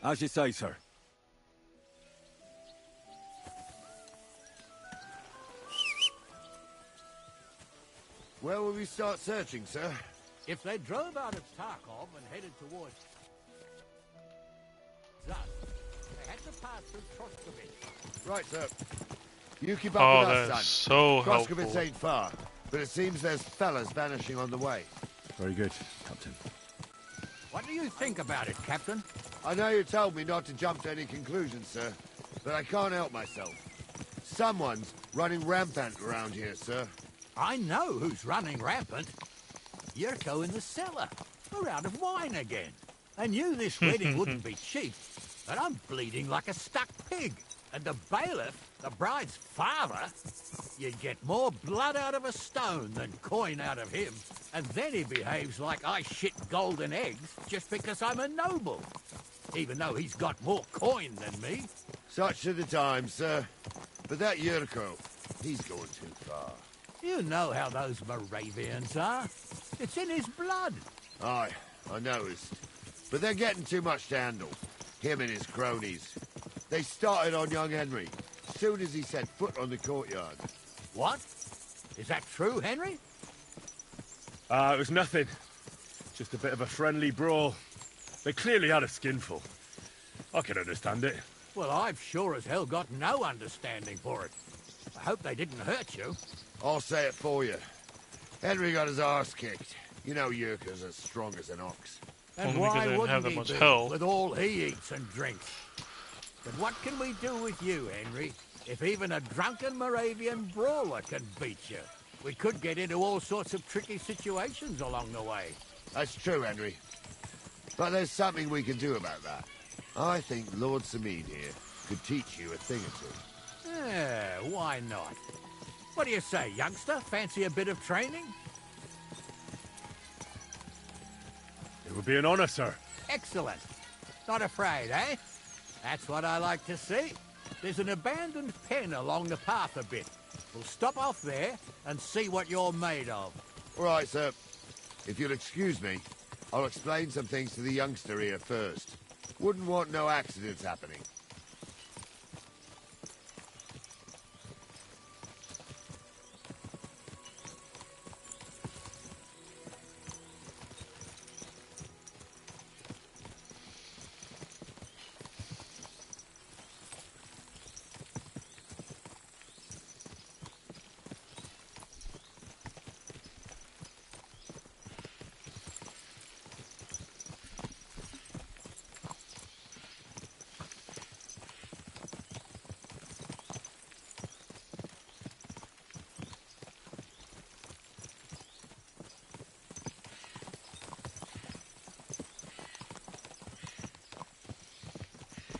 As you say, sir. Where will we start searching, sir? If they drove out of Tarkov and headed towards us, they had to pass through Troskovich. Right, sir. You keep up Oh, with us, that's son. so Troskovitz helpful. ain't far, but it seems there's fellas vanishing on the way. Very good, Captain. What do you think about it, Captain? I know you told me not to jump to any conclusions, sir, but I can't help myself. Someone's running rampant around here, sir. I know who's running rampant. Yurko in the cellar. We're out of wine again. I knew this wedding wouldn't be cheap, but I'm bleeding like a stuck pig. And the bailiff, the bride's father, you'd get more blood out of a stone than coin out of him. And then he behaves like I shit golden eggs just because I'm a noble. Even though he's got more coin than me. Such are the times, sir. But that Yurko, he's going too far. You know how those Moravians are. It's in his blood. Aye, I noticed. But they're getting too much to handle. Him and his cronies. They started on young Henry, soon as he set foot on the courtyard. What? Is that true, Henry? It was nothing. Just a bit of a friendly brawl. They clearly had a skinful. I can understand it. Well, I've sure as hell got no understanding for it. I hope they didn't hurt you. I'll say it for you. Henry got his arse kicked. You know Yurka's as strong as an ox. And Only because why they didn't have wouldn't that he much be, health. with all he eats and drinks? But what can we do with you, Henry, if even a drunken Moravian brawler can beat you? We could get into all sorts of tricky situations along the way. That's true, Henry. But there's something we can do about that. I think Lord Samid here could teach you a thing or two. Yeah, why not? What do you say, youngster? Fancy a bit of training? It would be an honor, sir. Excellent. Not afraid, eh? That's what I like to see. There's an abandoned pen along the path a bit. We'll stop off there and see what you're made of. All right, sir. If you'll excuse me, I'll explain some things to the youngster here first. Wouldn't want no accidents happening.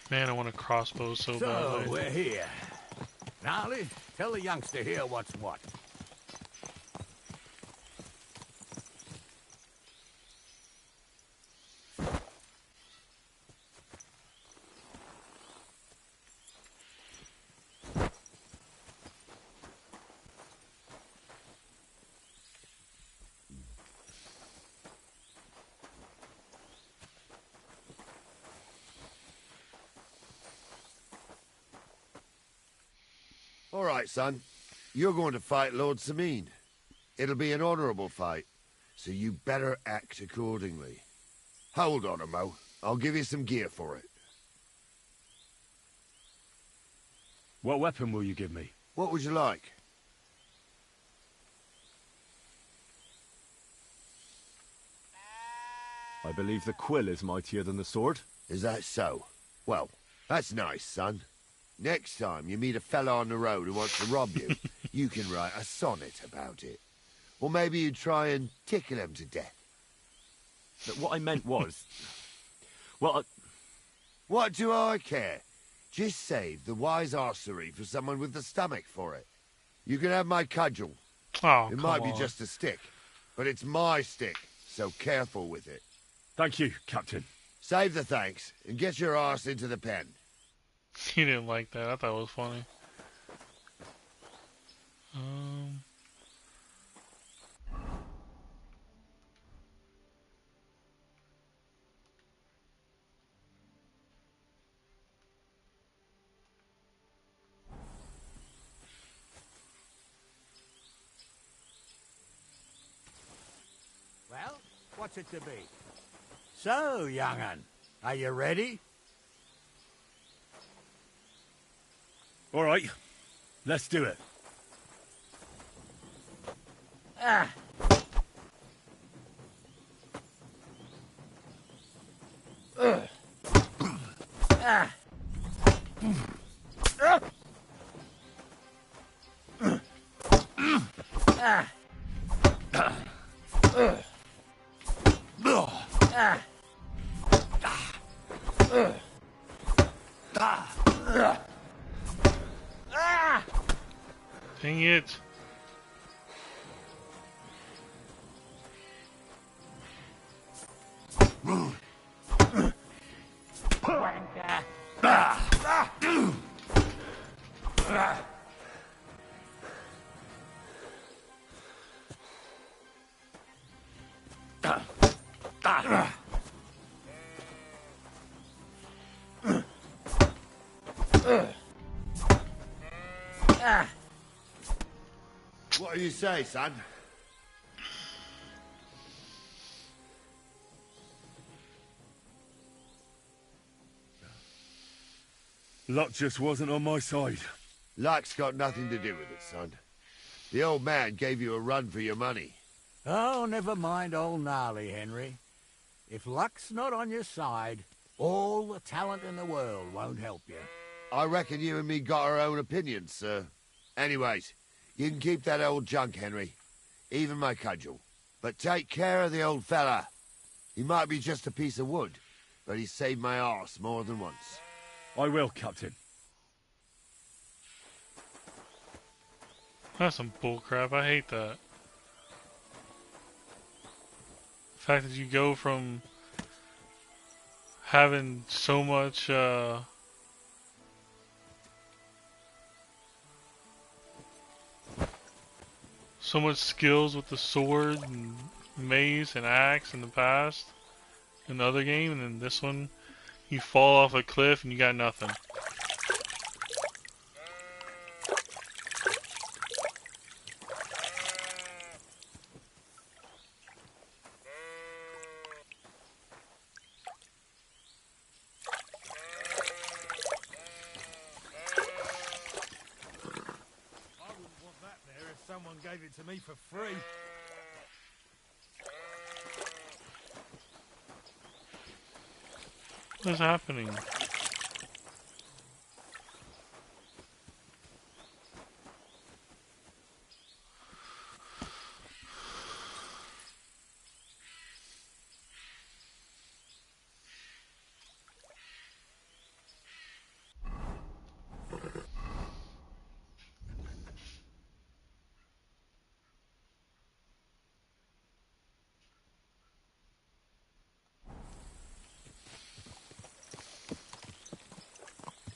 Man, I want a crossbow so So, badly. we're here. Gnarly, tell the youngster here what's what. All right, son. You're going to fight Lord Sameen. It'll be an honorable fight, so you better act accordingly. Hold on, Mo. I'll give you some gear for it. What weapon will you give me? What would you like? I believe the quill is mightier than the sword. Is that so? Well, that's nice, son. Next time you meet a fella on the road who wants to rob you, you can write a sonnet about it. Or maybe you try and tickle him to death. But what I meant was... well, What do I care? Just save the wise arsery for someone with the stomach for it. You can have my cudgel. Oh, it come might be on. just a stick, but it's my stick, so careful with it. Thank you, Captain. Save the thanks, and get your arse into the pen. He didn't like that. I thought it was funny. Well, what's it to be? So, young'un, are you ready? All right, let's do it. Ah. Ah. Ah. Dang it. What do you say, son? Luck just wasn't on my side. Luck's got nothing to do with it, son. The old man gave you a run for your money. Oh, never mind old Gnarly, Henry. If luck's not on your side, all the talent in the world won't help you. I reckon you and me got our own opinions, sir. Anyways, you can keep that old junk, Henry. Even my cudgel. But take care of the old fella. He might be just a piece of wood, but he saved my arse more than once. I will, Captain. That's some bullcrap. I hate that. The fact that you go from having so much, so much skills with the sword and mace and axe in the past, in the other game, and then this one, you fall off a cliff and you got nothing. Someone gave it to me for free. What is happening?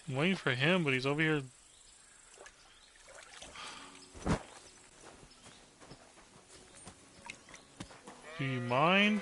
I'm waiting for him, but he's over here. Do you mind?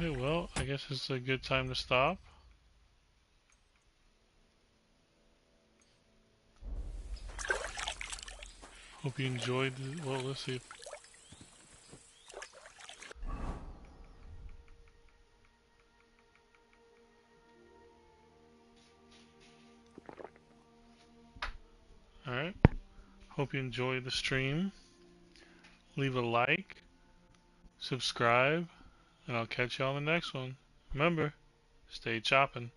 Okay, well, I guess it's a good time to stop. Hope you enjoyed the, well, let's see. Alright. Hope you enjoyed the stream. Leave a like, subscribe, and I'll catch you on the next one. Remember, stay chopping.